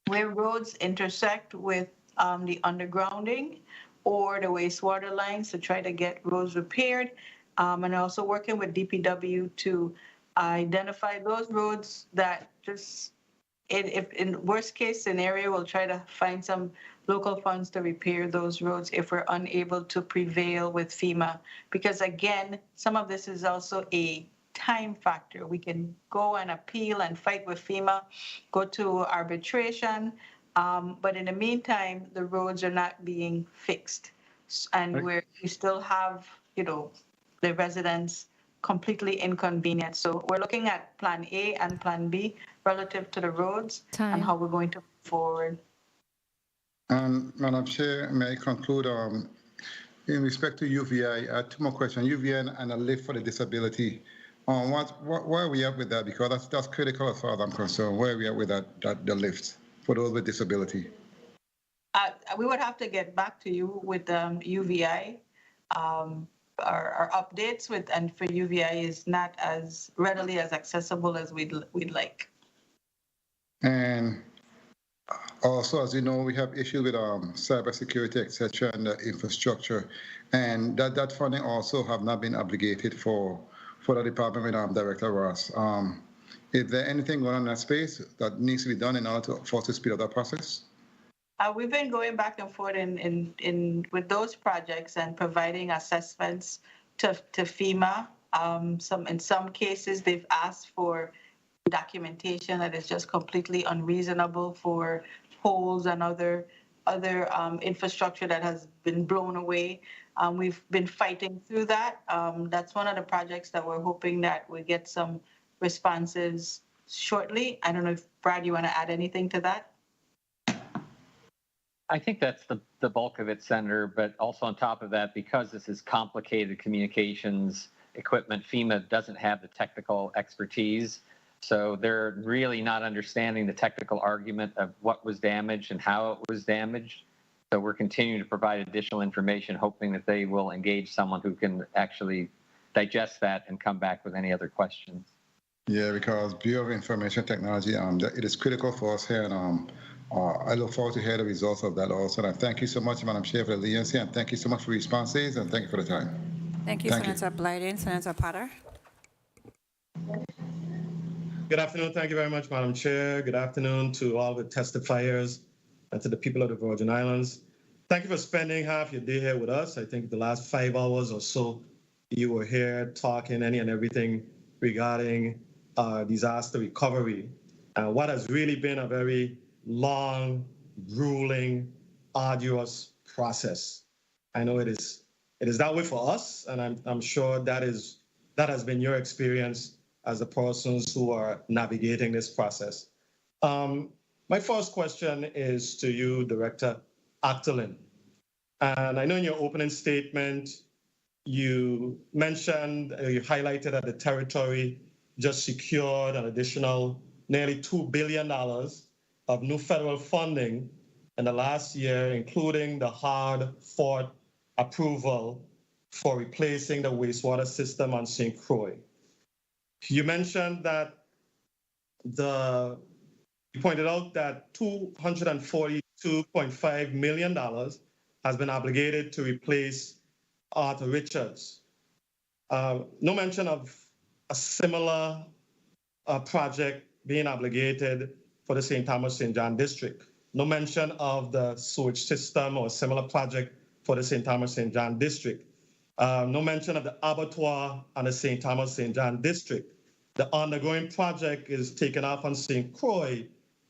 Speaker 3: where roads intersect with the undergrounding or the wastewater lines to try to get roads repaired, and also working with DPW to identify those roads that just, if in worst case scenario, we'll try to find some local funds to repair those roads if we're unable to prevail with FEMA. Because again, some of this is also a time factor. We can go and appeal and fight with FEMA, go to arbitration, but in the meantime, the roads are not being fixed, and we still have, the residents completely inconvenienced. So we're looking at Plan A and Plan B relative to the roads and how we're going to move forward.
Speaker 14: Madam Chair, may I conclude? In respect to UVI, I had two more questions. UVI and a lift for the disability. Where are we at with that? Because that's critical as far as I'm concerned. Where are we at with the lift for those with disability?
Speaker 3: We would have to get back to you with UVI. Our updates and for UVI is not as readily as accessible as we'd like.
Speaker 14: And also, as you know, we have issues with cybersecurity, etc., and the infrastructure, and that funding also have not been obligated for the department with Director Ross. Is there anything going on in that space that needs to be done in order for us to speed up that process?
Speaker 3: We've been going back and forth with those projects and providing assessments to FEMA. In some cases, they've asked for documentation that is just completely unreasonable for poles and other infrastructure that has been blown away. We've been fighting through that. That's one of the projects that we're hoping that we get some responses shortly. I don't know if, Brad, you want to add anything to that?
Speaker 6: I think that's the bulk of it, Senator, but also on top of that, because this is complicated communications equipment, FEMA doesn't have the technical expertise. So they're really not understanding the technical argument of what was damaged and how it was damaged. So we're continuing to provide additional information, hoping that they will engage someone who can actually digest that and come back with any other questions.
Speaker 14: Yeah, because Bureau of Information Technology, it is critical for us here, and I look forward to hear the results of that also. And thank you so much, Madam Chair, for the leniency, and thank you so much for responses, and thank you for the time.
Speaker 1: Thank you, Senator Blyden. Senator Potter.
Speaker 17: Good afternoon. Thank you very much, Madam Chair. Good afternoon to all the testifiers and to the people of the Virgin Islands. Thank you for spending half your day here with us. I think the last 5 hours or so, you were here talking any and everything regarding disaster recovery. What has really been a very long, grueling, arduous process. I know it is that way for us, and I'm sure that has been your experience as the persons who are navigating this process. My first question is to you, Director Achterlin. And I know in your opening statement, you mentioned, you highlighted that the territory just secured an additional nearly $2 billion of new federal funding in the last year, including the hard-fought approval for replacing the wastewater system on St. Croix. You mentioned that you pointed out that $242.5 million has been obligated to replace Arthur Richards. No mention of a similar project being obligated for the St. Thomas St. John district. No mention of the sewage system or a similar project for the St. Thomas St. John district. No mention of the abattoir on the St. Thomas St. John district. The underground project is taken off on St. Croix.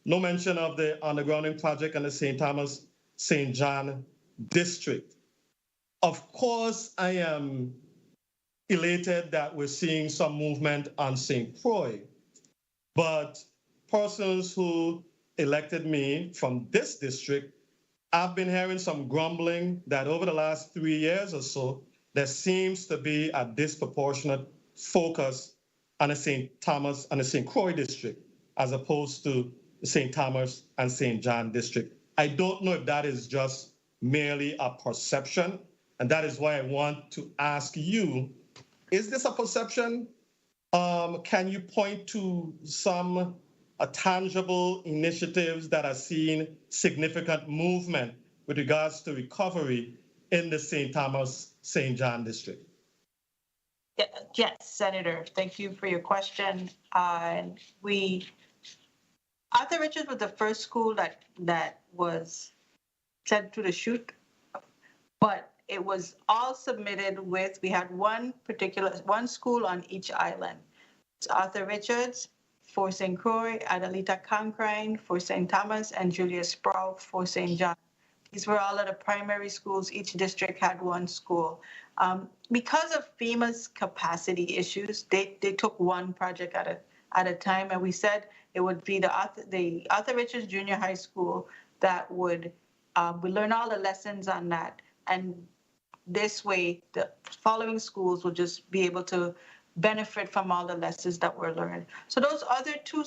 Speaker 17: No mention of the undergrounding project on the St. Thomas St. John district. Of course, I am elated that we're seeing some movement on St. Croix, but persons who elected me from this district, I've been hearing some grumbling that over the last 3 years or so, there seems to be a disproportionate focus on the St. Thomas and the St. Croix district as opposed to the St. Thomas and St. John district. I don't know if that is just merely a perception, and that is why I want to ask you, is this a perception? Can you point to some tangible initiatives that are seeing significant movement with regards to recovery in the St. Thomas, St. John district?
Speaker 3: Yes, Senator, thank you for your question. Arthur Richards was the first school that was sent to the chute, but it was all submitted with, we had one school on each island. It's Arthur Richards for St. Croix, Adelita Conkrine for St. Thomas, and Julia Sproul for St. John. These were all of the primary schools. Each district had one school. Because of FEMA's capacity issues, they took one project at a time, and we said it would be the Arthur Richards Junior High School that would we learn all the lessons on that, and this way the following schools will just be able to benefit from all the lessons that were learned. So those other two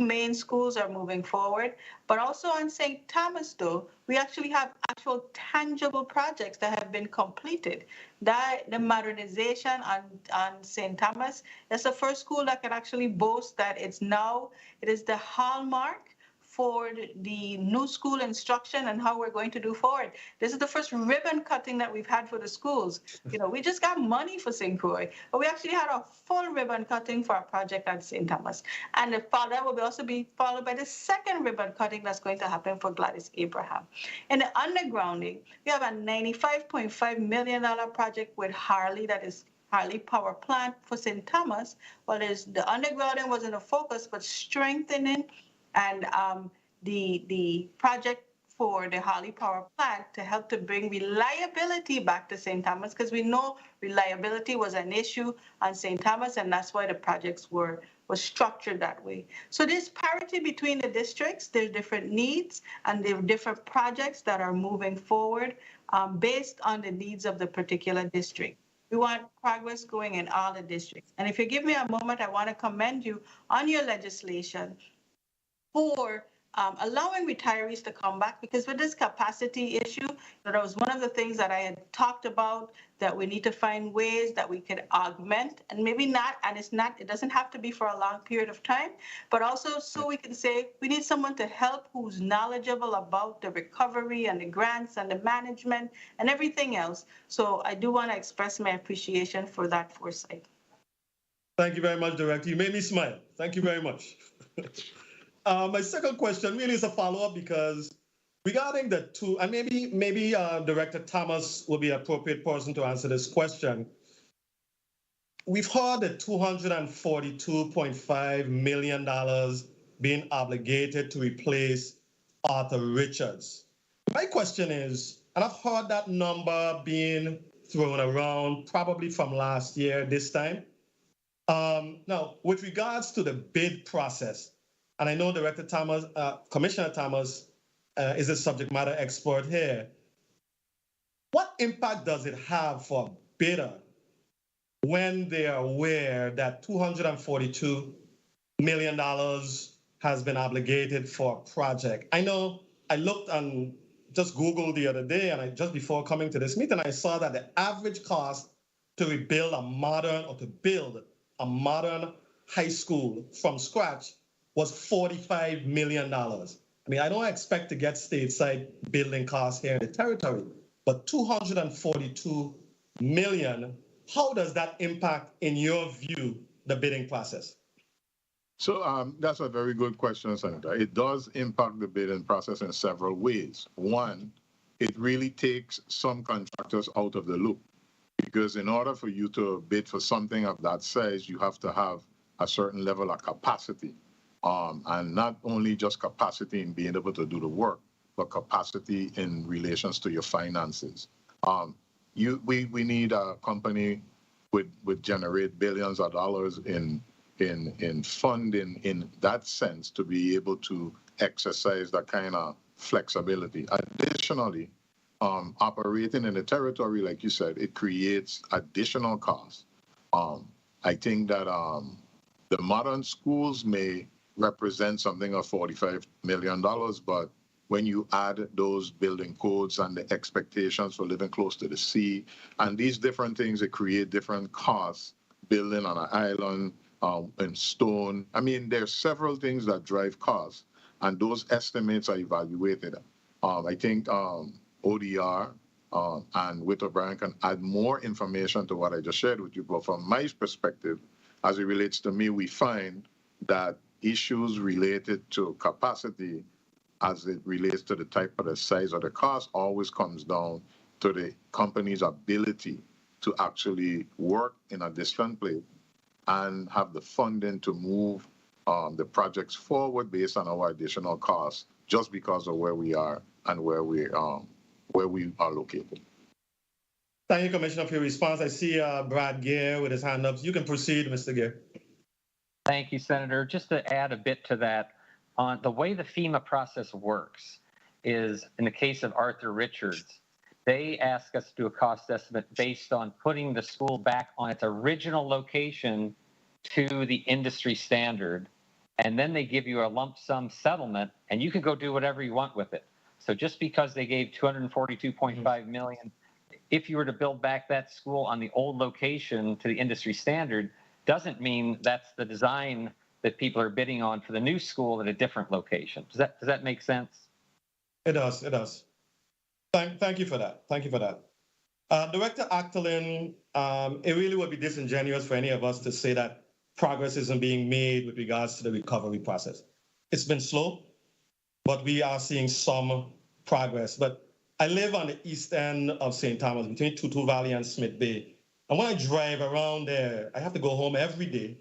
Speaker 3: main schools are moving forward, but also on St. Thomas, though, we actually have actual tangible projects that have been completed. The modernization on St. Thomas, that's the first school that can actually boast that it is the hallmark for the new school instruction and how we're going to do forward. This is the first ribbon cutting that we've had for the schools. We just got money for St. Croix, but we actually had a full ribbon cutting for our project at St. Thomas. And that will also be followed by the second ribbon cutting that's going to happen for Gladys Abraham. In the undergrounding, we have a $95.5 million project with Harley, that is Harley Power Plant for St. Thomas. Well, the undergrounding wasn't a focus, but strengthening and the project for the Harley Power Plant to help to bring reliability back to St. Thomas, because we know reliability was an issue on St. Thomas, and that's why the projects were structured that way. So there's parity between the districts. There's different needs, and there are different projects that are moving forward based on the needs of the particular district. We want progress going in all the districts. And if you give me a moment, I want to commend you on your legislation for allowing retirees to come back, because with this capacity issue, that was one of the things that I had talked about, that we need to find ways that we could augment, and maybe not, and it doesn't have to be for a long period of time, but also so we can say we need someone to help who's knowledgeable about the recovery and the grants and the management and everything else. So I do want to express my appreciation for that foresight.
Speaker 17: Thank you very much, Director. You made me smile. Thank you very much. My second question really is a follow-up, because regarding the two, and maybe Director Thomas will be an appropriate person to answer this question. We've heard the $242.5 million being obligated to replace Arthur Richards. My question is, and I've heard that number being thrown around probably from last year, this time. Now, with regards to the bid process, and I know Director Thomas, Commissioner Thomas is a subject matter expert here. What impact does it have for a bidder when they are aware that $242 million has been obligated for a project? I know I looked and just Googled the other day, and just before coming to this meeting, I saw that the average cost to build a modern high school from scratch was $45 million. I mean, I don't expect to get stateside building costs here in the territory, but $242 million, how does that impact, in your view, the bidding process?
Speaker 5: So that's a very good question, Senator. It does impact the bidding process in several ways. One, it really takes some contractors out of the loop, because in order for you to bid for something of that size, you have to have a certain level of capacity. And not only just capacity in being able to do the work, but capacity in relations to your finances. We need a company would generate billions of dollars in funding in that sense to be able to exercise that kind of flexibility. Additionally, operating in the territory, like you said, it creates additional costs. I think that the modern schools may represent something of $45 million, but when you add those building codes and the expectations for living close to the sea and these different things, it create different costs, building on an island in stone. I mean, there's several things that drive costs, and those estimates are evaluated. I think ODR and Whit O'Brien can add more information to what I just shared with you, but from my perspective, as it relates to me, we find that issues related to capacity as it relates to the type of the size of the cost always comes down to the company's ability to actually work in a distant place and have the funding to move the projects forward based on our additional costs just because of where we are and where we are located.
Speaker 17: Thank you, Commissioner, for your response. I see Brad Gear with his hand up. You can proceed, Mr. Gear.
Speaker 6: Thank you, Senator. Just to add a bit to that, on the way the FEMA process works is, in the case of Arthur Richards, they ask us to do a cost estimate based on putting the school back on its original location to the industry standard, and then they give you a lump sum settlement, and you can go do whatever you want with it. So just because they gave $242.5 million, if you were to build back that school on the old location to the industry standard, doesn't mean that's the design that people are bidding on for the new school at a different location. Does that make sense?
Speaker 17: It does. It does. Thank you for that. Thank you for that. Director Akhtarin, it really would be disingenuous for any of us to say that progress isn't being made with regards to the recovery process. It's been slow, but we are seeing some progress. But I live on the east end of St. Thomas, between Tutu Valley and Smith Bay. And when I drive around there, I have to go home every day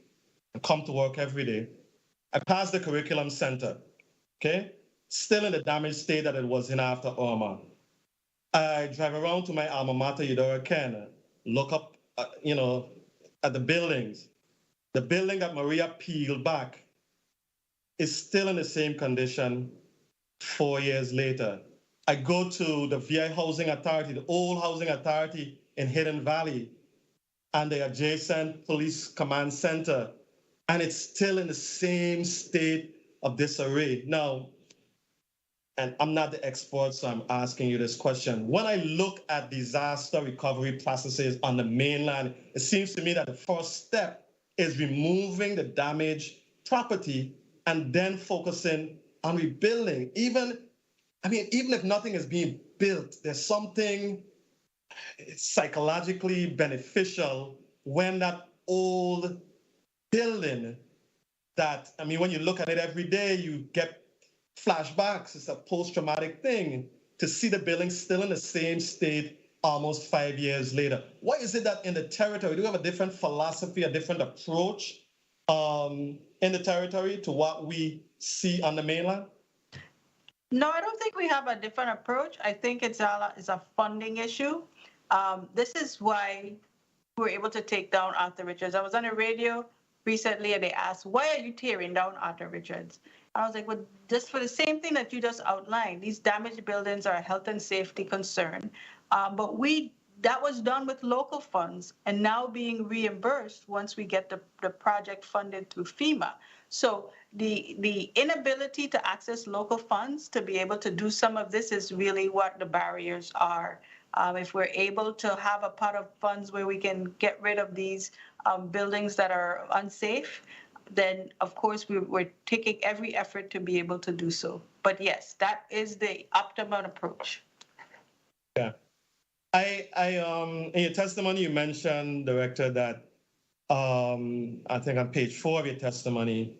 Speaker 17: and come to work every day. I pass the curriculum center, okay? Still in the damaged state that it was in after Irma. I drive around to my alma mater, Eudora Ken, look up, at the buildings. The building that Maria peeled back is still in the same condition 4 years later. I go to the VI Housing Authority, the old housing authority in Hidden Valley, and the adjacent police command center, and it's still in the same state of disarray. Now, and I'm not the expert, so I'm asking you this question. When I look at disaster recovery processes on the mainland, it seems to me that the first step is removing the damaged property and then focusing on rebuilding. Even if nothing is being built, there's something psychologically beneficial when that old building when you look at it every day, you get flashbacks. It's a post-traumatic thing to see the building still in the same state almost 5 years later. Why is it that in the territory, do we have a different philosophy, a different approach in the territory to what we see on the mainland?
Speaker 3: No, I don't think we have a different approach. I think it's a funding issue. This is why we were able to take down Arthur Richards. I was on the radio recently and they asked, why are you tearing down Arthur Richards? I was like, well, just for the same thing that you just outlined. These damaged buildings are a health and safety concern. But that was done with local funds and now being reimbursed once we get the project funded through FEMA. So the inability to access local funds to be able to do some of this is really what the barriers are. If we're able to have a pot of funds where we can get rid of these buildings that are unsafe, then of course we're taking every effort to be able to do so. But yes, that is the optimum approach.
Speaker 17: Yeah. In your testimony, you mentioned, Director, that I think on page 4 of your testimony,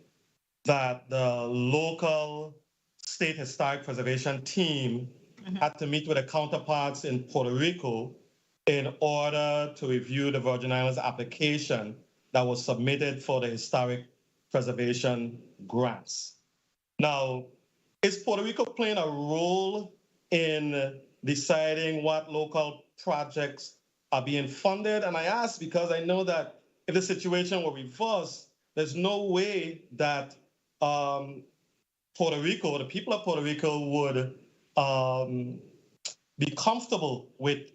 Speaker 17: that the local state historic preservation team had to meet with their counterparts in Puerto Rico in order to review the Virgin Islands application that was submitted for the historic preservation grants. Now, is Puerto Rico playing a role in deciding what local projects are being funded? And I ask because I know that if the situation were reversed, there's no way that Puerto Rico, the people of Puerto Rico would be comfortable with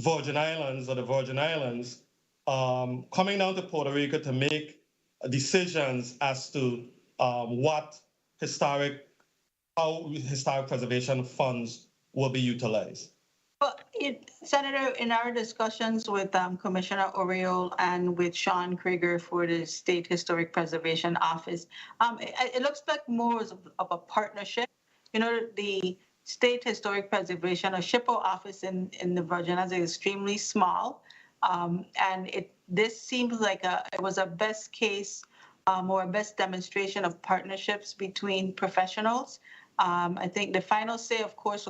Speaker 17: Virgin Islands or the Virgin Islands coming down to Puerto Rico to make decisions as to how historic preservation funds will be utilized.
Speaker 3: Well, Senator, in our discussions with Commissioner Oriol and with Sean Krieger for the State Historic Preservation Office, it looks like more of a partnership. You know, the State Historic Preservation or SHPO office in the Virgin Islands is extremely small, and this seems like it was a best case or a best demonstration of partnerships between professionals. I think the final say, of course,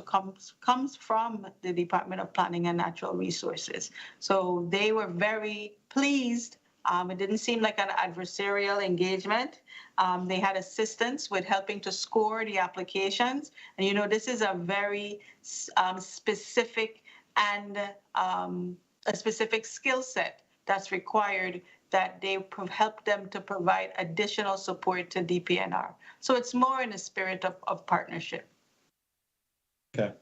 Speaker 3: comes from the Department of Planning and Natural Resources. So they were very pleased. It didn't seem like an adversarial engagement. They had assistance with helping to score the applications. And, you know, this is a very specific and a specific skill set that's required that they help them to provide additional support to DPNR. So it's more in a spirit of partnership.
Speaker 17: Okay.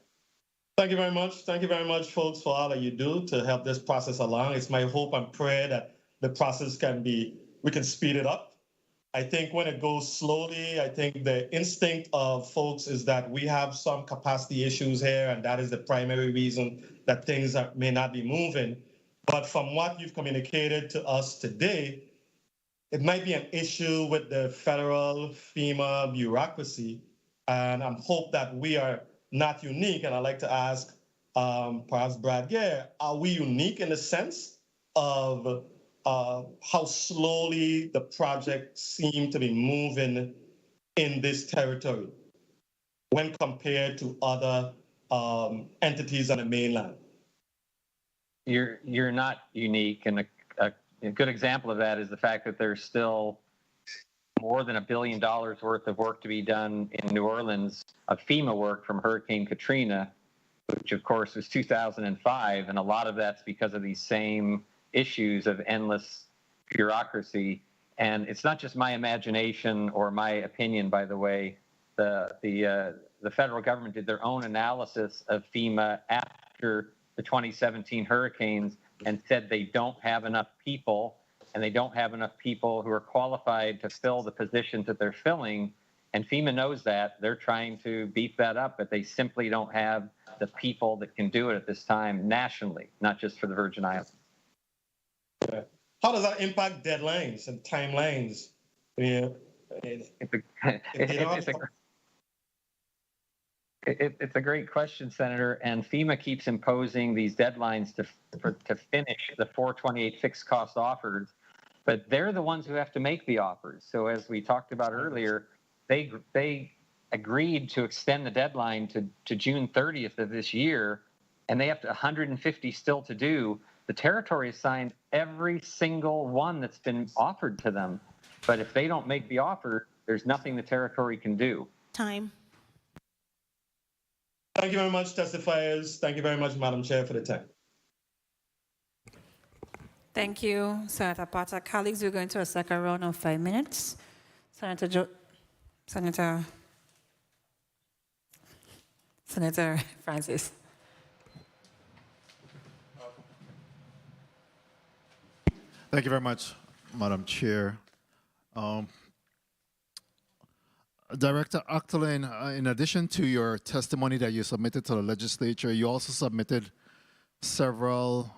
Speaker 17: Thank you very much. Thank you very much, folks, for all that you do to help this process along. It's my hope and prayer that the process we can speed it up. I think when it goes slowly, I think the instinct of folks is that we have some capacity issues here, and that is the primary reason that things may not be moving. But from what you've communicated to us today, it might be an issue with the federal FEMA bureaucracy. And I hope that we are not unique. And I'd like to ask perhaps Brad Gare, are we unique in the sense of how slowly the project seemed to be moving in this territory when compared to other entities on the mainland?
Speaker 6: You're not unique, and a good example of that is the fact that there's still more than $1 billion worth of work to be done in New Orleans of FEMA work from Hurricane Katrina, which of course was 2005, and a lot of that's because of these same issues of endless bureaucracy. And it's not just my imagination or my opinion, by the way. The federal government did their own analysis of FEMA after the 2017 hurricanes and said they don't have enough people, and they don't have enough people who are qualified to fill the positions that they're filling. And FEMA knows that. They're trying to beef that up, but they simply don't have the people that can do it at this time nationally, not just for the Virgin Islands.
Speaker 17: Okay. How does that impact deadlines and timelines?
Speaker 6: It's a great question, Senator, and FEMA keeps imposing these deadlines to finish the 428 fixed cost offers, but they're the ones who have to make the offers. So as we talked about earlier, they agreed to extend the deadline to June 30th of this year, and they have 150 still to do. The territory has signed every single one that's been offered to them, but if they don't make the offer, there's nothing the territory can do.
Speaker 2: Time.
Speaker 17: Thank you very much, testifiers. Thank you very much, Madam Chair, for the time.
Speaker 1: Thank you, Senator Potter. Colleagues, we're going to a second round of 5 minutes. Senator Francis.
Speaker 9: Thank you very much, Madam Chair. Director Octolin, in addition to your testimony that you submitted to the legislature, you also submitted several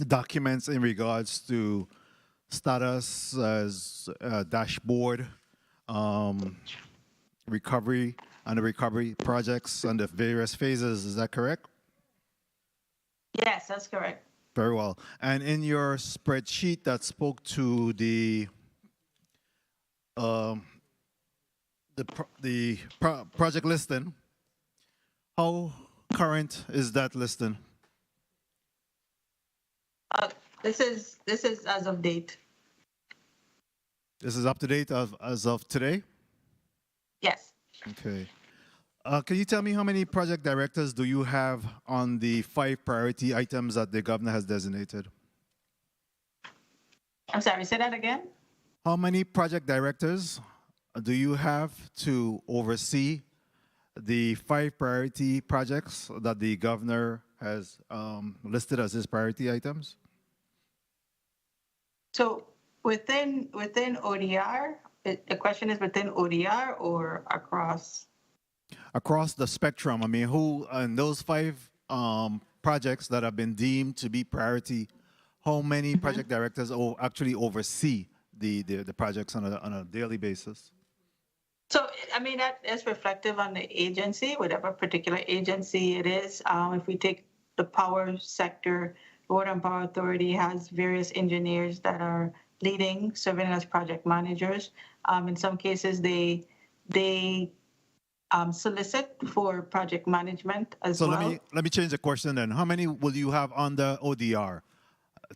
Speaker 9: documents in regards to status as dashboard, recovery, and the recovery projects and the various phases. Is that correct?
Speaker 3: Yes, that's correct.
Speaker 9: Very well. And in your spreadsheet that spoke to the project listing, how current is that listing?
Speaker 3: This is as of date.
Speaker 9: This is up to date as of today?
Speaker 3: Yes.
Speaker 9: Okay. Can you tell me how many project directors do you have on the 5 priority items that the governor has designated?
Speaker 3: I'm sorry, say that again?
Speaker 9: How many project directors do you have to oversee the 5 priority projects that the governor has listed as his priority items?
Speaker 3: So within ODR, the question is within ODR or across?
Speaker 9: Across the spectrum, I mean, who, and those 5 projects that have been deemed to be priority, how many project directors actually oversee the projects on a daily basis?
Speaker 3: So, I mean, that is reflective on the agency, whatever particular agency it is. If we take the power sector, the Water and Power Authority has various engineers that are leading, serving as project managers. In some cases, they solicit for project management as well.
Speaker 9: So let me change the question then. How many will you have on the ODR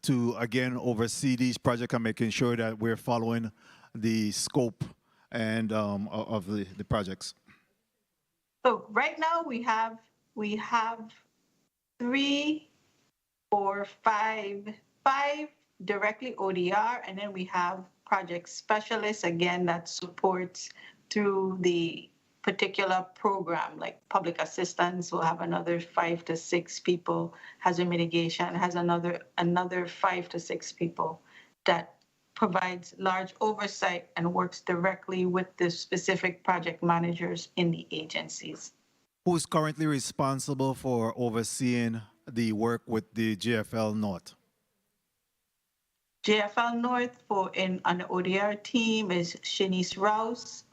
Speaker 9: to, again, oversee these projects and making sure that we're following the scope and of the projects?
Speaker 3: So right now we have 3, 4, 5 directly ODR, and then we have project specialists, again, that supports through the particular program, like public assistance will have another 5 to 6 people, hazard mitigation has another 5 to 6 people that provides large oversight and works directly with the specific project managers in the agencies.
Speaker 9: Who's currently responsible for overseeing the work with the GFL North?
Speaker 3: GFL North on the ODR team is Shanice Rouse.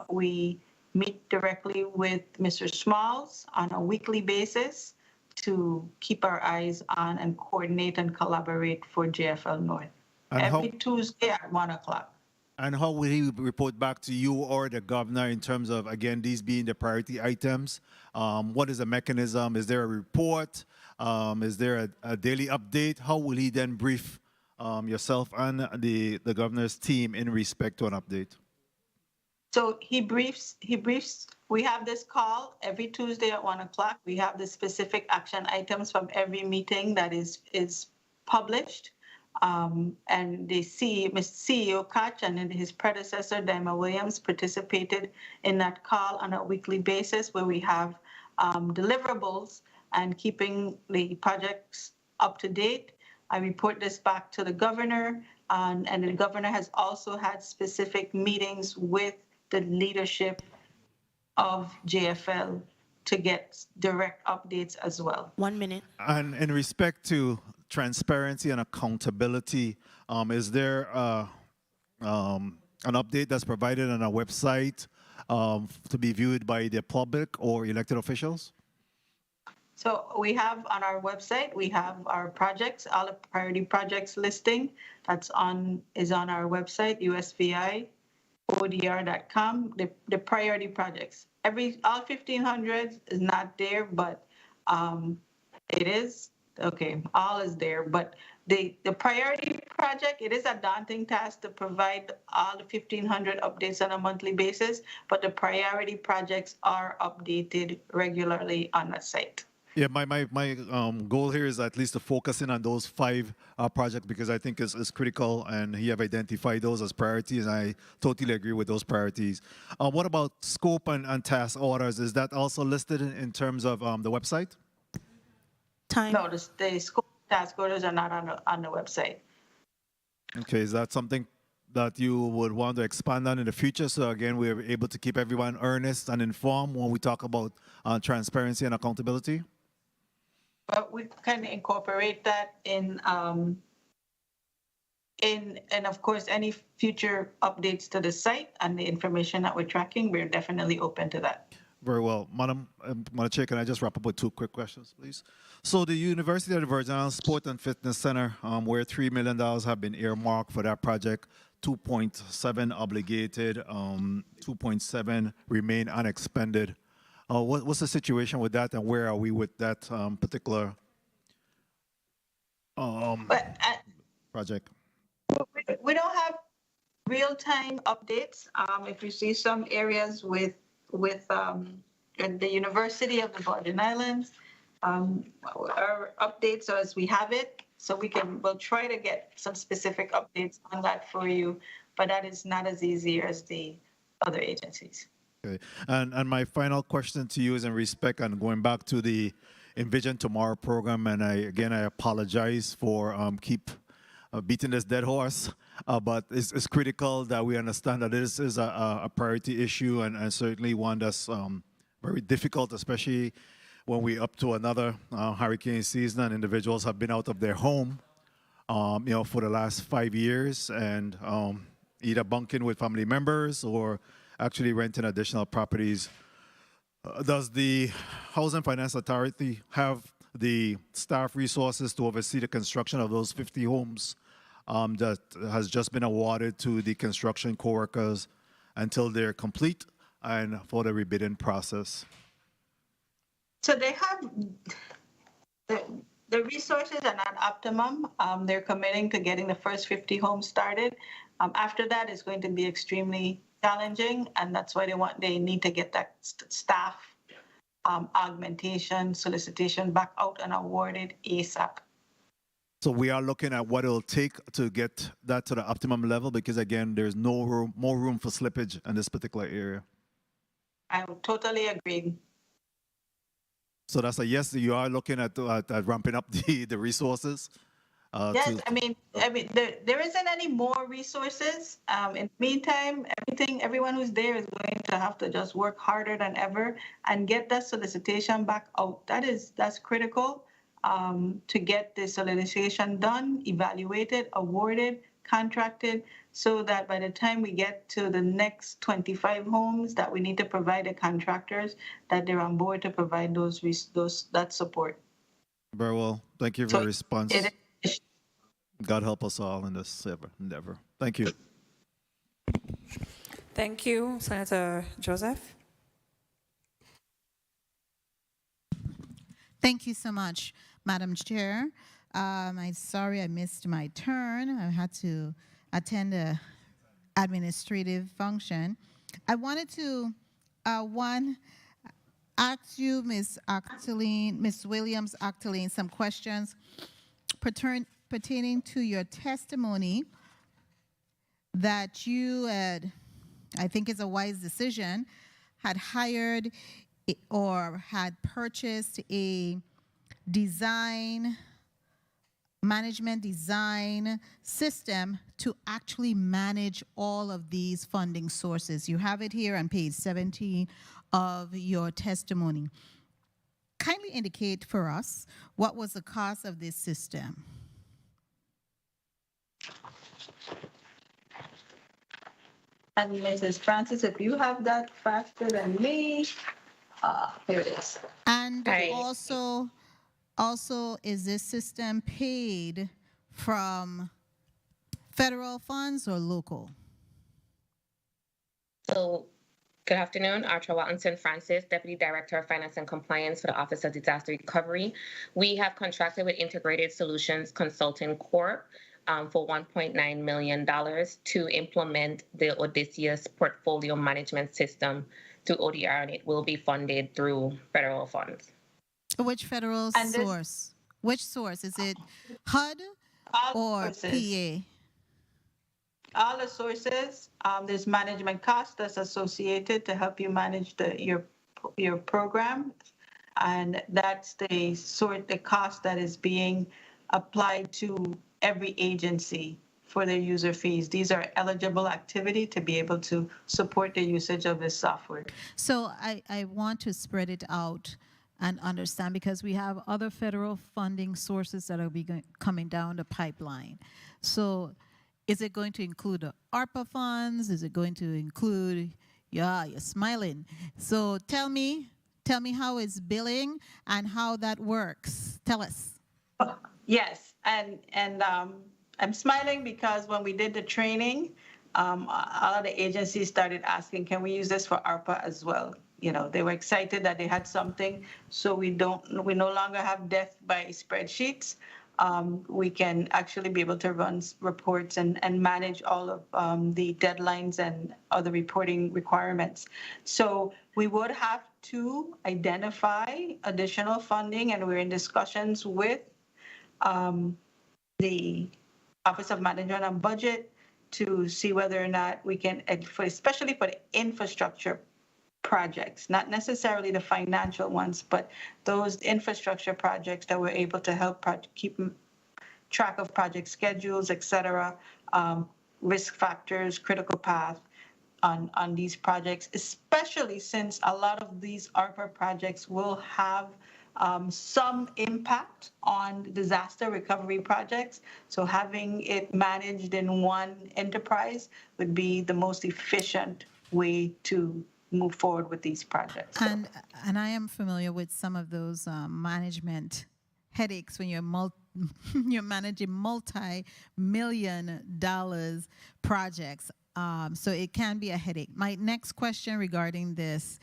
Speaker 3: We meet directly with Mr. Smalls on a weekly basis to keep our eyes on and coordinate and collaborate for GFL North.
Speaker 9: And
Speaker 3: every Tuesday at 1 o'clock.
Speaker 9: And how will he report back to you or the governor in terms of, again, these being the priority items? What is the mechanism? Is there a report? Is there a daily update? How will he then brief yourself and the governor's team in respect to an update?
Speaker 3: So he briefs, we have this call every Tuesday at 1 o'clock. We have the specific action items from every meeting that is published. And the CEO Koch and his predecessor, Dima Williams, participated in that call on a weekly basis where we have deliverables and keeping the projects up to date. I report this back to the governor, and the governor has also had specific meetings with the leadership of JFL to get direct updates as well.
Speaker 2: 1 minute.
Speaker 9: And in respect to transparency and accountability, is there an update that's provided on our website to be viewed by the public or elected officials?
Speaker 3: So we have on our website, we have our projects, all the priority projects listing is on our website, usviodr.com, the priority projects. All 1,500 is not there, but it is. Okay, all is there, but the priority project, it is a daunting task to provide all the 1,500 updates on a monthly basis, but the priority projects are updated regularly on the site.
Speaker 9: Yeah, my goal here is at least to focus in on those 5 projects because I think it's critical, and you have identified those as priorities, and I totally agree with those priorities. What about scope and task orders? Is that also listed in terms of the website?
Speaker 2: Time.
Speaker 3: No, the scope task orders are not on the website.
Speaker 9: Okay, is that something that you would want to expand on in the future? So again, we're able to keep everyone earnest and informed when we talk about transparency and accountability?
Speaker 3: But we kind of incorporate that in of course, any future updates to the site and the information that we're tracking, we're definitely open to that.
Speaker 9: Very well. Madam Chair, can I just wrap up with 2 quick questions, please? So the University of the Virgin Islands Sport and Fitness Center, where $3 million have been earmarked for that project, 2.7 obligated, 2.7 remain unexpended. What's the situation with that, and where are we with that particular project?
Speaker 3: We don't have real-time updates. If you see some areas with the University of the Virgin Islands, our updates are as we have it, so we'll try to get some specific updates on that for you, but that is not as easy as the other agencies.
Speaker 9: Okay. And my final question to you is in respect and going back to the Envision Tomorrow program. And I apologize for keep beating this dead horse, but it's critical that we understand that this is a priority issue and certainly one that's very difficult, especially when we up to another hurricane season and individuals have been out of their home, for the last 5 years and either bunking with family members or actually renting additional properties. Does the Housing Finance Authority have the staff resources to oversee the construction of those 50 homes that has just been awarded to the construction co-workers until they're complete and for the rebidding process?
Speaker 3: So they have, the resources are not optimum. They're committing to getting the first 50 homes started. After that, it's going to be extremely challenging, and that's why they need to get that staff augmentation, solicitation back out and awarded ASAP.
Speaker 9: So we are looking at what it'll take to get that to the optimum level because again, there's more room for slippage in this particular area.
Speaker 3: I totally agree.
Speaker 9: So that's a yes. You are looking at ramping up the resources.
Speaker 3: Yes, there isn't any more resources. In the meantime, everyone who's there is going to have to just work harder than ever and get that solicitation back out. That's critical to get the solicitation done, evaluated, awarded, contracted, so that by the time we get to the next 25 homes that we need to provide the contractors, that they're on board to provide that support.
Speaker 9: Very well. Thank you for your response. God help us all in this endeavor. Thank you.
Speaker 1: Thank you, Senator Joseph.
Speaker 8: Thank you so much, Madam Chair. I'm sorry I missed my turn. I had to attend a administrative function. I wanted to, ask you, Ms. Williams-Octoline, some questions pertaining to your testimony that you had, I think it's a wise decision, had hired or had purchased a management design system to actually manage all of these funding sources. You have it here on page 17 of your testimony. Kindly indicate for us what was the cost of this system.
Speaker 3: And Mrs. Francis, if you have that faster than me, here it is.
Speaker 8: And also, is this system paid from federal funds or local?
Speaker 16: So, good afternoon, Archer Watson Francis, Deputy Director of Finance and Compliance for the Office of Disaster Recovery. We have contracted with Integrated Solutions Consulting Corp. For $1.9 million to implement the Odysseus Portfolio Management System through ODR, and it will be funded through federal funds.
Speaker 8: Which federal source? Which source? Is it HUD or PA?
Speaker 3: All the sources. There's management costs that's associated to help you manage your program, and that's the cost that is being applied to every agency for their user fees. These are eligible activity to be able to support the usage of this software.
Speaker 8: So I want to spread it out and understand, because we have other federal funding sources that are coming down the pipeline. So is it going to include the ARPA funds? Is it going to include, yeah, you're smiling. So tell me how it's billing and how that works. Tell us.
Speaker 3: Yes, and I'm smiling because when we did the training, all of the agencies started asking, can we use this for ARPA as well? You know, they were excited that they had something, so we no longer have death by spreadsheets. We can actually be able to run reports and manage all of the deadlines and other reporting requirements. So we would have to identify additional funding, and we're in discussions with the Office of Management and Budget to see whether or not we can, especially for the infrastructure projects, not necessarily the financial ones, but those infrastructure projects that we're able to help keep track of project schedules, et cetera, risk factors, critical path on these projects, especially since a lot of these ARPA projects will have some impact on disaster recovery projects. So having it managed in one enterprise would be the most efficient way to move forward with these projects.
Speaker 8: And I am familiar with some of those management headaches when you're you're managing multi-million-dollar projects. So it can be a headache. My next question regarding this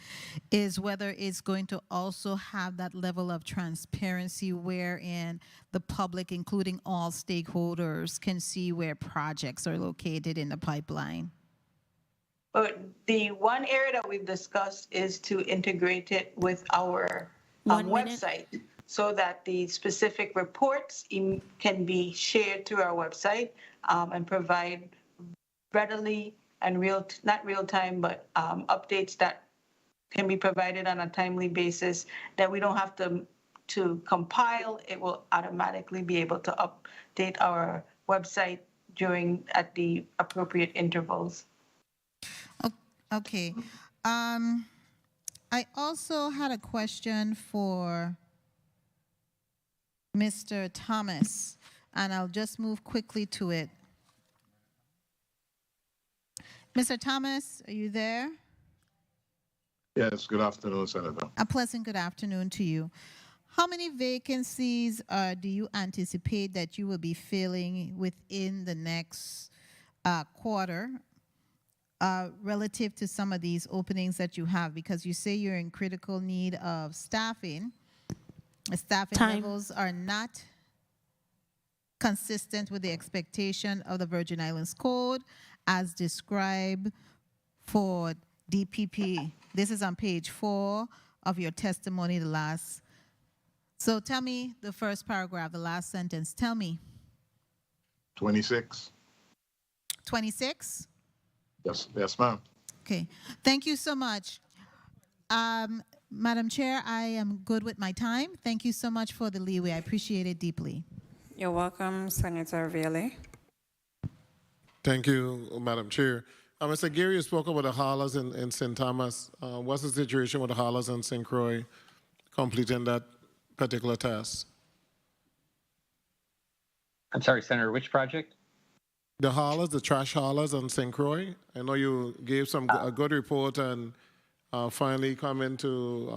Speaker 8: is whether it's going to also have that level of transparency wherein the public, including all stakeholders, can see where projects are located in the pipeline.
Speaker 3: But the one area that we've discussed is to integrate it with our website so that the specific reports can be shared through our website and provide readily and not real time, but updates that can be provided on a timely basis that we don't have to compile. It will automatically be able to update our website at the appropriate intervals.
Speaker 8: Okay. I also had a question for Mr. Thomas, and I'll just move quickly to it. Mr. Thomas, are you there?
Speaker 5: Yes, good afternoon, Senator.
Speaker 8: A pleasant good afternoon to you. How many vacancies do you anticipate that you will be filling within the next quarter relative to some of these openings that you have? Because you say you're in critical need of staffing. Staffing levels are not consistent with the expectation of the Virgin Islands Code as described for DPP. This is on page 4 of your testimony, the last. So tell me the first paragraph, the last sentence. Tell me.
Speaker 5: 26.
Speaker 8: 26?
Speaker 5: Yes, ma'am.
Speaker 8: Okay. Thank you so much. Madam Chair, I am good with my time. Thank you so much for the leeway. I appreciate it deeply.
Speaker 1: You're welcome, Senator Veale.
Speaker 10: Thank you, Madam Chair. Mr. Geary, you spoke about the haulers in St. Thomas. What's the situation with the haulers in St. Croix completing that particular task?
Speaker 6: I'm sorry, Senator, which project?
Speaker 10: The haulers, the trash haulers on St. Croix. I know you gave a good report and finally come into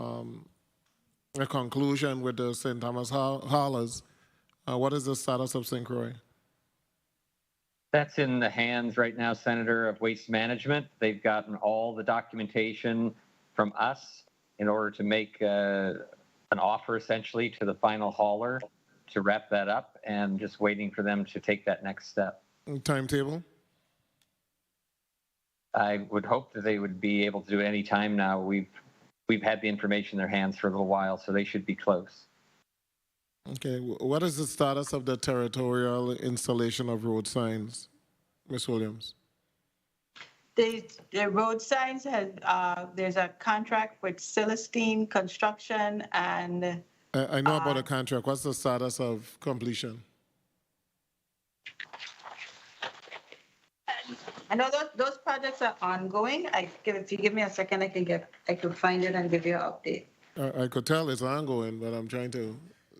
Speaker 10: a conclusion with the St. Thomas haulers. What is the status of St. Croix?
Speaker 6: That's in the hands right now, Senator, of Waste Management. They've gotten all the documentation from us in order to make an offer essentially to the final hauler to wrap that up, and just waiting for them to take that next step.
Speaker 10: Timetable?
Speaker 6: I would hope that they would be able to do it any time now. We've had the information in their hands for a little while, so they should be close.
Speaker 10: Okay. What is the status of the territorial installation of road signs, Ms. Williams?
Speaker 3: The road signs there's a contract with Celestine Construction and.
Speaker 10: I know about the contract. What's the status of completion?
Speaker 3: I know those projects are ongoing. If you give me a second, I could find it and give you an update.
Speaker 10: I could tell it's ongoing, but I'm trying to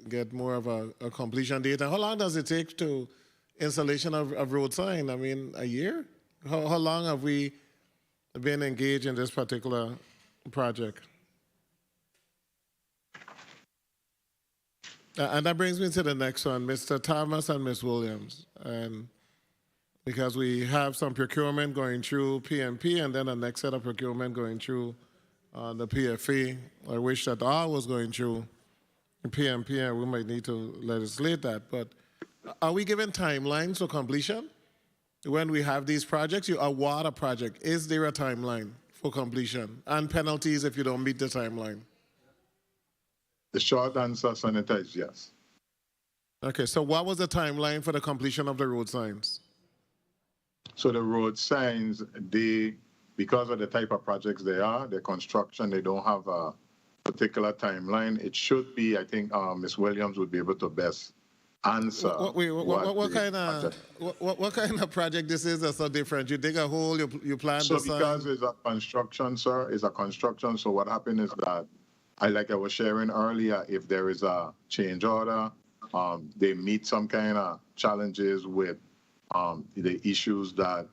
Speaker 10: get more of a completion date. And how long does it take to installation of road sign? I mean, a year? How long have we been engaged in this particular project? And that brings me to the next one, Mr. Thomas and Ms. Williams. And because we have some procurement going through PMP and then a next set of procurement going through the PFA. I wish that all was going through PMP and we might need to legislate that. But are we given timelines for completion? When we have these projects, you award a project. Is there a timeline for completion? And penalties if you don't meet the timeline?
Speaker 5: The short answer, Senator, is yes.
Speaker 10: Okay, so what was the timeline for the completion of the road signs?
Speaker 5: So the road signs, they because of the type of projects they are, their construction, they don't have a particular timeline. It should be, I think, Ms. Williams would be able to best answer.
Speaker 10: What kind of project this is that's so different? You dig a hole, you plant
Speaker 5: So
Speaker 10: the sign?
Speaker 5: because it's a construction, sir, it's a construction. So what happened is that, like I was sharing earlier, if there is a change order, they meet some kind of challenges with the issues that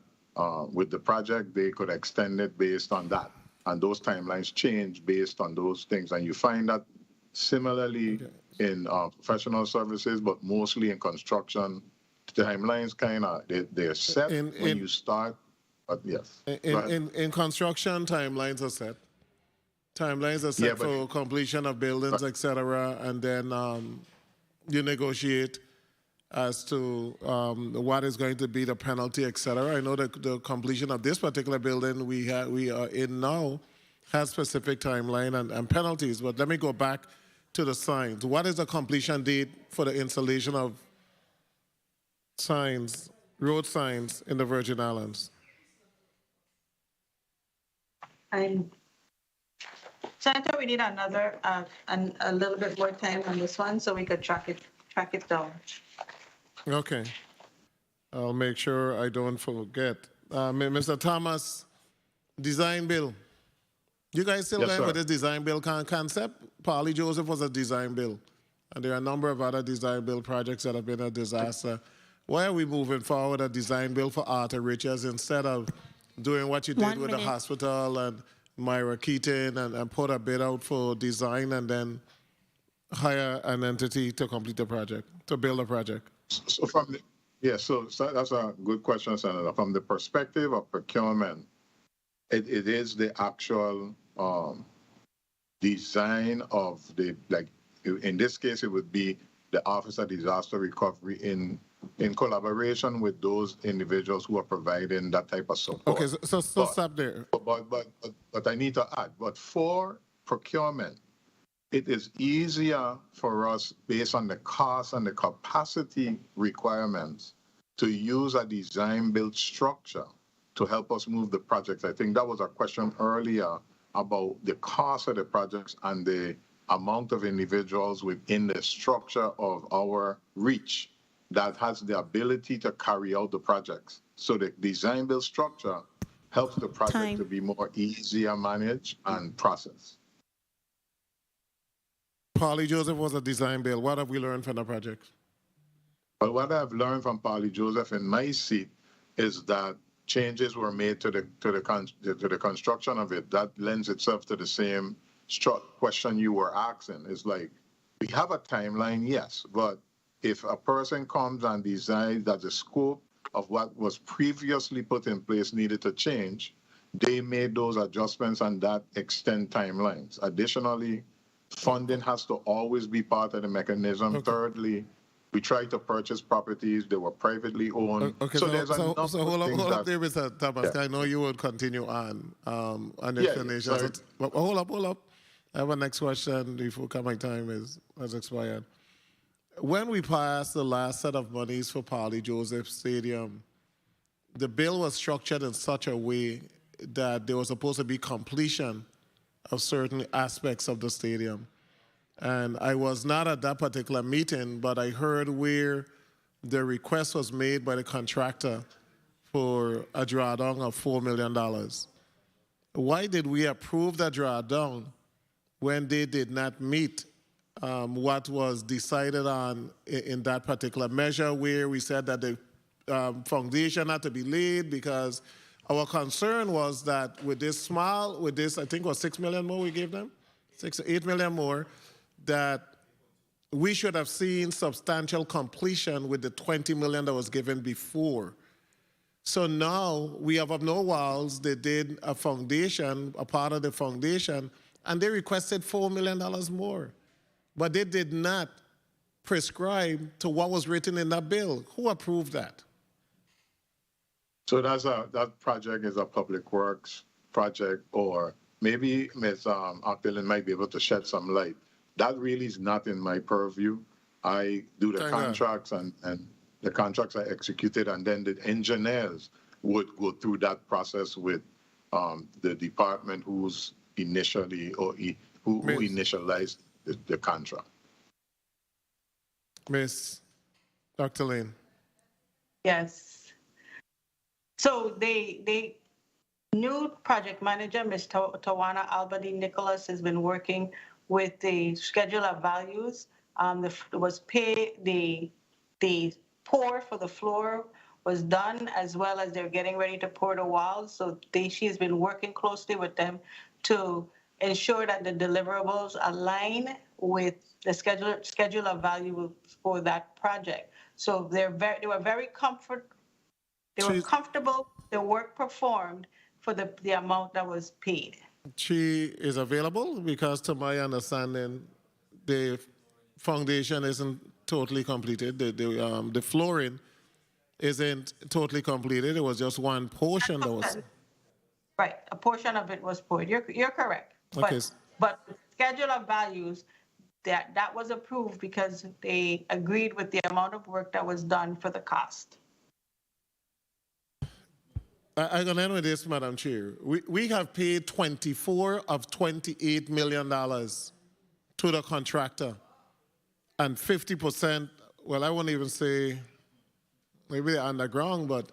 Speaker 5: with the project, they could extend it based on that. And those timelines change based on those things. And you find that similarly in professional services, but mostly in construction, the timelines kind of, they're set when you start, but yes.
Speaker 10: In construction, timelines are set. Timelines are set for completion of buildings, etc., and then you negotiate as to what is going to be the penalty, etc. I know that the completion of this particular building we are in now has specific timeline and penalties. But let me go back to the signs. What is the completion date for the installation of signs, road signs in the Virgin Islands?
Speaker 3: Senator, we need another, a little bit more time on this one so we could track it down.
Speaker 10: Okay. I'll make sure I don't forget. Mr. Thomas, design bill. You guys still going with this design bill concept? Polly Joseph was a design bill. And there are a number of other design bill projects that have been a disaster. Why are we moving forward a design bill for Arthur Richards instead of doing what you did with the hospital and Myra Keaton and put a bid out for design and then hire an entity to complete the project, to build a project?
Speaker 5: So so that's a good question, Senator. From the perspective of procurement, it is the actual design of the, like, in this case, it would be the Office of Disaster Recovery in collaboration with those individuals who are providing that type of support.
Speaker 10: Okay, so stop there.
Speaker 5: But I need to add, but for procurement, it is easier for us, based on the cost and the capacity requirements, to use a design-build structure to help us move the projects. I think that was a question earlier about the cost of the projects and the amount of individuals within the structure of our reach that has the ability to carry out the projects. So the design-build structure helps the project to be more easier managed and processed.
Speaker 10: Polly Joseph was a design bill. What have we learned from the project?
Speaker 5: But what I've learned from Polly Joseph in my seat is that changes were made to the construction of it. That lends itself to the same question you were asking. It's like, we have a timeline, yes, but if a person comes and decides that the scope of what was previously put in place needed to change, they made those adjustments and that extend timelines. Additionally, funding has to always be part of the mechanism. Okay. Thirdly, we try to purchase properties that were privately owned.
Speaker 10: Okay, so hold up there, Mr. Thomas. Yeah. I know you will continue on the explanation. Yeah, hold up. I have a next question before my time has expired. When we passed the last set of monies for Polly Joseph Stadium, the bill was structured in such a way that there was supposed to be completion of certain aspects of the stadium. And I was not at that particular meeting, but I heard where the request was made by the contractor for a drawdown of $4 million. Why did we approve that drawdown when they did not meet what was decided on in that particular measure, where we said that the foundation had to be laid? Because our concern was that with this, I think it was 6 million more we gave them, 6 or 8 million more, that we should have seen substantial completion with the 20 million that was given before. So now we have no walls. They did a foundation, a part of the foundation, and they requested $4 million more. But they did not prescribe to what was written in that bill. Who approved that?
Speaker 5: So that project is a public works project, or maybe Ms. Octilin might be able to shed some light. That really is not in my purview. I do the contracts and the contracts are executed, and then the engineers would go through that process with the department who's initially who initialized the contract.
Speaker 10: Miss Dr. Lane.
Speaker 3: Yes. So the new project manager, Ms. Tawana Albany Nicholas, has been working with the schedule of values. The pour for the floor was done, as well as they're getting ready to pour the walls. So she has been working closely with them to ensure that the deliverables align with the schedule of value for that project. So they were very comfortable. The work performed for the amount that was paid.
Speaker 10: She is available because, to my understanding, the foundation isn't totally completed. The flooring isn't totally completed. It was just one portion that was.
Speaker 3: Right, a portion of it was poured. You're correct.
Speaker 10: Okay.
Speaker 3: But the schedule of values, that was approved because they agreed with the amount of work that was done for the cost.
Speaker 10: I'm going to end with this, Madam Chair. We have paid $24 of $28 million to the contractor. And 50%, well, I won't even say maybe they're underground, but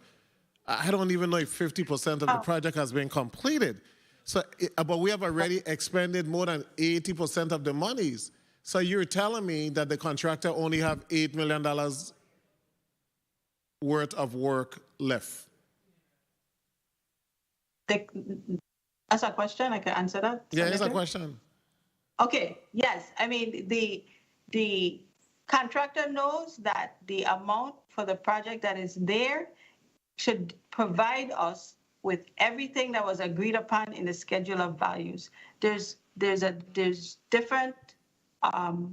Speaker 10: I don't even know if 50% of the project has been completed. So, but we have already expended more than 80% of the monies. So you're telling me that the contractor only have $8 million worth of work left?
Speaker 3: That's a question. I can answer that.
Speaker 10: Yeah, it's a question.
Speaker 3: Okay. Yes. I mean, the contractor knows that the amount for the project that is there should provide us with everything that was agreed upon in the schedule of values. There's different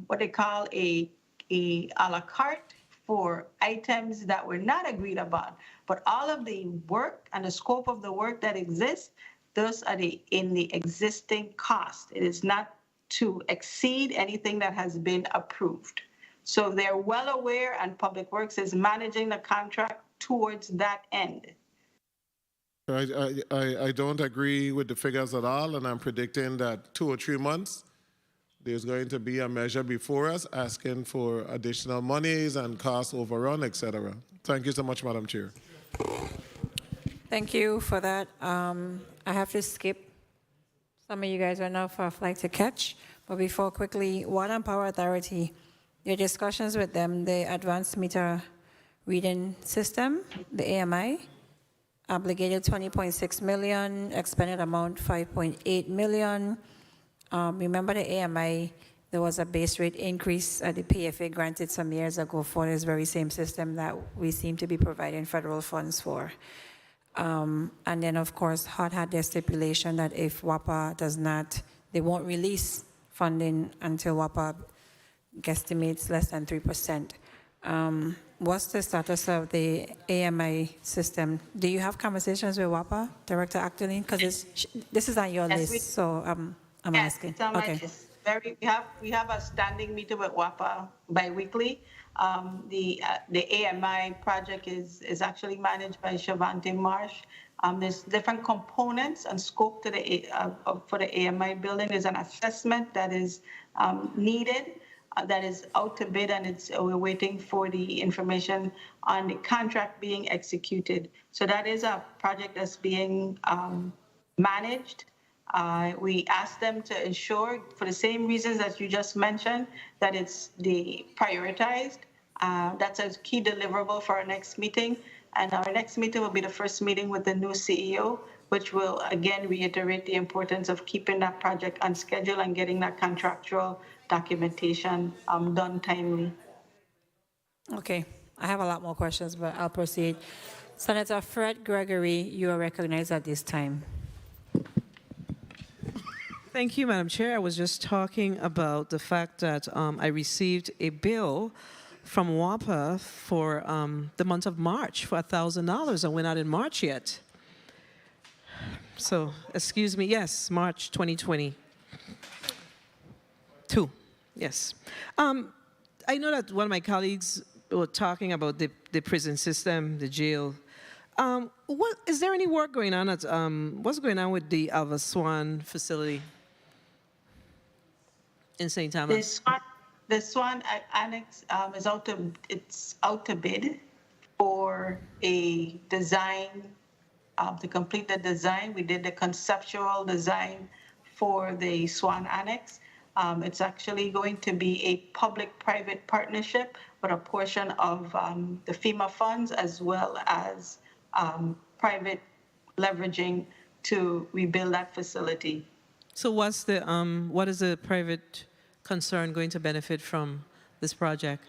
Speaker 3: what they call a la carte for items that were not agreed upon, but all of the work and the scope of the work that exists, those are in the existing cost. It is not to exceed anything that has been approved. So they're well aware, and Public Works is managing the contract towards that end.
Speaker 10: I don't agree with the figures at all, and I'm predicting that 2 or 3 months, there's going to be a measure before us asking for additional monies and cost overrun, etc. Thank you so much, Madam Chair.
Speaker 1: Thank you for that. I have to skip. Some of you guys are now for a flight to catch. But before, quickly, Water and Power Authority, your discussions with them, the Advanced Meter Reading System, the AMI, obligated $20.6 million, expended amount $5.8 million. Remember the AMI, there was a base rate increase the PFA granted some years ago for this very same system that we seem to be providing federal funds for. And then, of course, HUD had their stipulation that if WAPA does not, they won't release funding until WAPA guesstimates less than 3%. What's the status of the AMI system? Do you have conversations with WAPA, Director Actaline? Because this is on your list, so I'm asking.
Speaker 3: It's on my list. We have a standing meeting with WAPA bi-weekly. The AMI project is actually managed by Shavante Marsh. There's different components and scope to for the AMI building. There's an assessment that is needed, that is out to bid, and we're waiting for the information on the contract being executed. So that is a project that's being managed. We asked them to ensure, for the same reasons that you just mentioned, that it's prioritized. That's a key deliverable for our next meeting. And our next meeting will be the first meeting with the new CEO, which will again reiterate the importance of keeping that project on schedule and getting that contractual documentation done timely.
Speaker 1: Okay, I have a lot more questions, but I'll proceed. Senator Fred Gregory, you are recognized at this time.
Speaker 12: Thank you, Madam Chair. I was just talking about the fact that I received a bill from WAPA for the month of March for $1,000, and we're not in March yet. So, excuse me, yes, March 2022, yes. I know that one of my colleagues were talking about the prison system, the jail. What is there any work going on at what's going on with the Alva Swan facility in St. Thomas?
Speaker 3: The Swan Annex is out to bid for a design, to complete the design. We did the conceptual design for the Swan Annex. It's actually going to be a public-private partnership, but a portion of the FEMA funds as well as private leveraging to rebuild that facility.
Speaker 12: So what is the private concern going to benefit from this project?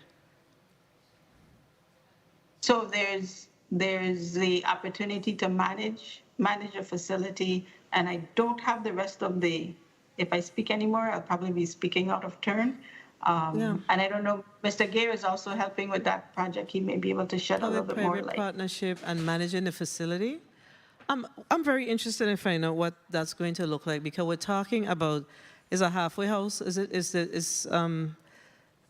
Speaker 3: So there's the opportunity to manage a facility, and I don't have the rest of the. If I speak anymore, I'll probably be speaking out of turn. And I don't know, Mr. Gare is also helping with that project. He may be able to shed a little bit more
Speaker 12: Public-private
Speaker 3: light.
Speaker 12: partnership and managing the facility. I'm very interested in finding out what that's going to look like, because we're talking about is a halfway house. Is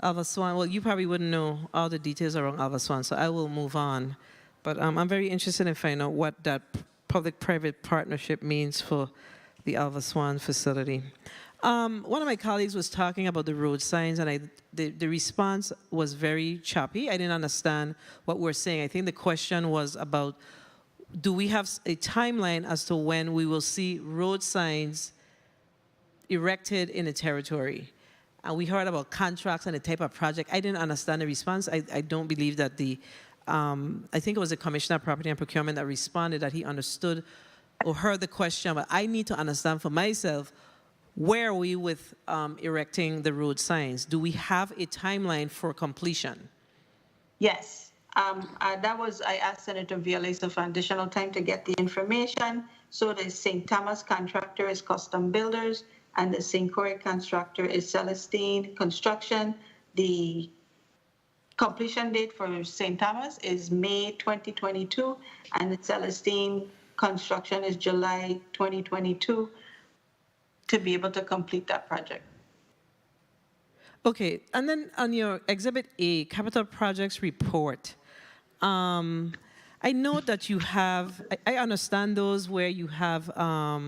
Speaker 12: Alva Swan? Well, you probably wouldn't know all the details around Alva Swan, so I will move on. But I'm very interested in finding out what that public-private partnership means for the Alva Swan facility. One of my colleagues was talking about the road signs, and the response was very choppy. I didn't understand what we're saying. I think the question was about, do we have a timeline as to when we will see road signs erected in the territory? And we heard about contracts and the type of project. I didn't understand the response. I don't believe that I think it was the Commissioner of Property and Procurement that responded that he understood or heard the question, but I need to understand for myself, where are we with erecting the road signs? Do we have a timeline for completion?
Speaker 3: Yes. I asked Senator Villalesa for additional time to get the information. So the St. Thomas contractor is Custom Builders, and the St. Croix contractor is Celestine Construction. The completion date for St. Thomas is May 2022, and the Celestine Construction is July 2022 to be able to complete that project.
Speaker 12: Okay, and then on your Exhibit A, Capital Projects Report, I know that you have, I understand those where you have a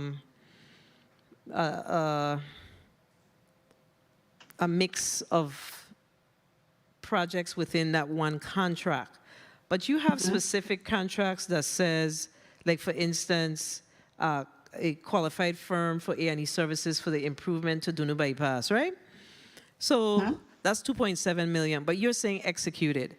Speaker 12: mix of projects within that one contract, but you have specific contracts that says, like for instance, a qualified firm for A&E services for the improvement to Dunu Bypass, right? So that's 2.7 million, but you're saying executed.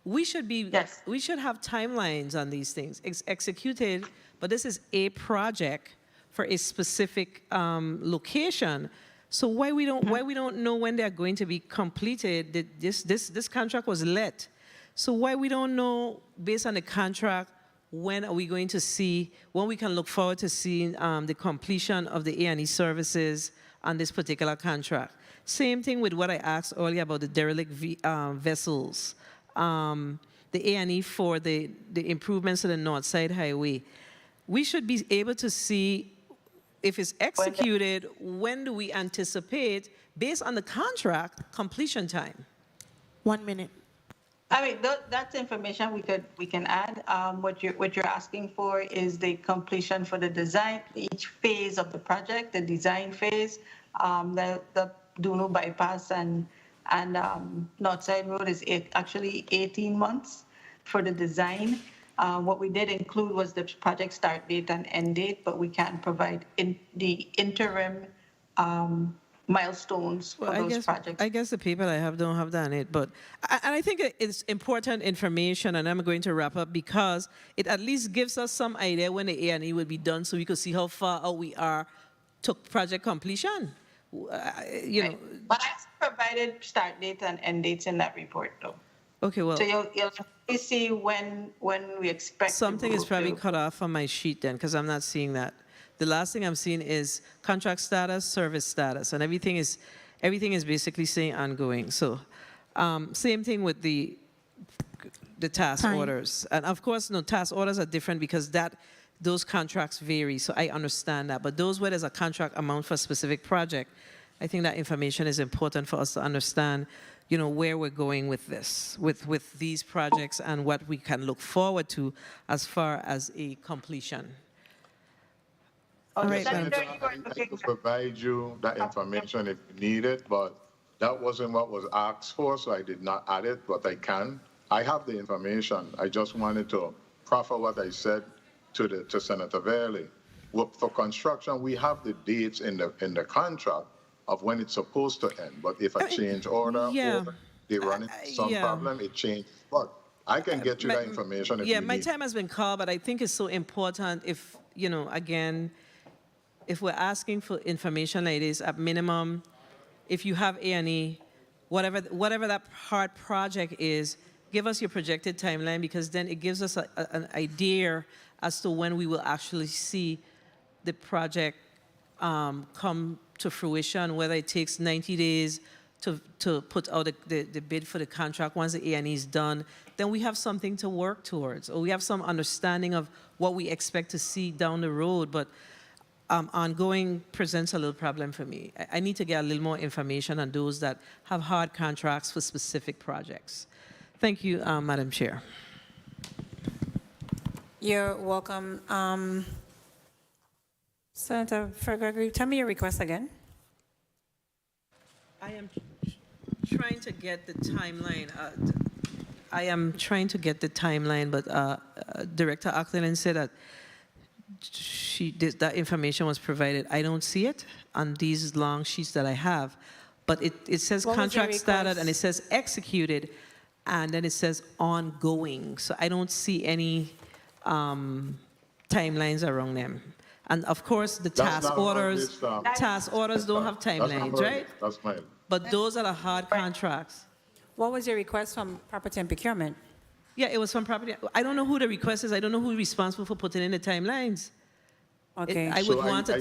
Speaker 12: We should have timelines on these things. Executed, but this is a project for a specific location. So why we don't know when they're going to be completed? This contract was let. So why we don't know based on the contract when are we going to see, when we can look forward to seeing the completion of the A&E services on this particular contract? Same thing with what I asked earlier about the derelict vessels, the A&E for the improvements to the North Side Highway. We should be able to see if it's executed, when do we anticipate, based on the contract, completion time?
Speaker 2: 1 minute.
Speaker 3: I mean, that's information we can add. What you're asking for is the completion for the design, each phase of the project, the design phase, the Dunu Bypass and Northside Road is actually 18 months for the design. What we did include was the project start date and end date, but we can provide the interim milestones for those projects.
Speaker 12: I guess the people I have don't have that in it, but I think it's important information, and I'm going to wrap up because it at least gives us some idea when the A&E will be done, so we could see how far out we are to project completion. You know.
Speaker 3: But I provided start dates and end dates in that report, though.
Speaker 12: Okay, well.
Speaker 3: So you'll see when we expect.
Speaker 12: Something is probably cut off on my sheet then, because I'm not seeing that. The last thing I'm seeing is contract status, service status, and everything is basically saying ongoing. So, same thing with the task orders, and of course, no, task orders are different because those contracts vary. So I understand that, but those where there's a contract amount for a specific project, I think that information is important for us to understand. where we're going with this, with these projects and what we can look forward to as far as a completion.
Speaker 3: All right,
Speaker 5: Senator, I could provide you that information if you need it, but that wasn't what was asked for, so I did not add it, but I can. I have the information. I just wanted to proffer what I said to Senator Verley. For construction, we have the dates in the contract of when it's supposed to end. But if a change order or they run into some problem, it changes. But I can get you that information if you need.
Speaker 12: My time has been called, but I think it's so important if, again, if we're asking for information like this, at minimum, if you have A&E, whatever that hard project is, give us your projected timeline, because then it gives us an idea as to when we will actually see the project come to fruition, whether it takes 90 days to put out the bid for the contract. Once the A&E is done, then we have something to work towards, or we have some understanding of what we expect to see down the road. But ongoing presents a little problem for me. I need to get a little more information on those that have hard contracts for specific projects. Thank you, Madam Chair.
Speaker 1: You're welcome. Senator Gregory, tell me your request again.
Speaker 12: I am trying to get the timeline. But Director Ackland said that that information was provided. I don't see it on these long sheets that I have, but it says contract started and it says executed, and then it says ongoing. So I don't see any timelines around them. And of course, the task orders don't have timelines, right?
Speaker 5: That's mine.
Speaker 12: But those are the hard contracts.
Speaker 1: What was your request from Property and Procurement?
Speaker 12: Yeah, it was from Property. I don't know who the request is. I don't know who's responsible for putting in the timelines.
Speaker 1: Okay.
Speaker 12: I would want to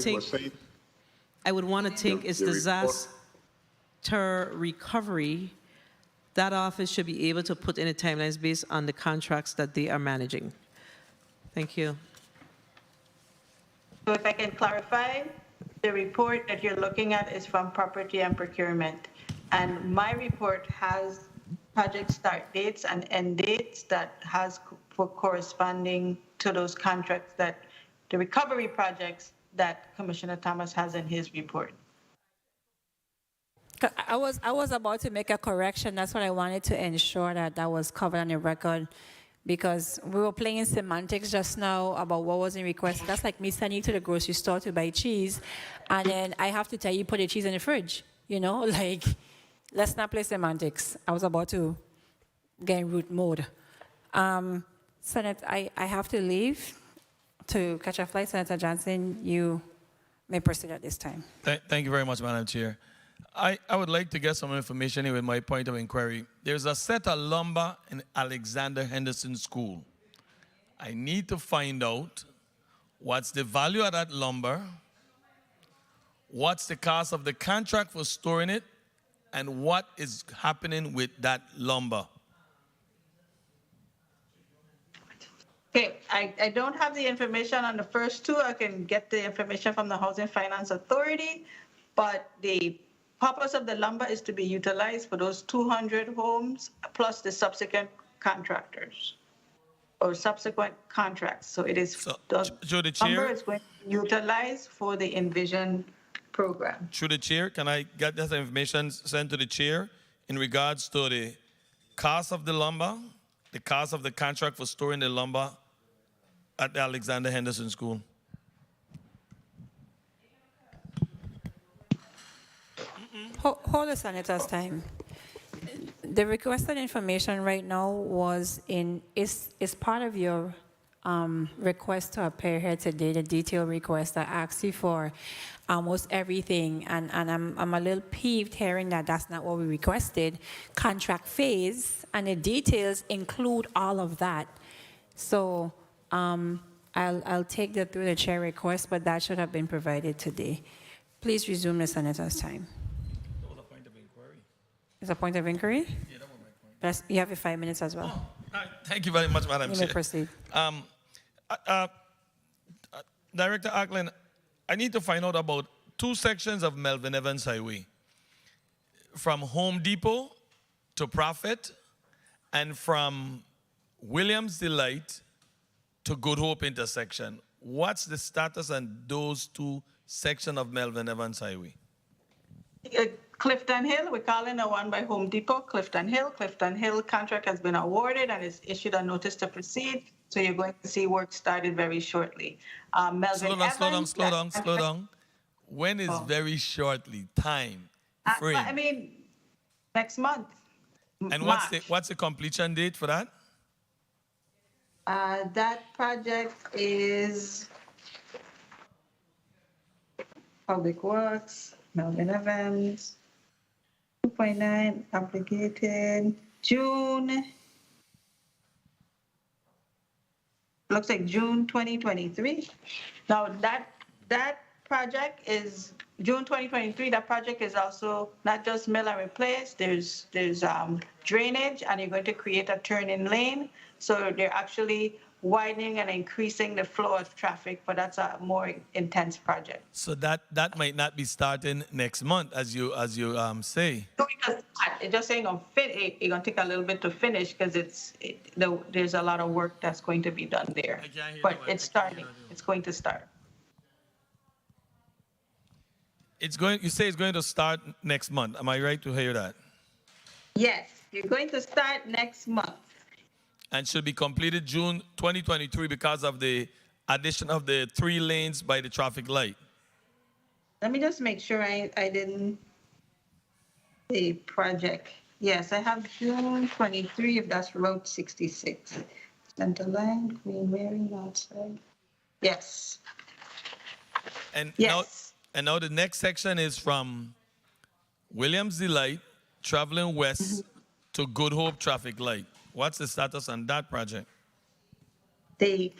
Speaker 12: think it's disaster recovery. That office should be able to put in the timelines based on the contracts that they are managing. Thank you.
Speaker 3: So if I can clarify, the report that you're looking at is from Property and Procurement. And my report has project start dates and end dates that has for corresponding to those contracts that the recovery projects that Commissioner Thomas has in his report.
Speaker 1: I was about to make a correction. That's what I wanted to ensure that was covered on the record, because we were playing semantics just now about what wasn't requested. That's like me sending you to the grocery store to buy cheese, and then I have to tell you put the cheese in the fridge. Like, let's not play semantics. I was about to get in root mode. Senate, I have to leave to catch a flight. Senator Johnson, you may proceed at this time.
Speaker 15: Thank you very much, Madam Chair. I would like to get some information here with my point of inquiry. There's a set of lumber in Alexander Henderson School. I need to find out what's the value of that lumber, what's the cost of the contract for storing it, and what is happening with that lumber.
Speaker 3: Okay, I don't have the information on the first two. I can get the information from the Housing Finance Authority, but the purpose of the lumber is to be utilized for those 200 homes plus the subsequent contractors or subsequent contracts. So it is the lumber is going to be utilized for the Envision program.
Speaker 15: Through the chair, can I get that information sent to the chair in regards to the cost of the lumber, the cost of the contract for storing the lumber at the Alexander Henderson School?
Speaker 1: Hold the Senator's time. The requested information right now is part of your request to appear here today, the detailed request. I asked you for almost everything, and I'm a little peeved hearing that that's not what we requested. Contract phase and the details include all of that. So I'll take that through the chair request, but that should have been provided today. Please resume the Senator's time. It's a point of inquiry? Yeah, that was my point. You have your 5 minutes as well.
Speaker 15: Thank you very much, Madam Chair.
Speaker 1: You may proceed.
Speaker 15: Director Ackland, I need to find out about 2 sections of Melvin Evans Highway, from Home Depot to Prophet and from Williams Delight to Good Hope intersection. What's the status on those two sections of Melvin Evans Highway?
Speaker 3: Clifton Hill, we're calling the one by Home Depot, Clifton Hill. Clifton Hill contract has been awarded and is issued a notice to proceed. So you're going to see work started very shortly. Melvin
Speaker 15: Slow down. When is very shortly? Time, frame.
Speaker 3: I mean, next month.
Speaker 15: And
Speaker 3: March.
Speaker 15: what's the completion date for that?
Speaker 3: That project is Public Works, Melvin Evans, 2.9 obligated, June. Looks like June 2023. Now that project is June 2023. That project is also not just mill and replace. There's drainage, and you're going to create a turn-in lane. So they're actually widening and increasing the flow of traffic, but that's a more intense project.
Speaker 15: So that might not be starting next month, as you say.
Speaker 3: So it just ain't gonna fit. It's gonna take a little bit to finish because there's a lot of work that's going to be done there. But it's starting. It's going to start.
Speaker 15: You say it's going to start next month. Am I right to hear that?
Speaker 3: Yes, you're going to start next month.
Speaker 15: And should be completed June 2023 because of the addition of the 3 lanes by the traffic light.
Speaker 3: Let me just make sure I didn't. The project. Yes, I have June 23, if that's Route 66. Center line, Queen Mary, outside. Yes.
Speaker 15: And
Speaker 3: yes.
Speaker 15: Now the next section is from Williams Delight, traveling west to Good Hope traffic light. What's the status on that project?
Speaker 3: The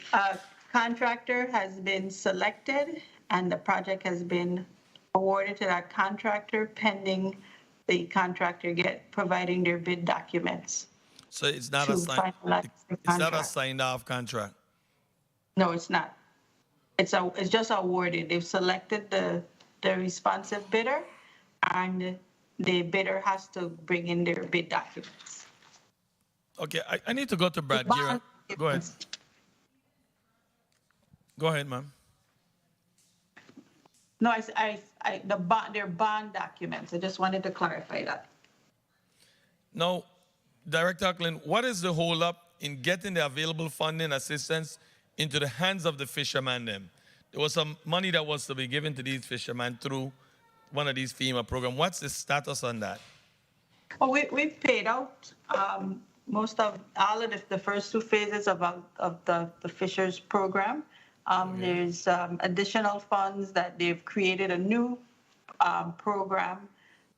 Speaker 3: contractor has been selected, and the project has been awarded to that contractor pending the contractor providing their bid documents.
Speaker 15: So it's not a signed off contract.
Speaker 3: No, it's not. It's just awarded. They've selected the responsive bidder, and the bidder has to bring in their bid documents.
Speaker 15: Okay, I need to go to Brad Gira. Go ahead. Go ahead, ma'am.
Speaker 3: No, their bond documents. I just wanted to clarify that.
Speaker 15: Now, Director Acklin, what is the holdup in getting the available funding assistance into the hands of the fishermen then? There was some money that was to be given to these fishermen through one of these FEMA programs. What's the status on that?
Speaker 3: Well, we've paid out most of all of the first 2 phases of the Fishers program. There's additional funds that they've created a new program,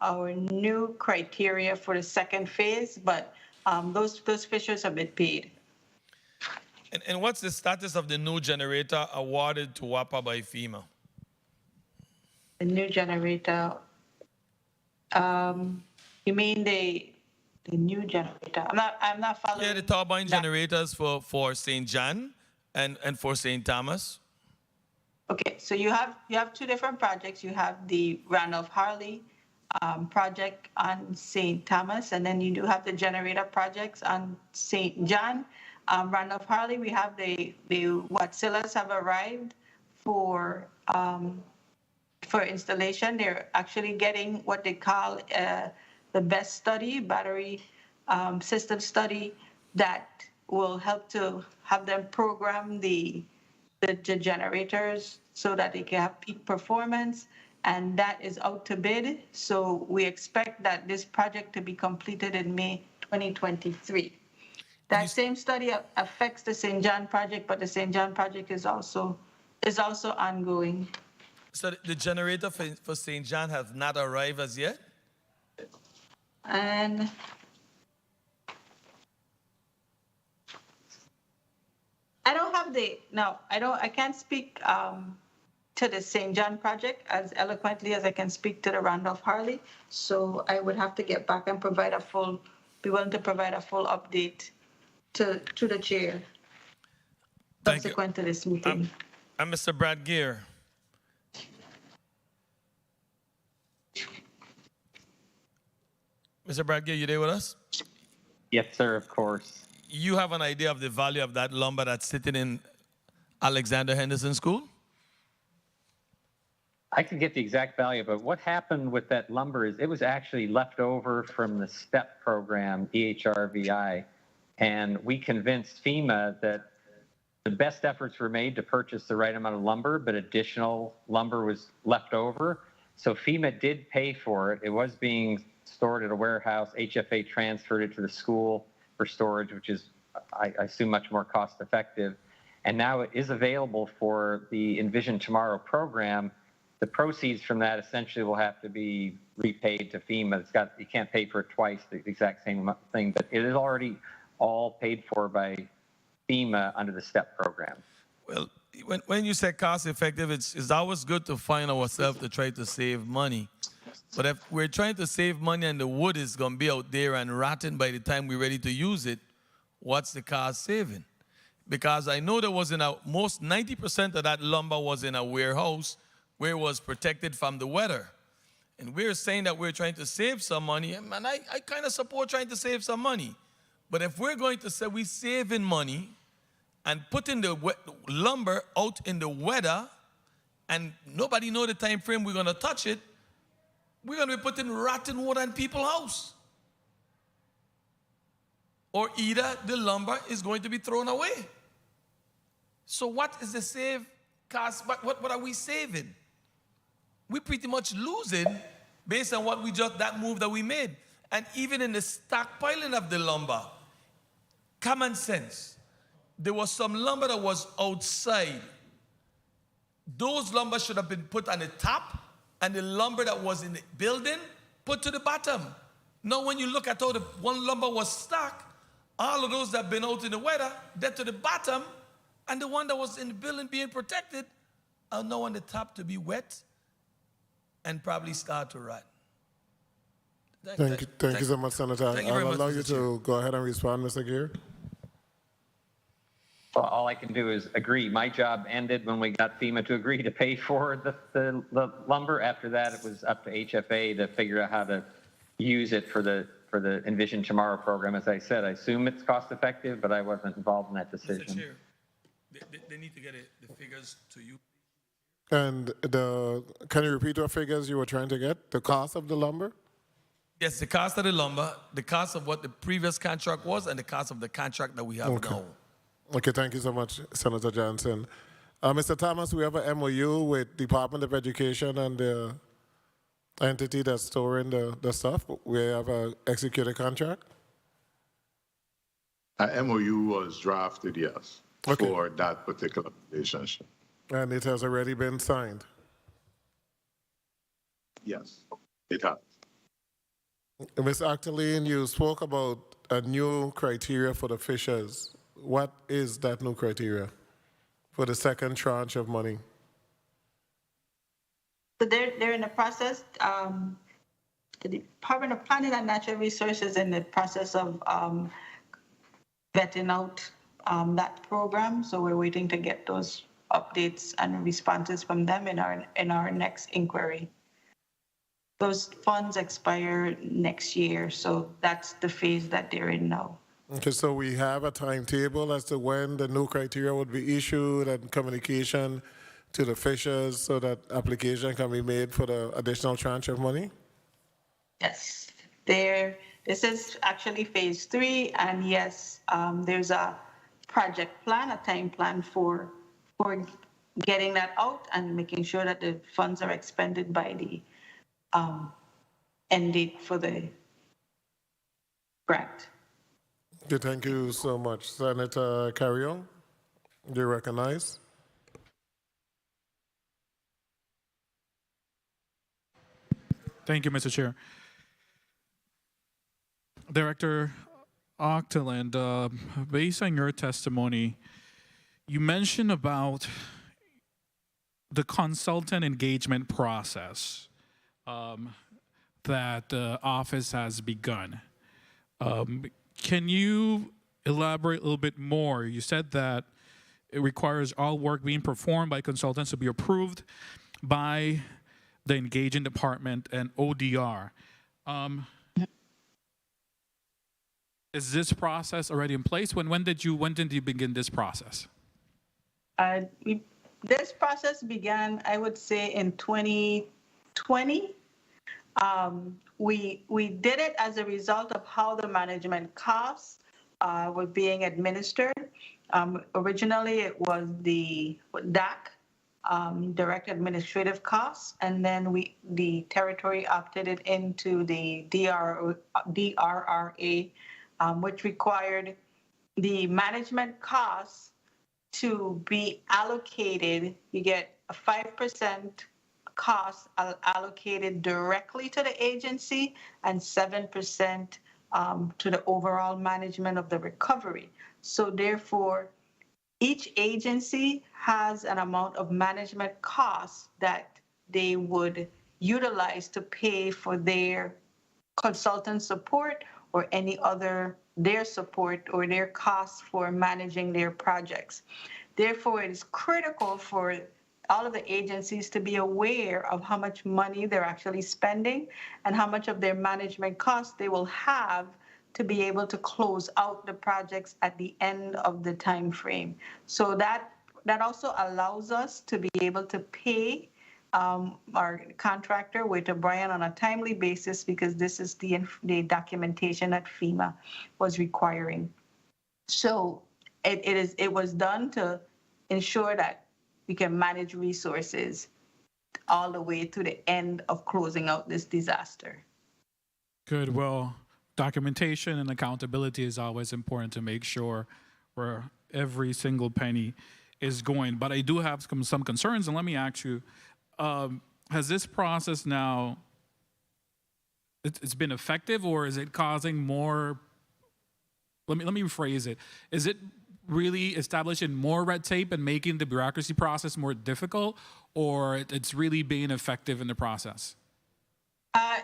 Speaker 3: our new criteria for the second phase, but those fishers have been paid.
Speaker 15: And what's the status of the new generator awarded to WAPA by FEMA?
Speaker 3: The new generator, you mean the new generator? I'm not following.
Speaker 15: Yeah, the turbine generators for St. John and for St. Thomas.
Speaker 3: Okay, so you have 2 different projects. You have the Randolph Harley project on St. Thomas, and then you do have the generator projects on St. John. Randolph Harley, we have the Watsillas have arrived for installation. They're actually getting what they call the BEST study, battery system study, that will help to have them program the generators so that they can have peak performance, and that is out to bid. So we expect that this project to be completed in May 2023. That same study affects the St. John project, but the St. John project is also ongoing.
Speaker 15: So the generator for St. John has not arrived as yet?
Speaker 3: And I don't have I can't speak to the St. John project as eloquently as I can speak to the Randolph Harley. So I would have to get back and be willing to provide a full update to the chair subsequent to this meeting.
Speaker 15: I'm Mr. Brad Gear. Mr. Bradgate, you there with us?
Speaker 6: Yes, sir, of course.
Speaker 15: You have an idea of the value of that lumber that's sitting in Alexander Henderson School?
Speaker 6: I can get the exact value, but what happened with that lumber is it was actually left over from the STEP program, EHRVI, and we convinced FEMA that the best efforts were made to purchase the right amount of lumber, but additional lumber was left over. So FEMA did pay for it. It was being stored at a warehouse. HFA transferred it to the school for storage, which is, I assume, much more cost effective. And now it is available for the Envision Tomorrow program. The proceeds from that essentially will have to be repaid to FEMA. You can't pay for it twice, the exact same thing, but it is already all paid for by FEMA under the STEP program.
Speaker 15: Well, when you say cost effective, it's always good to find ourselves to try to save money. But if we're trying to save money and the wood is going to be out there and rotten by the time we're ready to use it, what's the cost saving? Because I know there was most 90% of that lumber was in a warehouse where it was protected from the weather. And we're saying that we're trying to save some money, and I kind of support trying to save some money. But if we're going to say we're saving money and putting the lumber out in the weather and nobody know the time frame we're going to touch it, we're going to be putting rotten wood on people's house. Or either the lumber is going to be thrown away. So what is the save cost? What are we saving? We pretty much losing based on what that move that we made. And even in the stockpiling of the lumber, common sense. There was some lumber that was outside. Those lumber should have been put on the top, and the lumber that was in the building put to the bottom. Now when you look at how the one lumber was stuck, all of those that have been out in the weather, they're to the bottom, and the one that was in the building being protected are now on the top to be wet and probably start to rot.
Speaker 10: Thank you so much, Senator. I'll allow you to go ahead and respond, Mr. Gear.
Speaker 6: Well, all I can do is agree. My job ended when we got FEMA to agree to pay for the lumber. After that, it was up to HFA to figure out how to use it for the Envision Tomorrow program. As I said, I assume it's cost effective, but I wasn't involved in that decision.
Speaker 15: Mr. Chair, they need to get the figures to you.
Speaker 10: And can you repeat what figures you were trying to get? The cost of the lumber?
Speaker 15: Yes, the cost of the lumber, the cost of what the previous contract was, and the cost of the contract that we have now.
Speaker 10: Okay, thank you so much, Senator Johnson. Mr. Thomas, we have an MOU with Department of Education and the entity that's storing the stuff. We have an executed contract.
Speaker 5: An MOU was drafted, yes, for that particular relationship.
Speaker 10: And it has already been signed.
Speaker 5: Yes, it has.
Speaker 10: Ms. Actaleen, you spoke about a new criteria for the fishers. What is that new criteria for the second tranche of money?
Speaker 3: So they're in the process. The Department of Planning and Natural Resources in the process of vetting out that program. So we're waiting to get those updates and responses from them in our next inquiry. Those funds expire next year, so that's the phase that they're in now.
Speaker 10: Okay, so we have a timetable as to when the new criteria would be issued and communication to the fishers so that application can be made for the additional tranche of money?
Speaker 3: Yes, this is actually phase 3, and yes, there's a project plan, a time plan for getting that out and making sure that the funds are expended by the end date for the grant.
Speaker 10: Okay, thank you so much. Senator Carrion, do you recognize?
Speaker 11: Thank you, Mr. Chair. Director Octoland, based on your testimony, you mentioned about the consultant engagement process that the office has begun. Can you elaborate a little bit more? You said that it requires all work being performed by consultants to be approved by the engaging department and ODR. Is this process already in place? When did you begin this process?
Speaker 3: This process began, I would say, in 2020. We did it as a result of how the management costs were being administered. Originally, it was the DAC, direct administrative costs, and then the territory opted it into the DRRA, which required the management costs to be allocated. You get a 5% cost allocated directly to the agency and 7% to the overall management of the recovery. So therefore, each agency has an amount of management costs that they would utilize to pay for their consultant support or any other their support or their costs for managing their projects. Therefore, it is critical for all of the agencies to be aware of how much money they're actually spending and how much of their management costs they will have to be able to close out the projects at the end of the time frame. So that also allows us to be able to pay our contractor, Wade O'Brien, on a timely basis, because this is the documentation that FEMA was requiring. So it was done to ensure that we can manage resources all the way to the end of closing out this disaster.
Speaker 11: Good. Well, documentation and accountability is always important to make sure where every single penny is going. But I do have some concerns, and let me ask you, has this process now, it's been effective, or is it causing more, let me rephrase it, is it really establishing more red tape and making the bureaucracy process more difficult, or it's really being effective in the process?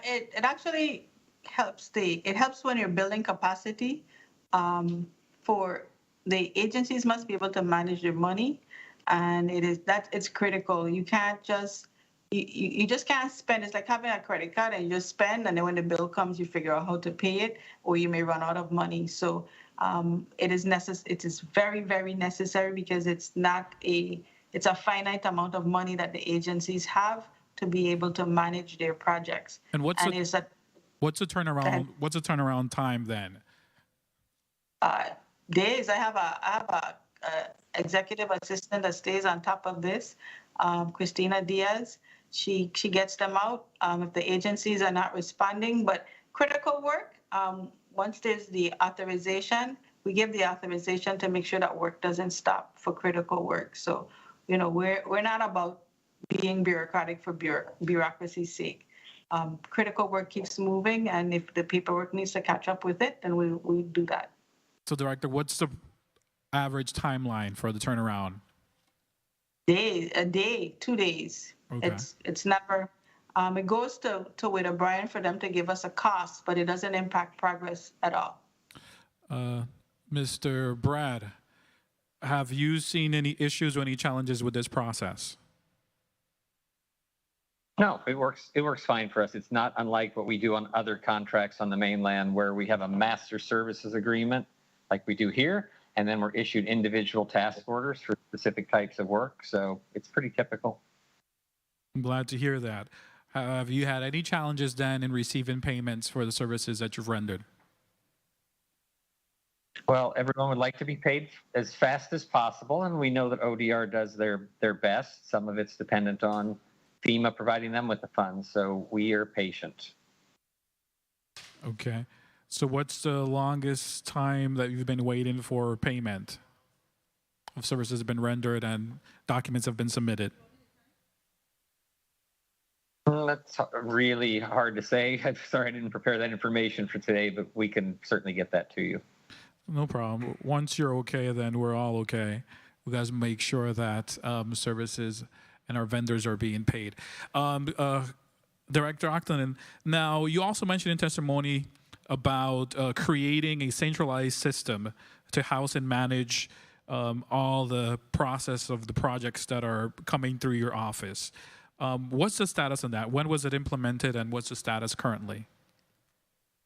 Speaker 3: It actually helps it helps when you're building capacity. For the agencies must be able to manage their money, and it's critical. You can't just you just can't spend. It's like having a credit card and you just spend, and then when the bill comes, you figure out how to pay it, or you may run out of money. So it is very, very necessary, because it's a finite amount of money that the agencies have to be able to manage their projects.
Speaker 11: And what's the turnaround? What's the turnaround time then?
Speaker 3: Days. I have a executive assistant that stays on top of this, Christina Diaz. She gets them out if the agencies are not responding. But critical work, once there's the authorization, we give the authorization to make sure that work doesn't stop for critical work. So, we're not about being bureaucratic for bureaucracy's sake. Critical work keeps moving, and if the paperwork needs to catch up with it, then we do that.
Speaker 11: So, Director, what's the average timeline for the turnaround?
Speaker 3: A day, 2 days.
Speaker 11: Okay.
Speaker 3: It's never. It goes to Wade O'Brien for them to give us a cost, but it doesn't impact progress at all.
Speaker 11: Mr. Brad, have you seen any issues or any challenges with this process?
Speaker 6: No, it works fine for us. It's not unlike what we do on other contracts on the mainland, where we have a master services agreement like we do here, and then we're issued individual task orders for specific types of work. So it's pretty typical.
Speaker 11: I'm glad to hear that. Have you had any challenges then in receiving payments for the services that you've rendered?
Speaker 6: Well, everyone would like to be paid as fast as possible, and we know that ODR does their best. Some of it's dependent on FEMA providing them with the funds, so we are patient.
Speaker 11: Okay. So what's the longest time that you've been waiting for payment of services have been rendered and documents have been submitted?
Speaker 6: That's really hard to say. I'm sorry I didn't prepare that information for today, but we can certainly get that to you.
Speaker 11: No problem. Once you're okay, then we're all okay. We guys make sure that services and our vendors are being paid. Director Octon, now you also mentioned in testimony about creating a centralized system to house and manage all the process of the projects that are coming through your office. What's the status on that? When was it implemented, and what's the status currently?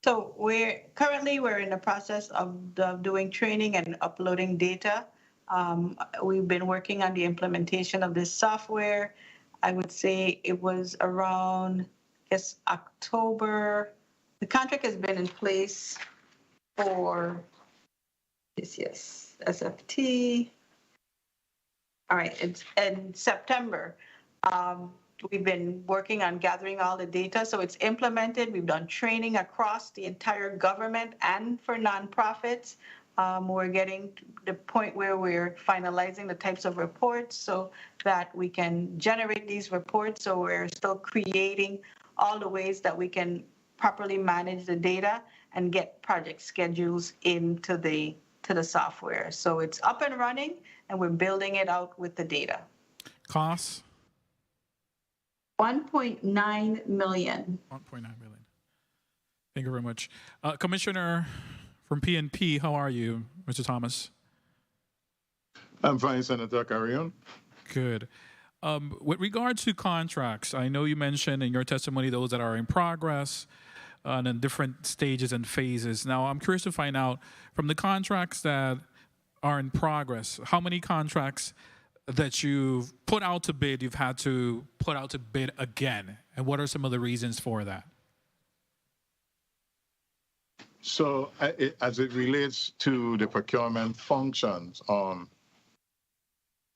Speaker 3: So we're in the process of doing training and uploading data. We've been working on the implementation of this software. I would say it was around, I guess, October. The contract has been in place for, yes, SFT. All right, it's in September. We've been working on gathering all the data, so it's implemented. We've done training across the entire government and for nonprofits. We're getting to the point where we're finalizing the types of reports so that we can generate these reports. So we're still creating all the ways that we can properly manage the data and get project schedules into the software. So it's up and running, and we're building it out with the data.
Speaker 11: Costs?
Speaker 3: 1.9 million.
Speaker 11: 1.9 million. Thank you very much. Commissioner from PNP, how are you, Mr. Thomas?
Speaker 5: I'm fine, Senator. Carry on.
Speaker 11: Good. With regard to contracts, I know you mentioned in your testimony those that are in progress and in different stages and phases. Now, I'm curious to find out from the contracts that are in progress, how many contracts that you've put out to bid, you've had to put out to bid again, and what are some of the reasons for that?
Speaker 5: So as it relates to the procurement functions,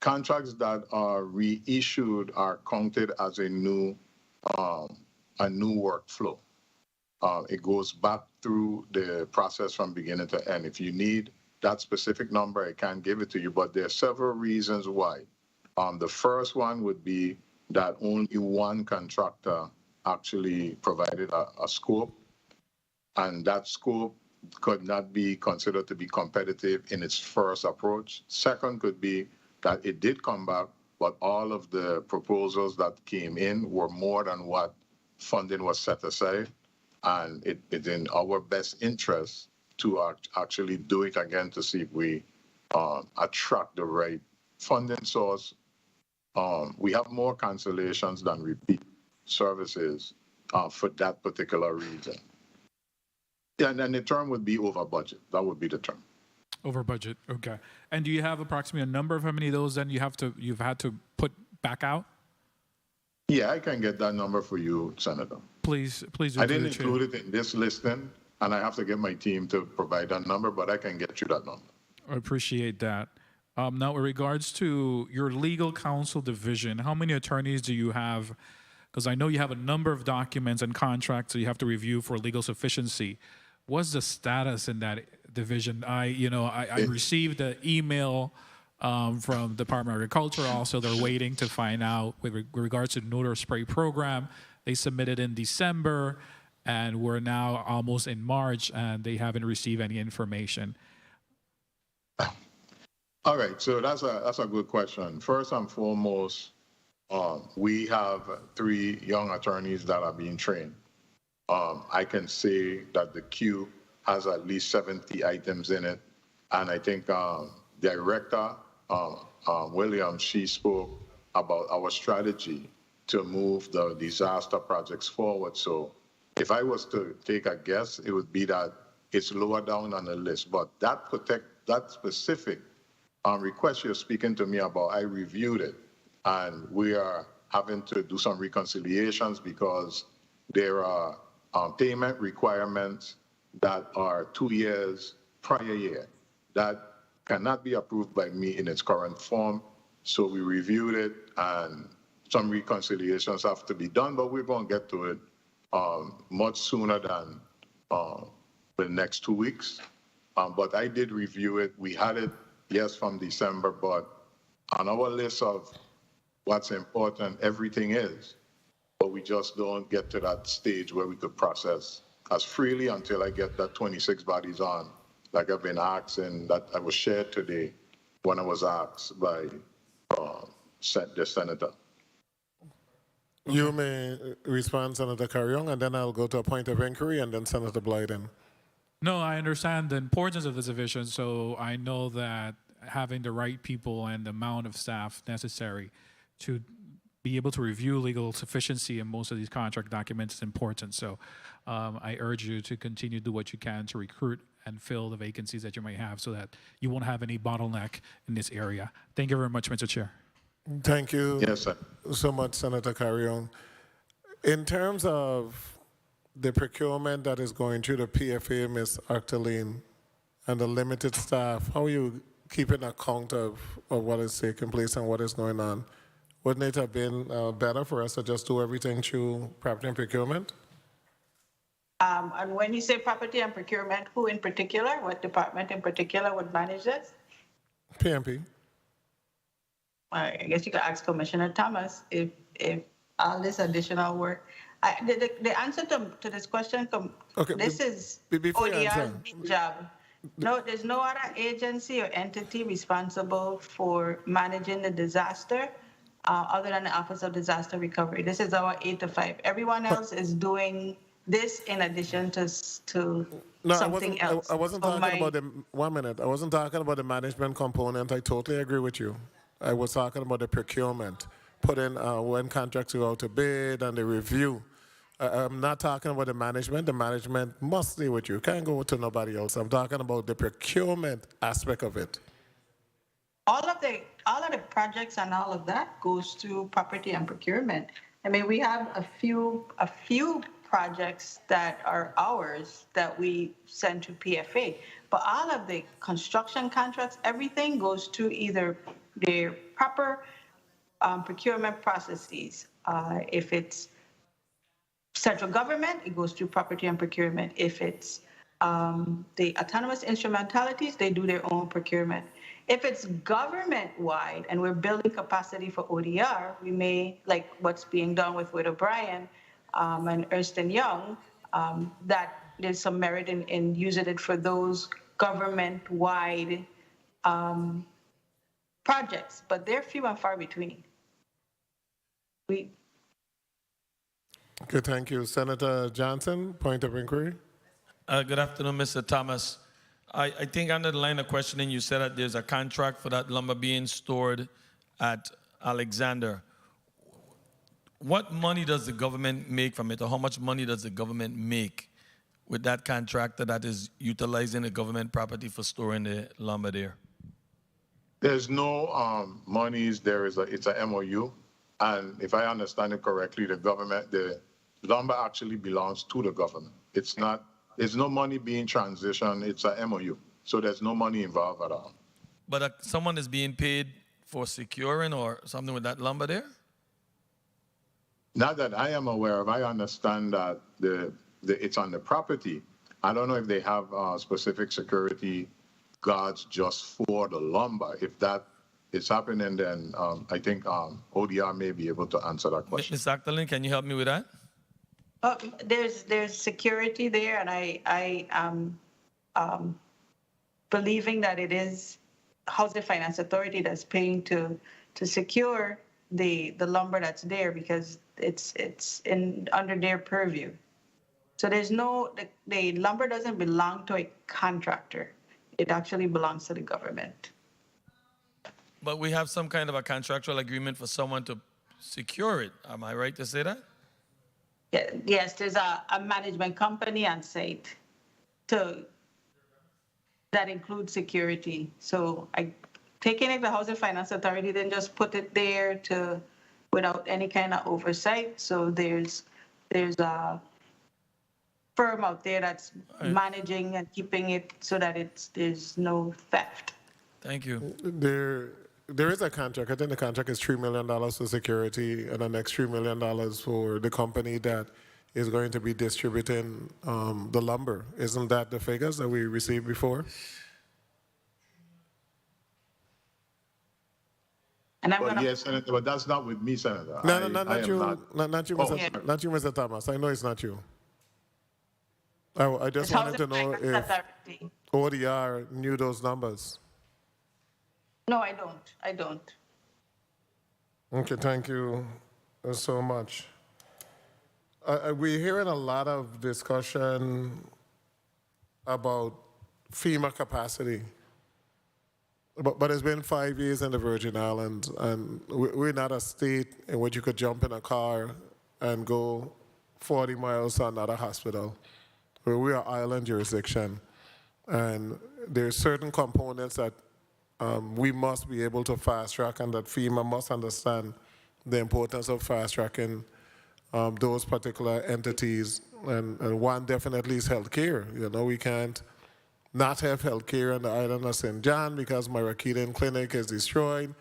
Speaker 5: contracts that are reissued are counted as a new workflow. It goes back through the process from beginning to end. If you need that specific number, I can't give it to you, but there are several reasons why. The first one would be that only one contractor actually provided a scope, and that scope could not be considered to be competitive in its first approach. Second could be that it did come back, but all of the proposals that came in were more than what funding was set aside, and it's in our best interest to actually do it again to see if we attract the right funding source. We have more cancellations than repeat services for that particular reason. Yeah, and then the term would be over budget. That would be the term.
Speaker 11: Over budget, okay. And do you have approximately a number of how many of those then you've had to put back out?
Speaker 5: Yeah, I can get that number for you, Senator.
Speaker 11: Please do.
Speaker 5: I didn't include it in this listing, and I have to get my team to provide that number, but I can get you that number.
Speaker 11: I appreciate that. Now, with regards to your legal counsel division, how many attorneys do you have? Because I know you have a number of documents and contracts that you have to review for legal sufficiency. What's the status in that division? I received an email from Department of Agriculture. Also, they're waiting to find out with regards to the neuter spray program. They submitted in December, and we're now almost in March, and they haven't received any information.
Speaker 5: All right, so that's a good question. First and foremost, we have 3 young attorneys that are being trained. I can say that the queue has at least 70 items in it, and I think Director Williams, she spoke about our strategy to move the disaster projects forward. So if I was to take a guess, it would be that it's lower down on the list. But that specific request you're speaking to me about, I reviewed it, and we are having to do some reconciliations because there are payment requirements that are 2 years prior year that cannot be approved by me in its current form. So we reviewed it, and some reconciliations have to be done, but we're going to get to it much sooner than the next 2 weeks. But I did review it. We had it, yes, from December, but on our list of what's important, everything is. But we just don't get to that stage where we could process as freely until I get that 26 bodies on, like I've been asked, and that I was shared today when I was asked by the senator.
Speaker 10: You may respond, Senator Carrion, and then I'll go to a point of inquiry, and then Senator Blyden.
Speaker 11: No, I understand the importance of this division, so I know that having the right people and the amount of staff necessary to be able to review legal sufficiency in most of these contract documents is important. So I urge you to continue to do what you can to recruit and fill the vacancies that you may have so that you won't have any bottleneck in this area. Thank you very much, Mr. Chair.
Speaker 10: Thank you
Speaker 5: Yes, sir.
Speaker 10: so much, Senator Carrion. In terms of the procurement that is going through the PFA, Ms. Arteline, and the limited staff, how are you keeping account of what is taking place and what is going on? Wouldn't it have been better for us to just do everything through property and procurement?
Speaker 3: And when you say property and procurement, who in particular, what department in particular would manage this?
Speaker 10: PMP.
Speaker 3: I guess you could ask Commissioner Thomas if all this additional work. The answer to this question,
Speaker 10: Okay,
Speaker 3: this is
Speaker 10: before you
Speaker 3: ODR's
Speaker 10: answer.
Speaker 3: big job. No, there's no other agency or entity responsible for managing the disaster other than the Office of Disaster Recovery. This is our 8 to 5. Everyone else is doing this in addition to something else.
Speaker 10: I wasn't
Speaker 3: So
Speaker 10: talking about the, 1 minute, I wasn't talking about the management component. I totally agree with you. I was talking about the procurement, put in when contracts go out to bid and the review. I'm not talking about the management. The management must stay with you. Can't go to nobody else. I'm talking about the procurement aspect of it.
Speaker 3: All of the projects and all of that goes through property and procurement. I mean, we have a few projects that are ours that we send to PFA, but all of the construction contracts, everything goes to either their proper procurement processes. If it's central government, it goes through property and procurement. If it's the autonomous instrumentalities, they do their own procurement. If it's government-wide and we're building capacity for ODR, we may, like what's being done with O'Brien and Ernst & Young, that there's some merit in using it for those government-wide projects, but they're few and far between.
Speaker 10: Okay, thank you. Senator Johnson, point of inquiry.
Speaker 15: Good afternoon, Mr. Thomas. I think under the line of questioning, you said that there's a contract for that lumber being stored at Alexander. What money does the government make from it, or how much money does the government make with that contractor that is utilizing the government property for storing the lumber there?
Speaker 5: There's no monies. It's a MOU. And if I understand it correctly, the lumber actually belongs to the government. There's no money being transitioned. It's a MOU. So there's no money involved at all.
Speaker 15: But someone is being paid for securing or something with that lumber there?
Speaker 5: Not that I am aware of. I understand that it's on the property. I don't know if they have specific security guards just for the lumber. If that is happening, then I think ODR may be able to answer that question.
Speaker 15: Ms. Actalin, can you help me with that?
Speaker 3: There's security there, and I am believing that it is Housing Finance Authority that's paying to secure the lumber that's there because it's under their purview. So there's the lumber doesn't belong to a contractor. It actually belongs to the government.
Speaker 15: But we have some kind of a contractual agreement for someone to secure it. Am I right to say that?
Speaker 3: Yes, there's a management company on site that includes security. So taking it, the Housing Finance Authority didn't just put it there without any kind of oversight. So there's a firm out there that's managing and keeping it so that there's no theft.
Speaker 15: Thank you.
Speaker 10: There is a contract. I think the contract is $3 million for security and the next $3 million for the company that is going to be distributing the lumber. Isn't that the figures that we received before?
Speaker 5: Yes, Senator, but that's not with me, Senator.
Speaker 10: No, not you,
Speaker 5: Not
Speaker 10: you, Mr. Thomas. I know it's not you. I just wanted to know if ODR knew those numbers.
Speaker 3: No, I don't.
Speaker 10: Okay, thank you so much. We're hearing a lot of discussion about FEMA capacity. But it's been 5 years in the Virgin Islands, and we're not a state in which you could jump in a car and go 40 miles to another hospital. We are island jurisdiction, and there's certain components that we must be able to fast track, and that FEMA must understand the importance of fast tracking those particular entities. And one definitely is healthcare. You know, we can't not have healthcare on the island of St. John because Myra Keating Clinic is destroyed,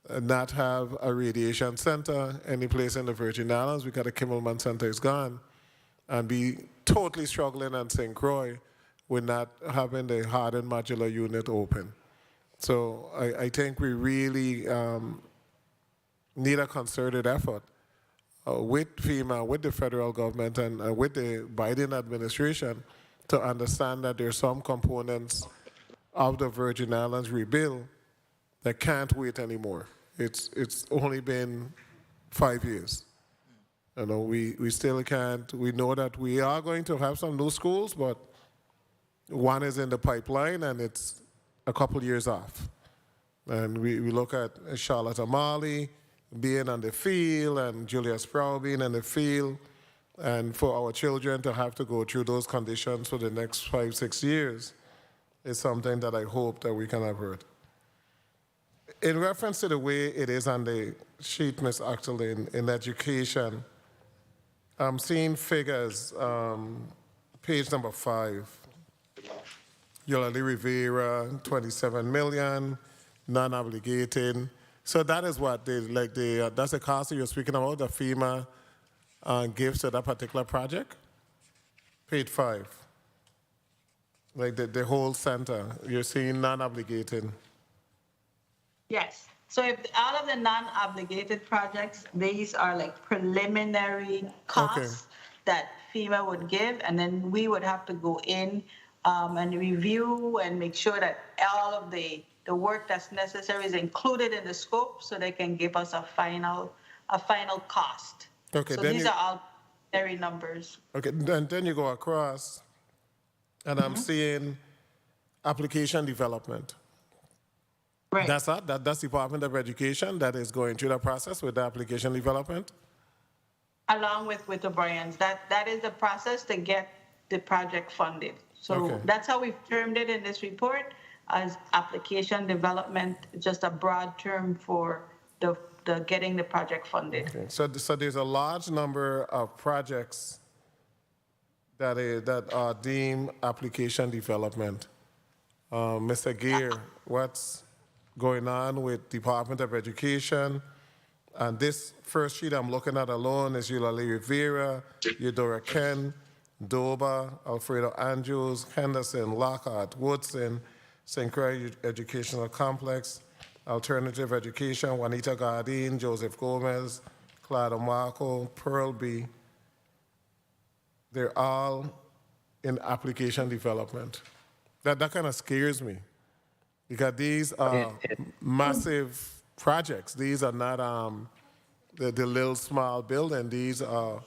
Speaker 10: and not have a radiation center any place in the Virgin Islands because the Kimmelman Center is gone, and be totally struggling on St. Croix with not having the hardened modular unit open. So I think we really need a concerted effort with FEMA, with the federal government, and with the Biden administration to understand that there are some components of the Virgin Islands rebuild that can't wait anymore. It's only been 5 years. You know, we still can't. We know that we are going to have some new schools, but one is in the pipeline and it's a couple years off. And we look at Charlotte Amalie being on the field and Julia Sproul being in the field, and for our children to have to go through those conditions for the next 5, 6 years is something that I hope that we can avert. In reference to the way it is on the sheet, Ms. Achterlin, in education, I'm seeing figures, page number 5. Eulalie Rivera, 27 million, non-obligated. So that is what that's the cost that you're speaking about, the FEMA gives to that particular project? Page 5. Like the whole center, you're seeing non-obligated.
Speaker 3: Yes. So if all of the non-obligated projects, these are like preliminary costs that FEMA would give, and then we would have to go in and review and make sure that all of the work that's necessary is included in the scope, so they can give us a final cost.
Speaker 10: Okay.
Speaker 3: So
Speaker 10: then
Speaker 3: these are all preliminary numbers.
Speaker 10: Okay. Then you go across, and I'm seeing application development.
Speaker 3: Right.
Speaker 10: That's Department of Education that is going through the process with the application development?
Speaker 3: Along with O'Brien's. That is the process to get the project funded. So that's how we've termed it in this report, as application development, just a broad term for the getting the project funded.
Speaker 10: Okay. So there's a large number of projects that are deemed application development. Mr. Gear, what's going on with Department of Education? And this first sheet I'm looking at alone is Eulalie Rivera, Eudora Ken, Doba, Alfredo Andrews, Henderson, Lockhart, Woodson, St. Croix Educational Complex, Alternative Education, Juanita Gardine, Joseph Gomez, Clara Marco, Pearl B. They're all in application development. That kind of scares me, because these are massive projects. These are not the little small building. These are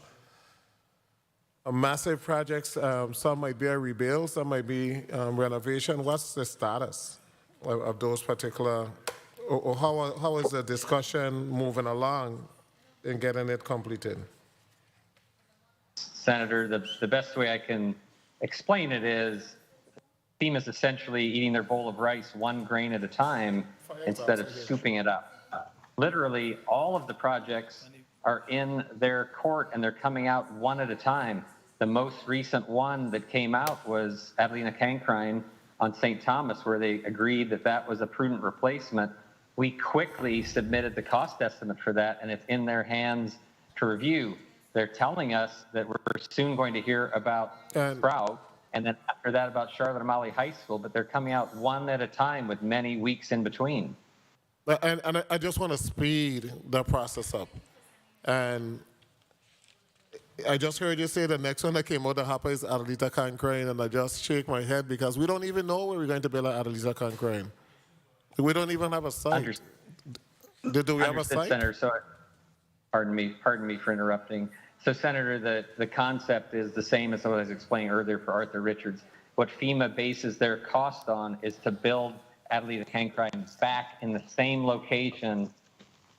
Speaker 10: massive projects. Some might be a rebuild, some might be renovation. What's the status of those particular, or how is the discussion moving along in getting it completed?
Speaker 6: Senator, the best way I can explain it is FEMA is essentially eating their bowl of rice one grain at a time instead of scooping it up. Literally, all of the projects are in their court and they're coming out one at a time. The most recent one that came out was Adelina Cancrine on St. Thomas, where they agreed that that was a prudent replacement. We quickly submitted the cost estimate for that, and it's in their hands to review. They're telling us that we're soon going to hear about Sprout, and then after that about Charlotte Amalie High School, but they're coming out one at a time with many weeks in between.
Speaker 10: And I just want to speed the process up. And I just heard you say the next one that came out of HAPA is Adelita Cancrine, and I just shake my head because we don't even know where we're going to build Adelita Cancrine. We don't even have a site. Do we have a site?
Speaker 6: Senator, so pardon me for interrupting. So, Senator, the concept is the same as what I was explaining earlier for Arthur Richards. What FEMA bases their cost on is to build Adelita Cancrine back in the same location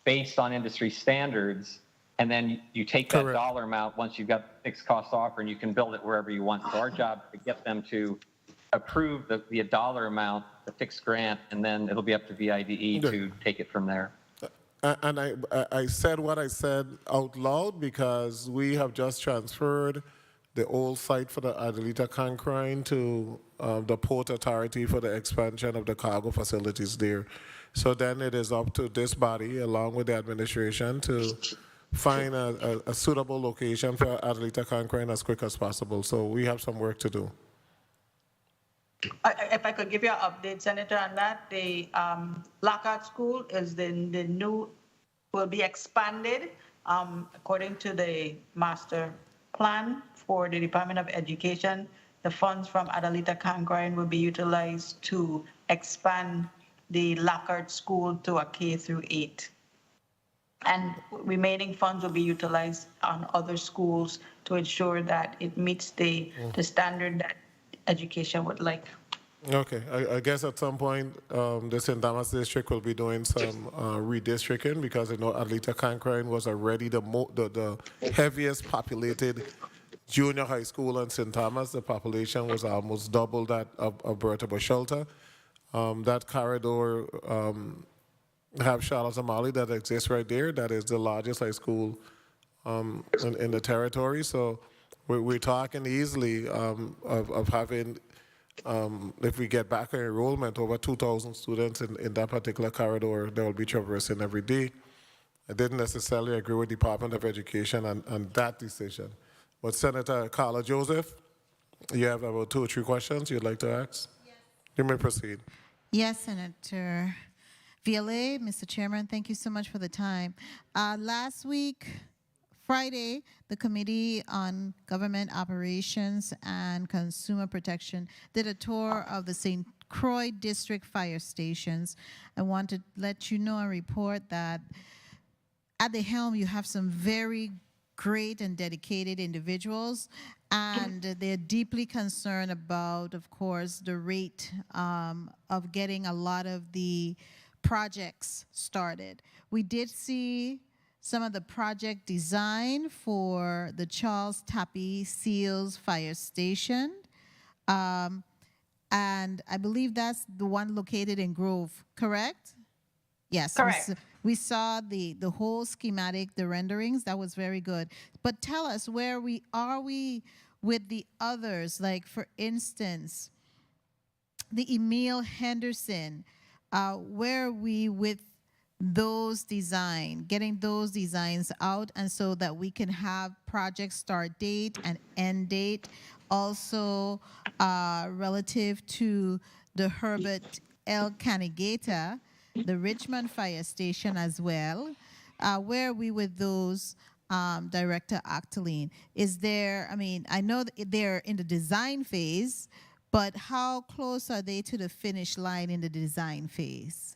Speaker 6: based on industry standards, and then you take that
Speaker 10: Correct.
Speaker 6: dollar amount once you've got the fixed cost offer and you can build it wherever you want. So our job is to get them to approve the dollar amount, the fixed grant, and then it'll be up to VIDE to take it from there.
Speaker 10: And I said what I said out loud because we have just transferred the old site for the Adelita Cancrine to the Port Authority for the expansion of the cargo facilities there. So then it is up to this body, along with the administration, to find a suitable location for Adelita Cancrine as quick as possible. So we have some work to do.
Speaker 3: If I could give you an update, Senator, on that, the Lockhart School is the new, will be expanded according to the master plan for the Department of Education. The funds from Adelita Cancrine will be utilized to expand the Lockhart School to a K through 8. And remaining funds will be utilized on other schools to ensure that it meets the standard that education would like.
Speaker 10: Okay, I guess at some point the St. Thomas district will be doing some redistricting because I know Adelita Cancrine was already the heaviest populated junior high school in St. Thomas. The population was almost double that of Bertha Shelter. That corridor have Charlotte Amalie that exists right there. That is the largest high school in the territory. So we're talking easily of having, if we get back our enrollment, over 2,000 students in that particular corridor that will be traversing every day. I didn't necessarily agree with the Department of Education on that decision. But Senator Carla Joseph, you have about 2 or 3 questions you'd like to ask? Yes. You may proceed.
Speaker 8: Yes, Senator Viale, Mr. Chairman, thank you so much for the time. Last week, Friday, the Committee on Government Operations and Consumer Protection did a tour of the St. Croix District fire stations. I want to let you know and report that at the helm, you have some very great and dedicated individuals, and they're deeply concerned about, of course, the rate of getting a lot of the projects started. We did see some of the project design for the Charles Tappy Seals Fire Station, and I believe that's the one located in Grove, correct? Yes.
Speaker 3: Correct.
Speaker 8: We saw the whole schematic, the renderings. That was very good. But tell us, where are we with the others? Like, for instance, the Emil Henderson. Where are we with those getting those designs out, and so that we can have project start date and end date? Also, relative to the Herbert L. Canigata, the Richmond Fire Station as well. Where are we with those, Director Octoline? Is there, I mean, I know that they're in the design phase, but how close are they to the finish line in the design phase?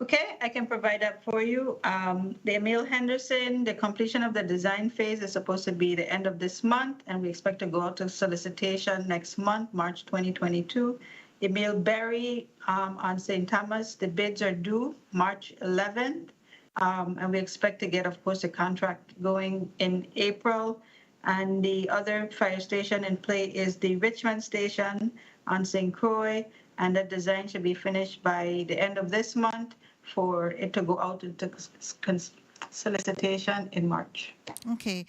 Speaker 3: Okay, I can provide that for you. The Emil Henderson, the completion of the design phase is supposed to be the end of this month, and we expect to go out to solicitation next month, March 2022. Emil Berry on St. Thomas, the bids are due March 11th, and we expect to get, of course, the contract going in April. And the other fire station in play is the Richmond Station on St. Croix, and the design should be finished by the end of this month for it to go out into solicitation in March.
Speaker 8: Okay.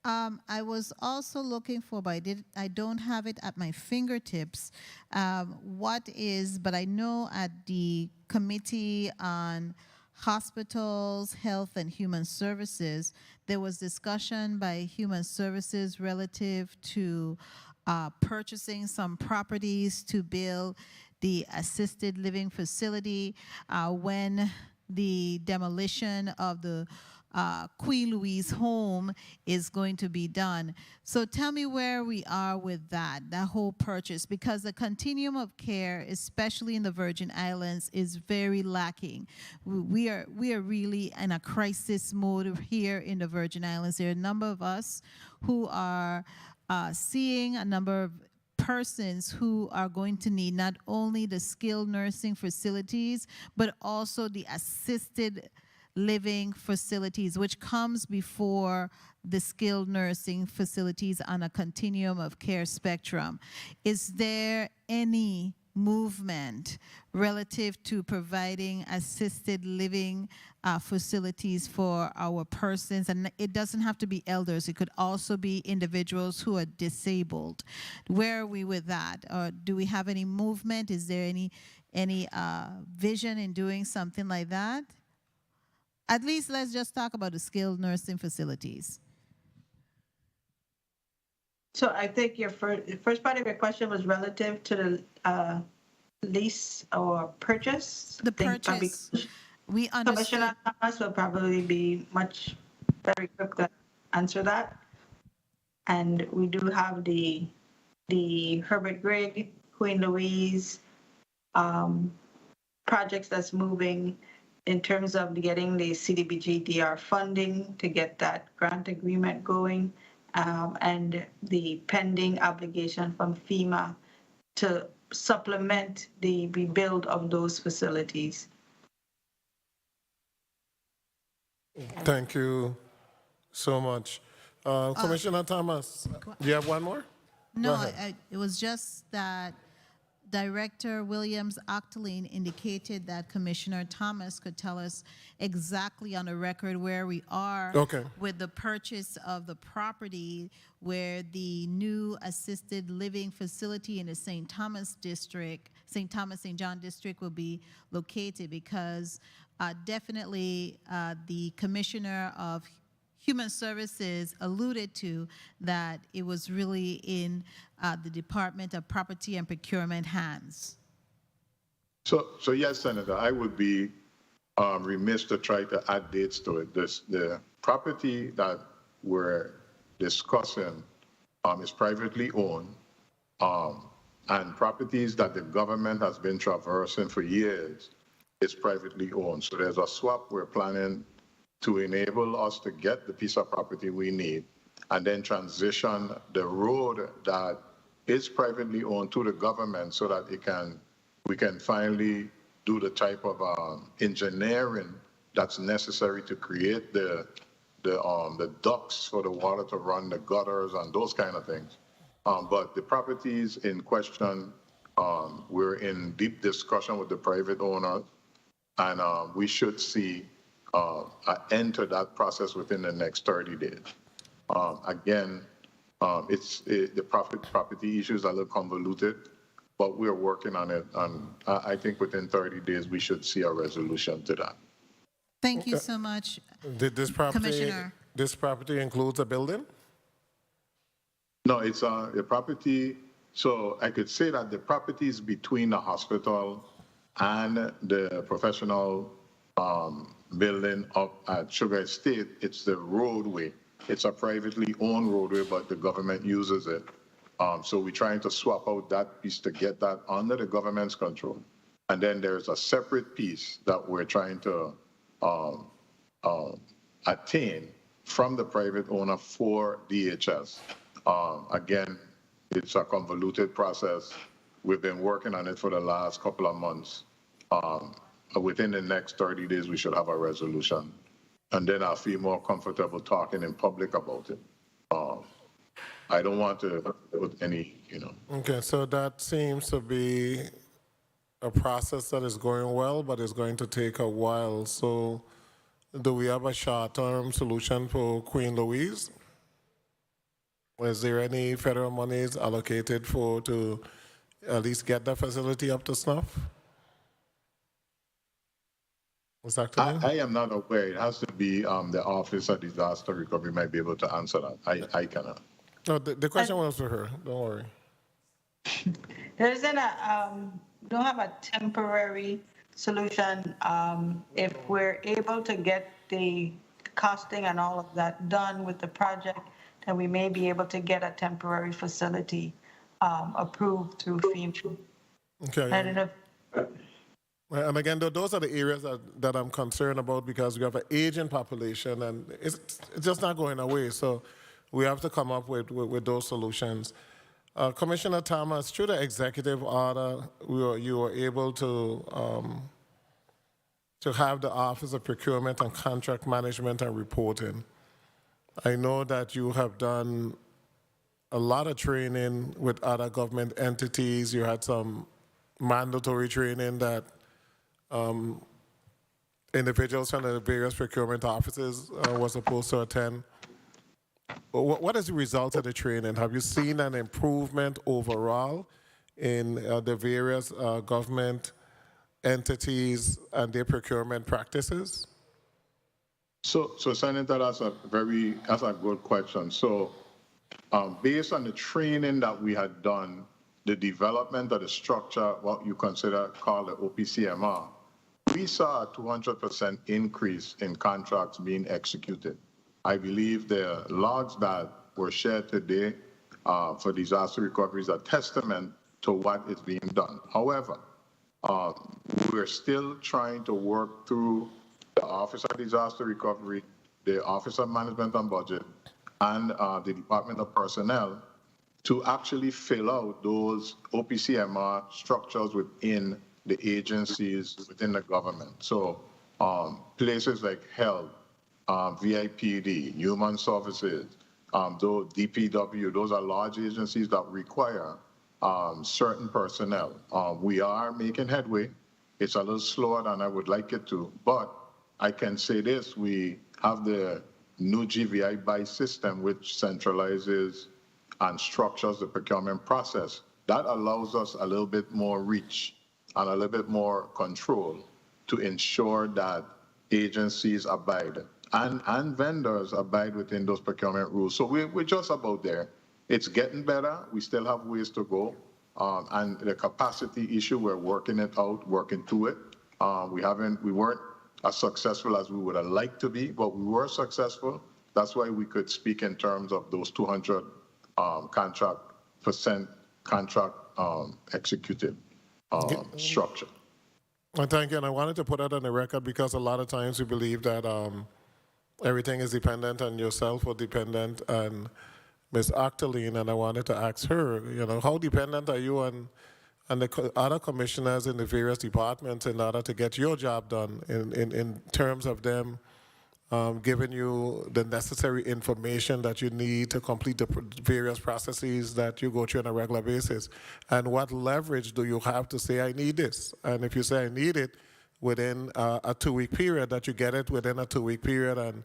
Speaker 8: I was also looking for, but I don't have it at my fingertips. But I know at the Committee on Hospitals, Health, and Human Services, there was discussion by Human Services relative to purchasing some properties to build the assisted living facility when the demolition of the Queen Louise home is going to be done. So tell me where we are with that whole purchase, because the continuum of care, especially in the Virgin Islands, is very lacking. We are really in a crisis mode here in the Virgin Islands. There are a number of us who are seeing a number of persons who are going to need not only the skilled nursing facilities, but also the assisted living facilities, which comes before the skilled nursing facilities on a continuum of care spectrum. Is there any movement relative to providing assisted living facilities for our persons? And it doesn't have to be elders. It could also be individuals who are disabled. Where are we with that? Or do we have any movement? Is there any vision in doing something like that? At least let's just talk about the skilled nursing facilities.
Speaker 3: So I think your first part of your question was relative to the lease or purchase.
Speaker 8: The purchase. We understood.
Speaker 3: Commissioner Thomas will probably be very quick to answer that. And we do have the Herbert Grigg, Queen Louise projects that's moving in terms of getting the CDBG-DR funding to get that grant agreement going. And the pending obligation from FEMA to supplement the rebuild of those facilities.
Speaker 10: Thank you so much. Commissioner Thomas, do you have one more?
Speaker 8: No, it was just that Director Williams-Octoline indicated that Commissioner Thomas could tell us exactly on the record where we are with the purchase of the property where the new assisted living facility in the St. Thomas St. John district will be located, because definitely the Commissioner of Human Services alluded to that it was really in the Department of Property and Procurement hands.
Speaker 5: So yes, Senator, I would be remiss to try to add dates to it. The property that we're discussing is privately owned, and properties that the government has been traversing for years is privately owned. So there's a swap we're planning to enable us to get the piece of property we need and then transition the road that is privately owned to the government so that we can finally do the type of engineering that's necessary to create the ducts for the water to run, the gutters and those kind of things. But the properties in question, we're in deep discussion with the private owners, and we should see enter that process within the next 30 days. Again, the property issues are a little convoluted, but we're working on it. And I think within 30 days, we should see a resolution to that.
Speaker 8: Thank you so much,
Speaker 10: Did this property,
Speaker 8: Commissioner.
Speaker 10: This property includes a building?
Speaker 5: No, it's the property. So I could say that the property is between the hospital and the professional building up at Sugar Estate. It's the roadway. It's a privately owned roadway, but the government uses it. So we're trying to swap out that piece to get that under the government's control. And then there's a separate piece that we're trying to attain from the private owner for DHS. Again, it's a convoluted process. We've been working on it for the last couple of months. Within the next 30 days, we should have a resolution. And then I'll feel more comfortable talking in public about it. I don't want to put any,
Speaker 10: Okay, so that seems to be a process that is going well, but it's going to take a while. So do we have a short-term solution for Queen Louise? Is there any federal monies allocated to at least get the facility up to snuff?
Speaker 5: I am not aware. It has to be the Office of Disaster Recovery might be able to answer that. I cannot.
Speaker 10: No, the question was for her. Don't worry.
Speaker 3: There isn't we don't have a temporary solution. If we're able to get the costing and all of that done with the project, then we may be able to get a temporary facility approved through FEMA.
Speaker 10: Okay.
Speaker 3: I don't know.
Speaker 10: And again, those are the areas that I'm concerned about, because we have an aging population and it's just not going away. So we have to come up with those solutions. Commissioner Thomas, through the executive order, you were able to have the Office of Procurement and Contract Management and Reporting. I know that you have done a lot of training with other government entities. You had some mandatory training that individuals from the various procurement offices were supposed to attend. What is the result of the training? Have you seen an improvement overall in the various government entities and their procurement practices?
Speaker 5: So Senator, that's a good question. So based on the training that we had done, the development of the structure, what you consider called the OPCMR, we saw a 200% increase in contracts being executed. I believe the logs that were shared today for disaster recovery is a testament to what is being done. However, we're still trying to work through the Office of Disaster Recovery, the Office of Management and Budget, and the Department of Personnel to actually fill out those OPCMR structures within the agencies within the government. So places like health, VIPD, human services, DPW, those are large agencies that require certain personnel. We are making headway. It's a little slower than I would like it to, but I can say this, we have the new GVI buy system, which centralizes and structures the procurement process. That allows us a little bit more reach and a little bit more control to ensure that agencies abide and vendors abide within those procurement rules. So we're just about there. It's getting better. We still have ways to go. And the capacity issue, we're working it out, working through it. We weren't as successful as we would have liked to be, but we were successful. That's why we could speak in terms of those 200% contract executed structure.
Speaker 10: Thank you, and I wanted to put that on the record because a lot of times we believe that everything is dependent on yourself or dependent on Ms. Octaline, and I wanted to ask her, how dependent are you on the other commissioners in the various departments in order to get your job done in terms of them giving you the necessary information that you need to complete the various processes that you go through on a regular basis? And what leverage do you have to say, I need this? And if you say, I need it within a 2-week period, that you get it within a 2-week period, and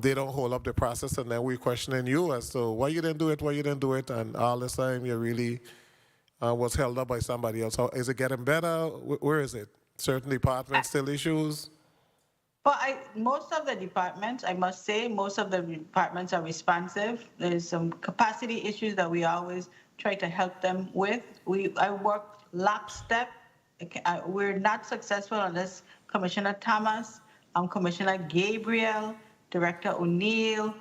Speaker 10: they don't hold up the process, and then we're questioning you as to why you didn't do it, and all this time you really was held up by somebody else. So is it getting better? Where is it? Certain departments still issues?
Speaker 3: Well, most of the departments, I must say, most of the departments are responsive. There's some capacity issues that we always try to help them with. I work lockstep. We're not successful unless Commissioner Thomas, Commissioner Gabriel, Director O'Neill,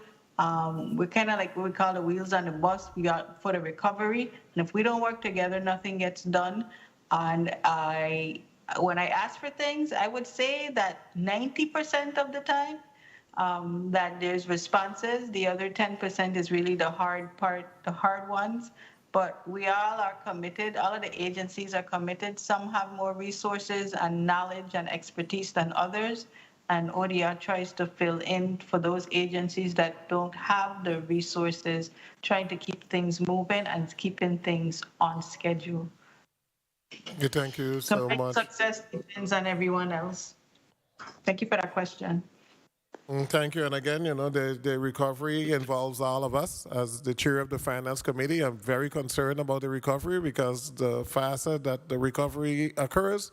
Speaker 3: we're kind of like what we call the wheels on the bus. We got for the recovery, and if we don't work together, nothing gets done. And when I ask for things, I would say that 90% of the time that there's responses. The other 10% is really the hard part, the hard ones. But we all are committed. All of the agencies are committed. Some have more resources and knowledge and expertise than others. And ODR tries to fill in for those agencies that don't have the resources, trying to keep things moving and keeping things on schedule.
Speaker 10: Okay, thank you so much.
Speaker 3: Success depends on everyone else. Thank you for that question.
Speaker 10: Thank you. And again, the recovery involves all of us. As the chair of the Finance Committee, I'm very concerned about the recovery because the faster that the recovery occurs,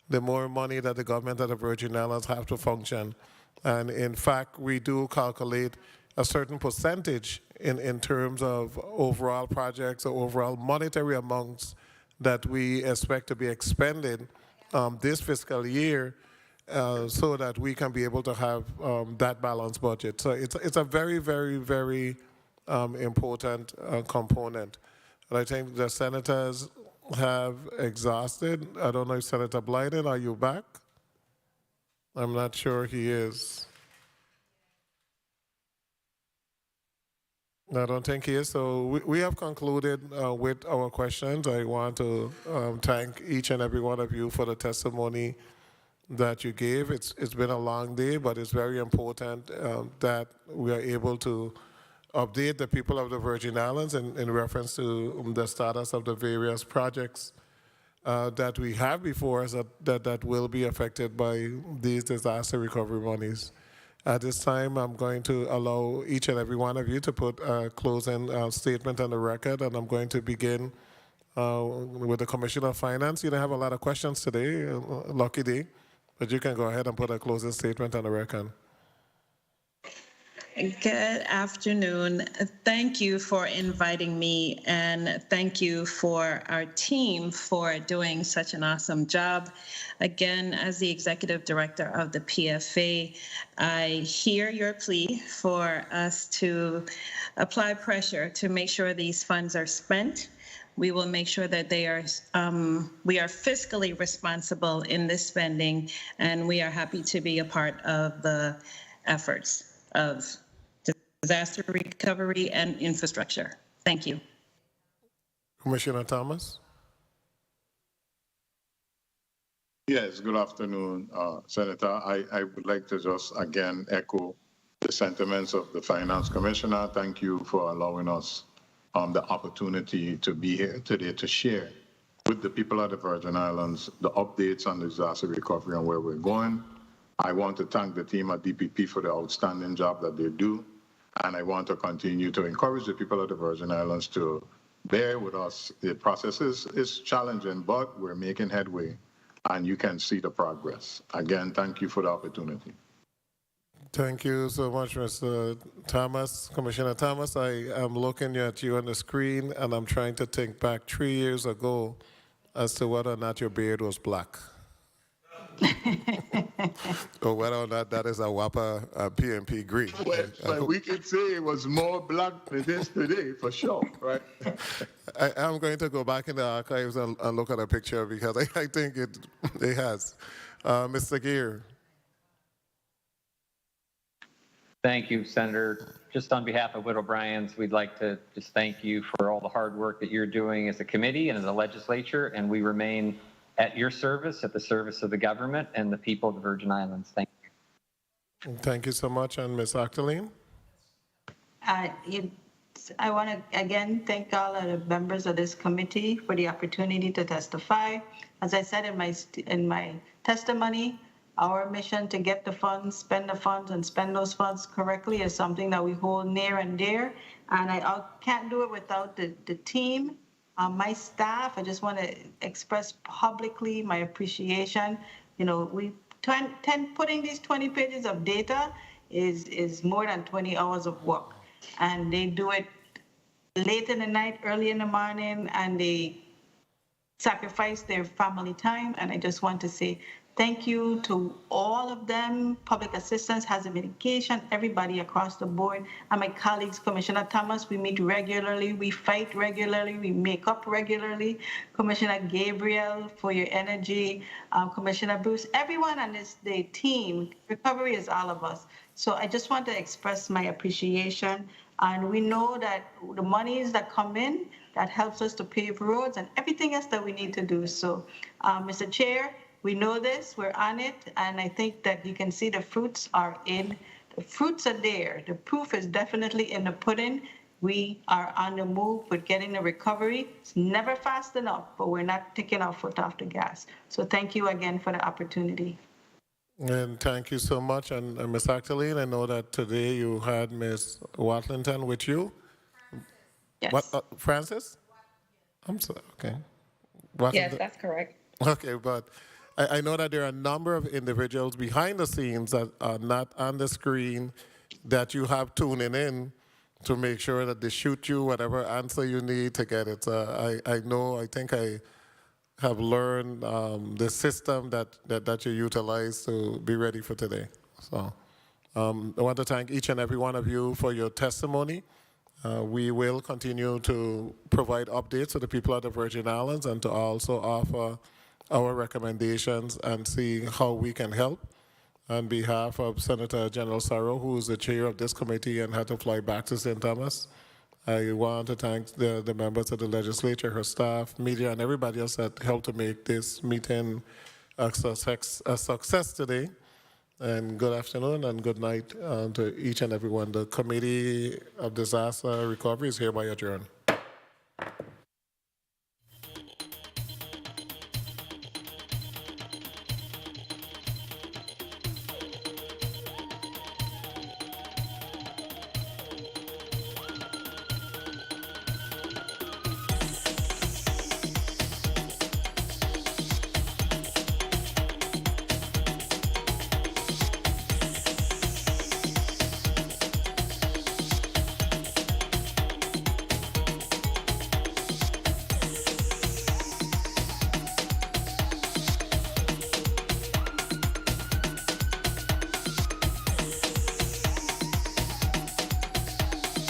Speaker 10: the more money that the government of the Virgin Islands have to function. And in fact, we do calculate a certain percentage in terms of overall projects or overall monetary amounts that we expect to be expended this fiscal year so that we can be able to have that balanced budget. So it's a very, very, very important component. And I think the senators have exhausted. I don't know if Senator Blyden, are you back? I'm not sure he is. No, I don't think he is. So we have concluded with our questions. I want to thank each and every one of you for the testimony that you gave. It's been a long day, but it's very important that we are able to update the people of the Virgin Islands in reference to the status of the various projects that we have before us that will be affected by these disaster recovery monies. At this time, I'm going to allow each and every one of you to put a closing statement on the record, and I'm going to begin with the Commissioner of Finance. You don't have a lot of questions today, lucky day, but you can go ahead and put a closing statement on the record.
Speaker 4: Good afternoon. Thank you for inviting me, and thank you for our team for doing such an awesome job. Again, as the Executive Director of the PFA, I hear your plea for us to apply pressure to make sure these funds are spent. We will make sure that we are fiscally responsible in this spending, and we are happy to be a part of the efforts of disaster recovery and infrastructure. Thank you.
Speaker 10: Commissioner Thomas.
Speaker 5: Yes, good afternoon, Senator. I would like to just again echo the sentiments of the Finance Commissioner. Thank you for allowing us the opportunity to be here today to share with the people of the Virgin Islands the updates on disaster recovery and where we're going. I want to thank the team at DPP for the outstanding job that they do. And I want to continue to encourage the people of the Virgin Islands to bear with us. The process is challenging, but we're making headway, and you can see the progress. Again, thank you for the opportunity.
Speaker 10: Thank you so much, Mr. Thomas. Commissioner Thomas, I am looking at you on the screen, and I'm trying to think back 3 years ago as to whether or not your beard was black. Or whether or not that is a WAPA PMP green.
Speaker 5: Well, we can say it was more black than it is today, for sure, right?
Speaker 10: I'm going to go back in the archives and look at a picture because I think it has. Mr. Gear.
Speaker 6: Thank you, Senator. Just on behalf of Widow Bryans, we'd like to just thank you for all the hard work that you're doing as a committee and as a legislature, and we remain at your service, at the service of the government and the people of the Virgin Islands. Thank you.
Speaker 10: Thank you so much. And Ms. Octoline?
Speaker 3: I want to again thank all of the members of this committee for the opportunity to testify. As I said in my testimony, our mission to get the funds, spend the funds, and spend those funds correctly is something that we hold near and dear. And I can't do it without the team. My staff, I just want to express publicly my appreciation. You know, putting these 20 pages of data is more than 20 hours of work. And they do it late in the night, early in the morning, and they sacrifice their family time. And I just want to say thank you to all of them, public assistance, hazard mitigation, everybody across the board, and my colleagues, Commissioner Thomas. We meet regularly, we fight regularly, we make up regularly. Commissioner Gabriel, for your energy, Commissioner Bruce, everyone on the team. Recovery is all of us. So I just want to express my appreciation. And we know that the monies that come in, that helps us to pave roads and everything else that we need to do. So, Mr. Chair, we know this, we're on it, and I think that you can see the fruits are in. The fruits are there. The proof is definitely in the pudding. We are on the move with getting the recovery. It's never fast enough, but we're not taking our foot off the gas. So thank you again for the opportunity.
Speaker 10: And thank you so much. And Ms. Octoline, I know that today you had Ms. Watlington with you.
Speaker 3: Yes.
Speaker 10: What, Francis? I'm sorry, okay.
Speaker 16: Yes, that's correct.
Speaker 10: Okay, but I know that there are a number of individuals behind the scenes that are not on the screen that you have tuning in to make sure that they shoot you whatever answer you need to get it. I think I have learned the system that you utilize to be ready for today. So I want to thank each and every one of you for your testimony. We will continue to provide updates to the people of the Virgin Islands and to also offer our recommendations and see how we can help. On behalf of Senator General Sarro, who is the chair of this committee and had to fly back to St. Thomas, I want to thank the members of the legislature, her staff, media, and everybody else that helped to make this meeting a success today. And good afternoon and good night to each and everyone. The Committee of Disaster Recovery is hereby adjourned.